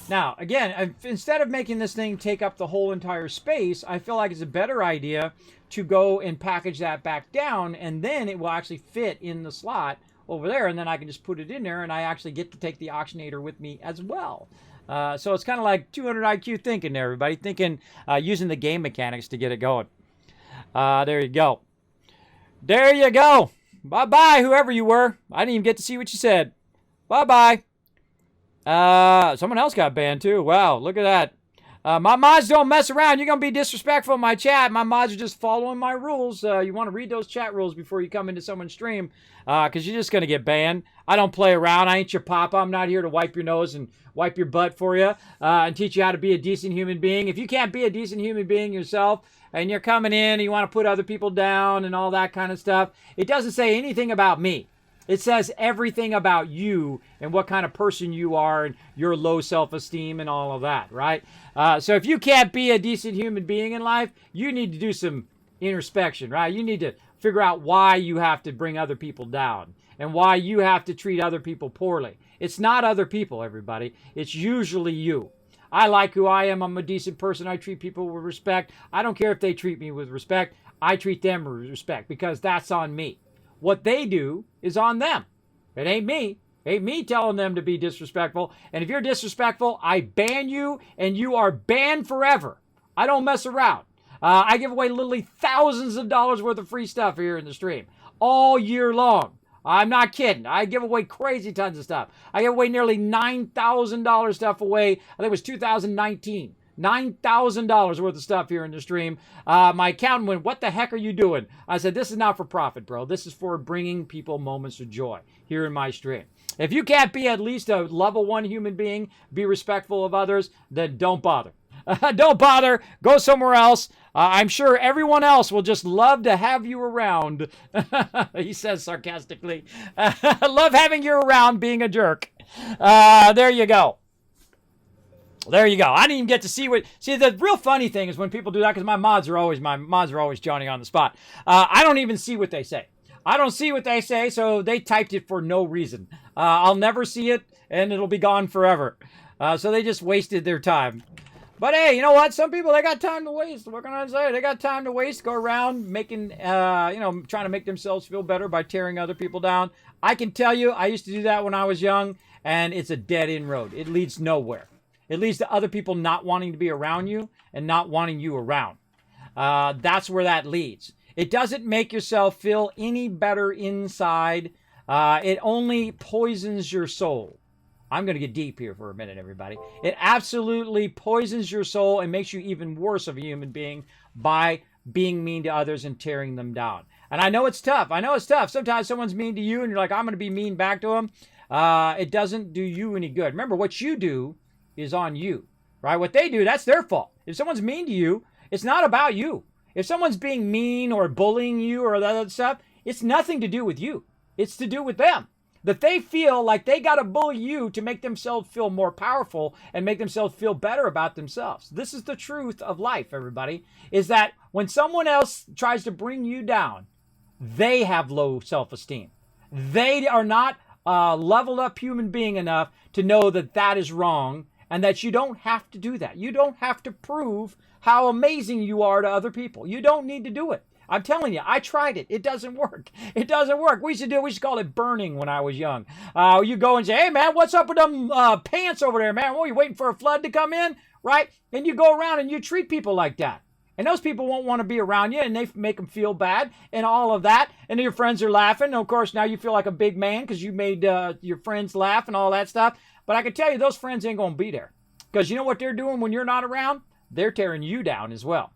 A: Now, again, instead of making this thing take up the whole entire space, I feel like it's a better idea to go and package that back down, and then it will actually fit in the slot over there, and then I can just put it in there, and I actually get to take the auctionator with me as well. So it's kind of like 200 IQ thinking there, everybody. Thinking, using the game mechanics to get it going. There you go. There you go. Bye-bye, whoever you were. I didn't even get to see what you said. Bye-bye. Someone else got banned too. Wow, look at that. My mods don't mess around. You're going to be disrespectful in my chat. My mods are just following my rules. You want to read those chat rules before you come into someone's stream, because you're just going to get banned. I don't play around. I ain't your papa. I'm not here to wipe your nose and wipe your butt for you and teach you how to be a decent human being. If you can't be a decent human being yourself and you're coming in and you want to put other people down and all that kind of stuff, it doesn't say anything about me. It says everything about you and what kind of person you are and your low self-esteem and all of that, right? So if you can't be a decent human being in life, you need to do some introspection, right? You need to figure out why you have to bring other people down and why you have to treat other people poorly. It's not other people, everybody. It's usually you. I like who I am. I'm a decent person. I treat people with respect. I don't care if they treat me with respect. I treat them with respect because that's on me. What they do is on them. It ain't me. It ain't me telling them to be disrespectful. And if you're disrespectful, I ban you, and you are banned forever. I don't mess around. I give away literally thousands of dollars worth of free stuff here in the stream all year long. I'm not kidding. I give away crazy tons of stuff. I give away nearly $9,000 stuff away. I think it was 2019. $9,000 worth of stuff here in the stream. My accountant went, "What the heck are you doing?" I said, "This is not for profit, bro. This is for bringing people moments of joy here in my stream. If you can't be at least a level 1 human being, be respectful of others, then don't bother. Don't bother. Go somewhere else. I'm sure everyone else will just love to have you around." He says sarcastically. Love having you around being a jerk. There you go. There you go. I didn't even get to see what... See, the real funny thing is when people do that, because my mods are always Johnny on the spot. I don't even see what they say. I don't see what they say, so they typed it for no reason. I'll never see it, and it'll be gone forever. So they just wasted their time. But hey, you know what? Some people, they got time to waste. What can I say? They got time to waste, go around making, trying to make themselves feel better by tearing other people down. I can tell you, I used to do that when I was young, and it's a dead-end road. It leads nowhere. It leads to other people not wanting to be around you and not wanting you around. That's where that leads. It doesn't make yourself feel any better inside. It only poisons your soul. I'm going to get deep here for a minute, everybody. It absolutely poisons your soul and makes you even worse of a human being by being mean to others and tearing them down. And I know it's tough. I know it's tough. Sometimes someone's mean to you and you're like, I'm going to be mean back to them. It doesn't do you any good. Remember, what you do is on you, right? What they do, that's their fault. If someone's mean to you, it's not about you. If someone's being mean or bullying you or that other stuff, it's nothing to do with you. It's to do with them. That they feel like they got to bully you to make themselves feel more powerful and make themselves feel better about themselves. This is the truth of life, everybody, is that when someone else tries to bring you down, they have low self-esteem. They are not leveled up human being enough to know that that is wrong and that you don't have to do that. You don't have to prove how amazing you are to other people. You don't need to do it. I'm telling you, I tried it. It doesn't work. It doesn't work. We used to call it burning when I was young. You go and say, "Hey, man, what's up with them pants over there, man? Well, you waiting for a flood to come in?" Right? And you go around and you treat people like that. And those people won't want to be around you, and they make them feel bad and all of that. And your friends are laughing. And, of course, now you feel like a big man because you made your friends laugh and all that stuff. But I can tell you, those friends ain't going to be there. Because you know what they're doing when you're not around? They're tearing you down as well.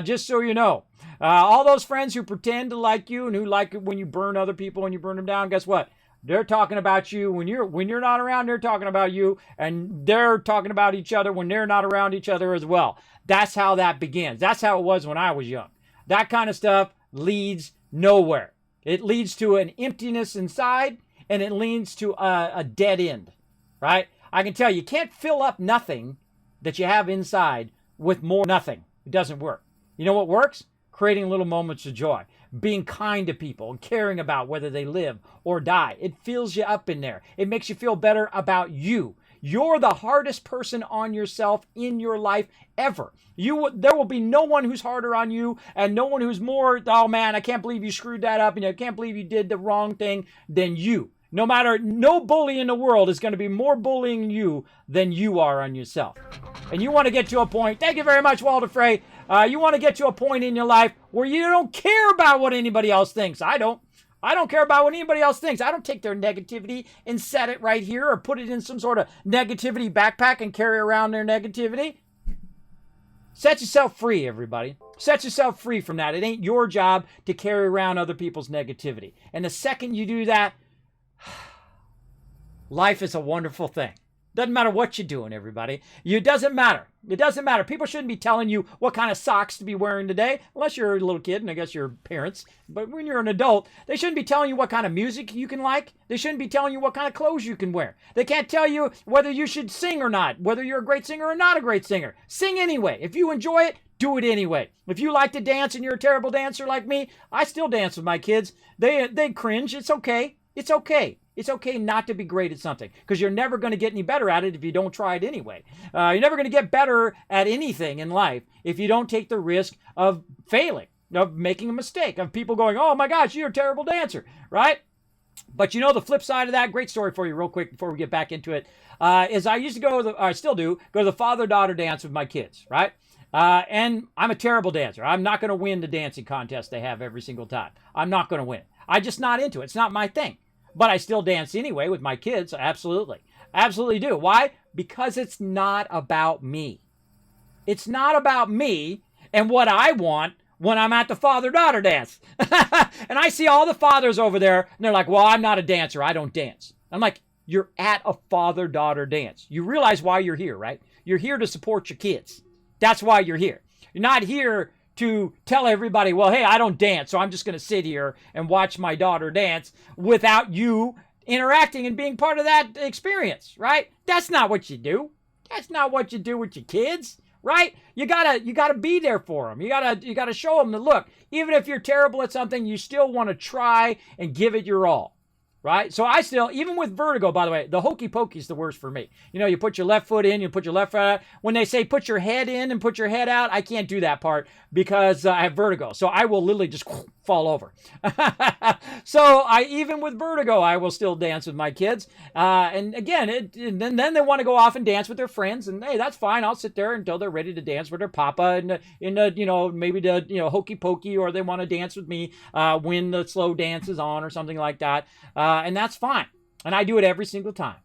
A: Just so you know. All those friends who pretend to like you and who like it when you burn other people and you burn them down, guess what? They're talking about you when you're not around. They're talking about you, and they're talking about each other when they're not around each other as well. That's how that begins. That's how it was when I was young. That kind of stuff leads nowhere. It leads to an emptiness inside, and it leads to a dead end, right? I can tell you can't fill up nothing that you have inside with more nothing. It doesn't work. You know what works? Creating little moments of joy, being kind to people and caring about whether they live or die. It fills you up in there. It makes you feel better about you. You're the hardest person on yourself in your life ever. There will be no one who's harder on you and no one who's more, oh man, I can't believe you screwed that up and I can't believe you did the wrong thing than you. No bully in the world is going to be more bullying you than you are on yourself. And you want to get to a point, thank you very much, Walter Frey. You want to get to a point in your life where you don't care about what anybody else thinks. I don't care about what anybody else thinks. I don't take their negativity and set it right here or put it in some sort of negativity backpack and carry around their negativity. Set yourself free, everybody. Set yourself free from that. It ain't your job to carry around other people's negativity. And the second you do that, life is a wonderful thing. Doesn't matter what you're doing, everybody. It doesn't matter. It doesn't matter. People shouldn't be telling you what kind of socks to be wearing today, unless you're a little kid, and I guess your parents. But when you're an adult, they shouldn't be telling you what kind of music you can like. They shouldn't be telling you what kind of clothes you can wear. They can't tell you whether you should sing or not, whether you're a great singer or not a great singer. Sing anyway. If you enjoy it, do it anyway. If you like to dance and you're a terrible dancer like me, I still dance with my kids. They cringe. It's okay. It's okay. It's okay not to be great at something because you're never going to get any better at it if you don't try it anyway. You're never going to get better at anything in life if you don't take the risk of failing, of making a mistake, of people going, oh my gosh, you're a terrible dancer, right? But you know the flip side of that, great story for you real quick before we get back into it, is I used to I still do, go to the father-daughter dance with my kids, right? And I'm a terrible dancer. I'm not going to win the dancing contest they have every single time. I'm not going to win. I'm just not into it. It's not my thing. But I still dance anyway with my kids. Absolutely. Absolutely do. Why? Because it's not about me. It's not about me and what I want when I'm at the father-daughter dance. And I see all the fathers over there, and they're like, well, I'm not a dancer. I don't dance. I'm like, you're at a father-daughter dance. You realize why you're here, right? You're here to support your kids. That's why you're here. You're not here to tell everybody, well, hey, I don't dance, so I'm just going to sit here and watch my daughter dance without you interacting and being part of that experience, right? That's not what you do. That's not what you do with your kids, right? You gotta be there for them. You gotta show them that, look, even if you're terrible at something, you still want to try and give it your all. Right? So I still, even with vertigo, by the way, the hokey pokey is the worst for me. You know, you put your left foot in, you put your left foot out. When they say put your head in and put your head out, I can't do that part because I have vertigo. So I will literally just fall over. So even with vertigo, I will still dance with my kids. And again, and then they want to go off and dance with their friends. And hey, that's fine. I'll sit there until they're ready to dance with their papa and maybe the hokey pokey, or they want to dance with me when the slow dance is on or something like that. And that's fine. And I do it every single time.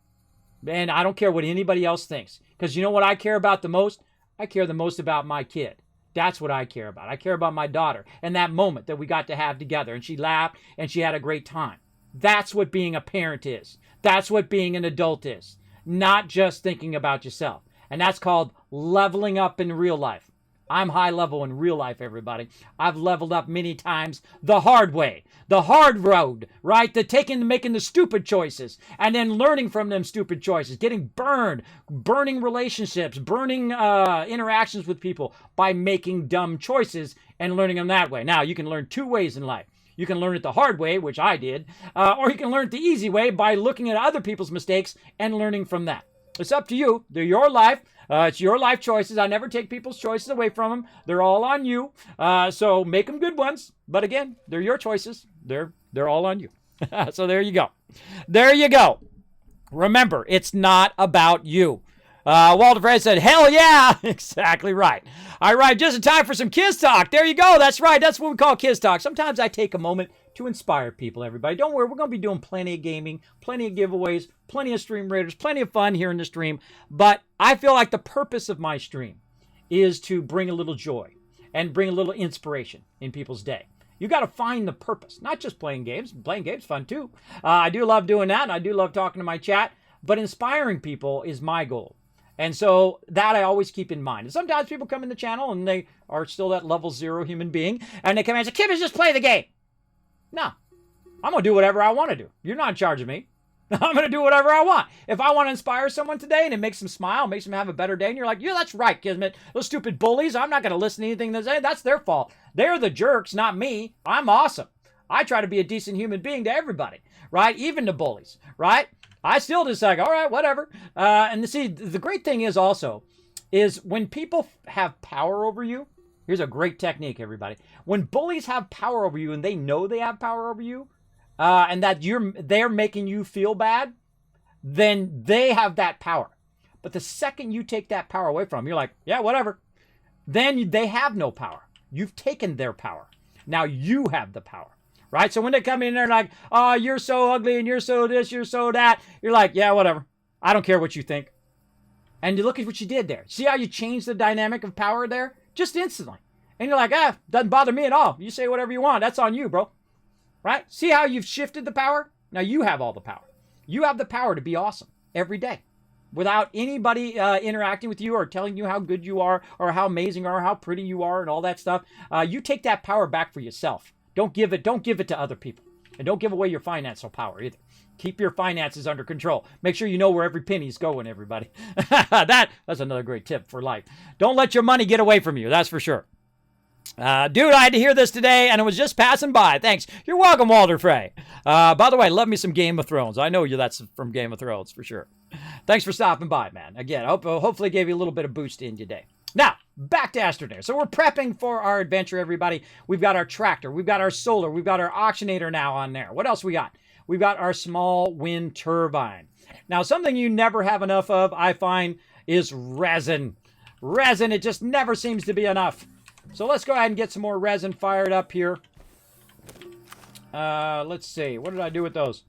A: And I don't care what anybody else thinks. Because you know what I care about the most? I care the most about my kid. That's what I care about. I care about my daughter and that moment that we got to have together. And she laughed and she had a great time. That's what being a parent is. That's what being an adult is. Not just thinking about yourself. And that's called leveling up in real life. I'm high level in real life, everybody. I've leveled up many times the hard way, the hard road, right? Making the stupid choices and then learning from them stupid choices, getting burning relationships, burning interactions with people by making dumb choices and learning them that way. Now, you can learn two ways in life. You can learn it the hard way, which I did, or you can learn it the easy way by looking at other people's mistakes and learning from that. It's up to you. They're your life. It's your life choices. I never take people's choices away from them. They're all on you. So make them good ones. But again, they're your choices. They're all on you. So there you go. There you go. Remember, it's not about you. Walter Frey said, hell yeah. Exactly right. All right, just in time for some Kids Talk. There you go. That's right. That's what we call Kids Talk. Sometimes I take a moment to inspire people, everybody. Don't worry, we're going to be doing plenty of gaming, plenty of giveaways, plenty of stream raiders, plenty of fun here in the stream. But I feel like the purpose of my stream is to bring a little joy and bring a little inspiration in people's day. You got to find the purpose, not just playing games. Playing games fun too. I do love doing that, and I do love talking to my chat, but inspiring people is my goal. And so that I always keep in mind. And sometimes people come in the channel and they are still that level 0 human being, and they come in and say, Kismet, just play the game. No, I'm going to do whatever I want to do. You're not in charge of me. I'm going to do whatever I want. If I want to inspire someone today and it makes them smile, makes them have a better day, and you're like, yeah, that's right, Kismet. Those stupid bullies, I'm not going to listen to anything they say. That's their fault. They're the jerks, not me. I'm awesome. I try to be a decent human being to everybody, right? Even to bullies, right? I still just like, all right, whatever. And see, the great thing is also, is when people have power over you, here's a great technique, everybody. When bullies have power over you and they know they have power over you, and that they're making you feel bad, then they have that power. But the second you take that power away from them, you're like, yeah, whatever. Then they have no power. You've taken their power. Now you have the power, right? So when they come in there like, oh, you're so ugly and you're so this, you're so that, you're like, yeah, whatever. I don't care what you think. And you look at what you did there. See how you changed the dynamic of power there? Just instantly. And you're like, doesn't bother me at all. You say whatever you want. That's on you, bro. Right? See how you've shifted the power? Now you have all the power. You have the power to be awesome every day without anybody interacting with you or telling you how good you are or how amazing or how pretty you are and all that stuff. You take that power back for yourself. Don't give it to other people. And don't give away your financial power either. Keep your finances under control. Make sure you know where every penny's going, everybody. That's another great tip for life. Don't let your money get away from you. That's for sure. Dude, I had to hear this today, and it was just passing by. Thanks. You're welcome, Walter Frey. By the way, love me some Game of Thrones. I know that's from Game of Thrones, for sure. Thanks for stopping by, man. Again, hopefully gave you a little bit of boost in your day. Now, back to Astroneer. So we're prepping for our adventure, everybody. We've got our tractor. We've got our solar. We've got our auctionator now on there. What else we got? We've got our small wind turbine. Now, something you never have enough of, I find, is resin. Resin, it just never seems to be enough. So let's go ahead and get some more resin fired up here. Let's see. What did I do with those?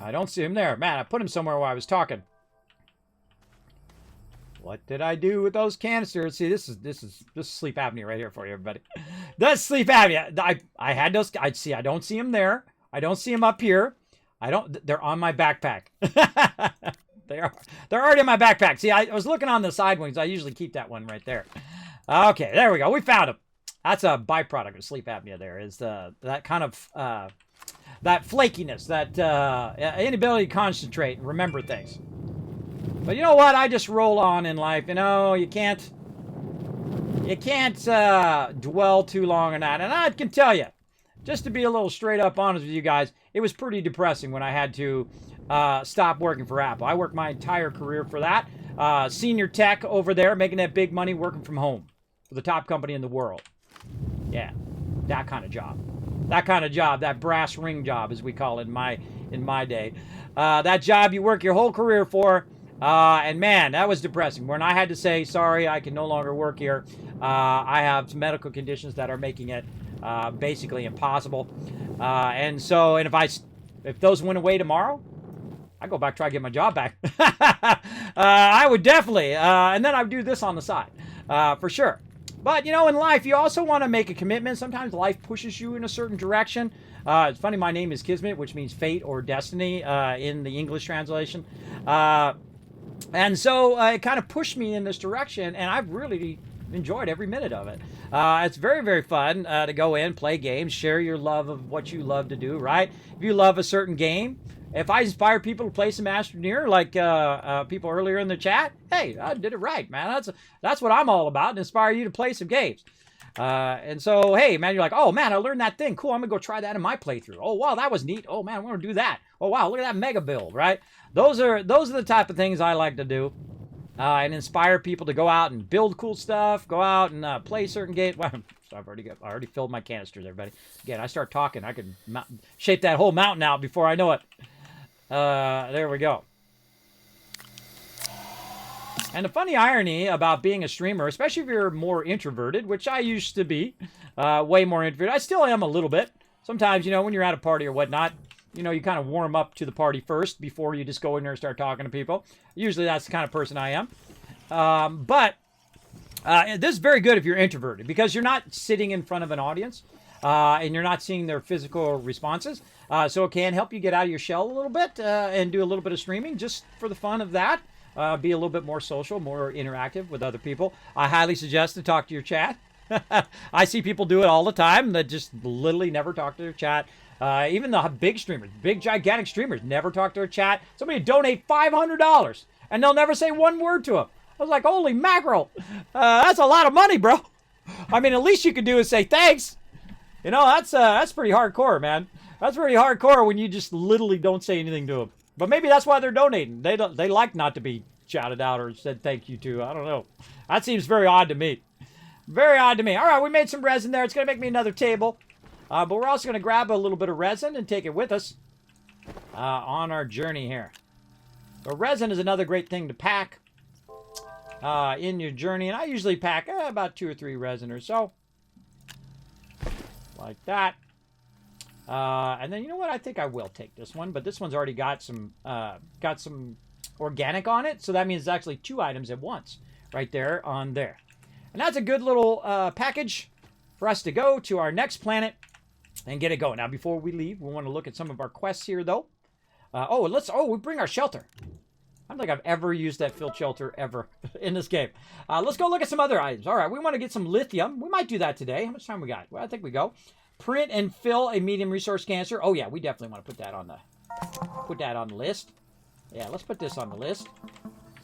A: I don't see them there. Man, I put them somewhere while I was talking. What did I do with those canisters? See, this is sleep apnea right here for you, everybody. That's sleep apnea. I had those. I don't see them there. I don't see them up here. They're on my backpack. They're already in my backpack. See, I was looking on the side wings. I usually keep that one right there. Okay, there we go. We found them. That's a byproduct of sleep apnea. There is that kind of that flakiness, that inability to concentrate and remember things. But you know what? I just roll on in life. You know, you can't dwell too long on that. And I can tell you, just to be a little straight up honest with you guys, it was pretty depressing when I had to stop working for Apple. I worked my entire career for that. Senior tech over there, making that big money, working from home for the top company in the world. Yeah, that kind of job. That kind of job, that brass ring job, as we call it in my day. That job you work your whole career for, and man, that was depressing. When I had to say, sorry, I can no longer work here. I have some medical conditions that are making it basically impossible. And if those went away tomorrow, I go back, try to get my job back. I would definitely, and then I would do this on the side, for sure. But, you know, in life, you also want to make a commitment. Sometimes life pushes you in a certain direction. It's funny, my name is Kismet, which means fate or destiny in the English translation. And so it kind of pushed me in this direction, and I've really enjoyed every minute of it. It's very, very fun to go in, play games, share your love of what you love to do, right? If you love a certain game, if I inspire people to play some Astroneer, like people earlier in the chat, hey, I did it right, man. That's what I'm all about, and inspire you to play some games. And so, hey, man, you're like, oh, man, I learned that thing. Cool, I'm going to go try that in my playthrough. Oh, wow, that was neat. Oh, man, I'm going to do that. Oh, wow, look at that mega build, right? Those are the type of things I like to do. And inspire people to go out and build cool stuff, go out and play certain games. Well, I already filled my canisters, everybody. Again, I start talking, I could shape that whole mountain out before I know it. There we go. And the funny irony about being a streamer, especially if you're more introverted, which I used to be, way more introverted. I still am a little bit. Sometimes, you know, when you're at a party or whatnot, you know, you kind of warm up to the party first before you just go in there and start talking to people. Usually that's the kind of person I am. But this is very good if you're introverted because you're not sitting in front of an audience. and you're not seeing their physical responses. So it can help you get out of your shell a little bit and do a little bit of streaming just for the fun of that. Be a little bit more social, more interactive with other people. I highly suggest to talk to your chat. I see people do it all the time that just literally never talk to their chat. Even the big streamers, big gigantic streamers, never talk to their chat. Somebody donate $500 and they'll never say one word to them. I was like, holy mackerel, that's a lot of money, bro. I mean, at least you could do is say thanks. You know, that's pretty hardcore, man. That's pretty hardcore when you just literally don't say anything to them. But maybe that's why they're donating. They like not to be shouted out or said thank you to. I don't know. That seems very odd to me. Very odd to me. All right, we made some resin there. It's going to make me another table. But we're also going to grab a little bit of resin and take it with us on our journey here. So resin is another great thing to pack in your journey. And I usually pack about 2 or 3 resin or so. Like that. And then, you know what? I think I will take this one. But this one's already got some organic on it. So that means it's actually 2 items at once. Right there on there. And that's a good little package for us to go to our next planet and get it going. Now, before we leave, we want to look at some of our quests here, though. We bring our shelter. I don't think I've ever used that field shelter ever in this game. Let's go look at some other items. All right, we want to get some lithium. We might do that today. How much time we got? Well, I think we go. Print and fill a medium resource canister. Oh, yeah, we definitely want to put that on the list. Yeah, let's put this on the list.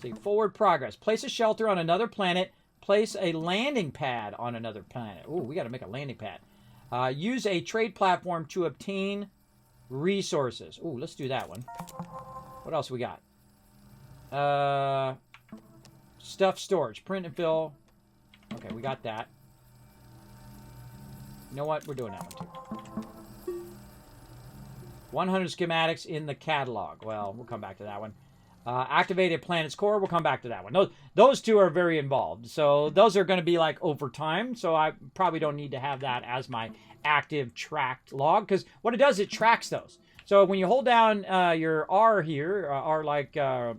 A: See, forward progress. Place a shelter on another planet. Place a landing pad on another planet. Ooh, we got to make a landing pad. Use a trade platform to obtain resources. Ooh, let's do that one. What else we got? Stuff storage. Print and fill. Okay, we got that. You know what? We're doing that one too. 100 schematics in the catalog. Well, we'll come back to that one. Activated planet's core. We'll come back to that one. Those 2 are very involved. So those are going to be like over time. So I probably don't need to have that as my active tracked log. Because what it does, it tracks those. So when you hold down your R here, R like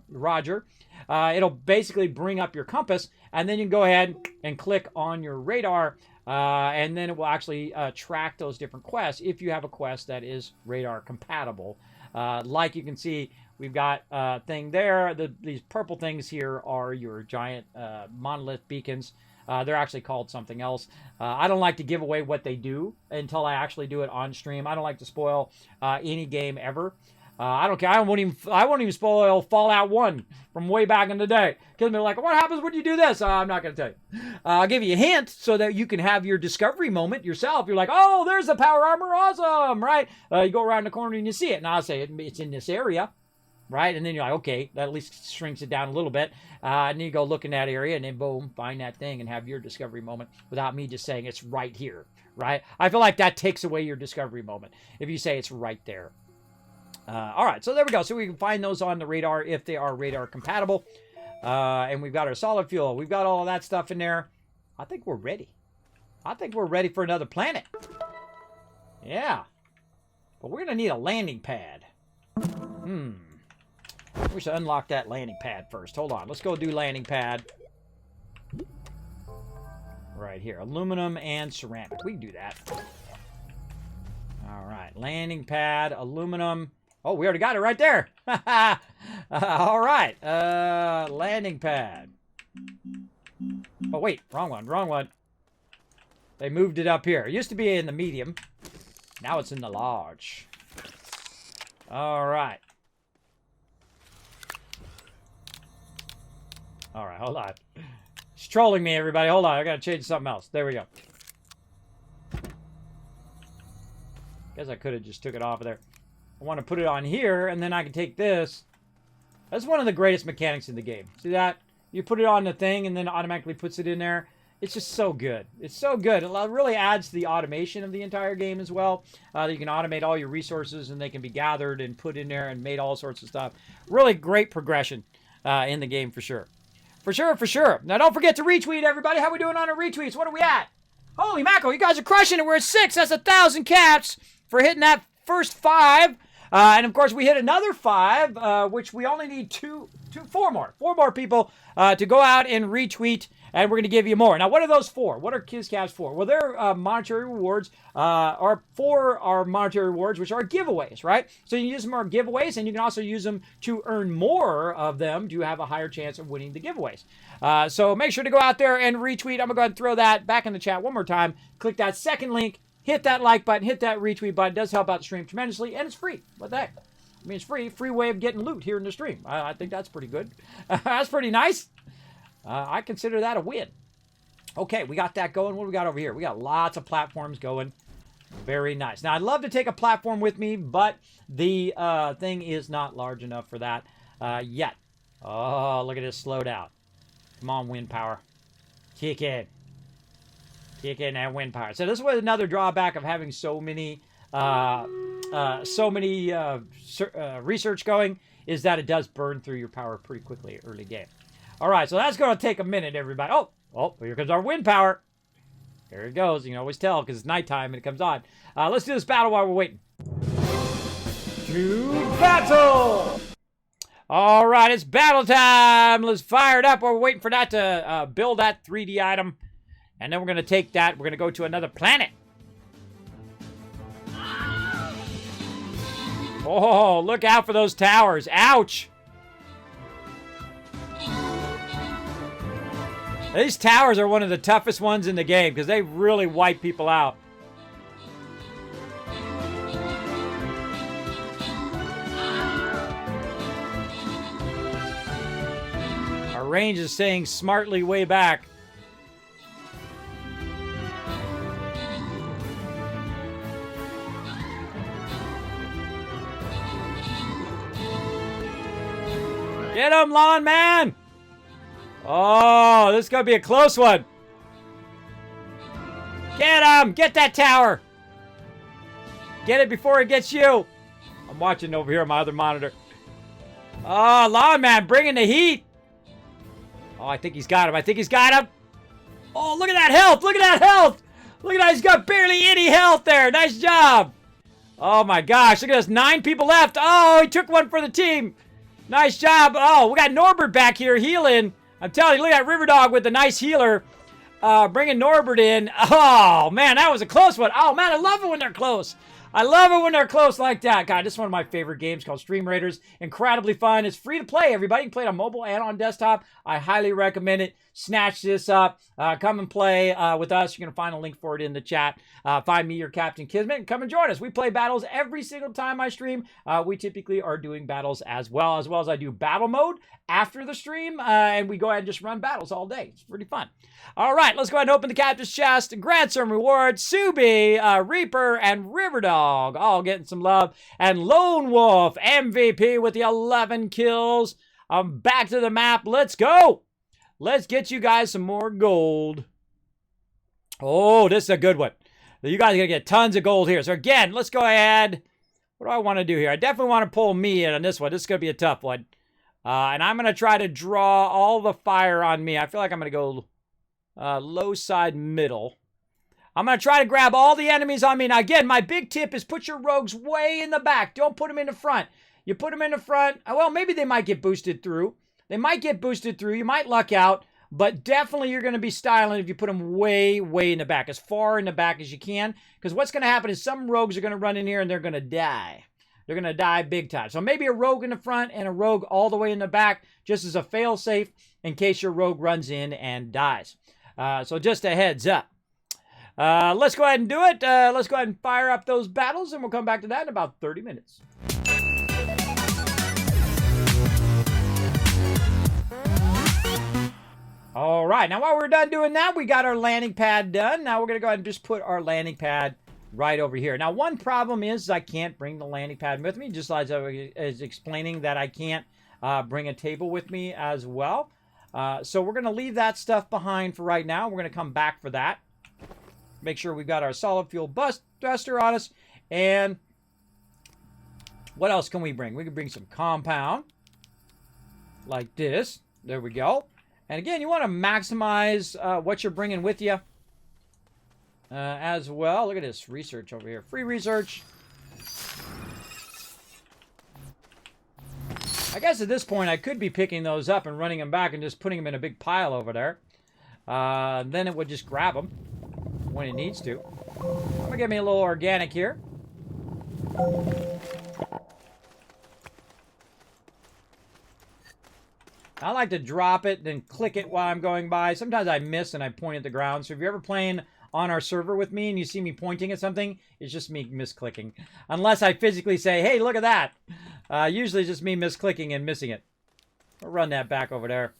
A: Roger, it'll basically bring up your compass. And then you can go ahead and click on your radar. And then it will actually track those different quests if you have a quest that is radar compatible. Like you can see, we've got a thing there. These purple things here are your giant monolith beacons. They're actually called something else. I don't like to give away what they do until I actually do it on stream. I don't like to spoil any game ever. I don't care. I won't even spoil Fallout 1 from way back in the day. Because they're like, what happens when you do this? I'm not going to tell you. I'll give you a hint so that you can have your discovery moment yourself. You're like, oh, there's the power armor. Awesome, right? You go around the corner and you see it. And I'll say it's in this area, right? And then you're like, okay, that at least shrinks it down a little bit. And then you go look in that area and then boom, find that thing and have your discovery moment without me just saying it's right here, right? I feel like that takes away your discovery moment if you say it's right there. All right, so there we go. So we can find those on the radar if they are radar compatible. And we've got our solid fuel. We've got all of that stuff in there. I think we're ready. I think we're ready for another planet. Yeah. But we're going to need a landing pad. We should unlock that landing pad first. Hold on. Let's go do landing pad. Right here. Aluminum and ceramic. We can do that. All right. Landing pad, aluminum. Oh, we already got it right there. All right. Landing pad. Oh, wait. Wrong one. Wrong one. They moved it up here. It used to be in the medium. Now it's in the large. All right. All right. Hold on. It's trolling me, everybody. Hold on. I got to change something else. There we go. Guess I could have just took it off of there. I want to put it on here, and then I can take this. That's one of the greatest mechanics in the game. See that? You put it on the thing, and then it automatically puts it in there. It's just so good. It's so good. It really adds to the automation of the entire game as well. You can automate all your resources, and they can be gathered and put in there and made all sorts of stuff. Really great progression in the game for sure. For sure, for sure. Now, don't forget to retweet, everybody. How we doing on our retweets? What are we at? Holy mackerel, you guys are crushing it. We're at 6. That's 1,000 caps for hitting that first 5. And of course, we hit another 5, which we only need 4 more people to go out and retweet and we're going to give you more. Now, what are those for? What are Kiscabs for? Well, they're monetary rewards, or for our monetary rewards, which are giveaways, right? So you can use them as giveaways, and you can also use them to earn more of them to have a higher chance of winning the giveaways. So make sure to go out there and retweet. I'm going to go ahead and throw that back in the chat one more time. Click that second link. Hit that like button, hit that retweet button. It does help out the stream tremendously, and it's free. What the heck? I mean, it's free. Free way of getting loot here in the stream. I think that's pretty good. That's pretty nice. I consider that a win. Okay, we got that going. What do we got over here? We got lots of platforms going. Very nice. Now, I'd love to take a platform with me, but the thing is not large enough for that yet. Oh, look at this slowed out. Come on, wind power. Kick in. Kick in that wind power. So this was another drawback of having so many research going, is that it does burn through your power pretty quickly early game. All right, so that's going to take a minute, everybody. Oh, here comes our wind power. There it goes. You can always tell because it's nighttime and it comes on. Let's do this battle while we're waiting. To battle! All right, it's battle time. Let's fire it up while we're waiting for that to build that 3D item. And then we're going to take that. We're going to go to another planet. Oh, look out for those towers. Ouch. These towers are one of the toughest ones in the game because they really wipe people out. Our range is saying smartly way back. Get him, Lawn Man! Oh, this is going to be a close one. Get him! Get that tower! Get it before it gets you. I'm watching over here on my other monitor. Oh, Lawn Man bringing the heat. Oh, I think he's got him. I think he's got him. Oh, look at that health! Look at that health! Look at that. He's got barely any health there. Nice job. Oh, my gosh. Look at us. 9 people left. Oh, he took one for the team. Nice job. Oh, we got Norbert back here healing. I'm telling you, look at that River Dog with the nice healer. Bringing Norbert in. Oh, man, that was a close one. Oh, man, I love it when they're close. I love it when they're close like that. God, this is one of my favorite games called Stream Raiders. Incredibly fun. It's free to play, everybody. You can play it on mobile and on desktop. I highly recommend it. Snatch this up. Come and play with us. You're going to find a link for it in the chat. Find me, your Captain Kismet, and come and join us. We play battles every single time I stream. We typically are doing battles as well as I do battle mode after the stream, and we go ahead and just run battles all day. It's pretty fun. All right, let's go ahead and open the Captain's chest. Grant some rewards. Subi, Reaper, and River Dog all getting some love. And Lone Wolf, MVP with the 11 kills. Back to the map. Let's go. Let's get you guys some more gold. Oh, this is a good one. You guys are going to get tons of gold here. So again, let's go ahead. What do I want to do here? I definitely want to pull me in on this one. This is going to be a tough one. And I'm going to try to draw all the fire on me. I feel like I'm going to go low side middle. I'm going to try to grab all the enemies on me. Now, again, my big tip is put your rogues way in the back. Don't put them in the front. You put them in the front. Well, maybe they might get boosted through. They might get boosted through. You might luck out. But definitely you're going to be styling if you put them way, way in the back. As far in the back as you can. Because what's going to happen is some rogues are going to run in here and they're going to die. They're going to die big time. So maybe a rogue in the front and a rogue all the way in the back. Just as a fail-safe in case your rogue runs in and dies. So just a heads up. Let's go ahead and do it. Let's go ahead and fire up those battles. And we'll come back to that in about 30 minutes. All right, now while we're done doing that, we got our landing pad done. Now we're going to go ahead and just put our landing pad right over here. Now, one problem is I can't bring the landing pad with me, just as I was explaining that I can't bring a table with me as well. So we're going to leave that stuff behind for right now. We're going to come back for that. Make sure we've got our solid fuel buster on us. And what else can we bring? We can bring some compound like this. There we go. And again, you want to maximize what you're bringing with you as well. Look at this research over here. Free research. I guess at this point, I could be picking those up and running them back and just putting them in a big pile over there. Then it would just grab them when it needs to. I'm gonna give me a little organic here. I like to drop it, then click it while I'm going by. Sometimes I miss and I point at the ground. So if you're ever playing on our server with me and you see me pointing at something, it's just me misclicking. Unless I physically say, hey, look at that. Usually it's just me misclicking and missing it. I'll run that back over there.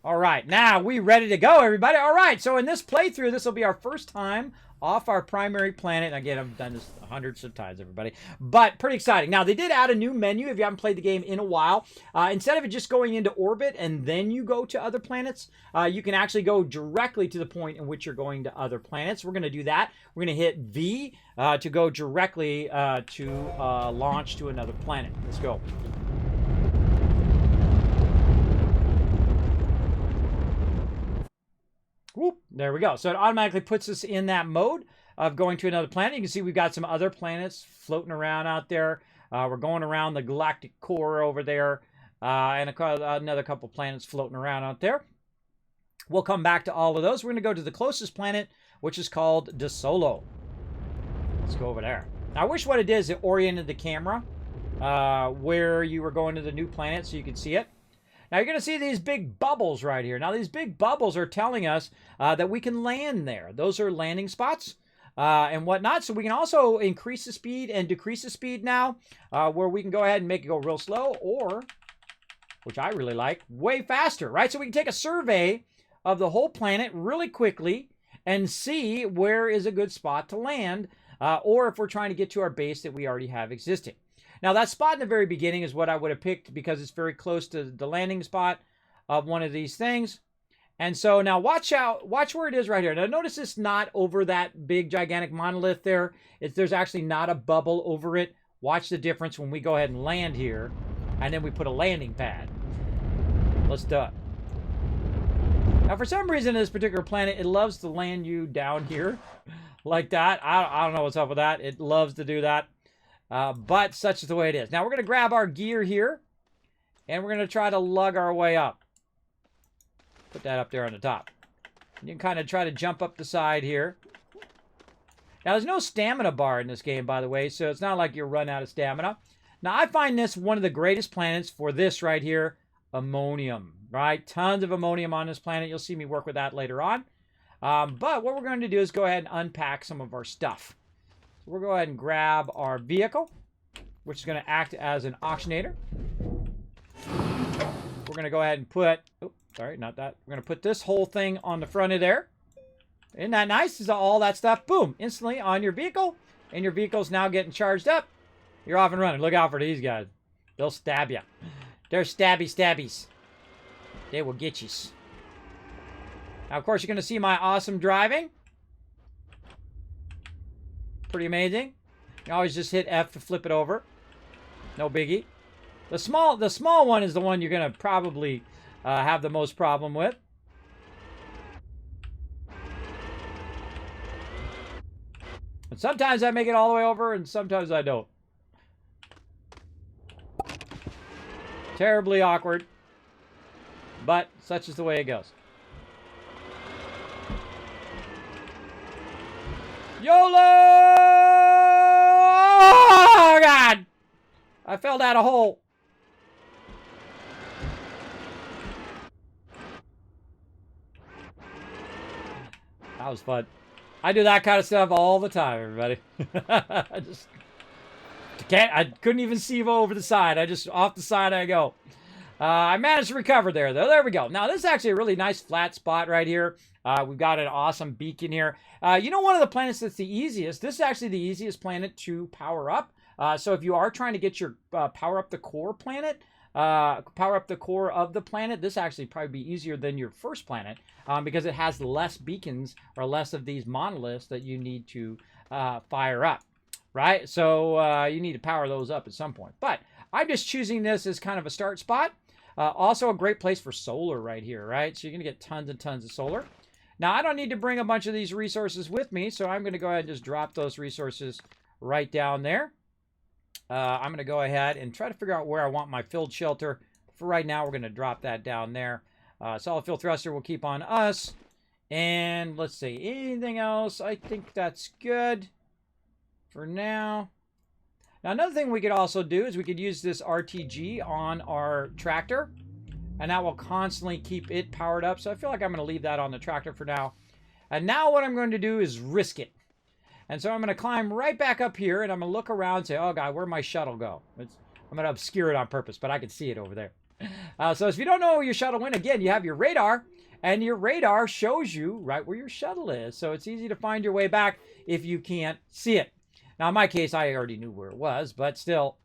A: All right, now we ready to go, everybody. All right, so in this playthrough, this will be our first time off our primary planet. And again, I've done this hundreds of times, everybody. But pretty exciting. Now, they did add a new menu if you haven't played the game in a while. Instead of it just going into orbit and then you go to other planets, you can actually go directly to the point in which you're going to other planets. We're going to do that. We're going to hit V to go directly to launch to another planet. Let's go. Whoop, there we go. So it automatically puts us in that mode of going to another planet. You can see we've got some other planets floating around out there. We're going around the galactic core over there. And another couple planets floating around out there. We'll come back to all of those. We're going to go to the closest planet, which is called De Solo. Let's go over there. Now, I wish what it did is it oriented the camera where you were going to the new planet so you could see it. Now, you're going to see these big bubbles right here. Now, these big bubbles are telling us that we can land there. Those are landing spots and whatnot. So we can also increase the speed and decrease the speed now, where we can go ahead and make it go real slow or, which I really like, way faster, right? So we can take a survey of the whole planet really quickly and see where is a good spot to land, or if we're trying to get to our base that we already have existing. Now, that spot in the very beginning is what I would have picked because it's very close to the landing spot of one of these things. And so now watch where it is right here. Now, notice it's not over that big, gigantic monolith there. There's actually not a bubble over it. Watch the difference when we go ahead and land here, and then we put a landing pad. Let's do it. Now, for some reason, this particular planet, it loves to land you down here like that. I don't know what's up with that. It loves to do that. But such is the way it is. Now, we're going to grab our gear here, and we're going to try to lug our way up. Put that up there on the top. You can kind of try to jump up the side here. Now, there's no stamina bar in this game, by the way, so it's not like you run out of stamina. Now, I find this one of the greatest planets for this right here, ammonium, right? Tons of ammonium on this planet. You'll see me work with that later on. But what we're going to do is go ahead and unpack some of our stuff. So we'll go ahead and grab our vehicle, which is going to act as an auctionator. We're going to go ahead and put, oh, sorry, not that. We're going to put this whole thing on the front of there. Isn't that nice? Is all that stuff, boom, instantly on your vehicle. And your vehicle's now getting charged up. You're off and running. Look out for these guys. They'll stab you. They're stabbies. They will get you. Now, of course, you're going to see my awesome driving. Pretty amazing. You always just hit F to flip it over. No biggie. The small one is the one you're going to probably have the most problem with. And sometimes I make it all the way over, and sometimes I don't. Terribly awkward. But such is the way it goes. YOLO! Oh, God! I fell down a hole. That was fun. I do that kind of stuff all the time, everybody. I couldn't even see over the side. Off the side I go. I managed to recover there, though. There we go. Now, this is actually a really nice flat spot right here. We've got an awesome beacon here. You know, one of the planets that's the easiest, this is actually the easiest planet to power up. So if you are trying to get your power up the core planet, power up the core of the planet, this actually probably be easier than your first planet because it has less beacons or less of these monoliths that you need to fire up, right? So you need to power those up at some point. But I'm just choosing this as kind of a start spot. Also a great place for solar right here, right? So you're going to get tons and tons of solar. Now, I don't need to bring a bunch of these resources with me, so I'm going to go ahead and just drop those resources right down there. I'm going to go ahead and try to figure out where I want my filled shelter. For right now, we're going to drop that down there. Solid fuel thruster will keep on us. And let's see, anything else? I think that's good for now. Now, another thing we could also do is we could use this RTG on our tractor, and that will constantly keep it powered up. So I feel like I'm going to leave that on the tractor for now. And now what I'm going to do is risk it. And so I'm going to climb right back up here, and I'm going to look around and say, oh, God, where'd my shuttle go? I'm going to obscure it on purpose, but I can see it over there. So if you don't know where your shuttle went, again, you have your radar, and your radar shows you right where your shuttle is. So it's easy to find your way back if you can't see it. Now, in my case, I already knew where it was, but still,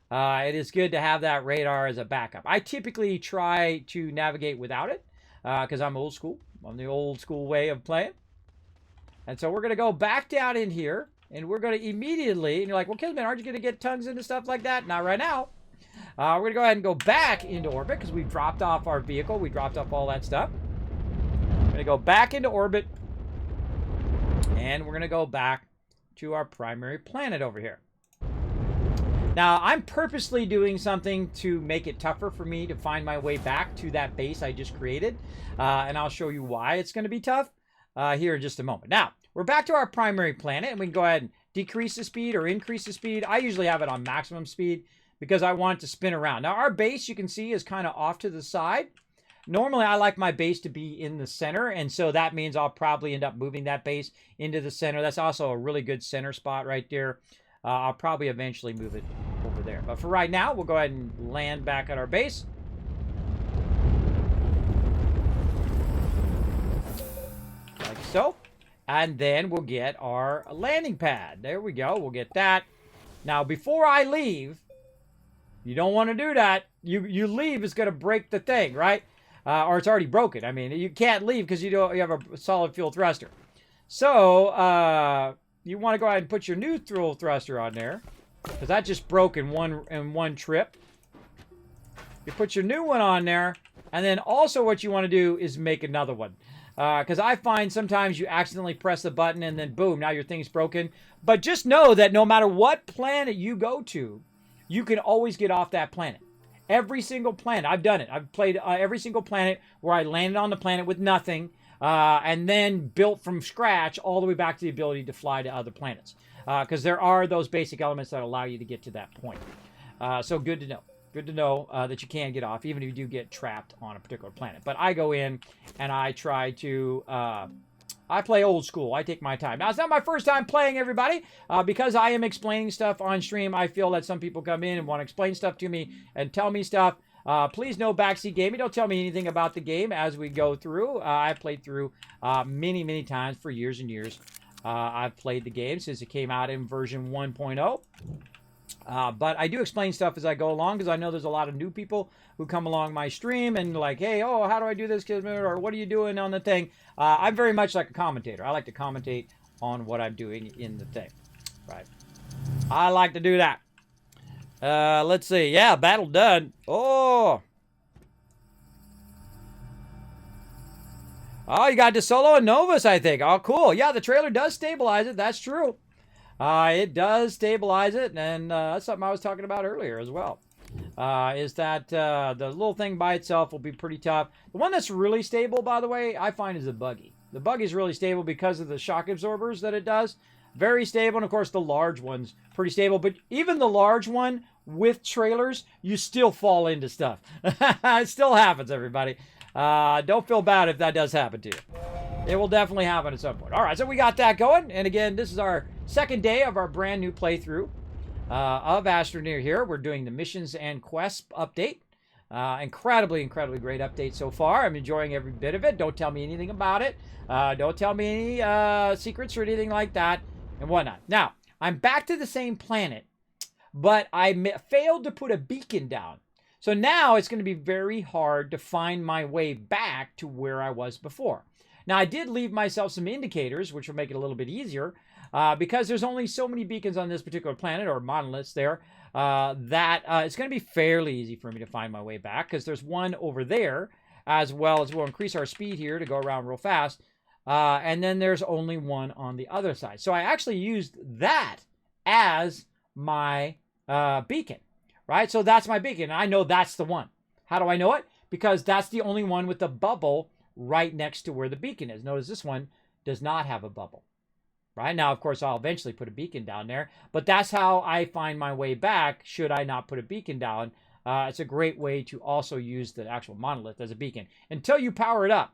A: it is good to have that radar as a backup. I typically try to navigate without it because I'm old school. I'm the old school way of playing. And so we're going to go back down in here, and we're going to immediately, and you're like, well, Kismet, aren't you going to get tongues into stuff like that? Not right now. We're going to go ahead and go back into orbit because we dropped off our vehicle. We dropped off all that stuff. We're going to go back into orbit, and we're going to go back to our primary planet over here. Now, I'm purposely doing something to make it tougher for me to find my way back to that base I just created, and I'll show you why it's going to be tough here in just a moment. Now, we're back to our primary planet, and we can go ahead and decrease the speed or increase the speed. I usually have it on maximum speed because I want it to spin around. Now, our base, you can see, is kind of off to the side. Normally, I like my base to be in the center, and so that means I'll probably end up moving that base into the center. That's also a really good center spot right there. I'll probably eventually move it over there. But for right now, we'll go ahead and land back at our base. Like so. And then we'll get our landing pad. There we go. We'll get that. Now, before I leave, you don't want to do that. You leave, it's going to break the thing, right? Or it's already broken. I mean, you can't leave because you have a solid fuel thruster. So, you want to go ahead and put your new fuel thruster on there because that just broke in one trip. You put your new one on there, and then also what you want to do is make another one. Because I find sometimes you accidentally press the button and then boom, now your thing's broken. But just know that no matter what planet you go to, you can always get off that planet. Every single planet. I've done it. I've played every single planet where I landed on the planet with nothing and then built from scratch all the way back to the ability to fly to other planets. Because there are those basic elements that allow you to get to that point. So good to know. Good to know that you can get off, even if you do get trapped on a particular planet. But I go in and I try to... I play old school. I take my time. Now, it's not my first time playing, everybody. Because I am explaining stuff on stream, I feel that some people come in and want to explain stuff to me and tell me stuff. Please no backseat gaming. Don't tell me anything about the game as we go through. I've played through many, many times for years and years. I've played the game since it came out in version 1.0. But I do explain stuff as I go along because I know there's a lot of new people who come along my stream and like, hey, oh, how do I do this, Kismet? Or what are you doing on the thing? I'm very much like a commentator. I like to commentate on what I'm doing in the thing. Right. I like to do that. Let's see. Yeah, battle done. Oh, you got DeSolo and Novus, I think. Oh, cool. Yeah, the trailer does stabilize it. That's true. It does stabilize it, and that's something I was talking about earlier as well. Is that the little thing by itself will be pretty tough. The one that's really stable, by the way, I find is the buggy. The buggy is really stable because of the shock absorbers that it does. Very stable, and of course the large one's pretty stable. But even the large one with trailers, you still fall into stuff. It still happens, everybody. Don't feel bad if that does happen to you. It will definitely happen at some point. All right, so we got that going. And again, this is our second day of our brand new playthrough of Astroneer here. We're doing the missions and quests update. Incredibly great update so far. I'm enjoying every bit of it. Don't tell me anything about it. Don't tell me any secrets or anything like that and whatnot. Now, I'm back to the same planet, but I failed to put a beacon down. So now it's going to be very hard to find my way back to where I was before. Now, I did leave myself some indicators, which will make it a little bit easier, because there's only so many beacons on this particular planet, or monoliths there, that it's going to be fairly easy for me to find my way back, because there's one over there, as well as we'll increase our speed here to go around real fast, and then there's only one on the other side. So I actually used that as my beacon, right? So that's my beacon. I know that's the one. How do I know it? Because that's the only one with the bubble right next to where the beacon is. Notice this one does not have a bubble. Right now, of course, I'll eventually put a beacon down there, but that's how I find my way back should I not put a beacon down. It's a great way to also use the actual monolith as a beacon until you power it up.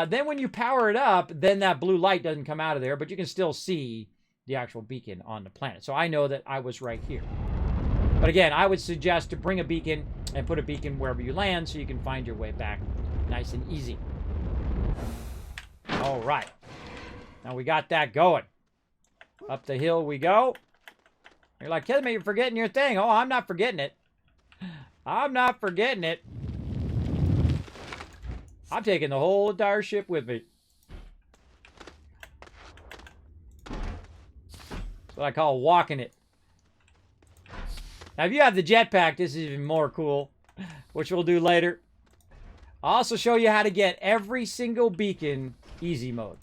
A: Then when you power it up, then that blue light doesn't come out of there, but you can still see the actual beacon on the planet. So I know that I was right here. But again, I would suggest to bring a beacon and put a beacon wherever you land so you can find your way back nice and easy. All right. Now we got that going. Up the hill we go. You're like, Kismet, you're forgetting your thing. Oh, I'm not forgetting it. I'm not forgetting it. I'm taking the whole entire ship with me. That's what I call walking it. Now, if you have the jetpack, this is even more cool, which we'll do later. I'll also show you how to get every single beacon easy mode.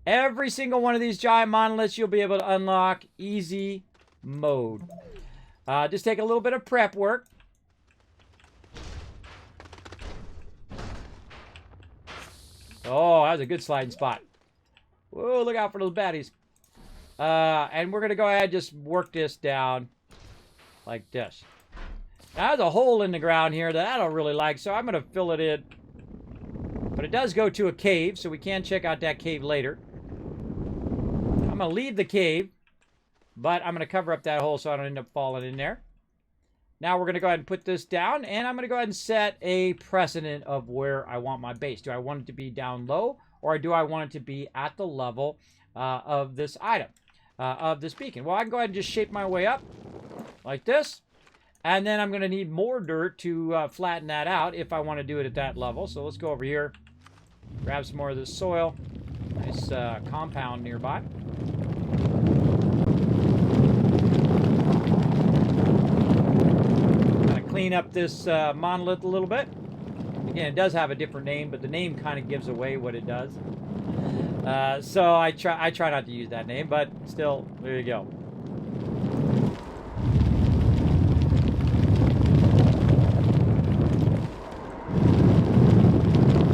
A: Every single one of these giant monoliths you'll be able to unlock easy mode. Just take a little bit of prep work. Oh, that was a good sliding spot. Whoa, look out for those baddies. And we're going to go ahead and just work this down like this. Now, there's a hole in the ground here that I don't really like, so I'm going to fill it in. But it does go to a cave, so we can check out that cave later. I'm going to leave the cave, but I'm going to cover up that hole so I don't end up falling in there. Now we're going to go ahead and put this down, and I'm going to go ahead and set a precedent of where I want my base. Do I want it to be down low, or do I want it to be at the level of this item, of this beacon? Well, I can go ahead and just shape my way up like this, and then I'm going to need more dirt to flatten that out if I want to do it at that level. So let's go over here, grab some more of this soil. Nice compound nearby. Clean up this monolith a little bit. Again, it does have a different name, but the name kind of gives away what it does. So I try not to use that name, but still, there you go.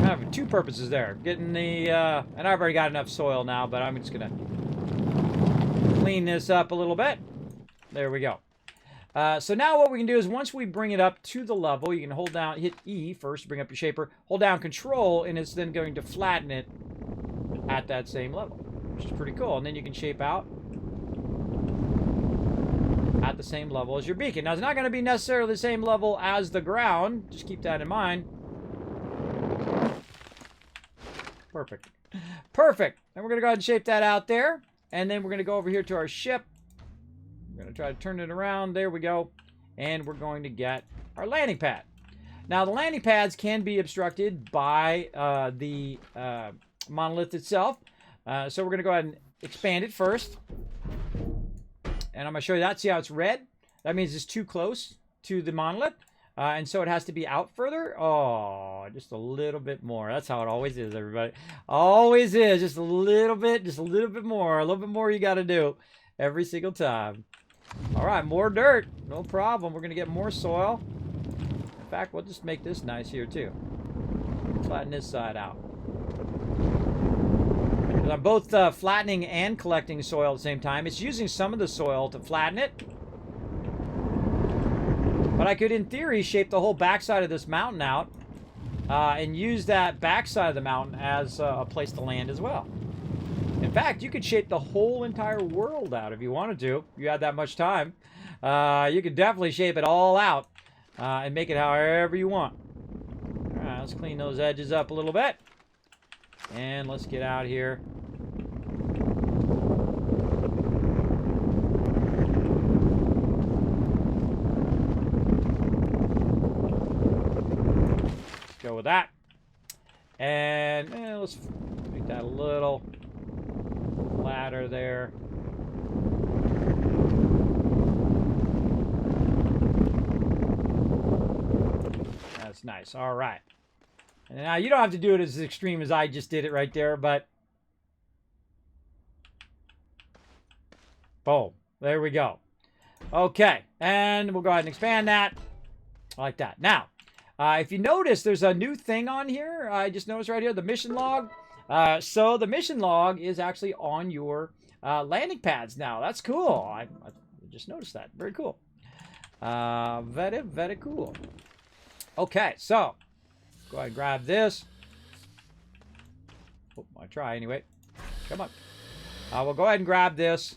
A: I have two purposes there. Getting the, and I've already got enough soil now, but I'm just gonna clean this up a little bit. There we go. So now what we can do is once we bring it up to the level, you can hold down, hit E first to bring up your shaper, hold down Control, and it's then going to flatten it at that same level, which is pretty cool. And then you can shape out at the same level as your beacon. Now, it's not going to be necessarily the same level as the ground. Just keep that in mind. Perfect. Perfect. And we're going to go ahead and shape that out there. And then we're going to go over here to our ship. We're going to try to turn it around. There we go. And we're going to get our landing pad. Now, the landing pads can be obstructed by the monolith itself. So we're going to go ahead and expand it first. And I'm going to show you that. See how it's red? That means it's too close to the monolith. And so it has to be out further. Oh, just a little bit more. That's how it always is, everybody. Always is. Just a little bit more. A little bit more you got to do every single time. All right, more dirt. No problem. We're going to get more soil. In fact, we'll just make this nice here, too. Flatten this side out. I'm both flattening and collecting soil at the same time. It's using some of the soil to flatten it. But I could, in theory, shape the whole backside of this mountain out and use that backside of the mountain as a place to land as well. In fact, you could shape the whole entire world out if you wanted to. If you had that much time. You could definitely shape it all out and make it however you want. All right, let's clean those edges up a little bit. And let's get out here. Let's go with that. And let's make that a little flatter there. That's nice. All right. And now you don't have to do it as extreme as I just did it right there, but boom. There we go. Okay. And we'll go ahead and expand that like that. Now, If you notice, there's a new thing on here. I just noticed right here, the mission log. So the mission log is actually on your landing pads now. That's cool. I just noticed that. Very cool. Very, very cool. Okay, so go ahead and grab this. Oh, I try anyway. Come on. We'll go ahead and grab this.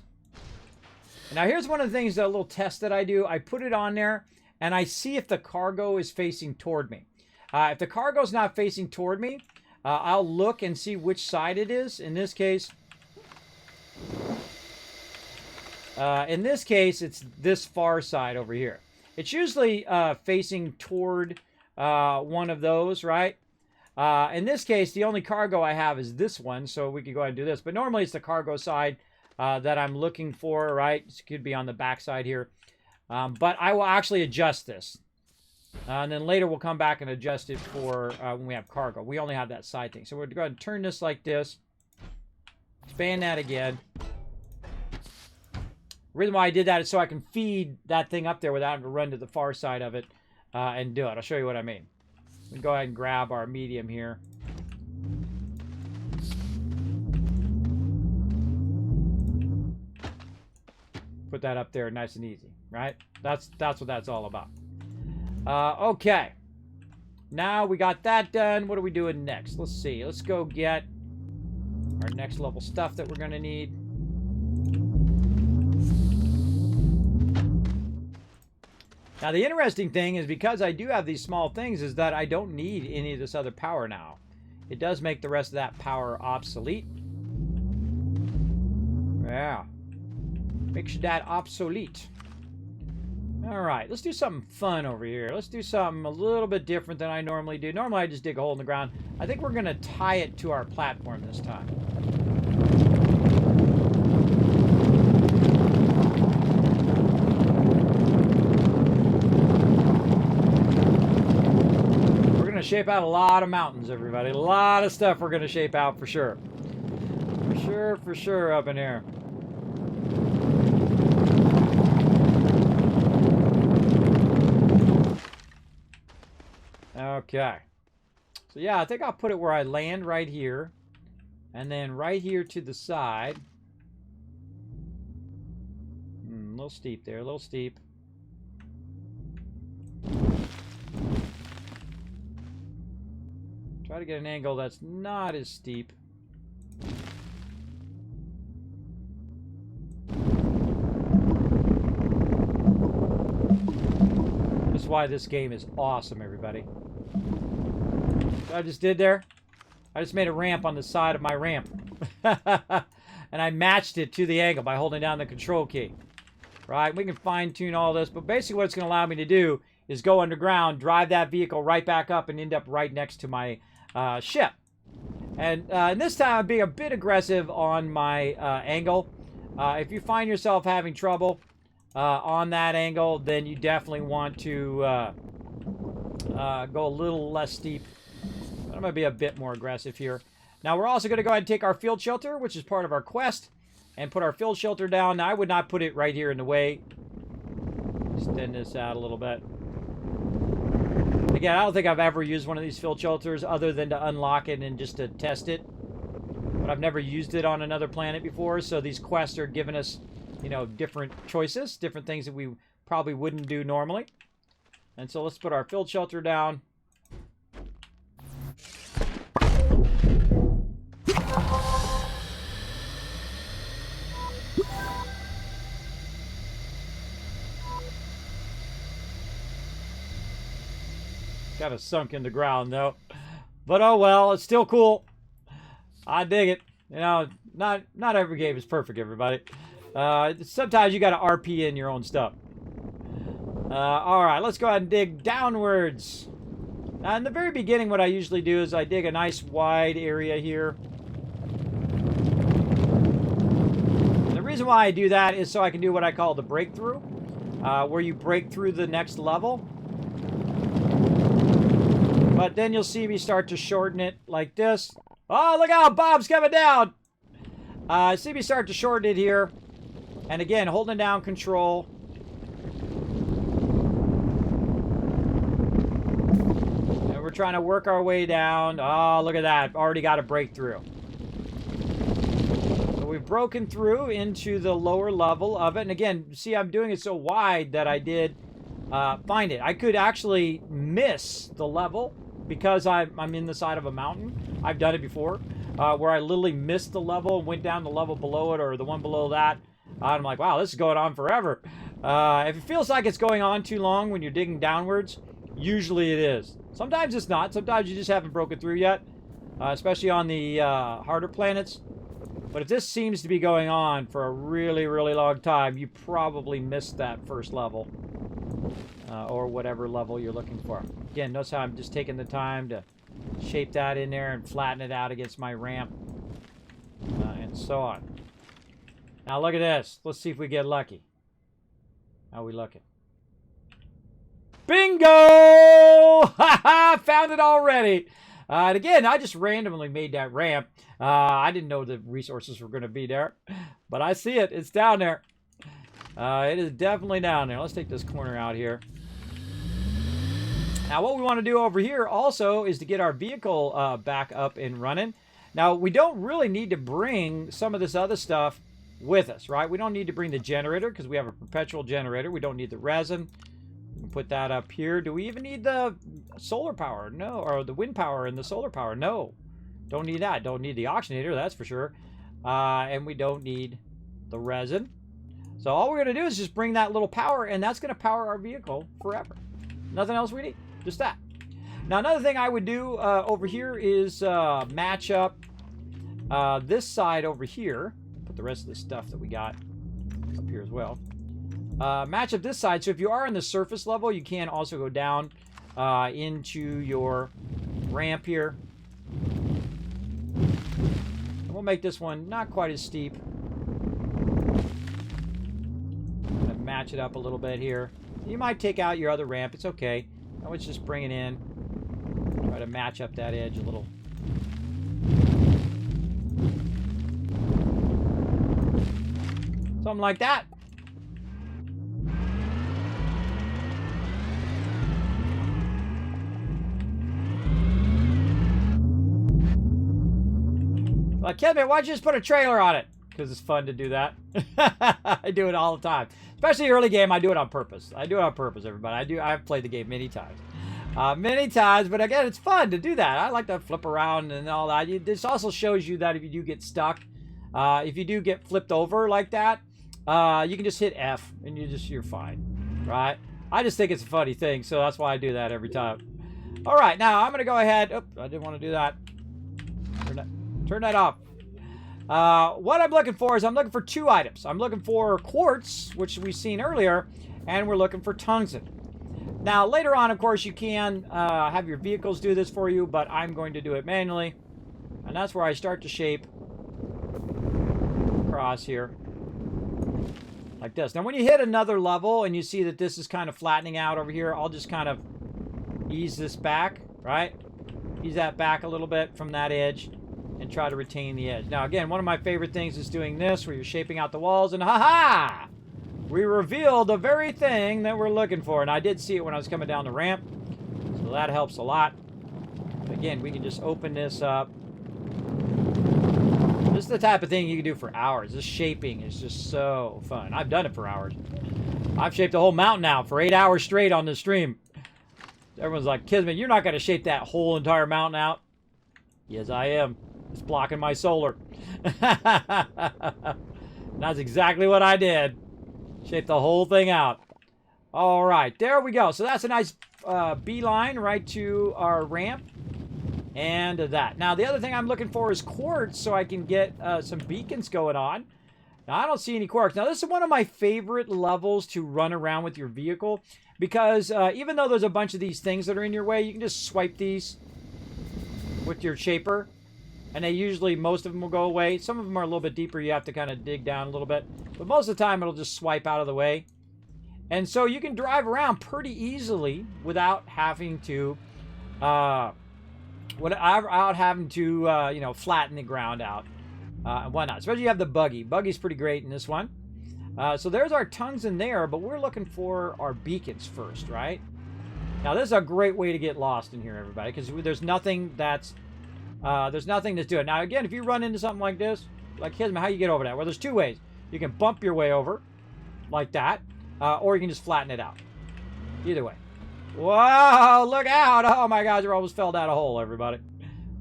A: Now here's one of the things, a little test that I do. I put it on there and I see if the cargo is facing toward me. If the cargo's not facing toward me, I'll look and see which side it is. In this case, it's this far side over here. It's usually facing toward one of those, right? In this case, the only cargo I have is this one, so we could go ahead and do this. But normally it's the cargo side that I'm looking for, right? It could be on the back side here. But I will actually adjust this. And then later we'll come back and adjust it for when we have cargo. We only have that side thing. So we're going to go ahead and turn this like this. Expand that again. The reason why I did that is so I can feed that thing up there without having to run to the far side of it and do it. I'll show you what I mean. We go ahead and grab our medium here. Put that up there nice and easy, right? That's what that's all about. Okay. Now we got that done. What are we doing next? Let's see. Let's go get our next level stuff that we're going to need. Now, the interesting thing is because I do have these small things is that I don't need any of this other power now. It does make the rest of that power obsolete. Yeah. Makes that obsolete. All right, let's do something fun over here. Let's do something a little bit different than I normally do. Normally, I just dig a hole in the ground. I think we're going to tie it to our platform this time. Shape out a lot of mountains, everybody. A lot of stuff we're going to shape out for sure. For sure up in here. Okay. So yeah, I think I'll put it where I land right here. And then right here to the side. A little steep there, a little steep. Try to get an angle that's not as steep. This is why this game is awesome, everybody. What I just did there? I just made a ramp on the side of my ramp. And I matched it to the angle by holding down the control key. Right? We can fine-tune all this, but basically what it's going to allow me to do is go underground, drive that vehicle right back up, and end up right next to my ship. And this time I'm being a bit aggressive on my angle. If you find yourself having trouble on that angle, then you definitely want to go a little less steep. I'm going to be a bit more aggressive here. Now we're also going to go ahead and take our field shelter, which is part of our quest, and put our field shelter down. Now I would not put it right here in the way. Extend this out a little bit. Again, I don't think I've ever used one of these field shelters other than to unlock it and just to test it. But I've never used it on another planet before, so these quests are giving us, you know, different choices, different things that we probably wouldn't do normally. And so let's put our field shelter down. Kind of sunk in the ground though, but oh well, it's still cool. I dig it. You know, not every game is perfect, everybody. Sometimes you got to RP in your own stuff. All right, let's go ahead and dig downwards. Now, in the very beginning, what I usually do is I dig a nice wide area here. And the reason why I do that is so I can do what I call the breakthrough, where you break through the next level. But then you'll see me start to shorten it like this. Oh, look out, Bob's coming down. See me start to shorten it here. And again, holding down control. trying to work our way down. Oh, look at that. Already got a breakthrough. So we've broken through into the lower level of it. And again, see, I'm doing it so wide that I did find it. I could actually miss the level because I'm in the side of a mountain. I've done it before where I literally missed the level and went down the level below it or the one below that. I'm like, wow, this is going on forever. If it feels like it's going on too long when you're digging downwards, usually it is. Sometimes it's not. Sometimes you just haven't broken through yet, especially on the harder planets. But if this seems to be going on for a really, really long time, you probably missed that first level or whatever level you're looking for. Again, notice how I'm just taking the time to shape that in there and flatten it out against my ramp and so on. Now look at this. Let's see if we get lucky. How are we looking? Bingo! Ha ha! Found it already. And again, I just randomly made that ramp. I didn't know the resources were going to be there. But I see it. It's down there. It is definitely down there. Let's take this corner out here. Now, what we want to do over here also is to get our vehicle back up and running. Now, we don't really need to bring some of this other stuff with us, right? We don't need to bring the generator because we have a perpetual generator. We don't need the resin. We can put that up here. Do we even need the solar power? No. Or the wind power and the solar power? No. Don't need that. Don't need the oxygenator, that's for sure. And we don't need the resin. So all we're going to do is just bring that little power, and that's going to power our vehicle forever. Nothing else we need. Just that. Now, another thing I would do over here is match up this side over here. Put the rest of the stuff that we got up here as well. Match up this side. So if you are on the surface level, you can also go down into your ramp here. And we'll make this one not quite as steep. Match it up a little bit here. You might take out your other ramp. It's okay. I was just bring it in. Try to match up that edge a little. Something like that. Like, Kismet, why'd you just put a trailer on it? Because it's fun to do that. I do it all the time. Especially early game, I do it on purpose. I do it on purpose, everybody. I've played the game many times. But again, it's fun to do that. I like to flip around and all that. This also shows you that if you do get stuck, if you do get flipped over like that, you can just hit F and you're fine, right? I just think it's a funny thing, so that's why I do that every time. All right, now I'm gonna go ahead. Oops, I didn't want to do that. Turn that off. What I'm looking for is I'm looking for two items. I'm looking for quartz, which we've seen earlier, and we're looking for tungsten. Now, later on, of course, you can have your vehicles do this for you, but I'm going to do it manually. And that's where I start to shape across here. Like this. Now, when you hit another level and you see that this is kind of flattening out over here, I'll just kind of ease this back, right? Ease that back a little bit from that edge and try to retain the edge. Now, again, one of my favorite things is doing this, where you're shaping out the walls, and ha-ha! We revealed the very thing that we're looking for. And I did see it when I was coming down the ramp, so that helps a lot. Again, we can just open this up. This is the type of thing you can do for hours. This shaping is just so fun. I've done it for hours. I've shaped a whole mountain out for 8 hours straight on the stream. Everyone's like, Kismet, you're not going to shape that whole entire mountain out. Yes, I am. It's blocking my solar. That's exactly what I did. Shape the whole thing out. All right, there we go. So that's a nice beeline right to our ramp. And that. Now, the other thing I'm looking for is quartz, so I can get some beacons going on. Now, I don't see any quartz. Now, this is one of my favorite levels to run around with your vehicle, because even though there's a bunch of these things that are in your way, you can just swipe these with your shaper, and they usually, most of them will go away. Some of them are a little bit deeper. You have to kind of dig down a little bit. But most of the time, it'll just swipe out of the way. And so you can drive around pretty easily without having to, you know, flatten the ground out and whatnot. Especially you have the buggy. Buggy's pretty great in this one. So there's our tungsten there, but we're looking for our beacons first, right? Now, this is a great way to get lost in here, everybody, because there's nothing that's doing. Now, again, if you run into something like this, like Kismet, how you get over that? Well, there's two ways. You can bump your way over, like that, or you can just flatten it out. Either way. Whoa, look out. Oh, my God, you almost fell down a hole, everybody.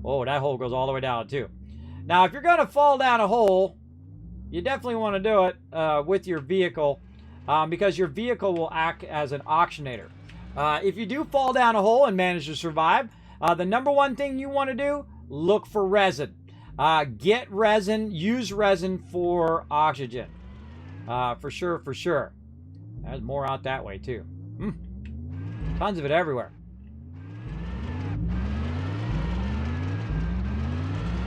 A: Oh, that hole goes all the way down, too. Now, if you're going to fall down a hole, you definitely want to do it with your vehicle, because your vehicle will act as an oxygenator. If you do fall down a hole and manage to survive, the number one thing you want to do, look for resin. Get resin, use resin for oxygen. For sure, for sure. There's more out that way, too. Tons of it everywhere.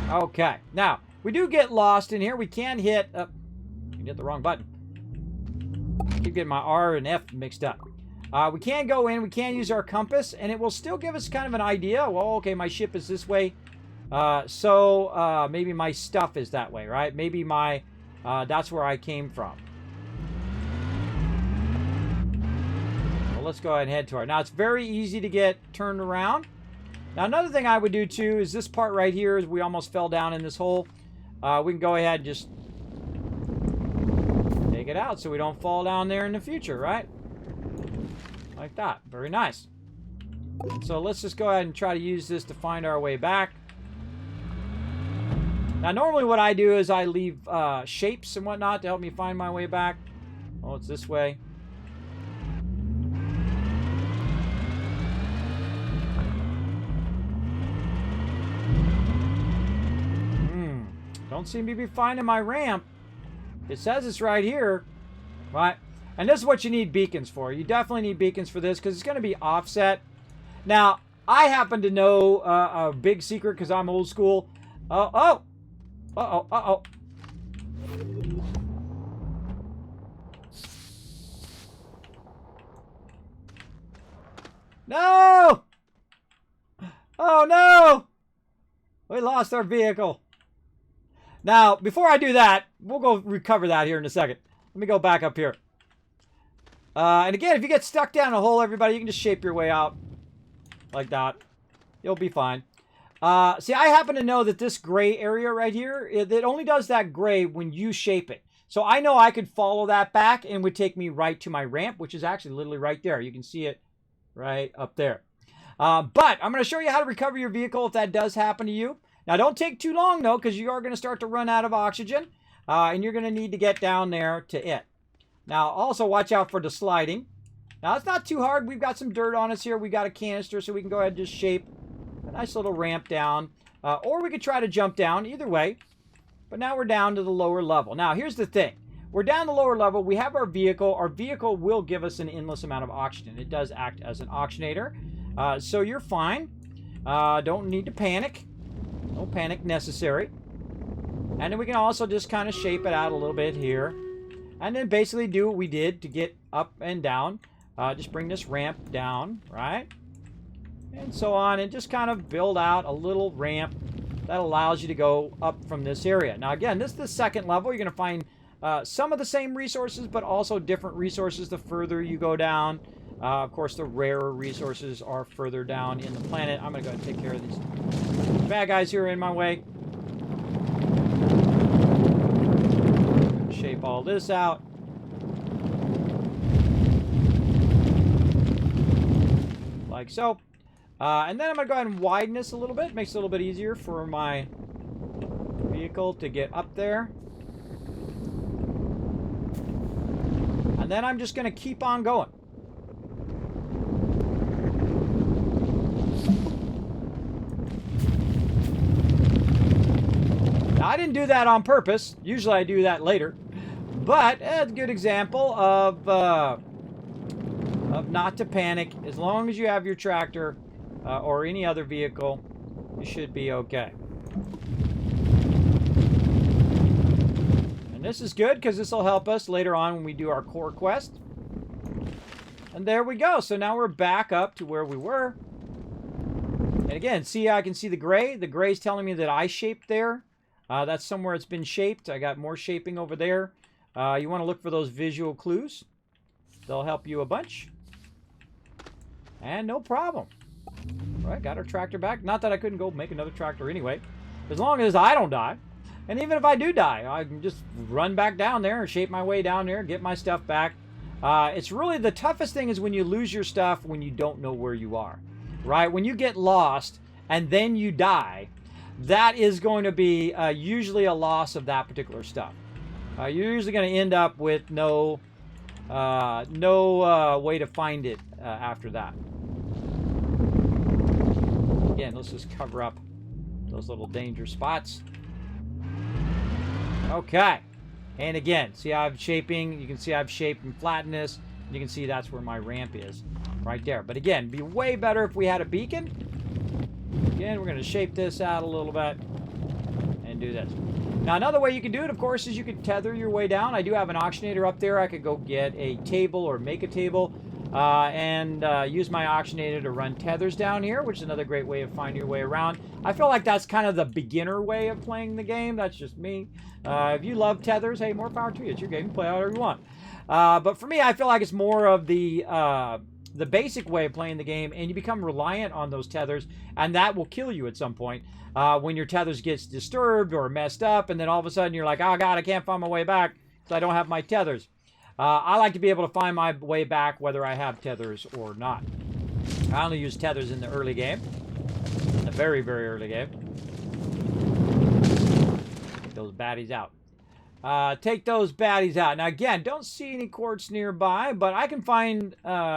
A: Okay, now, we do get lost in here. We can hit... you hit the wrong button. Keep getting my R and F mixed up. We can go in, we can use our compass, and it will still give us kind of an idea. Well, okay, my ship is this way. So maybe my stuff is that way, right? Maybe my... that's where I came from. Well, let's go ahead and head to it. Now, it's very easy to get turned around. Now, another thing I would do, too, is this part right here, is we almost fell down in this hole. We can go ahead and just take it out so we don't fall down there in the future, right? Like that. Very nice. So let's just go ahead and try to use this to find our way back. Now, normally what I do is I leave shapes and whatnot to help me find my way back. Oh, it's this way. Don't seem to be finding my ramp. It says it's right here. Right? And this is what you need beacons for. You definitely need beacons for this because it's going to be offset. Now, I happen to know a big secret because I'm old school. Uh-oh. No! Oh, no! We lost our vehicle. Now, before I do that, we'll go recover that here in a second. Let me go back up here. And again, if you get stuck down a hole, everybody, you can just shape your way out. Like that. You'll be fine. See, I happen to know that this gray area right here, it only does that gray when you shape it. So I know I could follow that back and it would take me right to my ramp, which is actually literally right there. You can see it right up there. But I'm going to show you how to recover your vehicle if that does happen to you. Now, don't take too long, though, because you are going to start to run out of oxygen. And you're going to need to get down there to it. Now, also watch out for the sliding. Now, it's not too hard. We've got some dirt on us here. We got a canister, so we can go ahead and just shape a nice little ramp down. Or we could try to jump down, either way. But now we're down to the lower level. Now, here's the thing. We're down the lower level. We have our vehicle. Our vehicle will give us an endless amount of oxygen. It does act as an oxygenator. So you're fine. Don't need to panic. No panic necessary. And then we can also just kind of shape it out a little bit here. And then basically do what we did to get up and down. Just bring this ramp down, right? And so on. And just kind of build out a little ramp that allows you to go up from this area. Now, again, this is the second level. You're going to find some of the same resources, but also different resources the further you go down. Of course, the rarer resources are further down in the planet. I'm going to go ahead and take care of these bad guys here in my way. Shape all this out. Like so. And then I'm going to go ahead and widen this a little bit. Makes it a little bit easier for my vehicle to get up there. And then I'm just going to keep on going. Now, I didn't do that on purpose. Usually I do that later. But it's a good example of not to panic. As long as you have your tractor or any other vehicle, you should be okay. And this is good because this will help us later on when we do our core quest. And there we go. So now we're back up to where we were. And again, see, I can see the gray. The gray is telling me that I shaped there. That's somewhere it's been shaped. I got more shaping over there. You want to look for those visual clues. They'll help you a bunch. And no problem. All right, got our tractor back. Not that I couldn't go make another tractor anyway. As long as I don't die. And even if I do die, I can just run back down there and shape my way down there, get my stuff back. It's really the toughest thing is when you lose your stuff when you don't know where you are, right? When you get lost and then you die, that is going to be usually a loss of that particular stuff. You're usually going to end up with no way to find it after that. Again, let's just cover up those little danger spots. Okay. And again, see how I'm shaping? You can see I've shaped and flattened this. You can see that's where my ramp is. Right there. But again, it'd be way better if we had a beacon. Again, we're going to shape this out a little bit. And do this. Now, another way you can do it, of course, is you could tether your way down. I do have an auctionator up there. I could go get a table or make a table. And use my auctionator to run tethers down here, which is another great way of finding your way around. I feel like that's kind of the beginner way of playing the game. That's just me. If you love tethers, hey, more power to you. It's your game. Play however you want. But for me, I feel like it's more of the basic way of playing the game, and you become reliant on those tethers, and that will kill you at some point when your tethers gets disturbed or messed up, and then all of a sudden you're like, oh, God, I can't find my way back because I don't have my tethers. I like to be able to find my way back whether I have tethers or not. I only use tethers in the early game. The very, very early game. Take those baddies out. Take those baddies out. Now, again, don't see any quartz nearby, but I can find...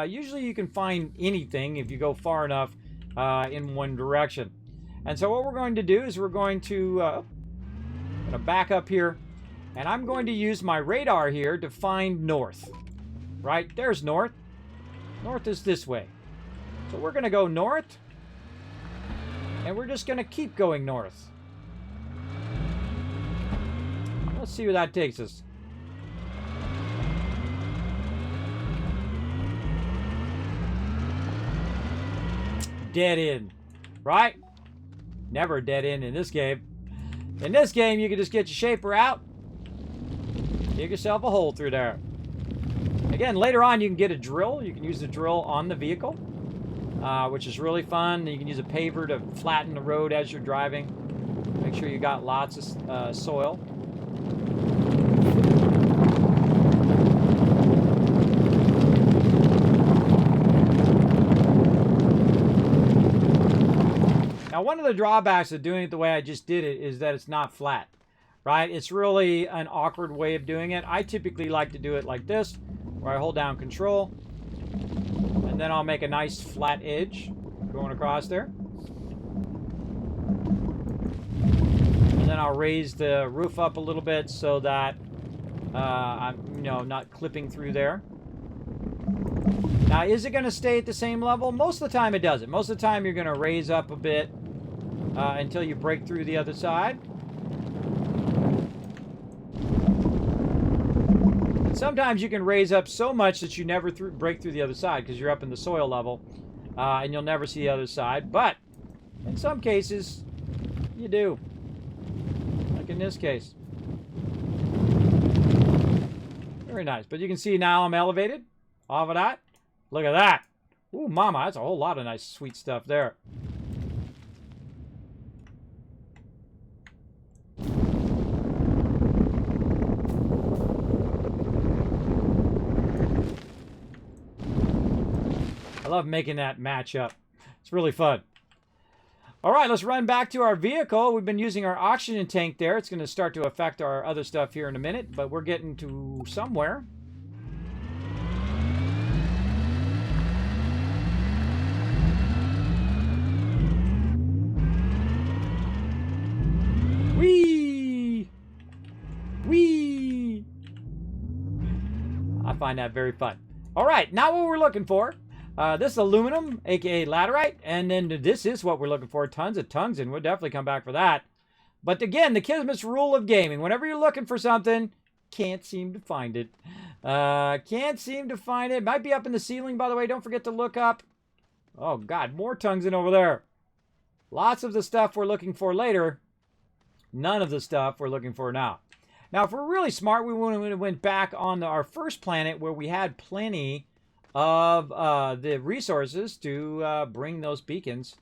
A: usually you can find anything if you go far enough in one direction. And so what we're going to do is we're going to back up here. And I'm going to use my radar here to find north. Right? There's north. North is this way. So we're going to go north. And we're just going to keep going north. Let's see where that takes us. Dead end. Right? Never a dead end in this game. In this game, you can just get your shaper out. Dig yourself a hole through there. Again, later on, you can get a drill. You can use the drill on the vehicle, which is really fun. You can use a paver to flatten the road as you're driving. Make sure you got lots of soil. Now, one of the drawbacks of doing it the way I just did it is that it's not flat. Right? It's really an awkward way of doing it. I typically like to do it like this, where I hold down control, and then I'll make a nice flat edge going across there. And then I'll raise the roof up a little bit so that I'm not clipping through there. Now, is it going to stay at the same level? Most of the time it doesn't. Most of the time you're going to raise up a bit until you break through the other side. Sometimes you can raise up so much that you never break through the other side because you're up in the soil level and you'll never see the other side. But in some cases, you do. Like in this case. Very nice. But you can see now I'm elevated off of that. Look at that. Ooh, mama, that's a whole lot of nice sweet stuff there. I love making that match up. It's really fun. All right, let's run back to our vehicle. We've been using our oxygen tank there. It's going to start to affect our other stuff here in a minute, but we're getting to somewhere. Whee! Whee! I find that very fun. All right, now what we're looking for. This is aluminum, aka laterite, and then this is what we're looking for, tons of tungsten. We'll definitely come back for that. But again, the Kismet's rule of gaming, whenever you're looking for something, can't seem to find it. Can't seem to find it. Might be up in the ceiling, by the way. Don't forget to look up. Oh, God, more tungsten over there. Lots of the stuff we're looking for later. None of the stuff we're looking for now. Now, if we're really smart, we went back on our first planet where we had plenty of the resources to bring those beacons.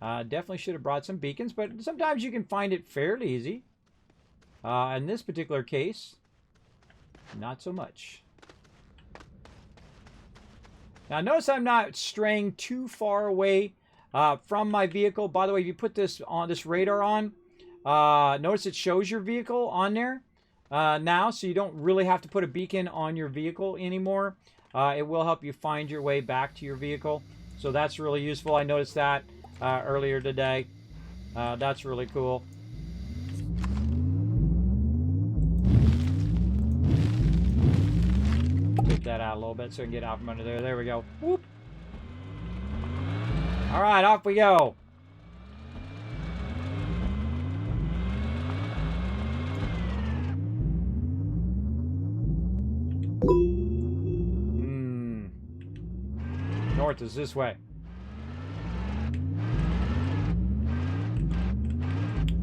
A: Definitely should have brought some beacons, but sometimes you can find it fairly easy. In this particular case, not so much. Now notice I'm not straying too far away from my vehicle. By the way, if you put this radar on, notice it shows your vehicle on there now, so you don't really have to put a beacon on your vehicle anymore. It will help you find your way back to your vehicle, so that's really useful. I noticed that earlier today. That's really cool. Take that out a little bit so we can get out from under there. There we go. Whoop. All right, off we go. North is this way.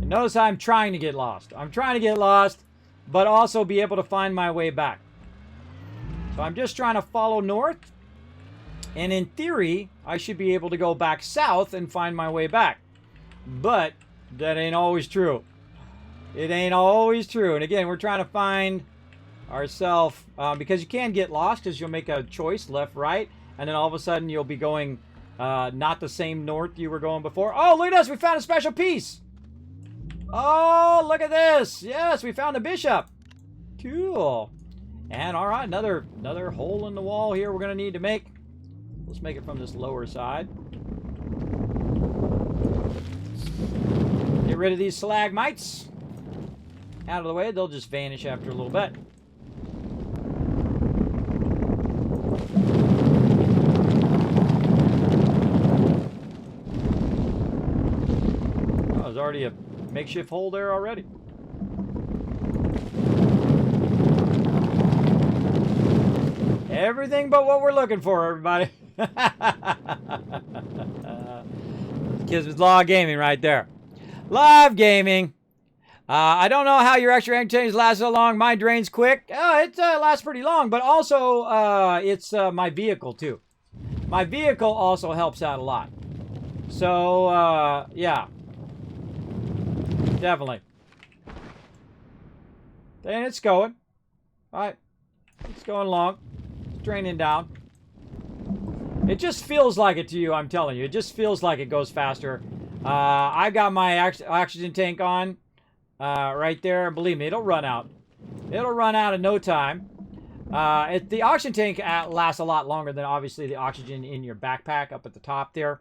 A: And notice I'm trying to get lost. I'm trying to get lost, but also be able to find my way back. So I'm just trying to follow north. And in theory, I should be able to go back south and find my way back. But that ain't always true. It ain't always true. And again, we're trying to find ourselves, because you can get lost because you'll make a choice, left, right. And then all of a sudden you'll be going not the same north you were going before. Oh, look at this. We found a special piece. Oh, look at this. Yes, we found a bishop. Cool. And all right, another hole in the wall here we're going to need to make. Let's make it from this lower side. Get rid of these stalagmites. Out of the way, they'll just vanish after a little bit. Oh, there's already a makeshift hole there already. Everything but what we're looking for, everybody. Kismet's Law Gaming right there. Live gaming. I don't know how your extra entertainers last so long. Mine drains quick. It lasts pretty long, but also it's my vehicle too. My vehicle also helps out a lot. So yeah, definitely. And it's going. All right, it's going along. It's draining down. It just feels like it to you, I'm telling you. It just feels like it goes faster. I've got my oxygen tank on right there. Believe me, it'll run out. It'll run out in no time. The oxygen tank lasts a lot longer than, obviously, the oxygen in your backpack up at the top there.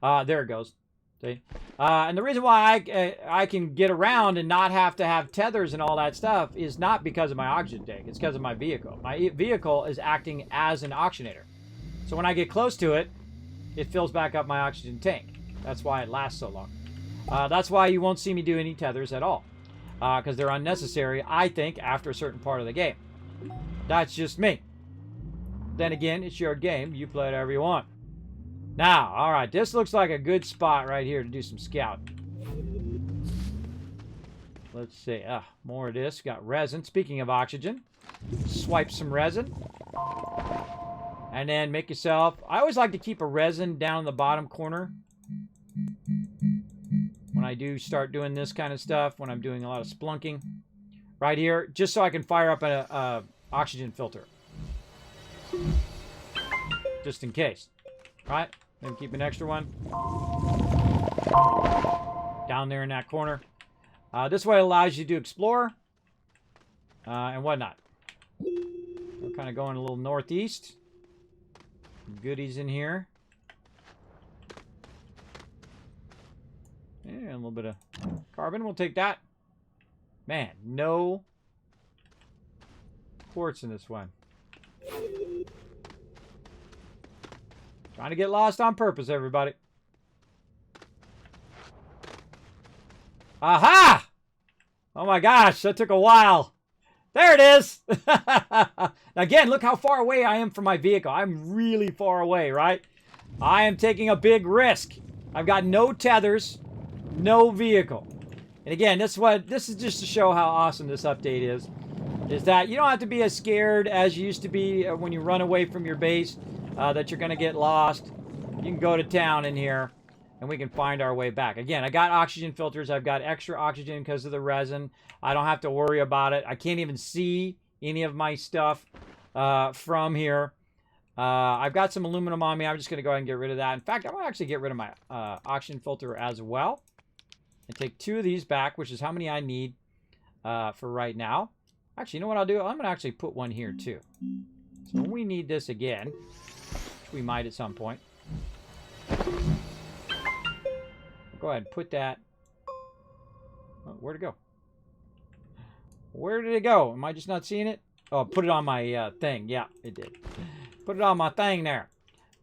A: There it goes. See? And the reason why I can get around and not have to have tethers and all that stuff is not because of my oxygen tank. It's because of my vehicle. My vehicle is acting as an oxygenator. So when I get close to it, it fills back up my oxygen tank. That's why it lasts so long. That's why you won't see me do any tethers at all. Because they're unnecessary, I think, after a certain part of the game. That's just me. Then again, it's your game. You play whatever you want. Now, alright, this looks like a good spot right here to do some scouting. Let's see. More of this. Got resin. Speaking of oxygen, swipe some resin. And then make yourself... I always like to keep a resin down in the bottom corner when I do start doing this kind of stuff, when I'm doing a lot of splunking. Right here, just so I can fire up an oxygen filter. Just in case. Right? Maybe keep an extra one. Down there in that corner. This way allows you to explore. And whatnot. We're kind of going a little northeast. Goodies in here. Yeah, a little bit of carbon. We'll take that. Man, no quartz in this one. Trying to get lost on purpose, everybody. Aha! Oh my gosh, that took a while. There it is! Again, look how far away I am from my vehicle. I'm really far away, right? I am taking a big risk. I've got no tethers, no vehicle. And again, this is just to show how awesome this update is that you don't have to be as scared as you used to be when you run away from your base. that you're going to get lost, you can go to town in here, and we can find our way back. Again, I got oxygen filters. I've got extra oxygen because of the resin. I don't have to worry about it. I can't even see any of my stuff from here. I've got some aluminum on me. I'm just going to go ahead and get rid of that. In fact, I'm going to actually get rid of my oxygen filter as well. And take 2 of these back, which is how many I need for right now. Actually, you know what I'll do? I'm going to actually put one here too. So when we need this again, which we might at some point, go ahead and put that. Oh, where'd it go? Where did it go? Am I just not seeing it? Oh, put it on my thing. Yeah, it did. Put it on my thing there.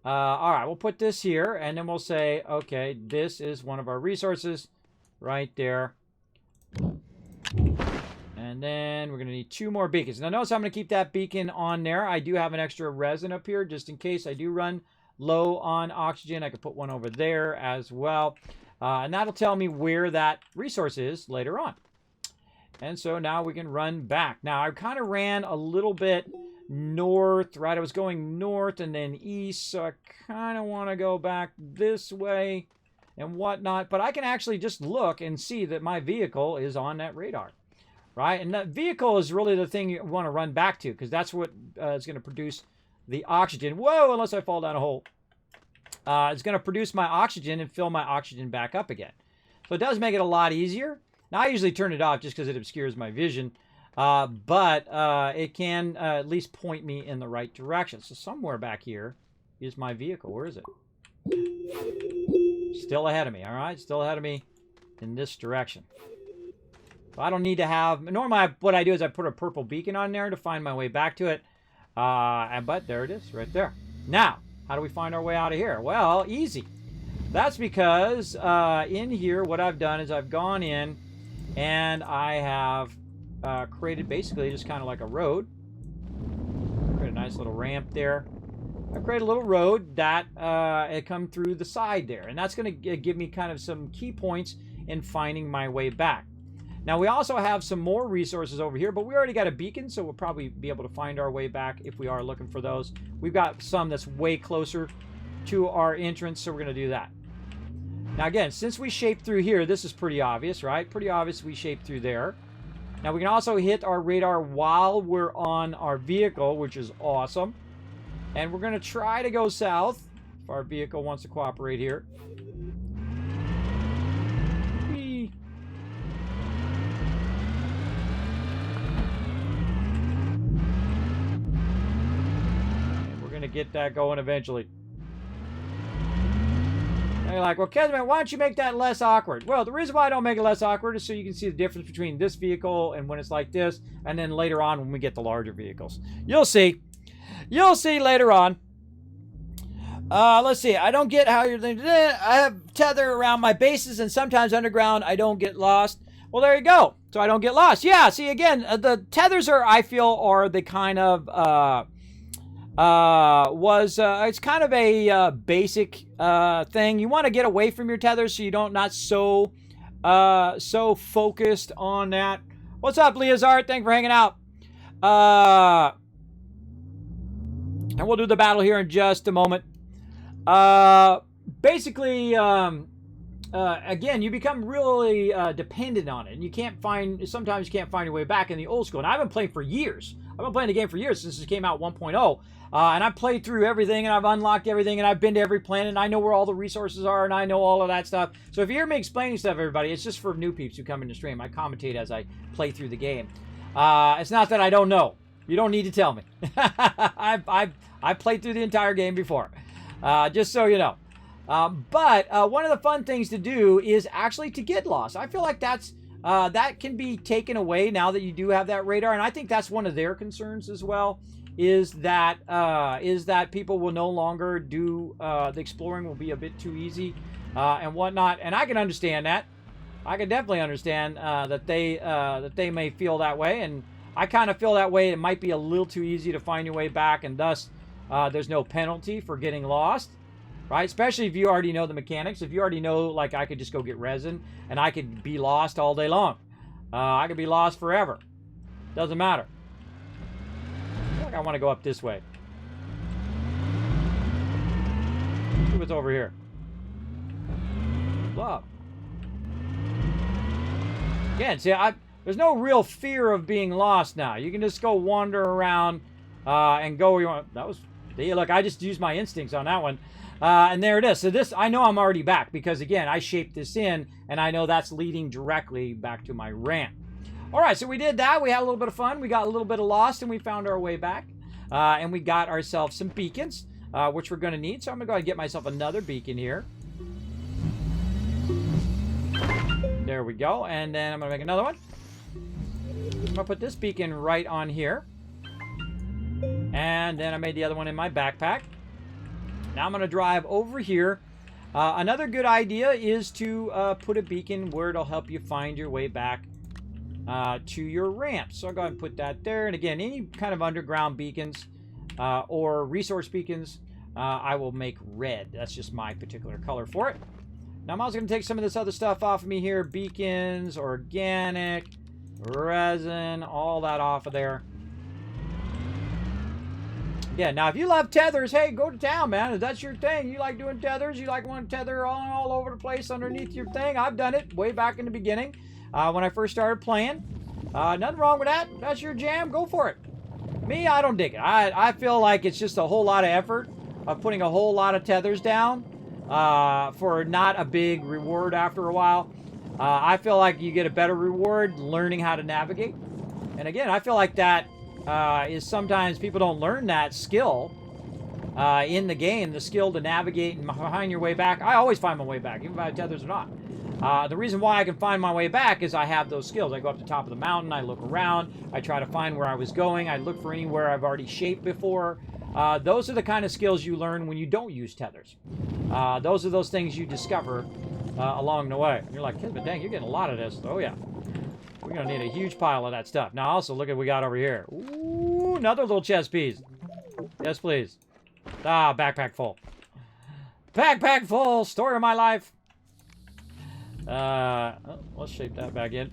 A: All right, we'll put this here, and then we'll say, okay, this is one of our resources right there. And then we're going to need 2 more beacons. Now, notice I'm going to keep that beacon on there. I do have an extra resin up here just in case I do run low on oxygen. I could put one over there as well. And that'll tell me where that resource is later on. And so now we can run back. Now, I kind of ran a little bit north, right? I was going north and then east, so I kind of want to go back this way and whatnot. But I can actually just look and see that my vehicle is on that radar, right? And that vehicle is really the thing you want to run back to, because that's what is going to produce the oxygen. Whoa, unless I fall down a hole. It's going to produce my oxygen and fill my oxygen back up again. So it does make it a lot easier. Now, I usually turn it off just because it obscures my vision. But it can at least point me in the right direction. So somewhere back here is my vehicle. Where is it? Still ahead of me, all right? Still ahead of me in this direction. So I don't need to have... Normally, what I do is I put a purple beacon on there to find my way back to it. But there it is, right there. Now, how do we find our way out of here? Well, easy. That's because in here, what I've done is I've gone in and I have created basically just kind of like a road. Create a nice little ramp there. I create a little road that it come through the side there. And that's going to give me kind of some key points in finding my way back. Now, we also have some more resources over here, but we already got a beacon, so we'll probably be able to find our way back if we are looking for those. We've got some that's way closer to our entrance, so we're going to do that. Now, again, since we shaped through here, this is pretty obvious, right? Pretty obvious we shaped through there. Now, we can also hit our radar while we're on our vehicle, which is awesome. And we're going to try to go south, if our vehicle wants to cooperate here. Whee! And we're going to get that going eventually. And you're like, well, Kismet, why don't you make that less awkward? Well, the reason why I don't make it less awkward is so you can see the difference between this vehicle and when it's like this, and then later on when we get the larger vehicles. You'll see. You'll see later on. Let's see. I don't get how you're thinking. I have tether around my bases, and sometimes underground I don't get lost. Well, there you go. So I don't get lost. Yeah, see, again, the tethers are, I feel, are the kind of... it's kind of a basic thing. You want to get away from your tethers so you don't not so focused on that. What's up, Leazard? Thanks for hanging out. And we'll do the battle here in just a moment. Basically, again, you become really dependent on it, and you can't find. Sometimes you can't find your way back in the old school. And I've been playing for years. I've been playing the game for years since it came out 1.0. And I've played through everything, and I've unlocked everything, and I've been to every planet, and I know where all the resources are, and I know all of that stuff. So if you hear me explaining stuff, everybody, it's just for new peeps who come into stream. I commentate as I play through the game. It's not that I don't know. You don't need to tell me. I've played through the entire game before, just so you know. But one of the fun things to do is actually to get lost. I feel like that's that can be taken away now that you do have that radar, and I think that's one of their concerns as well. Is that people will no longer do the exploring will be a bit too easy and whatnot, and I can understand that. I can definitely understand that they may feel that way, and I kind of feel that way. It might be a little too easy to find your way back, and thus there's no penalty for getting lost, right? Especially if you already know the mechanics. If you already know, like, I could just go get resin and I could be lost all day long. I could be lost forever. Doesn't matter. I want to go up this way. what's over here. Love. Again, see, there's no real fear of being lost now. You can just go wander around and go where you want. That was, look, I just used my instincts on that one. And there it is. So this, I know I'm already back because, again, I shaped this in, and I know that's leading directly back to my ramp. All right, so we did that. We had a little bit of fun. We got a little bit of lost, and we found our way back. And we got ourselves some beacons, which we're going to need. So I'm going to go ahead and get myself another beacon here. There we go. And then I'm going to make another one. I'm going to put this beacon right on here. And then I made the other one in my backpack. Now I'm going to drive over here. Another good idea is to put a beacon where it'll help you find your way back to your ramp. So I'll go ahead and put that there. And again, any kind of underground beacons or resource beacons, I will make red. That's just my particular color for it. Now I'm also going to take some of this other stuff off of me here. Beacons, organic, resin, all that off of there. Yeah, now if you love tethers, hey, go to town, man. If that's your thing, you like doing tethers, you like one tether all over the place underneath your thing. I've done it way back in the beginning when I first started playing. Nothing wrong with that. If that's your jam, go for it. Me, I don't dig it. I feel like it's just a whole lot of effort of putting a whole lot of tethers down for not a big reward after a while. I feel like you get a better reward learning how to navigate. And again, I feel like that is sometimes people don't learn that skill in the game, the skill to navigate and find your way back. I always find my way back, even if I have tethers or not. The reason why I can find my way back is I have those skills. I go up to the top of the mountain, I look around, I try to find where I was going, I look for anywhere I've already shaped before. Those are the kind of skills you learn when you don't use tethers. Those are those things you discover along the way. And you're like, but dang, you're getting a lot of this. Oh yeah. We're going to need a huge pile of that stuff. Now, also, look at what we got over here. Ooh, another little chest piece. Yes, please. Ah, backpack full. Backpack full. Story of my life. Let's shape that back in.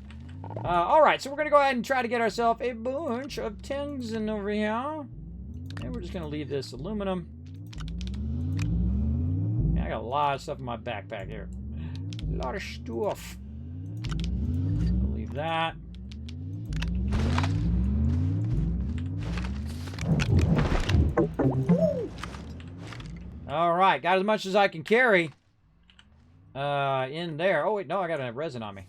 A: All right, so we're going to go ahead and try to get ourselves a bunch of things in over here. And we're just going to leave this aluminum. Yeah, I got a lot of stuff in my backpack here. A lot of stuff. That. All right, got as much as I can carry in there. Oh wait, no, I got enough resin on me.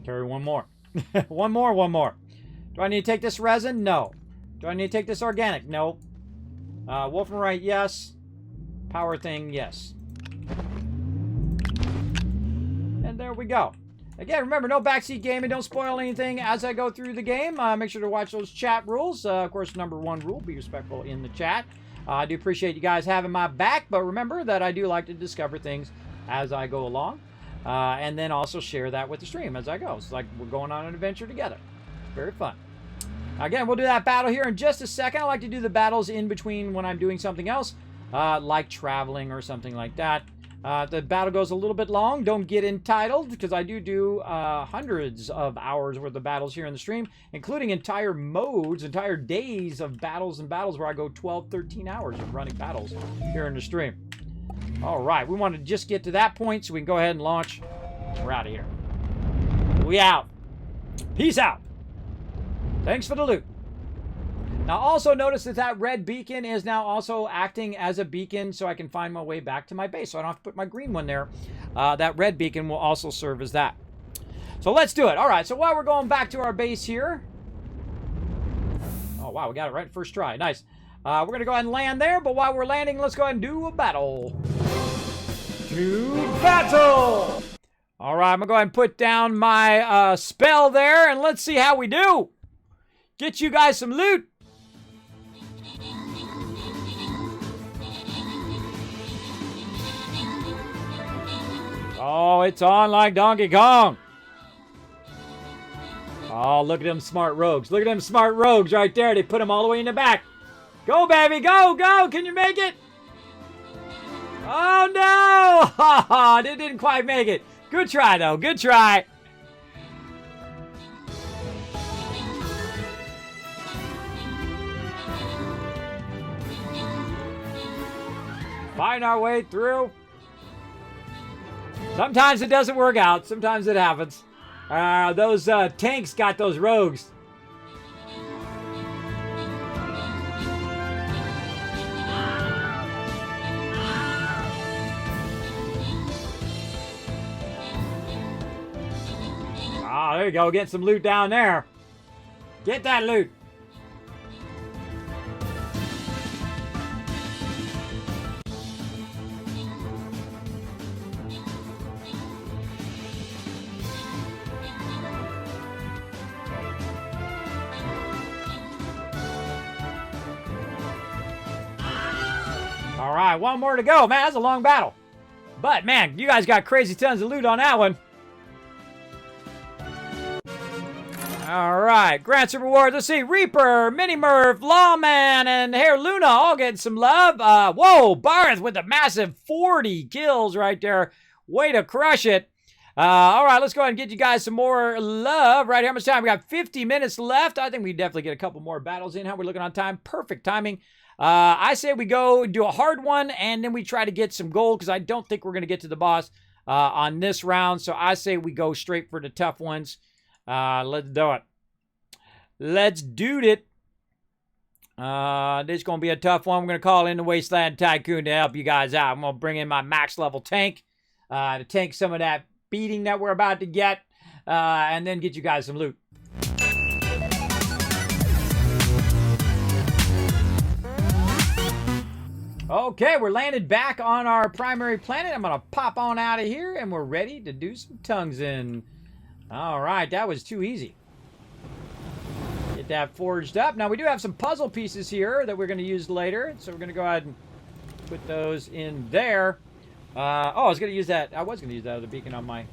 A: Carry one more. one more. Do I need to take this resin? No. Do I need to take this organic? No. Wolfenrite, yes. Power thing, yes. And there we go. Again, remember, no backseat gaming. Don't spoil anything as I go through the game. Make sure to watch those chat rules. Of course, #1 rule, be respectful in the chat. I do appreciate you guys having my back, but remember that I do like to discover things as I go along. And then also share that with the stream as I go. It's like we're going on an adventure together. Very fun. Again, we'll do that battle here in just a second. I like to do the battles in between when I'm doing something else, like traveling or something like that. The battle goes a little bit long. Don't get entitled, because I do hundreds of hours worth of battles here in the stream, including entire modes, entire days of battles where I go 12, 13 hours of running battles here in the stream. All right, we want to just get to that point so we can go ahead and launch. We're out of here. We out. Peace out. Thanks for the loot. Now also notice that that red beacon is now also acting as a beacon so I can find my way back to my base. So I don't have to put my green one there. That red beacon will also serve as that. So let's do it. All right, so while we're going back to our base here. Oh, wow, we got it right first try. Nice. We're going to go ahead and land there, but while we're landing, let's go ahead and do a battle. To battle! All right, I'm going to go ahead and put down my spell there, and let's see how we do. Get you guys some loot. Oh, it's on like Donkey Kong. Oh, look at them smart rogues. Look at them smart rogues right there. They put them all the way in the back. Go, baby. Go, go. Can you make it? Oh, no! It didn't quite make it. Good try, though. Good try. Find our way through. Sometimes it doesn't work out. Sometimes it happens. Those tanks got those rogues. Oh, there you go. Get some loot down there. Get that loot. All right, one more to go. Man, that's a long battle. But, man, you guys got crazy tons of loot on that one. All right, grants and rewards. Let's see. Reaper, Mini-Murph, Lawman, and Hair Luna all getting some love. Whoa, Barth with a massive 40 kills right there. Way to crush it. All right, let's go ahead and get you guys some more love right here. How much time? We got 50 minutes left. I think we definitely get a couple more battles in. How we're looking on time? Perfect timing. I say we go do a hard one, and then we try to get some gold, because I don't think we're going to get to the boss on this round. So I say we go straight for the tough ones. Let's do it. Let's do it. This is going to be a tough one. I'm going to call in the Wasteland Tycoon to help you guys out. I'm going to bring in my max level tank to tank some of that beating that we're about to get, and then get you guys some loot. Okay, we're landed back on our primary planet. I'm going to pop on out of here, and we're ready to do some tongues in. All right, that was too easy. Get that forged up. Now, we do have some puzzle pieces here that we're going to use later, so we're going to go ahead and put those in there. I was going to use that. I was going to use that other beacon on my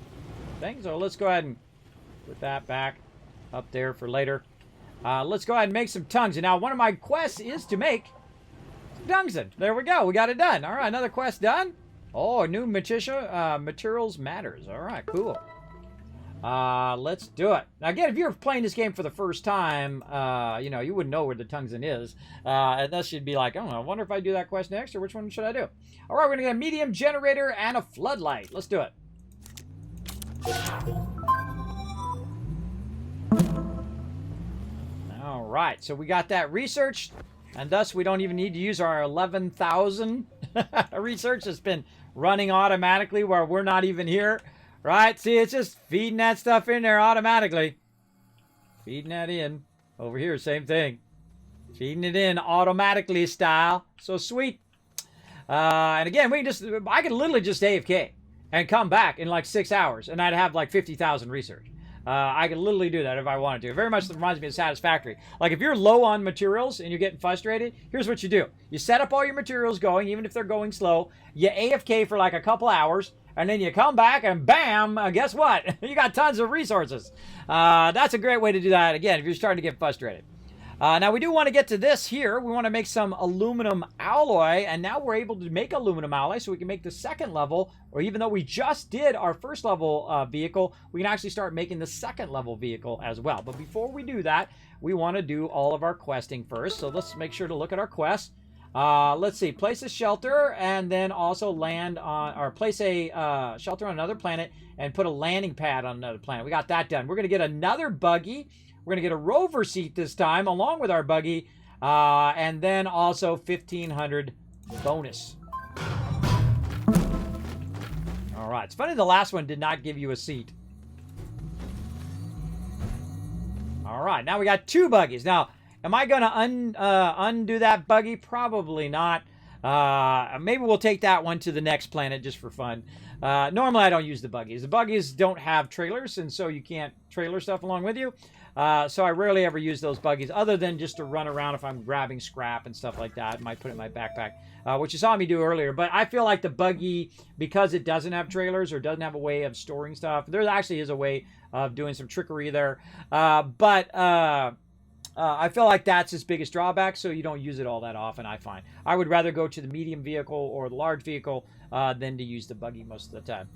A: thing, so let's go ahead and put that back up there for later. Let's go ahead and make some tongues. And now, one of my quests is to make tungsten. There we go. We got it done. All right, another quest done. Oh, new materials matters. All right, cool. Let's do it. Now, again, if you're playing this game for the first time, you know, you wouldn't know where the tungsten is. Unless you'd be like, oh, I wonder if I do that quest next, or which one should I do? All right, we're going to get a medium generator and a floodlight. Let's do it. All right, so we got that researched. And thus, we don't even need to use our 11,000 research that's been running automatically where we're not even here. Right? See, it's just feeding that stuff in there automatically. Feeding that in. Over here, same thing. Feeding it in automatically style. So sweet. And again, I could literally just AFK and come back in like 6 hours. And I'd have like 50,000 research. I could literally do that if I wanted to. It very much reminds me of Satisfactory. Like, if you're low on materials and you're getting frustrated, here's what you do. You set up all your materials going, even if they're going slow. You AFK for like a couple hours, and then you come back and bam, guess what? You got tons of resources. That's a great way to do that, again, if you're starting to get frustrated. Now, we do want to get to this here. We want to make some aluminum alloy, and now we're able to make aluminum alloy, so we can make the second level, or even though we just did our first level vehicle, we can actually start making the second level vehicle as well. But before we do that, we want to do all of our questing first, so let's make sure to look at our quests. Let's see, place a shelter, and then also land on, or place a shelter on another planet, and put a landing pad on another planet. We got that done. We're going to get another buggy. We're going to get a rover seat this time, along with our buggy, and then also 1,500 bonus. All right. It's funny the last one did not give you a seat. All right. Now we got 2 buggies. Now, am I going to undo that buggy? Probably not. Maybe we'll take that one to the next planet just for fun. Normally, I don't use the buggies. The buggies don't have trailers, and so you can't trailer stuff along with you. So I rarely ever use those buggies, other than just to run around if I'm grabbing scrap and stuff like that. I might put it in my backpack, which you saw me do earlier. But I feel like the buggy, because it doesn't have trailers or doesn't have a way of storing stuff, there actually is a way of doing some trickery there. I feel like that's its biggest drawback, so you don't use it all that often, I find. I would rather go to the medium vehicle or the large vehicle than to use the buggy most of the time.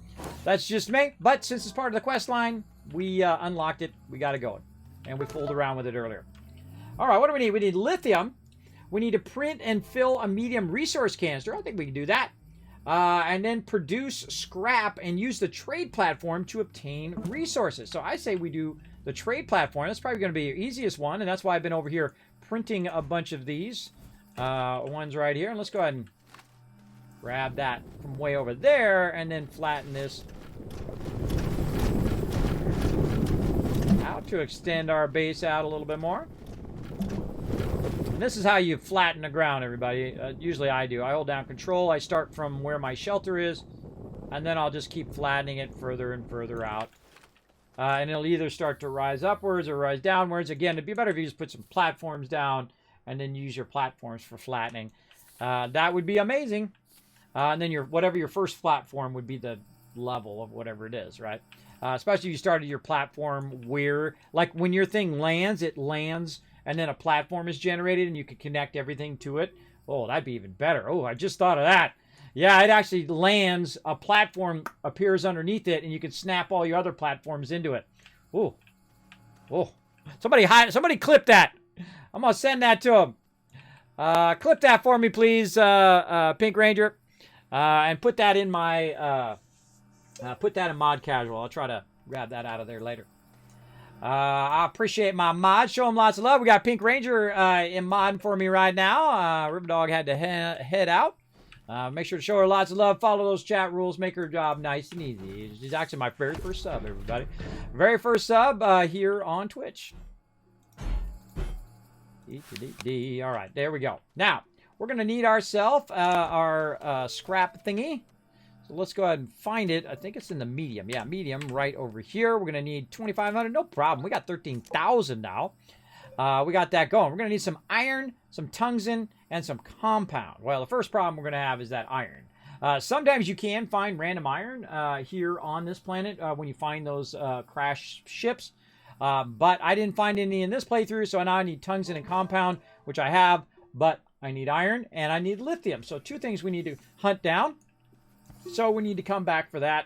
A: That's just me, but since it's part of the quest line, we unlocked it. We got it going, and we fooled around with it earlier. All right, what do we need? We need lithium. We need to print and fill a medium resource canister. I think we can do that. And then produce scrap and use the trade platform to obtain resources. So I say we do the trade platform. That's probably going to be the easiest one, and that's why I've been over here printing a bunch of these ones right here. And let's go ahead and grab that from way over there and then flatten this out to extend our base out a little bit more. And this is how you flatten the ground, everybody. Usually I do. I hold down control. I start from where my shelter is, and then I'll just keep flattening it further and further out. And it'll either start to rise upwards or rise downwards. Again, it'd be better if you just put some platforms down and then use your platforms for flattening. That would be amazing. And then whatever your first platform would be the level of whatever it is, right? Especially if you started your platform where, like when your thing lands, it lands and then a platform is generated and you can connect everything to it. Oh, that'd be even better. Oh, I just thought of that. Yeah, it actually lands, a platform appears underneath it, and you can snap all your other platforms into it. Oh. Oh. Somebody clip that. I'm going to send that to him. Clip that for me, please, Pink Ranger. And put that in my, put that in mod casual. I'll try to grab that out of there later. I appreciate my mod. Show them lots of love. We got Pink Ranger in mod for me right now. Ripdog had to head out. Make sure to show her lots of love. Follow those chat rules. Make her job nice and easy. She's actually my very first sub, everybody. Very first sub here on Twitch. All right, there we go. Now, we're going to need ourselves our scrap thingy. So let's go ahead and find it. I think it's in the medium. Yeah, medium right over here. We're going to need 2,500. No problem. We got 13,000 now. We got that going. We're going to need some iron, some tungsten, and some compound. Well, the first problem we're going to have is that iron. Sometimes you can find random iron here on this planet when you find those crash ships. But I didn't find any in this playthrough, so now I need tungsten and compound, which I have. But I need iron and I need lithium. So two things we need to hunt down. So we need to come back for that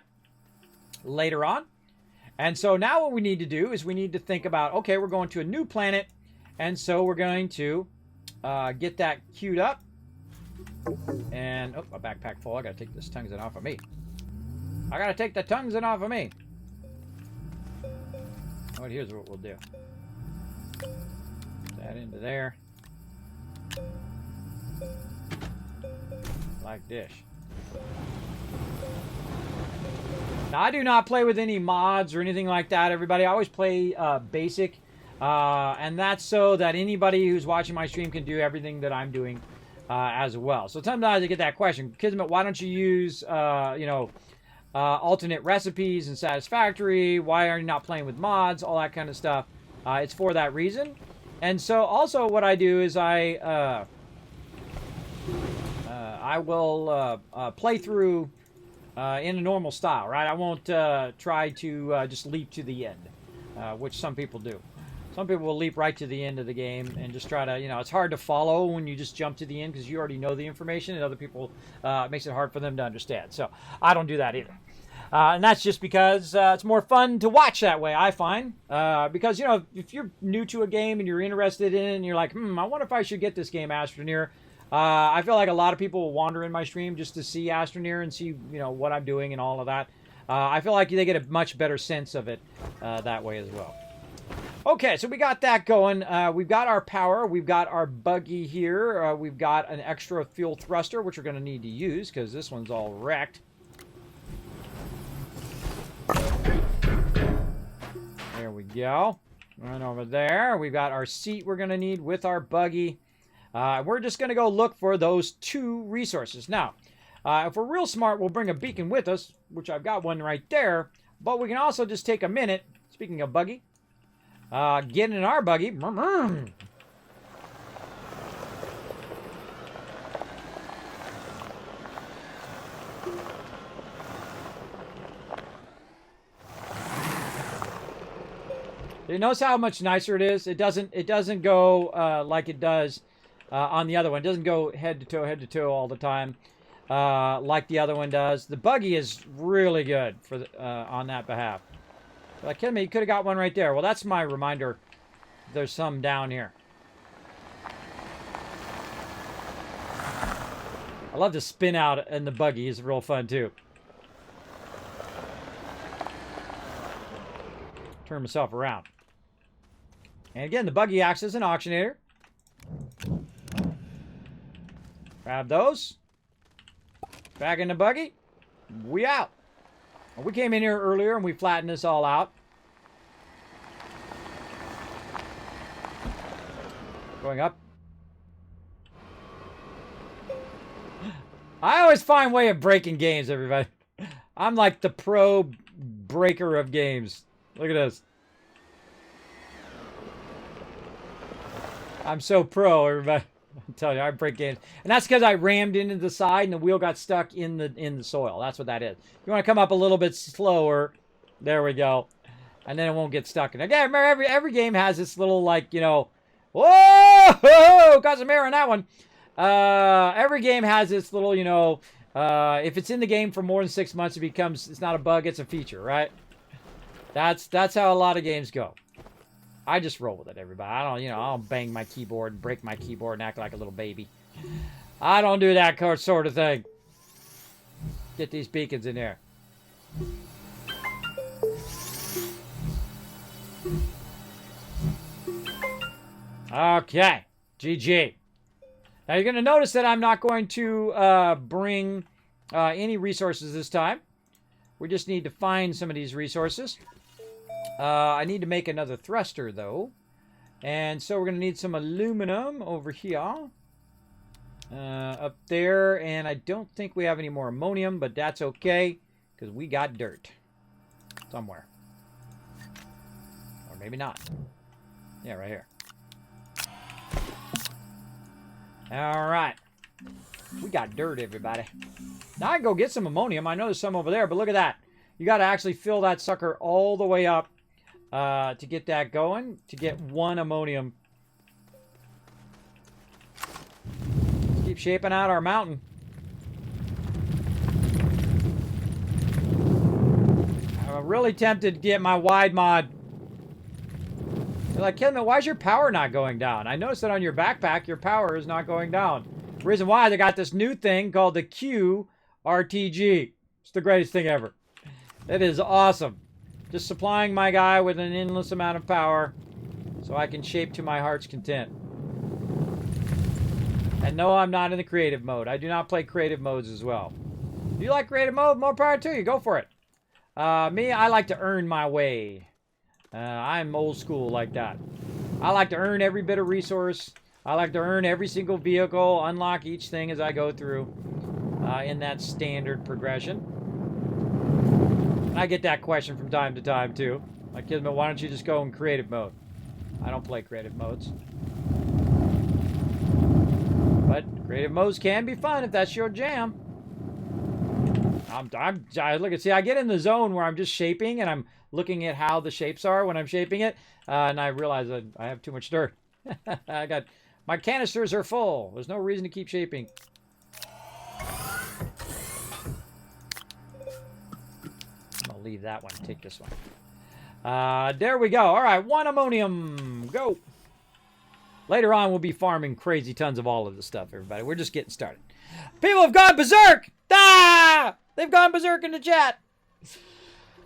A: later on. And so now what we need to do is we need to think about, okay, we're going to a new planet. And so we're going to get that queued up. And, oh, my backpack full. I got to take this tungsten off of me. I got to take the tungsten off of me. Oh, here's what we'll do. Put that into there. Like this. Now, I do not play with any mods or anything like that, everybody. I always play basic. And that's so that anybody who's watching my stream can do everything that I'm doing as well. So sometimes I get that question, Kismet, why don't you use, alternate recipes and Satisfactory? Why are you not playing with mods? All that kind of stuff. It's for that reason. And so also what I do is I will play through in a normal style, right? I won't try to just leap to the end, which some people do. Some people will leap right to the end of the game and just try to, it's hard to follow when you just jump to the end because you already know the information, and other people, it makes it hard for them to understand. So I don't do that either. And that's just because it's more fun to watch that way, I find. Because, if you're new to a game and you're interested in it and you're like, I wonder if I should get this game, Astroneer. I feel like a lot of people will wander in my stream just to see Astroneer and see, what I'm doing and all of that. I feel like they get a much better sense of it that way as well. Okay, so we got that going. We've got our power. We've got our buggy here. We've got an extra fuel thruster, which we're going to need to use because this one's all wrecked. There we go. Right over there. We've got our seat we're going to need with our buggy. We're just going to go look for those two resources. Now, if we're real smart, we'll bring a beacon with us, which I've got one right there. But we can also just take a minute, speaking of buggy, get in our buggy. You notice how much nicer it is? It doesn't go like it does on the other one. It doesn't go head to toe all the time like the other one does. The buggy is really good for on that behalf. Like, kidding me, you could have got one right there. Well, that's my reminder. There's some down here. I love to spin out in the buggy. It's real fun, too. Turn myself around. And again, the buggy acts as an auctionator. Grab those. Back in the buggy. We out. We came in here earlier and we flattened this all out. Going up. I always find a way of breaking games, everybody. I'm like the pro breaker of games. Look at this. I'm so pro, everybody. I'm telling you, I break games. And that's because I rammed into the side and the wheel got stuck in the soil. That's what that is. You want to come up a little bit slower. There we go. And then it won't get stuck. And again, remember, every game has this little, like, you know, whoa, got some air on that one. Every game has this little, you know, if it's in the game for more than 6 months, it's not a bug, it's a feature, right? That's how a lot of games go. I just roll with it, everybody. I don't bang my keyboard and break my keyboard and act like a little baby. I don't do that sort of thing. Get these beacons in there. Okay. GG. Now you're going to notice that I'm not going to bring any resources this time. We just need to find some of these resources. I need to make another thruster, though. And so we're going to need some aluminum over here. Up there. And I don't think we have any more ammonium, but that's okay. Because we got dirt. Somewhere. Or maybe not. Yeah, right here. Alright. We got dirt, everybody. Now I can go get some ammonium. I know there's some over there, but look at that. You got to actually fill that sucker all the way up to get that going, to get one ammonium. Let's keep shaping out our mountain. I'm really tempted to get my wide mod. You're like, Kismet, why is your power not going down? I noticed that on your backpack, your power is not going down. The reason why, they got this new thing called the QRTG. It's the greatest thing ever. It is awesome. Just supplying my guy with an endless amount of power so I can shape to my heart's content. And no, I'm not in the creative mode. I do not play creative modes as well. If you like creative mode, more power to you. Go for it. Me, I like to earn my way. I'm old school like that. I like to earn every bit of resource. I like to earn every single vehicle, unlock each thing as I go through in that standard progression. I get that question from time to time, too. Like, Kismet, why don't you just go in creative mode? I don't play creative modes. But creative modes can be fun if that's your jam. I get in the zone where I'm just shaping and I'm looking at how the shapes are when I'm shaping it. And I realize that I have too much dirt. My canisters are full. There's no reason to keep shaping. Leave that one. Take this one. There we go. All right, one ammonium. Go. Later on, we'll be farming crazy tons of all of this stuff, everybody. We're just getting started. People have gone berserk. Ah! They've gone berserk in the chat.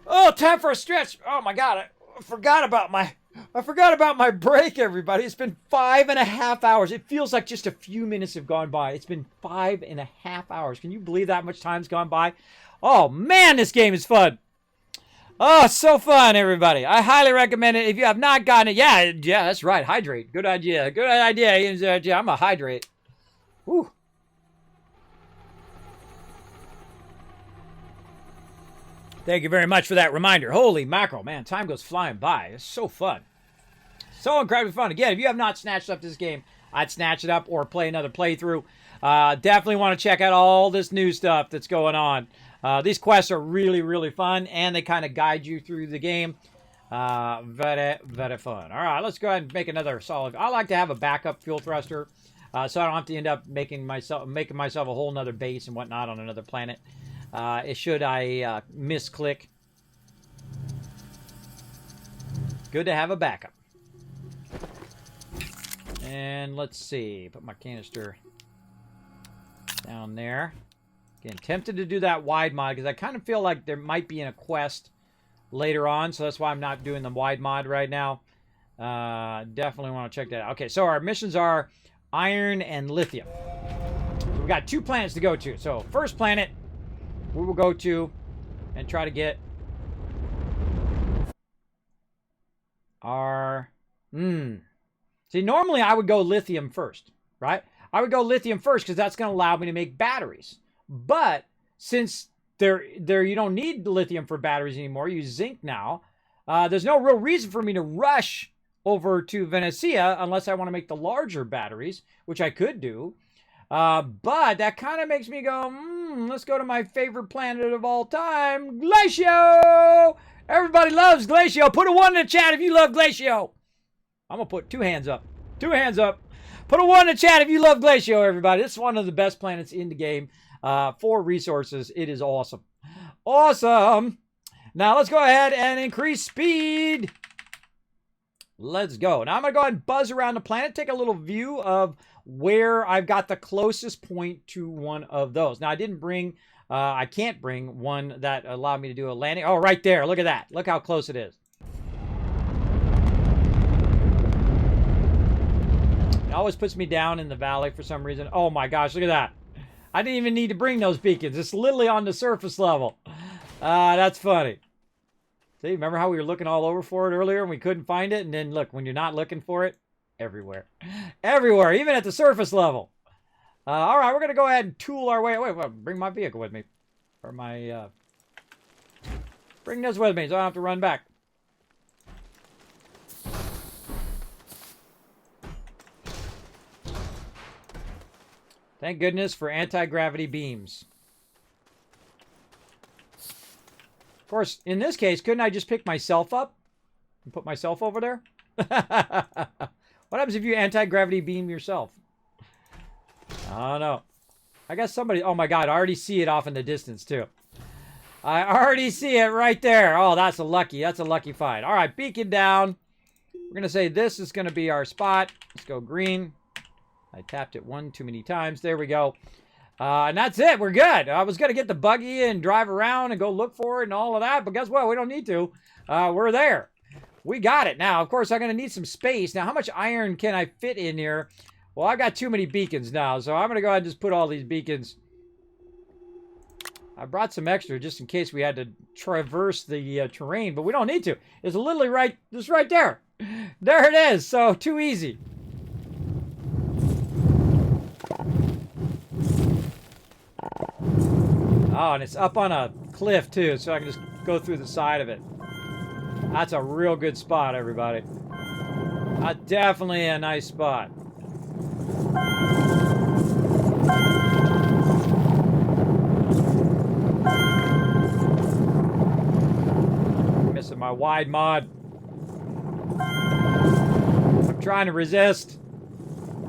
A: Oh, time for a stretch. Oh my God, I forgot about my break, everybody. It's been 5.5 hours. It feels like just a few minutes have gone by. It's been 5.5 hours. Can you believe that much time's gone by? Oh man, this game is fun. Oh, so fun, everybody. I highly recommend it. If you have not gotten it, yeah, that's right. Hydrate. Good idea. Good idea. I'm a hydrate. Woo. Thank you very much for that reminder. Holy mackerel, man. Time goes flying by. It's so fun. So incredibly fun. Again, if you have not snatched up this game, I'd snatch it up or play another playthrough. Definitely want to check out all this new stuff that's going on. These quests are really, really fun, and they kind of guide you through the game. Very, very fun. All right, let's go ahead and make another solid. I like to have a backup fuel thruster, so I don't have to end up making myself a whole nother base and whatnot on another planet. Should I misclick. Good to have a backup. And let's see, put my canister down there. Again, tempted to do that wide mod because I kind of feel like there might be in a quest later on, so that's why I'm not doing the wide mod right now. Definitely want to check that out. Okay, so our missions are iron and lithium. So we've got 2 planets to go to. So first planet we will go to and try to get our... See, normally I would go lithium first, right? I would go lithium first because that's going to allow me to make batteries. But since you don't need lithium for batteries anymore, you use zinc now, there's no real reason for me to rush over to Venecia unless I want to make the larger batteries, which I could do. But that kind of makes me go, let's go to my favorite planet of all time, Glacio! Everybody loves Glacio. Put a 1 in the chat if you love Glacio. I'm going to put 2 hands up. 2 hands up. Put a 1 in the chat if you love Glacio, everybody. This is one of the best planets in the game. For resources, it is awesome. Awesome. Now, let's go ahead and increase speed. Let's go. Now, I'm going to go ahead and buzz around the planet, take a little view of where I've got the closest point to one of those. Now, I didn't bring... I can't bring one that allowed me to do a landing. Oh, right there. Look at that. Look how close it is. It always puts me down in the valley for some reason. Oh my gosh, look at that. I didn't even need to bring those beacons. It's literally on the surface level. That's funny. See, remember how we were looking all over for it earlier and we couldn't find it? And then look, when you're not looking for it, everywhere. Everywhere, even at the surface level. All right, we're going to go ahead and tool our way. Wait, bring my vehicle with me. Or my... Bring this with me so I don't have to run back. Thank goodness for anti-gravity beams. Of course, in this case, couldn't I just pick myself up and put myself over there? What happens if you anti-gravity beam yourself? I don't know. I guess somebody... Oh my god, I already see it off in the distance too. I already see it right there. Oh, that's a lucky find. All right, beacon down. We're going to say this is going to be our spot. Let's go green. I tapped it 1 too many times. There we go. And that's it. We're good. I was going to get the buggy and drive around and go look for it and all of that. But guess what? We don't need to. We're there. We got it. Now, of course, I'm going to need some space. Now, how much iron can I fit in here? Well, I've got too many beacons now. So I'm going to go ahead and just put all these beacons. I brought some extra just in case we had to traverse the terrain. But we don't need to. It's literally just right there. There it is. So, too easy. Oh, and it's up on a cliff, too, so I can just go through the side of it. That's a real good spot, everybody. Definitely a nice spot. Missing my wide mod. I'm trying to resist.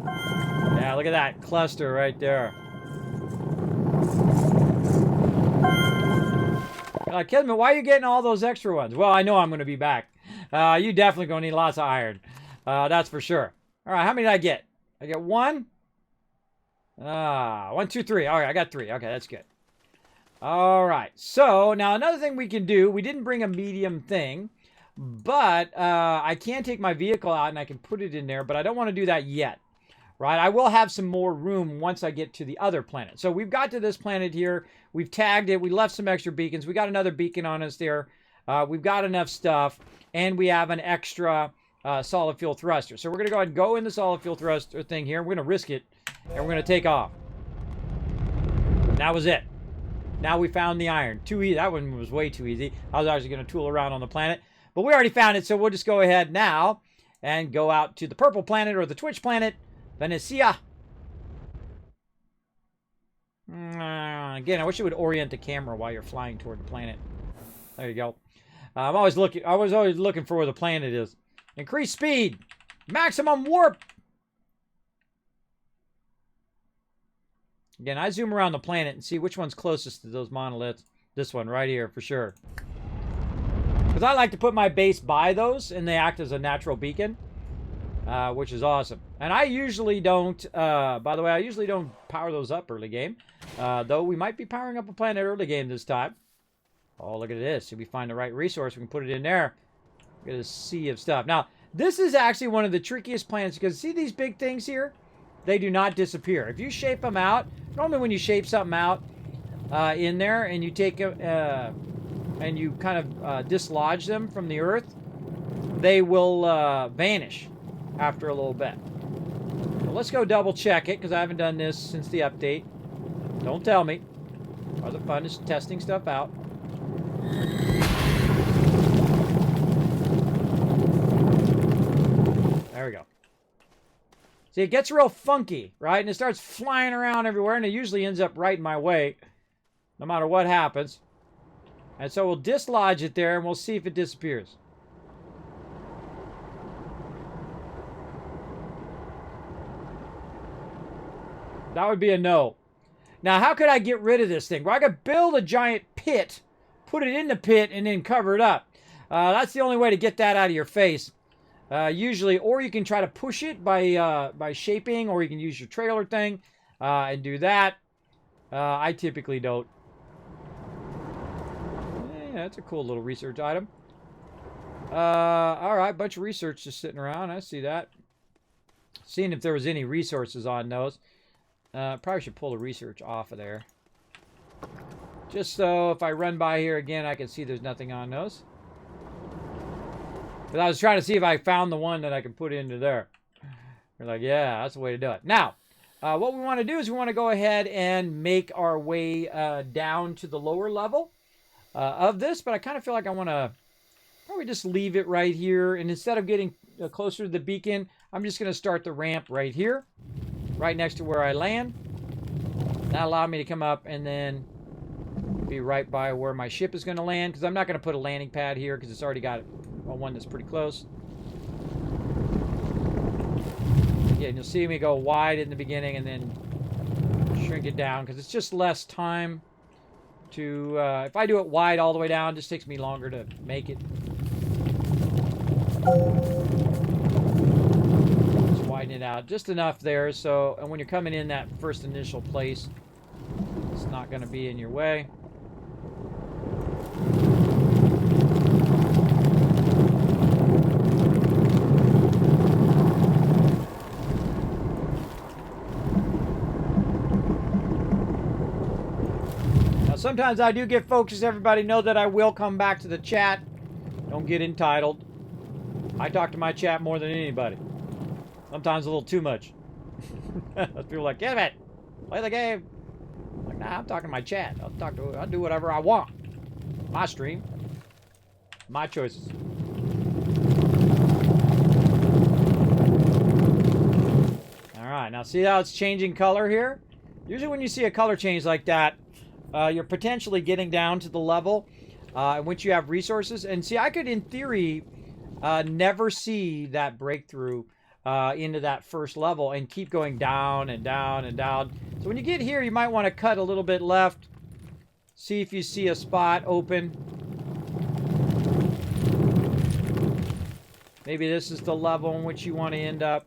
A: Yeah, look at that cluster right there. Kismet, why are you getting all those extra ones? Well, I know I'm going to be back. You definitely going to need lots of iron. That's for sure. All right, how many did I get? I get 1. 1, 2, 3. All right, I got 3. Okay, that's good. All right. So, now another thing we can do, we didn't bring a medium thing, but I can take my vehicle out and I can put it in there, but I don't want to do that yet. Right, I will have some more room once I get to the other planet. So we've got to this planet here. We've tagged it. We left some extra beacons. We got another beacon on us there. We've got enough stuff. And we have an extra solid fuel thruster. So we're going to go ahead and go in the solid fuel thruster thing here. We're going to risk it. And we're going to take off. That was it. Now we found the iron. Too easy. That one was way too easy. I was actually going to tool around on the planet. But we already found it. So we'll just go ahead now and go out to the purple planet or the Twitch planet. Venecia. Again, I wish it would orient the camera while you're flying toward the planet. There you go. I'm always looking. I was always looking for where the planet is. Increase speed. Maximum warp. Again, I zoom around the planet and see which one's closest to those monoliths. This one right here for sure. Because I like to put my base by those, and they act as a natural beacon, which is awesome. And I usually don't, by the way, I usually don't power those up early game. Though we might be powering up a planet early game this time. Oh, look at this. If we find the right resource, we can put it in there. Look at this sea of stuff. Now, this is actually one of the trickiest planets, because see these big things here? They do not disappear. If you shape them out, normally when you shape something out in there and you take and you kind of dislodge them from the earth, they will vanish after a little bit. Well, let's go double check it, because I haven't done this since the update. Don't tell me. Part of the fun is testing stuff out. There we go. See, it gets real funky, right? And it starts flying around everywhere, and it usually ends up right in my way, no matter what happens. And so we'll dislodge it there, and we'll see if it disappears. That would be a no. Now, how could I get rid of this thing? Well, I could build a giant pit, put it in the pit, and then cover it up. That's the only way to get that out of your face. Usually, or you can try to push it by shaping, or you can use your trailer thing and do that. I typically don't. Yeah, that's a cool little research item. All right, bunch of research just sitting around. I see that. Seeing if there was any resources on those. Probably should pull the research off of there. Just so if I run by here again, I can see there's nothing on those. But I was trying to see if I found the one that I could put into there. You're like, yeah, that's the way to do it. Now, what we want to do is we want to go ahead and make our way down to the lower level of this. But I kind of feel like I want to probably just leave it right here. And instead of getting closer to the beacon, I'm just going to start the ramp right here, right next to where I land. That allowed me to come up and then be right by where my ship is going to land. Because I'm not going to put a landing pad here because it's already got one that's pretty close. Yeah, and you'll see me go wide in the beginning and then shrink it down because it's just less time to... if I do it wide all the way down, it just takes me longer to make it. Just widen it out just enough there so, and when you're coming in that first initial place, it's not going to be in your way. Sometimes I do get focused. Everybody know that I will come back to the chat. Don't get entitled. I talk to my chat more than anybody. Sometimes a little too much. People are like, get it, play the game. I'm like, nah, I'm talking to my chat. I'll do whatever I want. My stream. My choices. Alright, now see how it's changing color here? Usually when you see a color change like that, you're potentially getting down to the level in which you have resources. And see, I could, in theory, never see that breakthrough into that first level and keep going down and down and down. So when you get here, you might want to cut a little bit left. See if you see a spot open. Maybe this is the level in which you want to end up.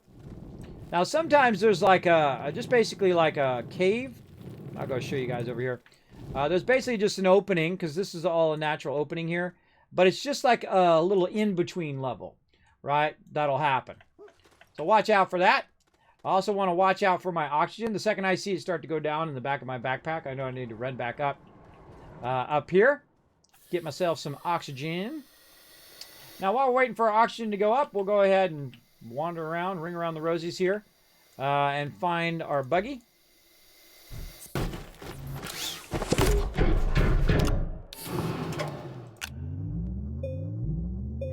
A: Now, sometimes there's like just basically like a cave. I'll go show you guys over here. There's basically just an opening, because this is all a natural opening here. But it's just like a little in-between level, right? That'll happen. So watch out for that. I also want to watch out for my oxygen. The second I see it start to go down in the back of my backpack, I know I need to run back up here. Get myself some oxygen. Now, while we're waiting for our oxygen to go up, we'll go ahead and wander around, ring around the rosies here, and find our buggy.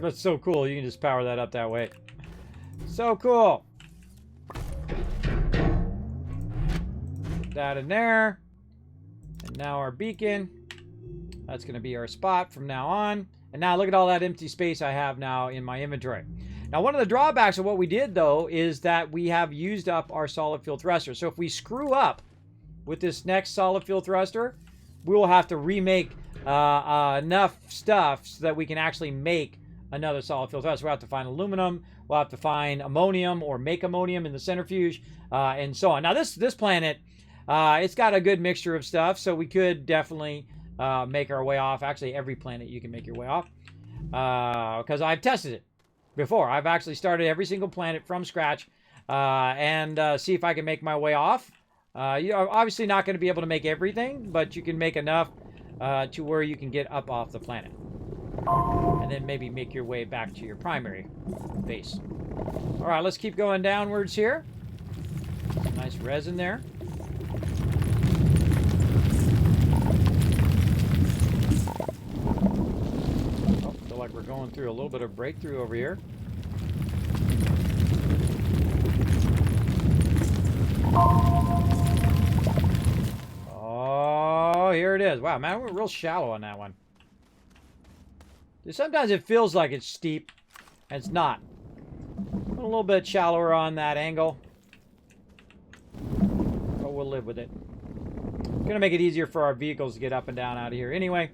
A: That's so cool. You can just power that up that way. So cool. Put that in there. And now our beacon. That's going to be our spot from now on. And now look at all that empty space I have now in my inventory. Now, one of the drawbacks of what we did, though, is that we have used up our solid fuel thruster. So if we screw up with this next solid fuel thruster, we will have to remake enough stuff so that we can actually make another solid fuel thruster. We'll have to find aluminum, we'll have to find ammonium or make ammonium in the centrifuge, and so on. Now, this planet, it's got a good mixture of stuff, so we could definitely make our way off. Actually, every planet you can make your way off, because I've tested it before. I've actually started every single planet from scratch and see if I can make my way off. You're obviously not going to be able to make everything, but you can make enough to where you can get up off the planet. And then maybe make your way back to your primary base. All right, let's keep going downwards here. Nice resin there. Oh, feel like we're going through a little bit of breakthrough over here. Oh, here it is. Wow, man, we're real shallow on that one. Sometimes it feels like it's steep, and it's not. A little bit shallower on that angle. But we'll live with it. Gonna make it easier for our vehicles to get up and down out of here anyway.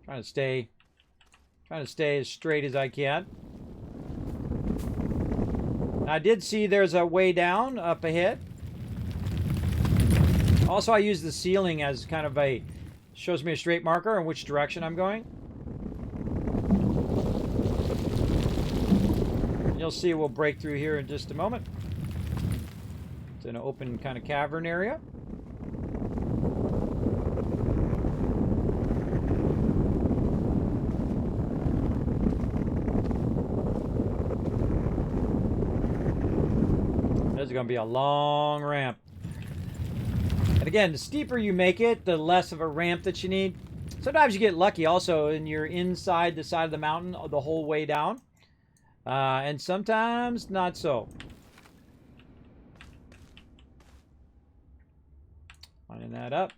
A: Trying to stay as straight as I can. I did see there's a way down up ahead. Also, I use the ceiling as kind of a, shows me a straight marker in which direction I'm going. You'll see we'll break through here in just a moment. It's an open kind of cavern area. This is going to be a long ramp. And again, the steeper you make it, the less of a ramp that you need. Sometimes you get lucky also and you're inside the side of the mountain the whole way down. And sometimes not so. Lining that up.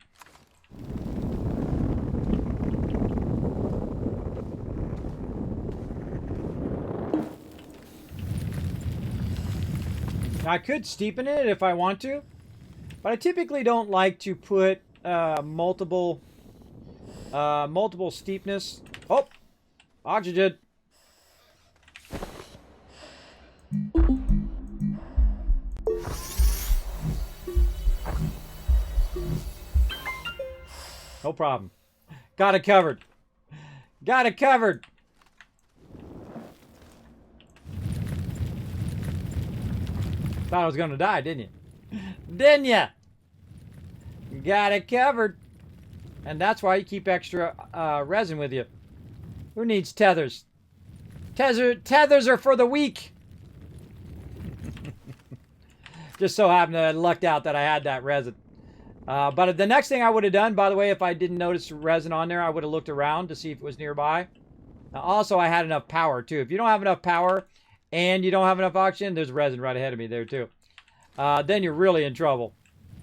A: Now, I could steepen it if I want to, but I typically don't like to put multiple steepness. Oh, oxygen. No problem. Got it covered. Got it covered. Thought I was going to die, didn't you? Didn't ya? Got it covered. And that's why you keep extra resin with you. Who needs tethers? Tethers are for the weak. Just so happened that I lucked out that I had that resin. But the next thing I would have done, by the way, if I didn't notice resin on there, I would have looked around to see if it was nearby. Now, also, I had enough power, too. If you don't have enough power and you don't have enough oxygen, there's resin right ahead of me there, too. Then you're really in trouble.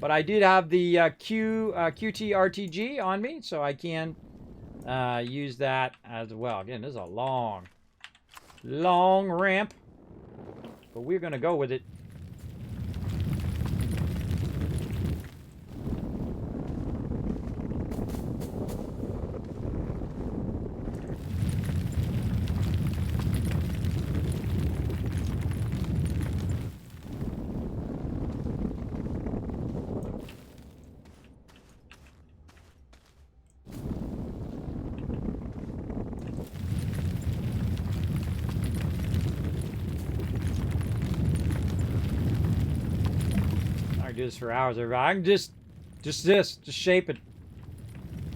A: But I did have the QT RTG on me, so I can use that as well. Again, this is a long ramp. But we're going to go with it. Do this for hours. I can just shape it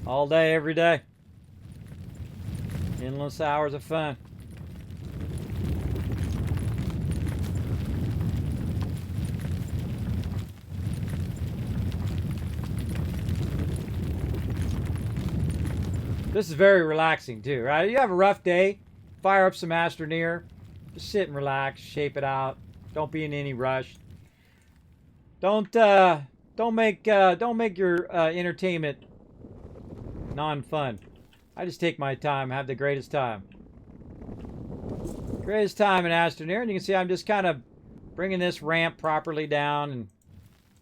A: all day, every day. Endless hours of fun. This is very relaxing too, right? You have a rough day, fire up some Astroneer, just sit and relax, shape it out. Don't be in any rush. Don't make your entertainment non-fun. I just take my time, have the greatest time. Greatest time in Astroneer. And you can see I'm just kind of bringing this ramp properly down and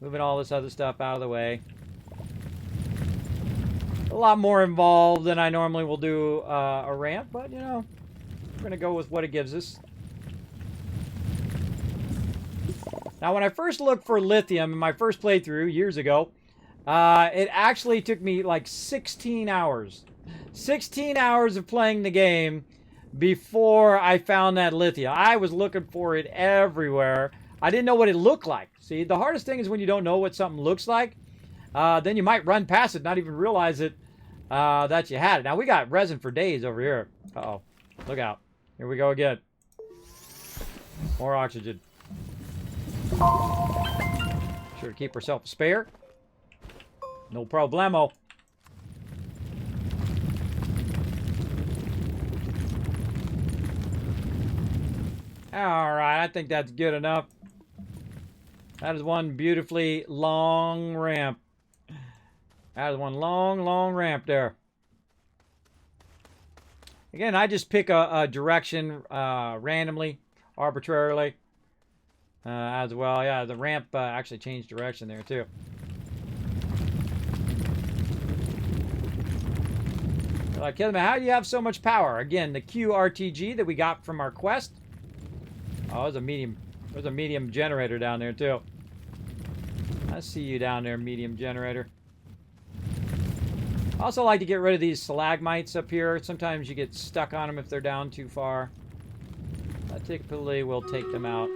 A: moving all this other stuff out of the way. A lot more involved than I normally will do a ramp, but you know, we're going to go with what it gives us. Now, when I first looked for lithium in my first playthrough years ago, it actually took me like 16 hours. 16 hours of playing the game before I found that lithium. I was looking for it everywhere. I didn't know what it looked like. See, the hardest thing is when you don't know what something looks like. Then you might run past it, not even realize it that you had it. Now, we got resin for days over here. Uh-oh. Look out. Here we go again. More oxygen. Sure to keep herself a spare. No problemo. Alright, I think that's good enough. That is one beautifully long ramp. That is one long ramp there. Again, I just pick a direction randomly, arbitrarily. As well, yeah, the ramp actually changed direction there too. Like, Kismet, how do you have so much power? Again, the QRTG that we got from our quest. Oh, there's a medium generator down there too. I see you down there, medium generator. I also like to get rid of these stalagmites up here. Sometimes you get stuck on them if they're down too far. I typically will take them out.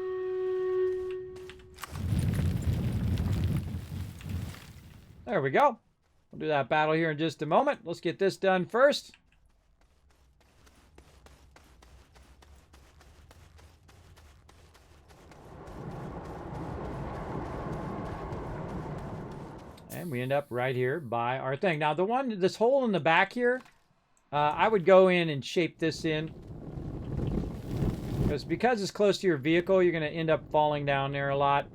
A: There we go. We'll do that battle here in just a moment. Let's get this done first. And we end up right here by our thing. Now, this hole in the back here, I would go in and shape this in. Because it's close to your vehicle, you're going to end up falling down there a lot.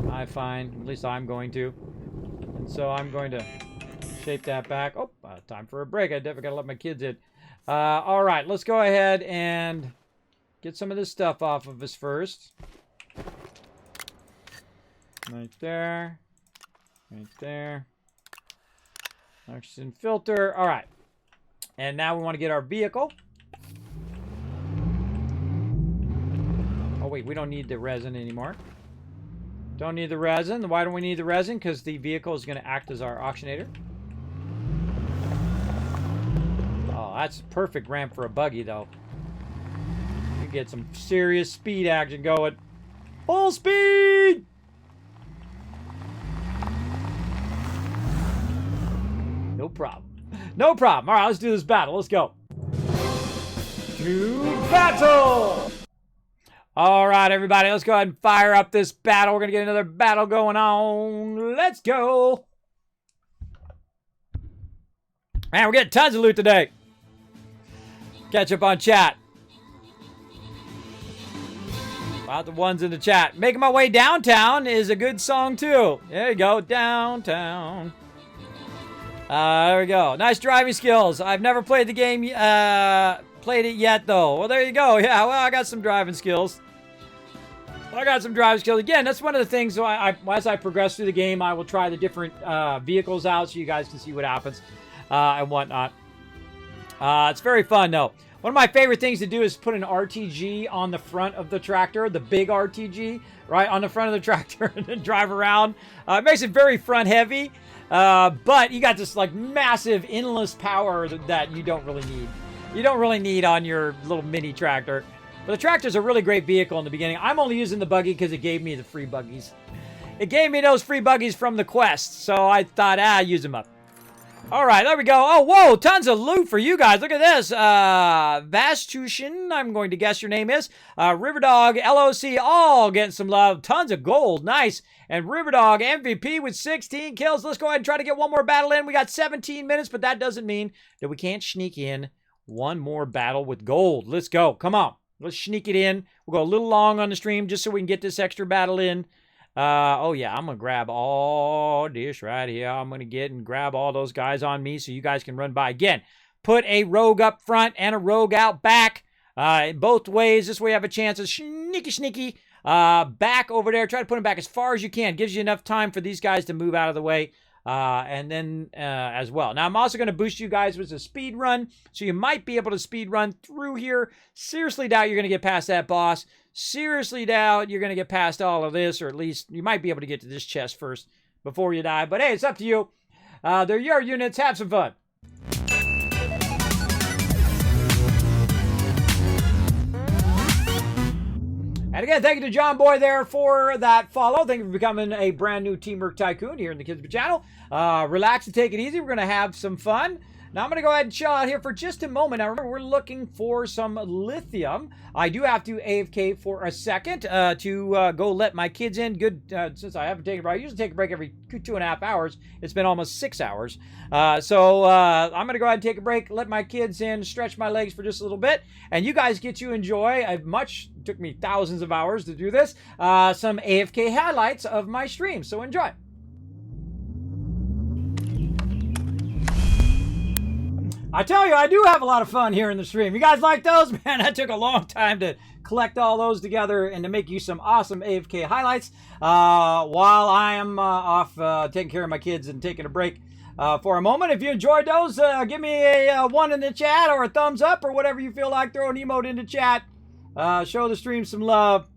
A: I find. At least I'm going to. And so I'm going to shape that back. Oh, time for a break. I definitely got to let my kids in. All right, let's go ahead and get some of this stuff off of us first. Right there. Right there. Oxygen filter. All right. And now we want to get our vehicle. Oh, wait. We don't need the resin anymore. Don't need the resin. Why don't we need the resin? Because the vehicle is going to act as our oxygenator. Oh, that's a perfect ramp for a buggy, though. You get some serious speed action going. Full speed! No problem. No problem. All right, let's do this battle. Let's go. To battle! All right, everybody, let's go ahead and fire up this battle. We're going to get another battle going on. Let's go. Man, we're getting tons of loot today. Catch up on chat. About the ones in the chat. Making My Way Downtown is a good song, too. There you go, downtown. There we go. Nice driving skills. I've never played the game, played it yet, though. Well, there you go. Yeah, well, I got some driving skills. Again, that's one of the things, so as I progress through the game, I will try the different vehicles out so you guys can see what happens and whatnot. It's very fun, though. One of my favorite things to do is put an RTG on the front of the tractor, the big RTG, right, on the front of the tractor and then drive around. It makes it very front-heavy, but you got this, like, massive, endless power that you don't really need. You don't really need on your little mini tractor. But the tractor's a really great vehicle in the beginning. I'm only using the buggy because it gave me the free buggies. It gave me those free buggies from the quest, so I thought, use them up. All right, there we go. Oh, whoa, tons of loot for you guys. Look at this. Vastushin, I'm going to guess your name is. Riverdog, LOC, all getting some love. Tons of gold. Nice. And Riverdog, MVP with 16 kills. Let's go ahead and try to get one more battle in. We got 17 minutes, but that doesn't mean that we can't sneak in one more battle with gold. Let's go. Come on. Let's sneak it in. We'll go a little long on the stream just so we can get this extra battle in. Oh, yeah, I'm going to grab all this right here. I'm going to get and grab all those guys on me so you guys can run by. Again, put a rogue up front and a rogue out back. Both ways. This way you have a chance of sneaky. Back over there. Try to put them back as far as you can. Gives you enough time for these guys to move out of the way. And then as well. Now, I'm also going to boost you guys with a speed run. So you might be able to speed run through here. Seriously doubt you're going to get past that boss. Seriously doubt you're going to get past all of this. Or at least you might be able to get to this chest first before you die. But hey, it's up to you. They're your units. Have some fun. And again, thank you to John Boy there for that follow. Thank you for becoming a brand new Teamwork Tycoon here in the Kismet channel. Relax and take it easy. We're going to have some fun. Now, I'm going to go ahead and chill out here for just a moment. Now, remember, we're looking for some lithium. I do have to AFK for a second to go let my kids in. Good, since I haven't taken a break. I usually take a break every 2.5 hours. It's been almost 6 hours. So I'm going to go ahead and take a break, let my kids in, stretch my legs for just a little bit. And you guys get to enjoy, it took me thousands of hours to do this, some AFK highlights of my stream. So enjoy. I tell you, I do have a lot of fun here in the stream. You guys like those? Man, that took a long time to collect all those together and to make you some awesome AFK highlights while I am off taking care of my kids and taking a break for a moment. If you enjoyed those, give me a 1 in the chat or a thumbs up or whatever you feel like. Throw an emote in the chat. Show the stream some love.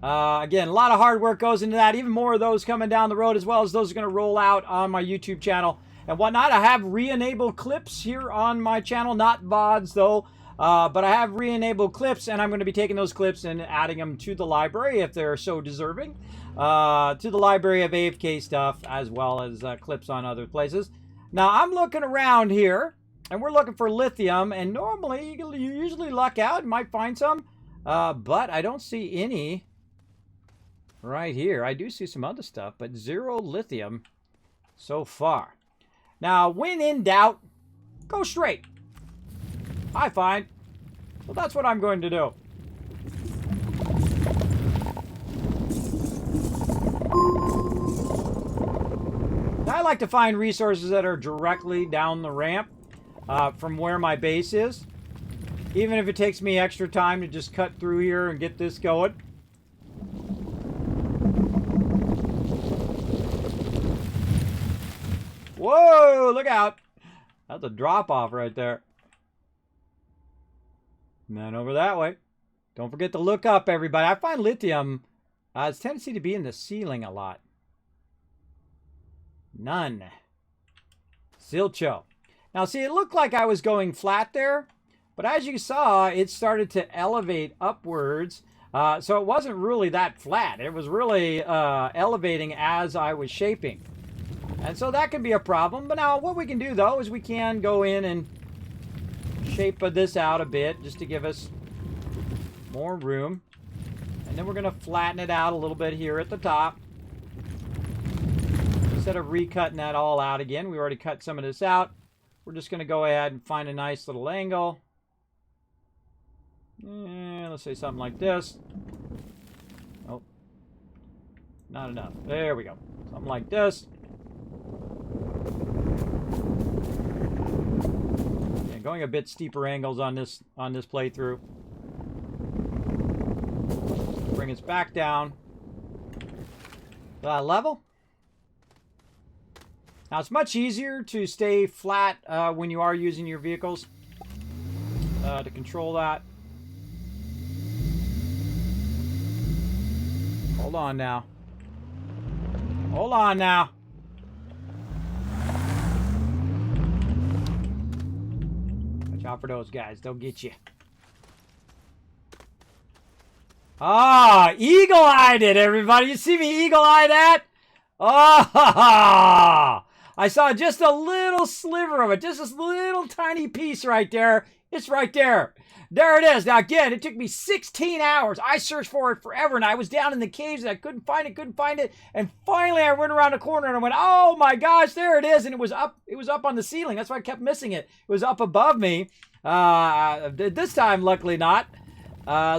A: Again, a lot of hard work goes into that. Even more of those coming down the road, as well as those are going to roll out on my YouTube channel and whatnot. I have re-enabled clips here on my channel, not VODs though, but I have re-enabled clips, and I'm going to be taking those clips and adding them to the library if they're so deserving, to the library of AFK stuff, as well as clips on other places. Now, I'm looking around here, and we're looking for lithium, and normally you usually luck out and might find some, but I don't see any right here. I do see some other stuff, but 0 lithium so far. Now, when in doubt, go straight. I find. Well, that's what I'm going to do. I like to find resources that are directly down the ramp from where my base is. Even if it takes me extra time to just cut through here and get this going. Whoa, look out. That's a drop-off right there. And then over that way. Don't forget to look up, everybody. I find lithium, it's tendency to be in the ceiling a lot. None. Zilcho. Now, see, it looked like I was going flat there. But as you saw, it started to elevate upwards. So it wasn't really that flat. It was really elevating as I was shaping. And so that can be a problem. But now what we can do, though, is we can go in and shape this out a bit just to give us more room. And then we're going to flatten it out a little bit here at the top. Instead of recutting that all out again, we already cut some of this out. We're just going to go ahead and find a nice little angle. Let's say something like this. Oh, not enough. There we go. Something like this. Yeah, going a bit steeper angles on this playthrough. Bring us back down. Level. Now it's much easier to stay flat when you are using your vehicles to control that. Hold on now. Hold on now. Watch out for those guys. They'll get you. Ah, eagle-eyed it, everybody. You see me eagle-eye that? Oh, I saw just a little sliver of it. Just this little tiny piece right there. It's right there. There it is. Now, again, it took me 16 hours. I searched for it forever, and I was down in the caves, and I couldn't find it. And finally, I went around the corner, and I went, oh, my gosh, there it is. And it was up on the ceiling. That's why I kept missing it. It was up above me. This time, luckily not.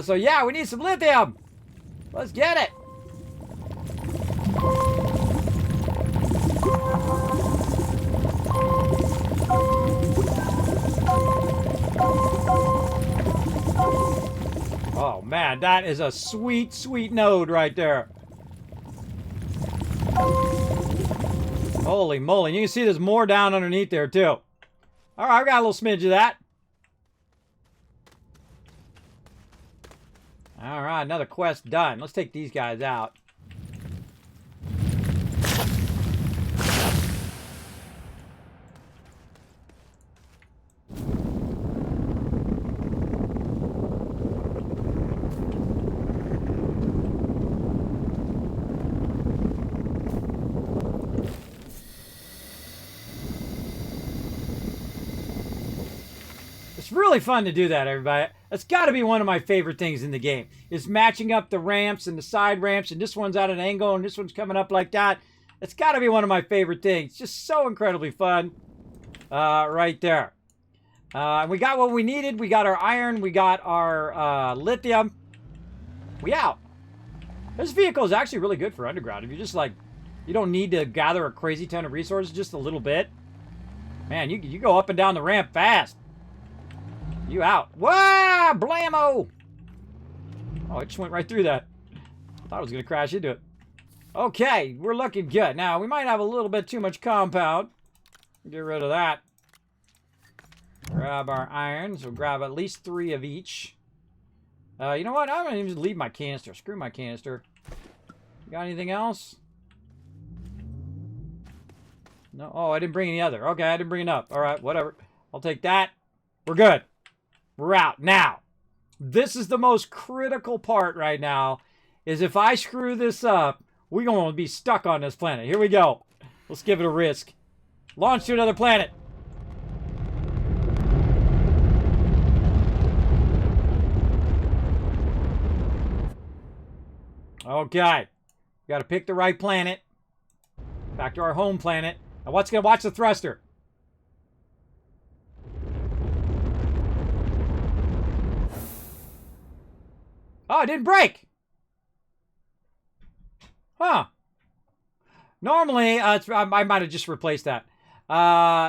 A: So, yeah, we need some lithium. Let's get it. Oh, man, that is a sweet, sweet node right there. Holy moly. You can see there's more down underneath there, too. All right, I got a little smidge of that. All right, another quest done. Let's take these guys out. It's really fun to do that, everybody. That's got to be one of my favorite things in the game, is matching up the ramps and the side ramps, and this one's at an angle, and this one's coming up like that. It's got to be one of my favorite things. Just so incredibly fun right there. We got what we needed. We got our iron. We got our lithium. We out. This vehicle is actually really good for underground. If you just like, you don't need to gather a crazy ton of resources, just a little bit. Man, you go up and down the ramp fast. You out. Wow! Blammo! Oh, it just went right through that. I thought I was going to crash into it. Okay, we're looking good. Now, we might have a little bit too much compound. Get rid of that. Grab our iron. So grab at least 3 of each. You know what? I'm going to just leave my canister. Screw my canister. Got anything else? No. Oh, I didn't bring any other. Okay, I didn't bring enough. All right, whatever. I'll take that. We're good. We're out. Now, this is the most critical part right now, is if I screw this up, we're going to be stuck on this planet. Here we go. Let's give it a risk. Launch to another planet. Okay. Got to pick the right planet. Back to our home planet. Now, what's going to watch the thruster? Oh, it didn't break. Huh. Normally, I might have just replaced that.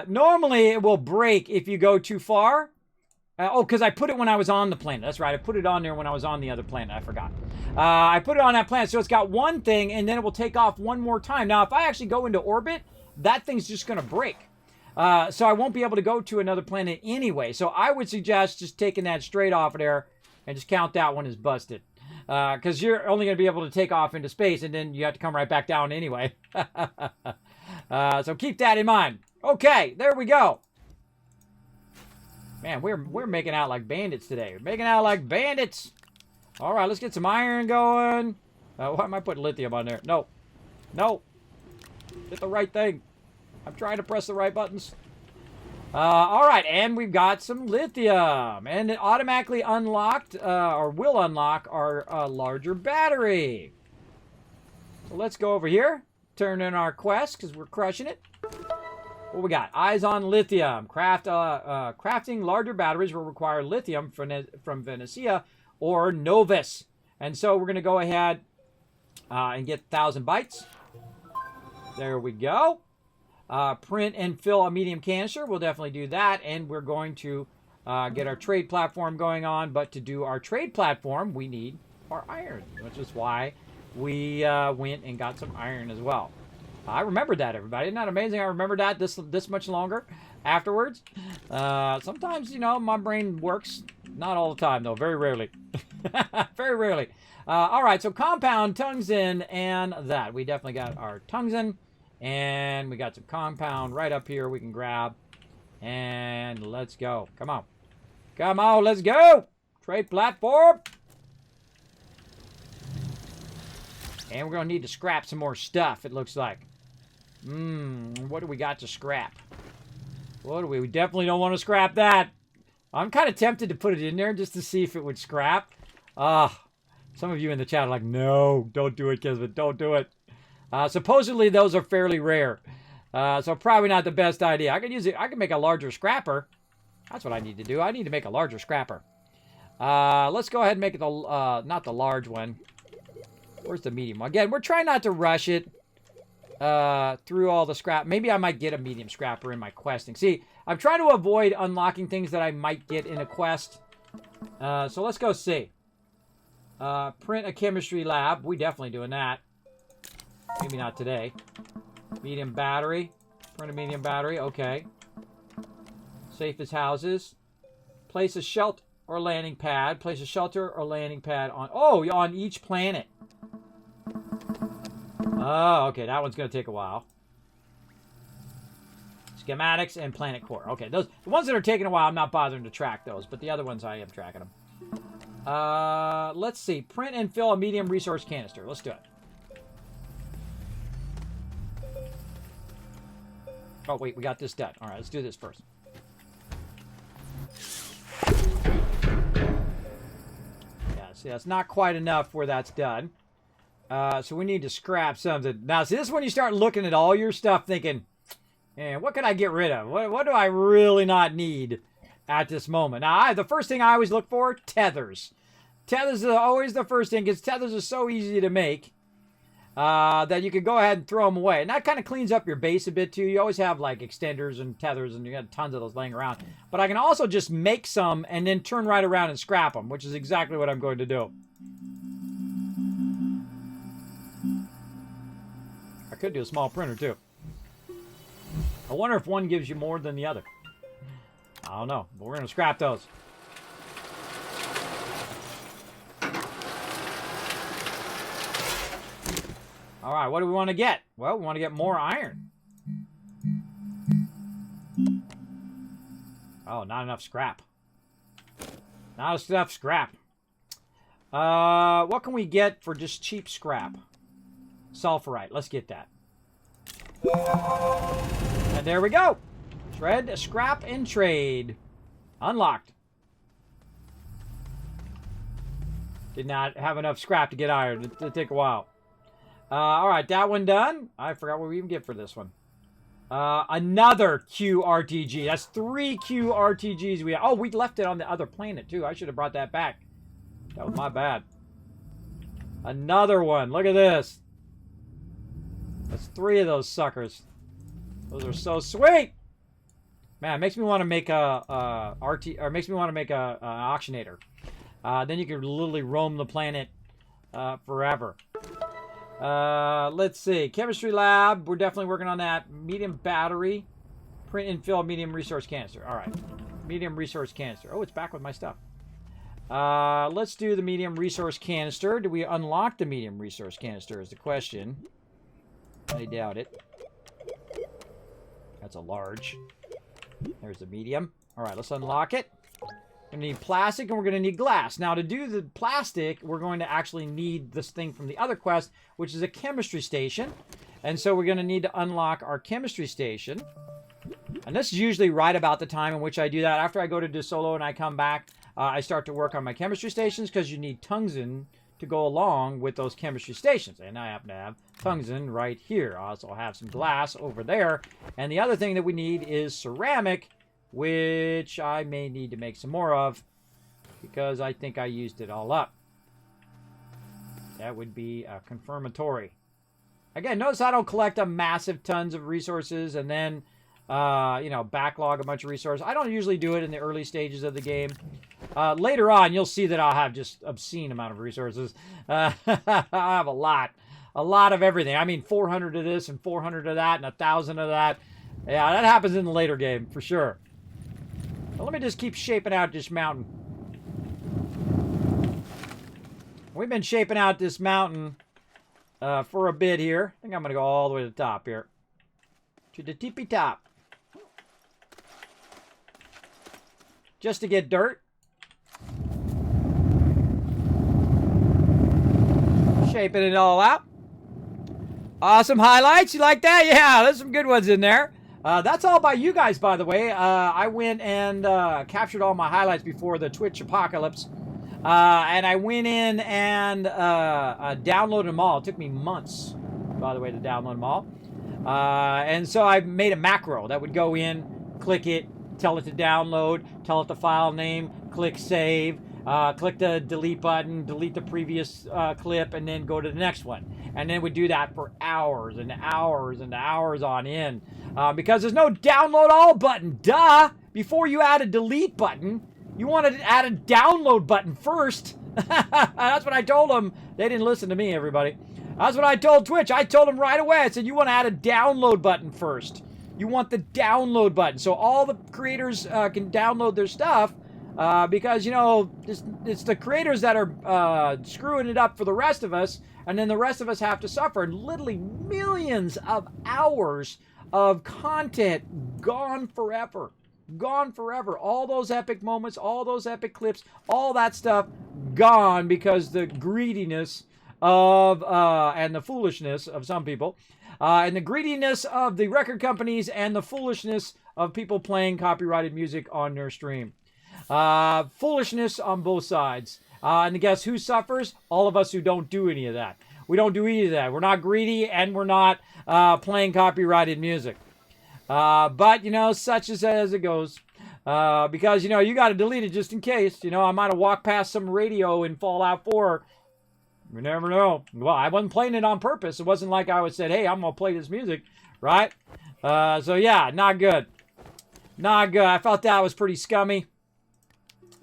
A: Normally, it will break if you go too far. Oh, because I put it when I was on the planet. That's right. I put it on there when I was on the other planet. I forgot. I put it on that planet, so it's got one thing, and then it will take off one more time. Now, if I actually go into orbit, that thing's just going to break. So I won't be able to go to another planet anyway. So I would suggest just taking that straight off of there and just count that one as busted. Because you're only going to be able to take off into space, and then you have to come right back down anyway. So keep that in mind. Okay, there we go. Man, we're making out like bandits today. We're making out like bandits. All right, let's get some iron going. Why am I putting lithium on there? No. No. Hit the right thing. I'm trying to press the right buttons. All right, and we've got some lithium. And it automatically unlocked, or will unlock, our larger battery. So let's go over here. Turn in our quest, because we're crushing it. What we got? Eyes on lithium. Crafting larger batteries will require lithium from Venetia or Novus. And so we're going to go ahead and get 1,000 bytes. There we go. Print and fill a medium canister. We'll definitely do that. And we're going to get our trade platform going on. But to do our trade platform, we need our iron, which is why we went and got some iron as well. I remembered that, everybody. Isn't that amazing? I remembered that this much longer afterwards. Sometimes, you know, my brain works. Not all the time, though. Very rarely. Very rarely. All right, so compound, tungsten, and that. We definitely got our tungsten. And we got some compound right up here we can grab. And let's go. Come on. Come on, let's go. Trade platform. And we're going to need to scrap some more stuff, it looks like. What do we got to scrap? What do we definitely don't want to scrap that. I'm kind of tempted to put it in there just to see if it would scrap. Some of you in the chat are like, no, don't do it, Kismet, don't do it. Supposedly those are fairly rare. So probably not the best idea. I could use it. I could make a larger scrapper. That's what I need to do. I need to make a larger scrapper. Let's go ahead and make it the, not the large one. Where's the medium one? Again, we're trying not to rush it through all the scrap. Maybe I might get a medium scrapper in my questing. See, I'm trying to avoid unlocking things that I might get in a quest. So let's go see. Print a chemistry lab. We definitely doing that. Maybe not today. Medium battery. Print a medium battery. Okay. Safest houses. Place a shelter or landing pad. Place a shelter or landing pad on... Oh, on each planet. Oh, okay. That one's going to take a while. Schematics and planet core. Okay, those the ones that are taking a while, I'm not bothering to track those, but the other ones I am tracking them. Let's see. Print and fill a medium resource canister. Let's do it. Oh, wait, we got this done. All right, let's do this first. Yeah, see, that's not quite enough where that's done. So we need to scrap something. Now, see, this is when you start looking at all your stuff thinking, and what can I get rid of? What do I really not need at this moment? Now, the first thing I always look for, tethers. Tethers are always the first thing, because tethers are so easy to make that you can go ahead and throw them away. And that kind of cleans up your base a bit, too. You always have, like, extenders and tethers, and you got tons of those laying around. But I can also just make some and then turn right around and scrap them, which is exactly what I'm going to do. I could do a small printer, too. I wonder if one gives you more than the other. I don't know, but we're going to scrap those. All right, what do we want to get? Well, we want to get more iron. Oh, not enough scrap. Not enough scrap. What can we get for just cheap scrap? Sulfurite. Let's get that. And there we go. Shred, scrap, and trade. Unlocked. Did not have enough scrap to get iron. It'll take a while. All right, that one done. I forgot what we even get for this one. Another QRTG. That's 3 QRTGs we have. Oh, we left it on the other planet, too. I should have brought that back. That was my bad. Another one. Look at this. That's 3 of those suckers. Those are so sweet. Man, it makes me want to make a makes me want to make a auctionator. Then you can literally roam the planet forever. Let's see. Chemistry lab. We're definitely working on that. Medium battery. Print and fill medium resource canister. All right. Medium resource canister. Oh, it's back with my stuff. Let's do the medium resource canister. Do we unlock the medium resource canister is the question. I doubt it. That's a large. There's the medium. All right, let's unlock it. We're going to need plastic and we're going to need glass. Now, to do the plastic, we're going to actually need this thing from the other quest, which is a chemistry station. And so we're going to need to unlock our chemistry station. And this is usually right about the time in which I do that. After I go to do solo and I come back, I start to work on my chemistry stations because you need tungsten to go along with those chemistry stations. And I happen to have tungsten right here. I also have some glass over there. And the other thing that we need is ceramic, which I may need to make some more of because I think I used it all up. That would be confirmatory. Again, notice I don't collect a massive tons of resources and then, backlog a bunch of resources. I don't usually do it in the early stages of the game. Later on, you'll see that I'll have just obscene amount of resources. I have a lot of everything. I mean, 400 of this and 400 of that and 1,000 of that. Yeah, that happens in the later game for sure. But let me just keep shaping out this mountain. We've been shaping out this mountain for a bit here. I think I'm going to go all the way to the top here. To the tippy top. Just to get dirt. Shaping it all out. Awesome highlights. You like that? Yeah, there's some good ones in there. That's all by you guys, by the way. I went and captured all my highlights before the Twitch apocalypse. And I went in and downloaded them all. It took me months, by the way, to download them all. And so I made a macro that would go in, click it, tell it to download, tell it the file name, click save, click the delete button, delete the previous clip, and then go to the next one. And then we do that for hours and hours and hours on end. Because there's no download all button. Duh! Before you add a delete button, you want to add a download button first. That's what I told them. They didn't listen to me, everybody. That's what I told Twitch. I told them right away. I said, you want to add a download button first. You want the download button. So all the creators can download their stuff. Because, you know, it's the creators that are screwing it up for the rest of us. And then the rest of us have to suffer. And literally millions of hours of content gone forever. Gone forever. All those epic moments, all those epic clips, all that stuff gone because the greediness of and the foolishness of some people, and the greediness of the record companies and the foolishness of people playing copyrighted music on their stream. Foolishness on both sides. And guess who suffers? All of us who don't do any of that. We don't do any of that. We're not greedy and we're not playing copyrighted music. But, you know, such as it goes. Because, you know, you got to delete it just in case. You know, I might have walked past some radio in Fallout 4. You never know. Well, I wasn't playing it on purpose. It wasn't like I would said, hey, I'm going to play this music. Right? So, yeah, not good. Not good. I felt that was pretty scummy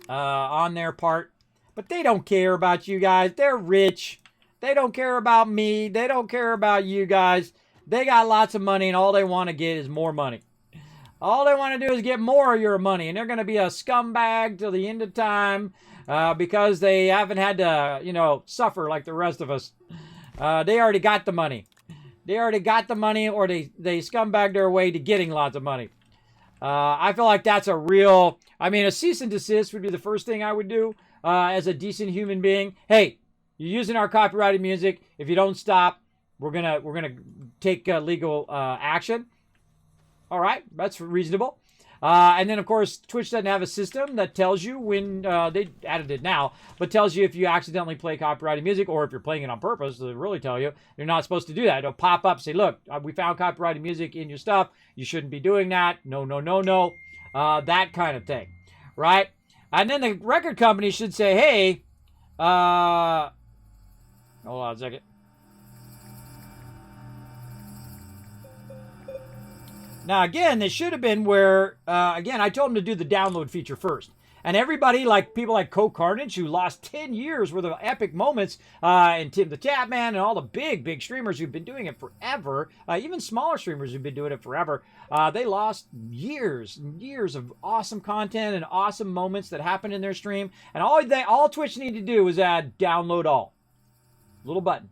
A: on their part. But they don't care about you guys. They're rich. They don't care about me. They don't care about you guys. They got lots of money, and all they want to get is more money. All they want to do is get more of your money, and they're going to be a scumbag till the end of time because they haven't had to, you know, suffer like the rest of us. They already got the money. They already got the money, or they scumbag their way to getting lots of money. I feel like that's a real... I mean, a cease and desist would be the first thing I would do as a decent human being. Hey, you're using our copyrighted music. If you don't stop, we're gonna take legal action. All right, that's reasonable. And then, of course, Twitch doesn't have a system that tells you when they added it now, but tells you if you accidentally play copyrighted music or if you're playing it on purpose. They really tell you you're not supposed to do that. It'll pop up, say, "Look, we found copyrighted music in your stuff. You shouldn't be doing that. No, no, no, no." That kind of thing, right? And then the record company should say, "Hey, hold on a second." Now, again, this should have been where, again, I told them to do the download feature first. And everybody, like people like Co Carnage, who lost 10 years worth of epic moments, and Tim the Tapman, and all the big streamers who've been doing it forever, even smaller streamers who've been doing it forever, they lost years and years of awesome content and awesome moments that happened in their stream. And all Twitch needed to do was add download all. Little button.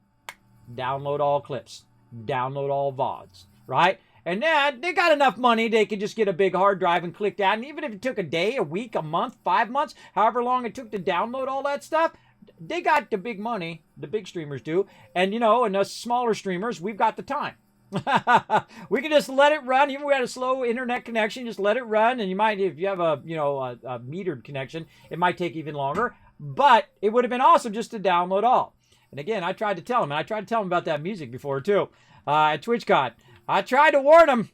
A: Download all clips. Download all VODs. Right? And then they got enough money, they could just get a big hard drive and click that. And even if it took a day, a week, a month, 5 months, however long it took to download all that stuff, they got the big money, the big streamers do. And, you know, and us smaller streamers, we've got the time. We can just let it run. Even if we had a slow internet connection, just let it run. And you might, if you have a, you know, a metered connection, it might take even longer. But it would have been awesome just to download all. And again, I tried to tell them. And I tried to tell them about that music before, too, at TwitchCon. I tried to warn them.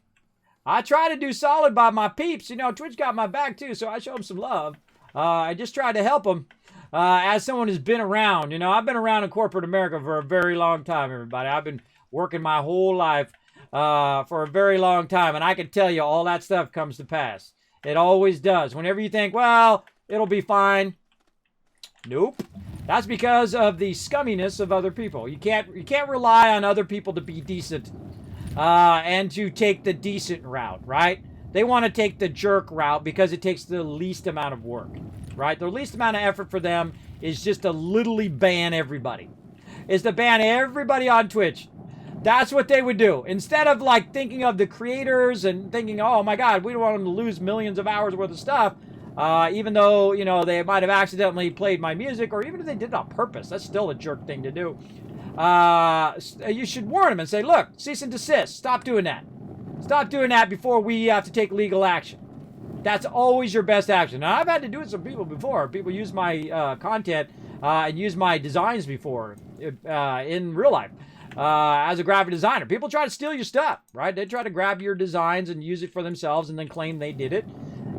A: I tried to do solid by my peeps. You know, Twitch got my back too, so I showed them some love. I just tried to help them as someone who's been around. You know, I've been around in corporate America for a very long time, everybody. I've been working my whole life for a very long time, and I can tell you all that stuff comes to pass. It always does. Whenever you think, well, it'll be fine. Nope. That's because of the scumminess of other people. You can't rely on other people to be decent. And to take the decent route, right? They want to take the jerk route because it takes the least amount of work, right? The least amount of effort for them is just to literally ban everybody. Is to ban everybody on Twitch. That's what they would do. Instead of like thinking of the creators and thinking, oh my God, we don't want them to lose millions of hours worth of stuff. Even though, you know, they might have accidentally played my music, or even if they did it on purpose, that's still a jerk thing to do. You should warn them and say, look, cease and desist. Stop doing that. Stop doing that before we have to take legal action. That's always your best action. Now, I've had to do it with some people before. People use my content and use my designs before in real life as a graphic designer. People try to steal your stuff, right? They try to grab your designs and use it for themselves and then claim they did it.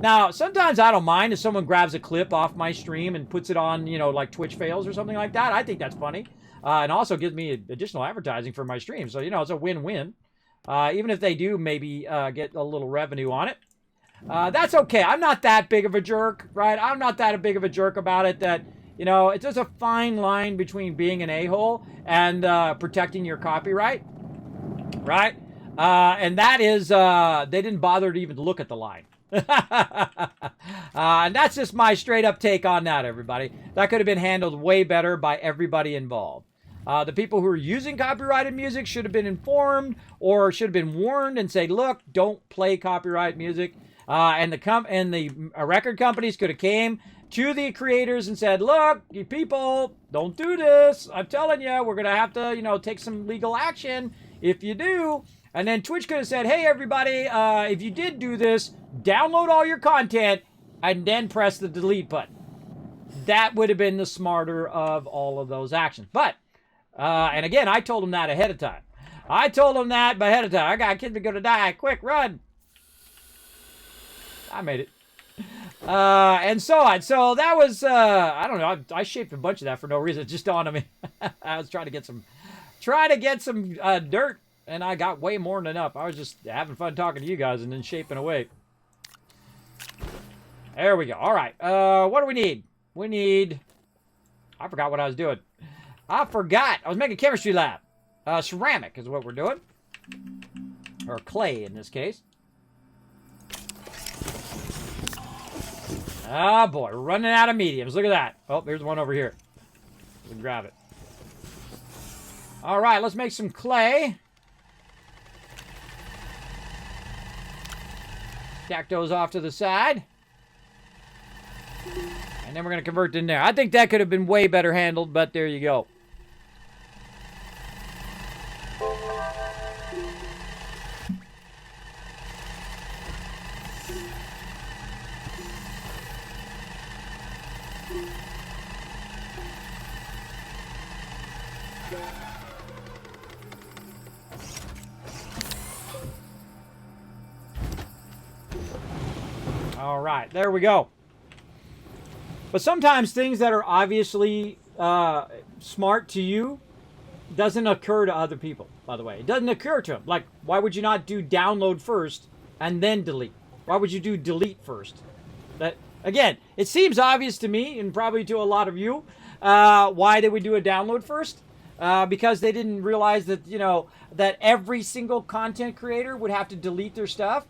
A: Now, sometimes I don't mind if someone grabs a clip off my stream and puts it on, you know, like Twitch fails or something like that. I think that's funny. And also gives me additional advertising for my stream. So, you know, it's a win-win. Even if they do maybe get a little revenue on it. That's okay. I'm not that big of a jerk, right? I'm not that big of a jerk about it that You know, it's just a fine line between being an a-hole and protecting your copyright, right? And that is, they didn't bother to even look at the line. And that's just my straight up take on that, everybody. That could have been handled way better by everybody involved. The people who are using copyrighted music should have been informed or should have been warned and say, look, don't play copyright music. And the record companies could have came to the creators and said, look, you people, don't do this. I'm telling you, we're going to have to, you know, take some legal action if you do. And then Twitch could have said, hey, everybody, if you did do this, download all your content and then press the delete button. That would have been the smarter of all of those actions. But, and again, I told them that ahead of time. I told them that ahead of time. I got kids that are going to die. Quick, run. I made it. And so on. So that was, I don't know. I shaped a bunch of that for no reason. It just dawned on me. I was trying to get some dirt. And I got way more than enough. I was just having fun talking to you guys and then shaping away. There we go. All right. What do we need? We need... I forgot what I was doing. I forgot. I was making a chemistry lab. Ceramic is what we're doing. Or clay in this case. Oh boy. We're running out of mediums. Look at that. Oh, there's one over here. We can grab it. All right. Let's make some clay. Stack those off to the side. And then we're going to convert in there. I think that could have been way better handled, but there you go. All right, there we go. But sometimes things that are obviously smart to you doesn't occur to other people, by the way. It doesn't occur to them. Like, why would you not do download first and then delete? Why would you do delete first? That, again, it seems obvious to me and probably to a lot of you why they would do a download first. Because they didn't realize that, you know, that every single content creator would have to delete their stuff.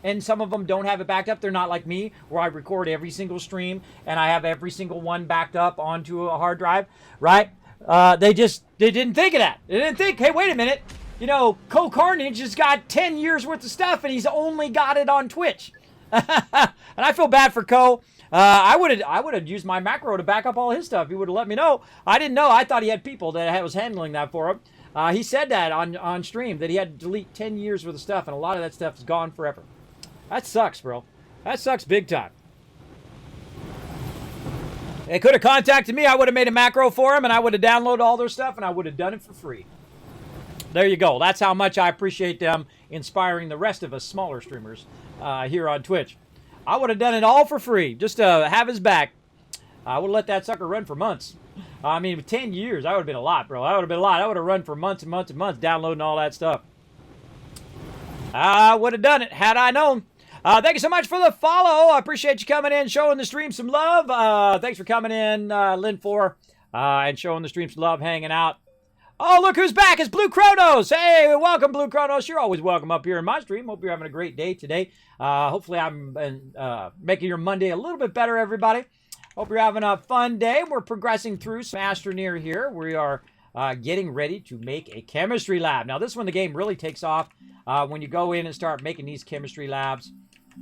A: And some of them don't have it backed up. They're not like me, where I record every single stream and I have every single one backed up onto a hard drive, right? They didn't think of that. They didn't think, hey, wait a minute. You know, Carnage has got 10 years worth of stuff and he's only got it on Twitch. And I feel bad for I would have used my macro to back up all his stuff. He would have let me know. I didn't know. I thought he had people that was handling that for him. He said that on stream, that he had to delete 10 years worth of stuff, and a lot of that stuff is gone forever. That sucks, bro. That sucks big time. They could have contacted me. I would have made a macro for him, and I would have downloaded all their stuff, and I would have done it for free. There you go. That's how much I appreciate them inspiring the rest of us smaller streamers here on Twitch. I would have done it all for free, just to have his back. I would have let that sucker run for months. I mean, with 10 years, that would have been a lot, bro. That would have been a lot. I would have run for months and months and months downloading all that stuff. I would have done it had I known. Thank you so much for the follow. I appreciate you coming in, showing the stream some love. Thanks for coming in, Lynn4, and showing the stream some love, hanging out. Oh, look who's back. It's Blue Chronos. Hey, welcome, Blue Chronos. You're always welcome up here in my stream. Hope you're having a great day today. Hopefully I'm making your Monday a little bit better, everybody. Hope you're having a fun day. We're progressing through some Astroneer here. We are getting ready to make a chemistry lab. Now, this one, the game really takes off when you go in and start making these chemistry labs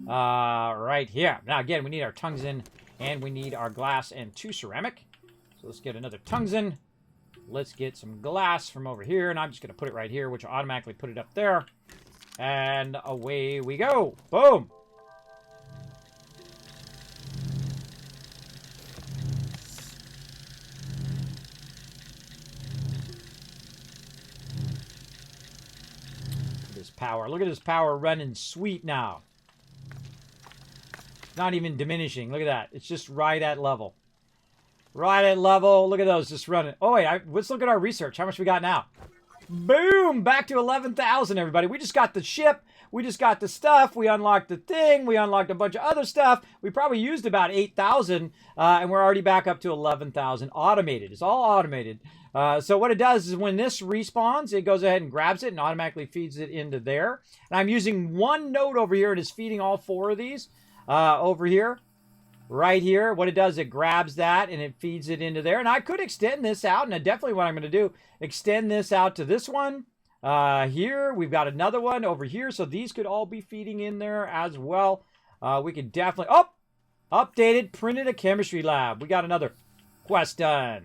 A: right here. Now, again, we need our tungsten and we need our glass and 2 ceramic. So let's get another tungsten. Let's get some glass from over here, and I'm just going to put it right here, which will automatically put it up there. And away we go. Boom. Look at this power. Look at this power running sweet now. Not even diminishing. Look at that. It's just right at level. Right at level. Look at those just running. Oh, wait. Let's look at our research. How much we got now? Boom! Back to 11,000, everybody. We just got the ship. We just got the stuff. We unlocked the thing. We unlocked a bunch of other stuff. We probably used about 8,000, and we're already back up to 11,000. Automated. It's all automated. So what it does is when this respawns, it goes ahead and grabs it and automatically feeds it into there. And I'm using one node over here. It is feeding all 4 of these over here. Right here, what it does, it grabs that and it feeds it into there. And I could extend this out, and definitely what I'm going to do, extend this out to this one. Here, we've got another one over here, so these could all be feeding in there as well. We could definitely, updated, printed a chemistry lab. We got another quest done.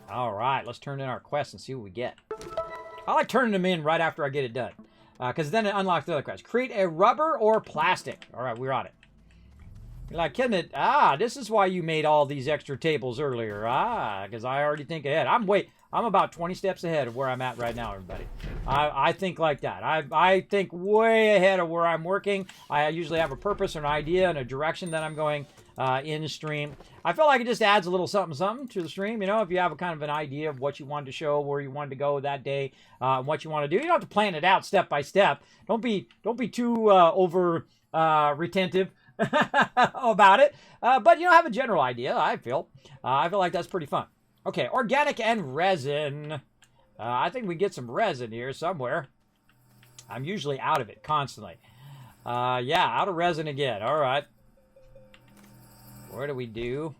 A: All right, let's turn in our quest and see what we get. I like turning them in right after I get it done, because then it unlocks the other quest. Create a rubber or plastic. All right, we're on it. You're like, Kismet, this is why you made all these extra tables earlier. Because I already think ahead. I'm about 20 steps ahead of where I'm at right now, everybody. I think like that. I think way ahead of where I'm working. I usually have a purpose or an idea and a direction that I'm going in the stream. I feel like it just adds a little something to the stream. You know, if you have a kind of an idea of what you wanted to show, where you wanted to go that day, what you want to do, you don't have to plan it out step by step. Don't be too over retentive about it, but you know, have a general idea. I feel like that's pretty fun. Okay, organic and resin. I think we get some resin here somewhere. I'm usually out of it constantly. Yeah, out of resin again. All right. What do we do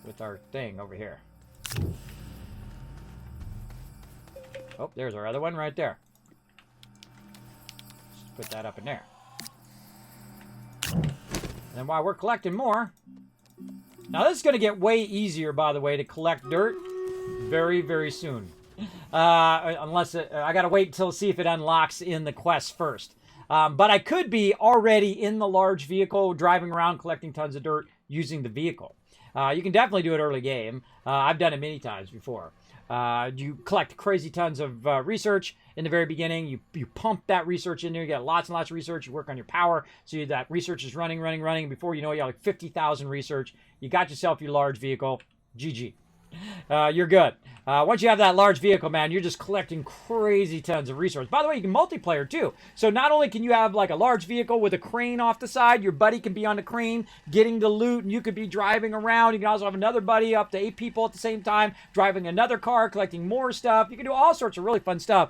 A: with our thing over here? Oh, there's our other one right there. Let's put that up in there. And while we're collecting more, now this is going to get way easier, by the way, to collect dirt very, very soon. Unless I got to wait until see if it unlocks in the quest first. But I could be already in the large vehicle, driving around, collecting tons of dirt using the vehicle. You can definitely do it early game. I've done it many times before. You collect crazy tons of research in the very beginning. You pump that research in there. You get lots and lots of research. You work on your power. So that research is running. Before you know it, you have like 50,000 research. You got yourself your large vehicle. GG. You're good. Once you have that large vehicle, man, you're just collecting crazy tons of resources. By the way, you can multiplayer too. So not only can you have like a large vehicle with a crane off the side, your buddy can be on the crane getting the loot, and you could be driving around. You can also have another buddy, up to 8 people at the same time, driving another car, collecting more stuff. You can do all sorts of really fun stuff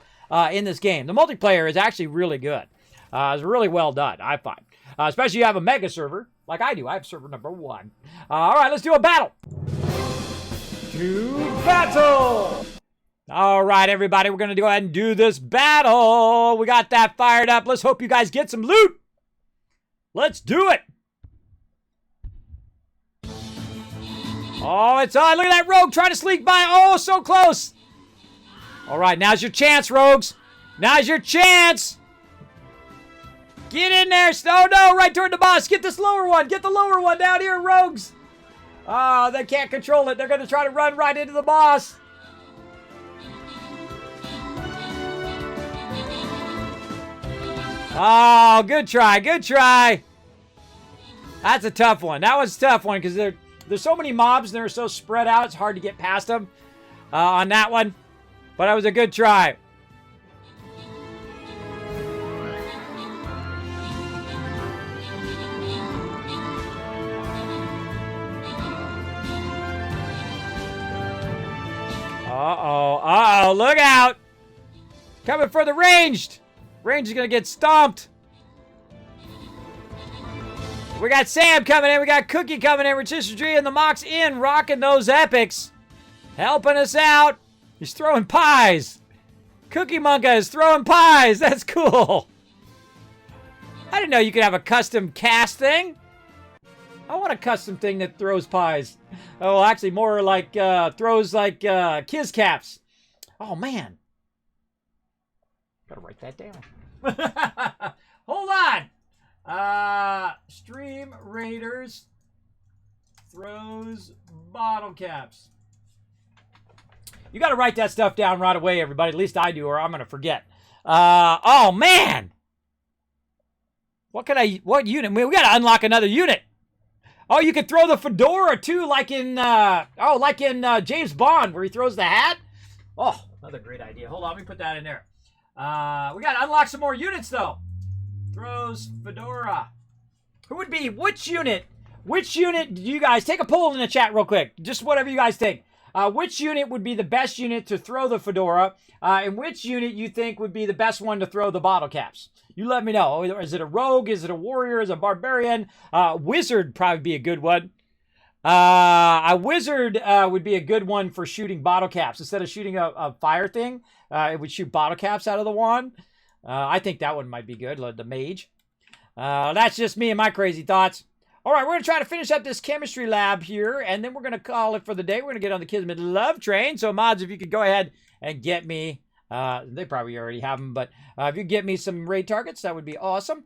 A: in this game. The multiplayer is actually really good. It's really well done, I find. Especially if you have a mega server, like I do. I have server number 1. All right, let's do a battle. To battle! All right, everybody, we're going to go ahead and do this battle. We got that fired up. Let's hope you guys get some loot. Let's do it. Oh, it's on. Look at that rogue trying to sneak by. Oh, so close. All right, now's your chance, rogues. Now's your chance. Get in there. Oh, no, right toward the boss. Get this lower one. Get the lower one down here, rogues. Oh, they can't control it. They're going to try to run right into the boss. Oh, good try. Good try. That's a tough one. That was a tough one because there's so many mobs and they're so spread out. It's hard to get past them on that one. But that was a good try. Uh-oh, look out! Coming for the ranged! Ranged is gonna get stomped! We got Sam coming in, we got Cookie coming in, Rotisserie and the Mox in, rocking those epics. Helping us out. He's throwing pies. Cookie Monka is throwing pies, that's cool. I didn't know you could have a custom cast thing. I want a custom thing that throws pies. Oh, actually, more like throws like Kiz caps. Oh man, gotta write that down. Hold on. Stream Raiders throws bottle caps. You gotta write that stuff down right away, everybody. At least I do, or I'm gonna forget. Oh man, what unit? We gotta unlock another unit. Oh, you could throw the fedora too, like in James Bond, where he throws the hat. Oh, another great idea. Hold on, let me put that in there. We got to unlock some more units, though. Throws Fedora. Who would be, which unit do you guys, take a poll in the chat real quick. Just whatever you guys think. Which unit would be the best unit to throw the Fedora? And which unit you think would be the best one to throw the bottle caps? You let me know. Is it a rogue? Is it a warrior? Is it a barbarian? Wizard probably be a good one. A wizard would be a good one for shooting bottle caps. Instead of shooting a fire thing, it would shoot bottle caps out of the wand. I think that one might be good, the mage. That's just me and my crazy thoughts. All right, we're going to try to finish up this chemistry lab here, and then we're going to call it for the day. We're going to get on the Kismet love train. So, mods, if you could go ahead and get me, they probably already have them, but if you get me some raid targets, that would be awesome.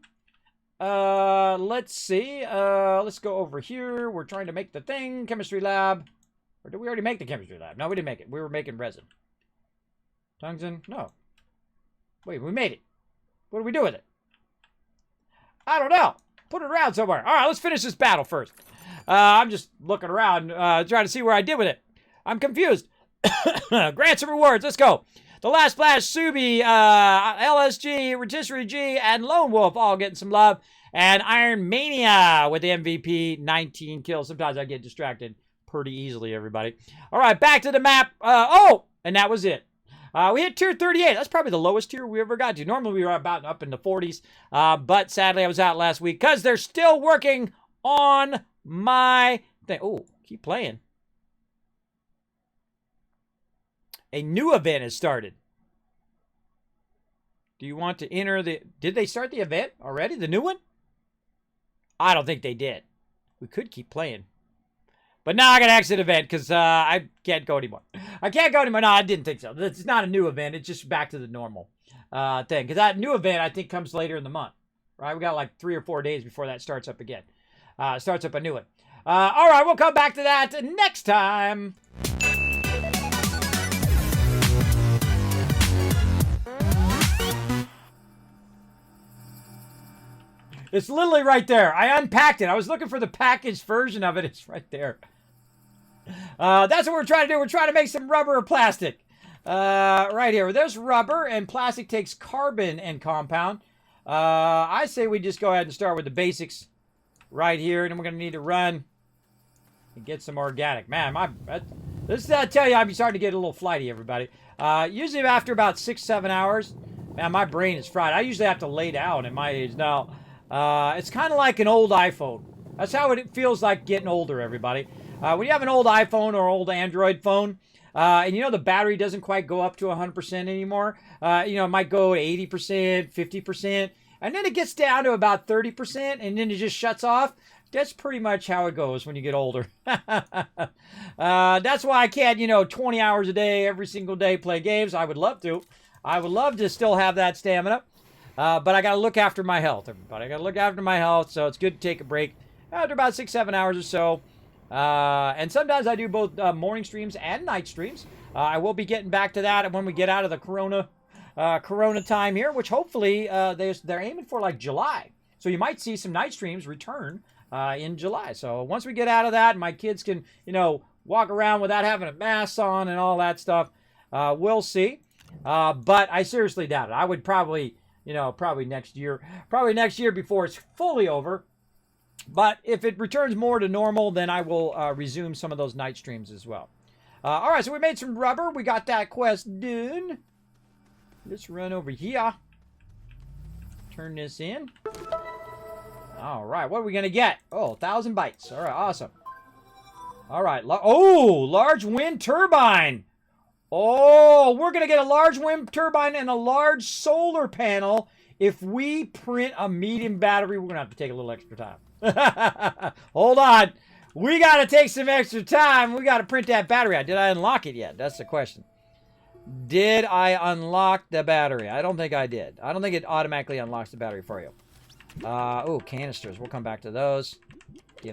A: Let's see. Let's go over here. We're trying to make the thing, chemistry lab. Or did we already make the chemistry lab? No, we didn't make it. We were making resin. Tungsten? No. Wait, we made it. What do we do with it? I don't know. Put it around somewhere. All right, let's finish this battle first. I'm just looking around, trying to see where I did with it. I'm confused. Grants and rewards. Let's go. The Last Flash, Subi, LSG, Rotisserie G, and Lone Wolf all getting some love. And Iron Mania with the MVP, 19 kills. Sometimes I get distracted pretty easily, everybody. All right, back to the map. And that was it. We hit tier 38. That's probably the lowest tier we ever got to. Normally, we were about up in the 40s. But sadly, I was out last week because they're still working on my thing. Oh, keep playing. A new event has started. Do you want to enter the... Did they start the event already? The new one? I don't think they did. We could keep playing. But now I got to exit event because I can't go anymore. I can't go anymore. No, I didn't think so. It's not a new event. It's just back to the normal thing. Because that new event, I think, comes later in the month. Right? We got like 3 or 4 days before that starts up again. Starts up a new one. All right, we'll come back to that next time. It's literally right there. I unpacked it. I was looking for the packaged version of it. It's right there. That's what we're trying to do. We're trying to make some rubber or plastic. Right here. There's rubber, and plastic takes carbon and compound. I say we just go ahead and start with the basics right here, and then we're going to need to run and get some organic. Man, this I tell you, I'm starting to get a little flighty, everybody. Usually after about 6-7 hours, man, my brain is fried. I usually have to lay down at my age now. It's kind of like an old iPhone. That's how it feels like getting older, everybody. When you have an old iPhone or old Android phone, and you know the battery doesn't quite go up to 100% anymore, it might go 80%, 50%, and then it gets down to about 30%, and then it just shuts off. That's pretty much how it goes when you get older. That's why I can't, 20 hours a day, every single day play games. I would love to. I would love to still have that stamina. But I got to look after my health, everybody. I got to look after my health, so it's good to take a break after about 6-7 hours or so. And sometimes I do both morning streams and night streams. I will be getting back to that when we get out of the Corona time here, which hopefully they're aiming for like July. So you might see some night streams return in July. So once we get out of that and my kids can, walk around without having a mask on and all that stuff, we'll see. But I seriously doubt it. I would probably next year. Probably next year before it's fully over. But if it returns more to normal, then I will resume some of those night streams as well. All right, so we made some rubber. We got that quest done. Let's run over here. Turn this in. All right, what are we going to get? Oh, 1,000 bytes. All right, awesome. All right. Large wind turbine. Oh, we're going to get a large wind turbine and a large solar panel. If we print a medium battery, we're going to have to take a little extra time. Hold on. We got to take some extra time. We got to print that battery out. Did I unlock it yet? That's the question. Did I unlock the battery? I don't think I did. I don't think it automatically unlocks the battery for you. Canisters. We'll come back to those.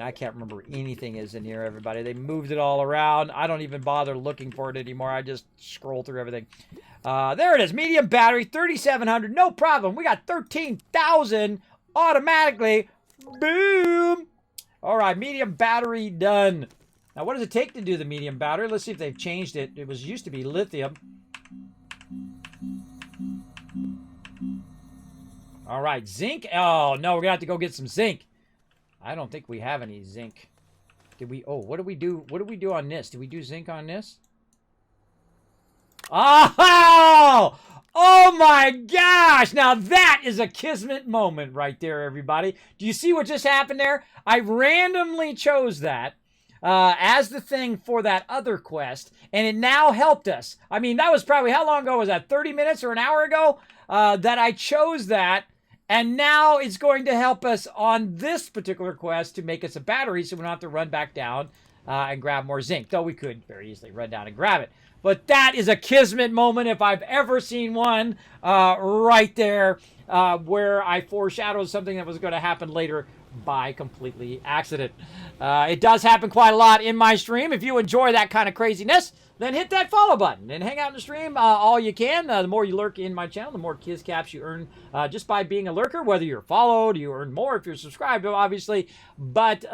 A: I can't remember anything is in here, everybody. They moved it all around. I don't even bother looking for it anymore. I just scroll through everything. There it is. Medium battery, 3,700. No problem. We got 13,000 automatically. Boom. All right, medium battery done. Now, what does it take to do the medium battery? Let's see if they've changed it. It used to be lithium. All right, zinc. Oh, no, we're going to have to go get some zinc. I don't think we have any zinc. Did we? Oh, what do we do? What do we do on this? Did we do zinc on this? Oh! Oh my gosh! Now that is a Kismet moment right there, everybody. Do you see what just happened there? I randomly chose that as the thing for that other quest, and it now helped us. I mean, that was probably, how long ago was that? 30 minutes or an hour ago that I chose that, and now it's going to help us on this particular quest to make us a battery so we don't have to run back down and grab more zinc, though we could very easily run down and grab it. But that is a Kismet moment if I've ever seen one, right there, where I foreshadowed something that was going to happen later by completely accident. It does happen quite a lot in my stream. If you enjoy that kind of craziness, then hit that follow button and hang out in the stream all you can. The more you lurk in my channel, the more Kiz Caps you earn just by being a lurker. Whether you're followed, you earn more if you're subscribed, obviously. But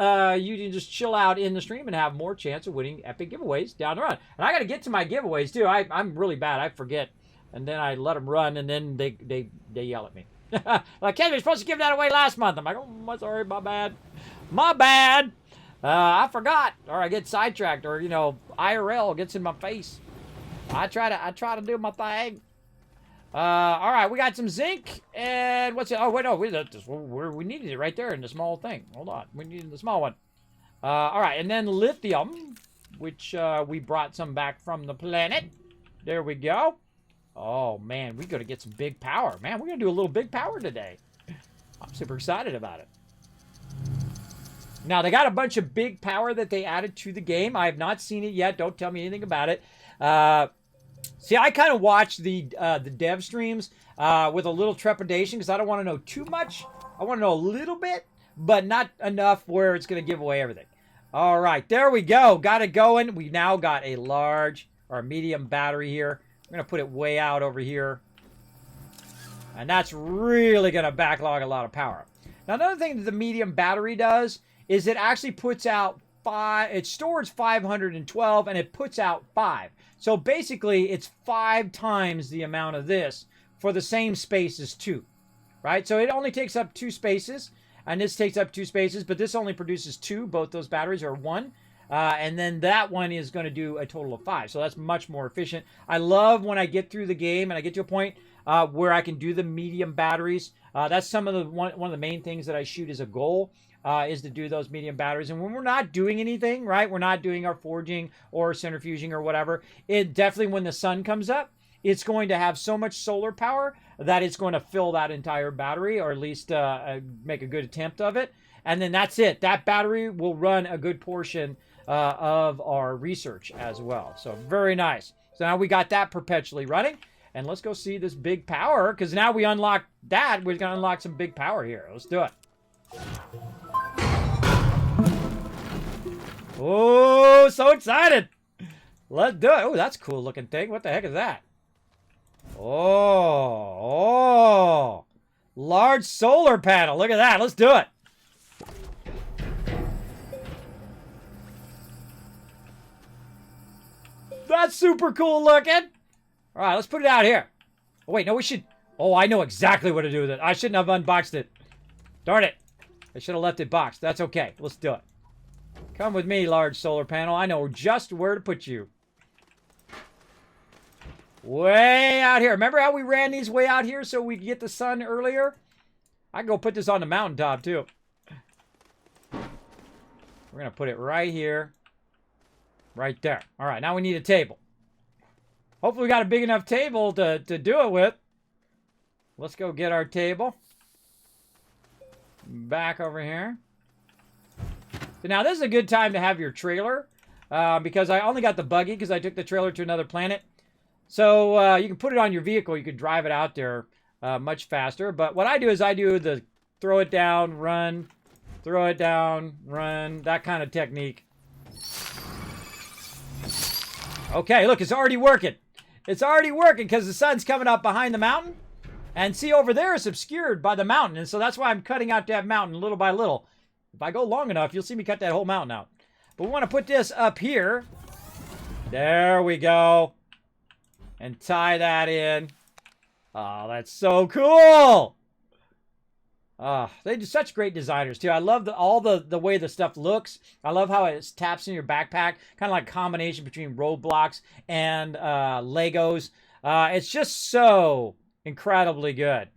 A: you can just chill out in the stream and have more chance of winning epic giveaways down the run. And I got to get to my giveaways, too. I'm really bad. I forget. And then I let them run, and then they yell at me. Like, Ken, you're supposed to give that away last month. I'm like, oh, sorry, my bad. My bad. I forgot, or I get sidetracked, or, you know, IRL gets in my face. I try to do my thing. All right, we got some zinc, and what's it? Oh, wait, no, we needed it right there in the small thing. Hold on, we needed the small one. All right, and then lithium, which we brought some back from the planet. There we go. Oh, man, we're going to get some big power. Man, we're going to do a little big power today. I'm super excited about it. Now, they got a bunch of big power that they added to the game. I have not seen it yet. Don't tell me anything about it. See, I kind of watch the dev streams with a little trepidation because I don't want to know too much. I want to know a little bit, but not enough where it's going to give away everything. All right, there we go. Got it going. We now got a large or medium battery here. I'm going to put it way out over here. And that's really going to backlog a lot of power. Now, another thing that the medium battery does is it actually puts out it stores 512 and it puts out 5. So basically, it's 5 times the amount of this for the same space as 2, right? So it only takes up 2 spaces, and this takes up 2 spaces, but this only produces 2. Both those batteries are 1. And then that one is going to do a total of 5. So that's much more efficient. I love when I get through the game and I get to a point where I can do the medium batteries. That's some of the one of the main things that I shoot as a goal. Is to do those medium batteries. And when we're not doing anything, right, we're not doing our forging or centrifuging or whatever, it definitely, when the sun comes up, it's going to have so much solar power that it's going to fill that entire battery, or at least make a good attempt of it. And then that's it. That battery will run a good portion of our research as well. So very nice. So now we got that perpetually running. And let's go see this big power, because now we unlock that. We're going to unlock some big power here. Let's do it. Oh, so excited. Let's do it. Oh, that's a cool looking thing. What the heck is that? Oh, large solar panel. Look at that. Let's do it. That's super cool looking. All right, let's put it out here. Oh, wait, no, we should. Oh, I know exactly what to do with it. I shouldn't have unboxed it. Darn it. I should have left it boxed. That's okay. Let's do it. Come with me, large solar panel. I know just where to put you. Way out here. Remember how we ran these way out here so we could get the sun earlier? I can go put this on the mountaintop, too. We're going to put it right here. Right there. All right, now we need a table. Hopefully we got a big enough table to do it with. Let's go get our table. Back over here. So now this is a good time to have your trailer because I only got the buggy because I took the trailer to another planet. So you can put it on your vehicle. You could drive it out there much faster. But what I do is I do the throw it down, run, throw it down, run, that kind of technique. Okay, look, it's already working. It's already working because the sun's coming up behind the mountain. And see, over there it's obscured by the mountain. And so that's why I'm cutting out that mountain little by little. If I go long enough, you'll see me cut that whole mountain out. But we want to put this up here. There we go. And tie that in. Oh, that's so cool. They do such great designers too. I love all the way the stuff looks. I love how it taps in your backpack, kind of like a combination between Roblox and Legos. It's just so incredibly good.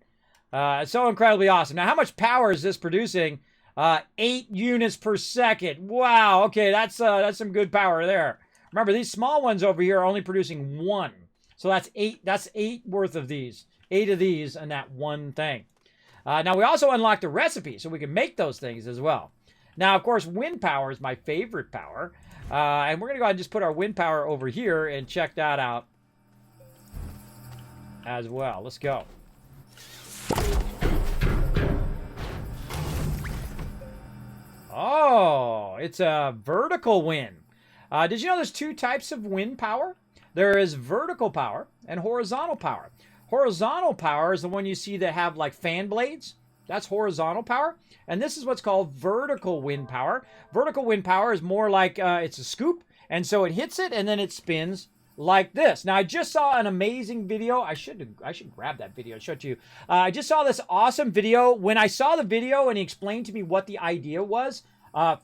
A: It's so incredibly awesome. Now, how much power is this producing? 8 units per second. Wow. Okay, that's some good power there. Remember, these small ones over here are only producing 1. So that's 8. That's 8 worth of these. 8 of these and that one thing. Now, we also unlocked the recipe, so we can make those things as well. Now, of course, wind power is my favorite power. And we're going to go ahead and just put our wind power over here and check that out as well. Let's go. Oh, it's a vertical wind. Did you know there's 2 types of wind power? There is vertical power and horizontal power. Horizontal power is the one you see that have like fan blades. That's horizontal power. And this is what's called vertical wind power. Vertical wind power is more like it's a scoop. And so it hits it and then it spins like this. Now, I just saw an amazing video. I should grab that video and show it to you. I just saw this awesome video. When I saw the video and he explained to me what the idea was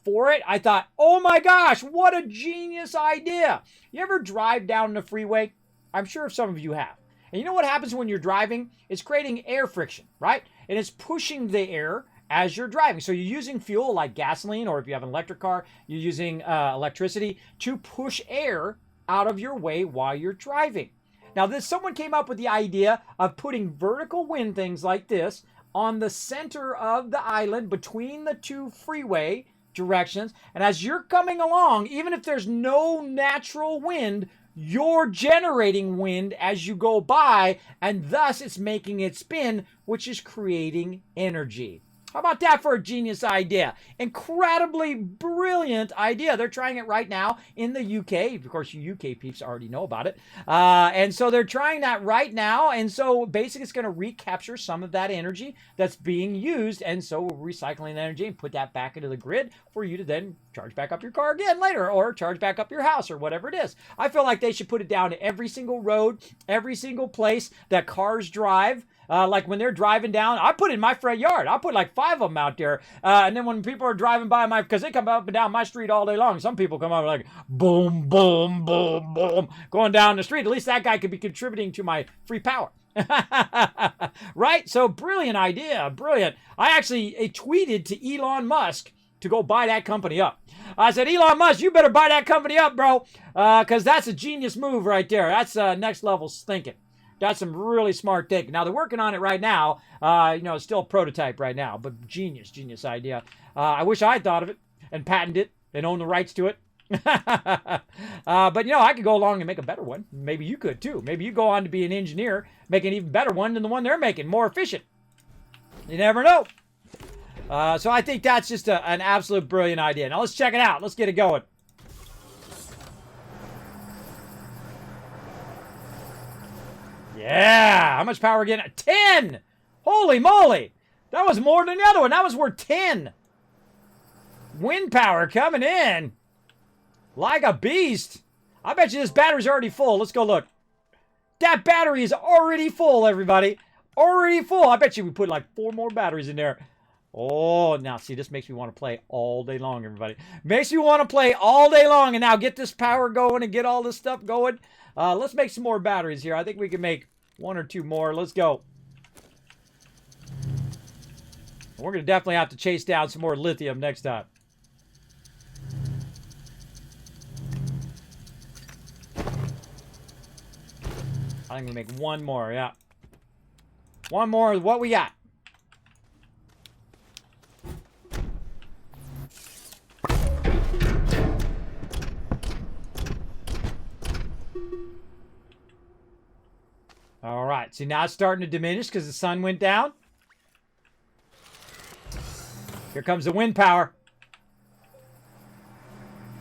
A: for it, I thought, oh my gosh, what a genius idea. You ever drive down the freeway? I'm sure some of you have. And you know what happens when you're driving? It's creating air friction, right? And it's pushing the air as you're driving. So you're using fuel like gasoline, or if you have an electric car, you're using electricity to push air out of your way while you're driving. Now, someone came up with the idea of putting vertical wind things like this on the center of the island between the 2 freeway directions. And as you're coming along, even if there's no natural wind, you're generating wind as you go by, and thus it's making it spin, which is creating energy. How about that for a genius idea? Incredibly brilliant idea. They're trying it right now in the UK. Of course, you UK peeps already know about it. And so they're trying that right now. And so basically it's going to recapture some of that energy that's being used. And so we're recycling that energy and put that back into the grid for you to then charge back up your car again later, or charge back up your house, or whatever it is. I feel like they should put it down to every single road, every single place that cars drive. Like when they're driving down, I put it in my front yard. I put like 5 of them out there. And then when people are driving by because they come up and down my street all day long. Some people come up like boom, boom, boom, boom, going down the street. At least that guy could be contributing to my free power. Right? So brilliant idea. Brilliant. I actually tweeted to Elon Musk to go buy that company up. I said, Elon Musk, you better buy that company up, bro. Because that's a genius move right there. That's next level thinking. That's some really smart thinking. Now, they're working on it right now. It's still a prototype right now, but genius idea. I wish I had thought of it and patented it and owned the rights to it. But, I could go along and make a better one. Maybe you could, too. Maybe you go on to be an engineer, make an even better one than the one they're making, more efficient. You never know. So I think that's just an absolute brilliant idea. Now, let's check it out. Let's get it going. Yeah, how much power are we getting? 10! Holy moly! That was more than the other one. That was worth 10. Wind power coming in. Like a beast. I bet you this battery's already full. Let's go look. That battery is already full, everybody. Already full. I bet you we put like 4 more batteries in there. Oh, now see, this makes me want to play all day long, everybody. Makes me want to play all day long and now get this power going and get all this stuff going. Let's make some more batteries here. I think we can make 1 or 2 more. Let's go. We're going to definitely have to chase down some more lithium next time. I think we make 1 more, yeah. 1 more is what we got. All right, see, now it's starting to diminish because the sun went down. Here comes the wind power.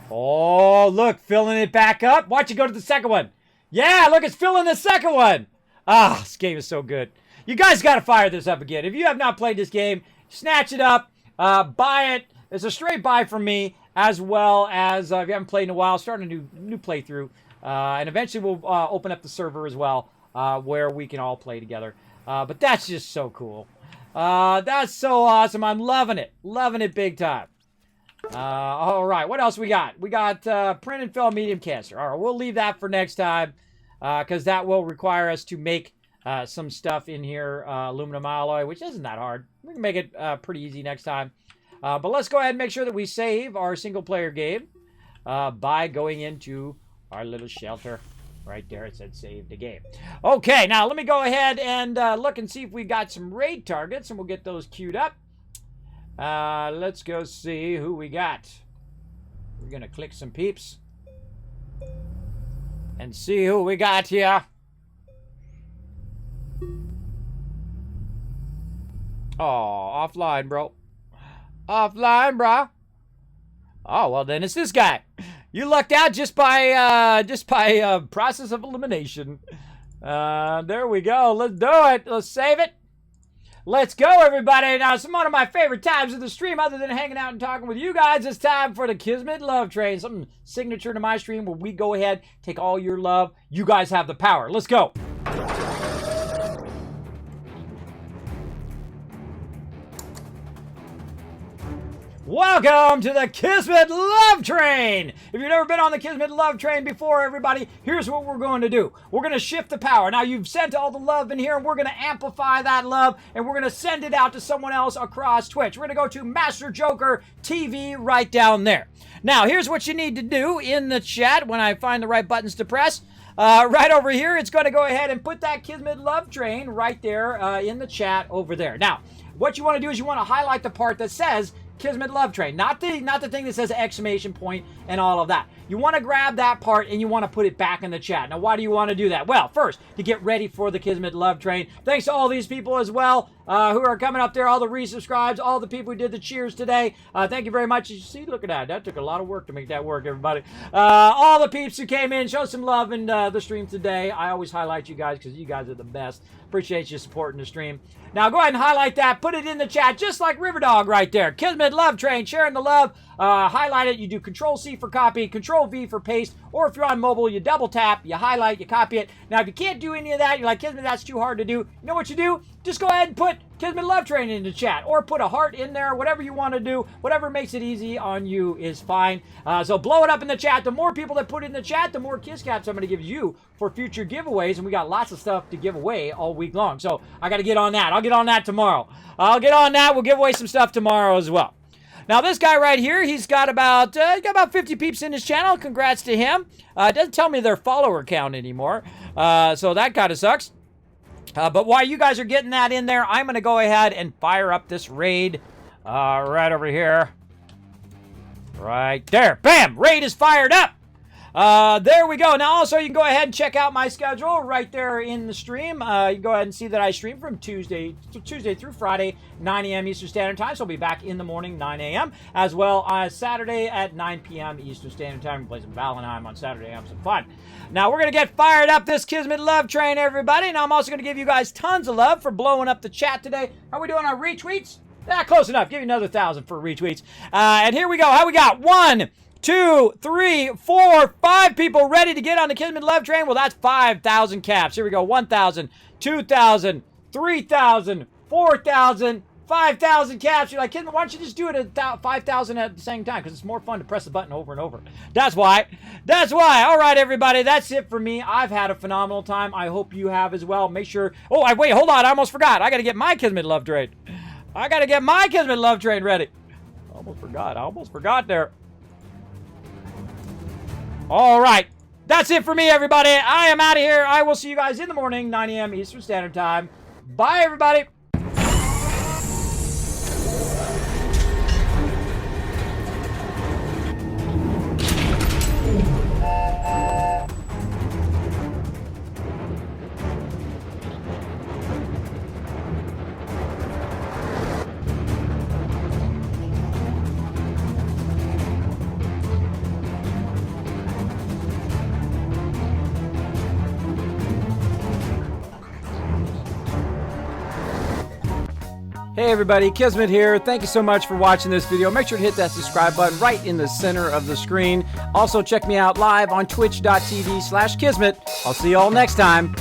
A: Oh, look, filling it back up. Watch it go to the second one. Yeah, look, it's filling the second one. Ah, this game is so good. You guys got to fire this up again. If you have not played this game, snatch it up, buy it. It's a straight buy from me, as well as if you haven't played in a while, start a new playthrough. And eventually we'll open up the server as well. Where we can all play together. But that's just so cool. That's so awesome. I'm loving it. Loving it big time. All right. What else we got? We got print and fill medium canister. All right. We'll leave that for next time because that will require us to make some stuff in here. Aluminum alloy, which isn't that hard. We can make it pretty easy next time. But let's go ahead and make sure that we save our single player game by going into our little shelter. Right there, it said save the game. Okay, now let me go ahead and look and see if we got some raid targets, and we'll get those queued up. Let's go see who we got. We're going to click some peeps and see who we got here. Oh, offline, bro. Offline, bro. Oh, well, then it's this guy. You lucked out just by process of elimination. There we go. Let's do it. Let's save it. Let's go, everybody. Now, some one of my favorite times of the stream, other than hanging out and talking with you guys, it's time for the Kismet Love Train. Something signature to my stream where we go ahead, take all your love. You guys have the power. Let's go. Welcome to the Kismet Love Train! If you've never been on the Kismet Love Train before, everybody, here's what we're going to do. We're going to shift the power. Now, you've sent all the love in here, and we're going to amplify that love, and we're going to send it out to someone else across Twitch. We're going to go to Master Joker TV right down there. Now, here's what you need to do in the chat when I find the right buttons to press. Right over here, it's going to go ahead and put that Kismet Love Train right there in the chat over there. Now, what you want to do is you want to highlight the part that says Kismet Love Train, not the thing that says exclamation point and all of that. You want to grab that part and you want to put it back in the chat. Now, why do you want to do that? Well, first, to get ready for the Kismet Love Train. Thanks to all these people as well who are coming up there, all the resubscribes, all the people who did the cheers today. Thank you very much. You see, look at that. That took a lot of work to make that work, everybody. All the peeps who came in, show some love in the stream today. I always highlight you guys because you guys are the best. Appreciate you supporting the stream. Now, go ahead and highlight that. Put it in the chat, just like Riverdog right there. Kismet Love Train, sharing the love. Highlight it. You do Control-C for copy, Control-V for paste, or if you're on mobile, you double tap, you highlight, you copy it. Now, if you can't do any of that, you're like, Kismet, that's too hard to do. You know what you do? Just go ahead and put Kismet Love Train in the chat, or put a heart in there, whatever you want to do. Whatever makes it easy on you is fine. So blow it up in the chat. The more people that put it in the chat, the more Kiss Caps I'm going to give you for future giveaways, and we got lots of stuff to give away all week long. So I got to get on that. I'll get on that tomorrow. I'll get on that. We'll give away some stuff tomorrow as well. Now, this guy right here, he's got about 50 peeps in his channel. Congrats to him. It doesn't tell me their follower count anymore, so that kind of sucks. But while you guys are getting that in there, I'm going to go ahead and fire up this raid right over here. Right there. Bam! Raid is fired up. There we go. Now, also, you can go ahead and check out my schedule right there in the stream. You can go ahead and see that I stream from Tuesday through Friday, 9 a.m. Eastern Standard Time. So I'll be back in the morning, 9 a.m., as well as Saturday at 9 p.m. Eastern Standard Time. We'll play some Valheim on Saturday. Have some fun. Now, we're going to get fired up this Kismet Love Train, everybody. Now, I'm also going to give you guys tons of love for blowing up the chat today. How are we doing on retweets? Yeah, close enough. Give you another 1,000 for retweets. And here we go. How we got? 1, 2, 3, 4, 5 people ready to get on the Kismet Love Train. Well, that's 5,000 caps. Here we go. 1,000, 2,000, 3,000, 4,000, 5,000 caps. You're like, Kismet, why don't you just do it at 5,000 at the same time? Because it's more fun to press the button over and over. That's why. That's why. All right, everybody. That's it for me. I've had a phenomenal time. I hope you have as well. Make sure. Oh, wait. Hold on. I almost forgot. I got to get my Kismet Love Train. I got to get my Kismet Love Train ready. Almost forgot. I almost forgot there. All right. That's it for me, everybody. I am out of here. I will see you guys in the morning, 9 a.m. Eastern Standard Time. Bye, everybody. Hey everybody, Kismet here. Thank you so much for watching this video. Make sure to hit that subscribe button right in the center of the screen. Also check me out live on twitch.tv/Kismet. I'll see you all next time.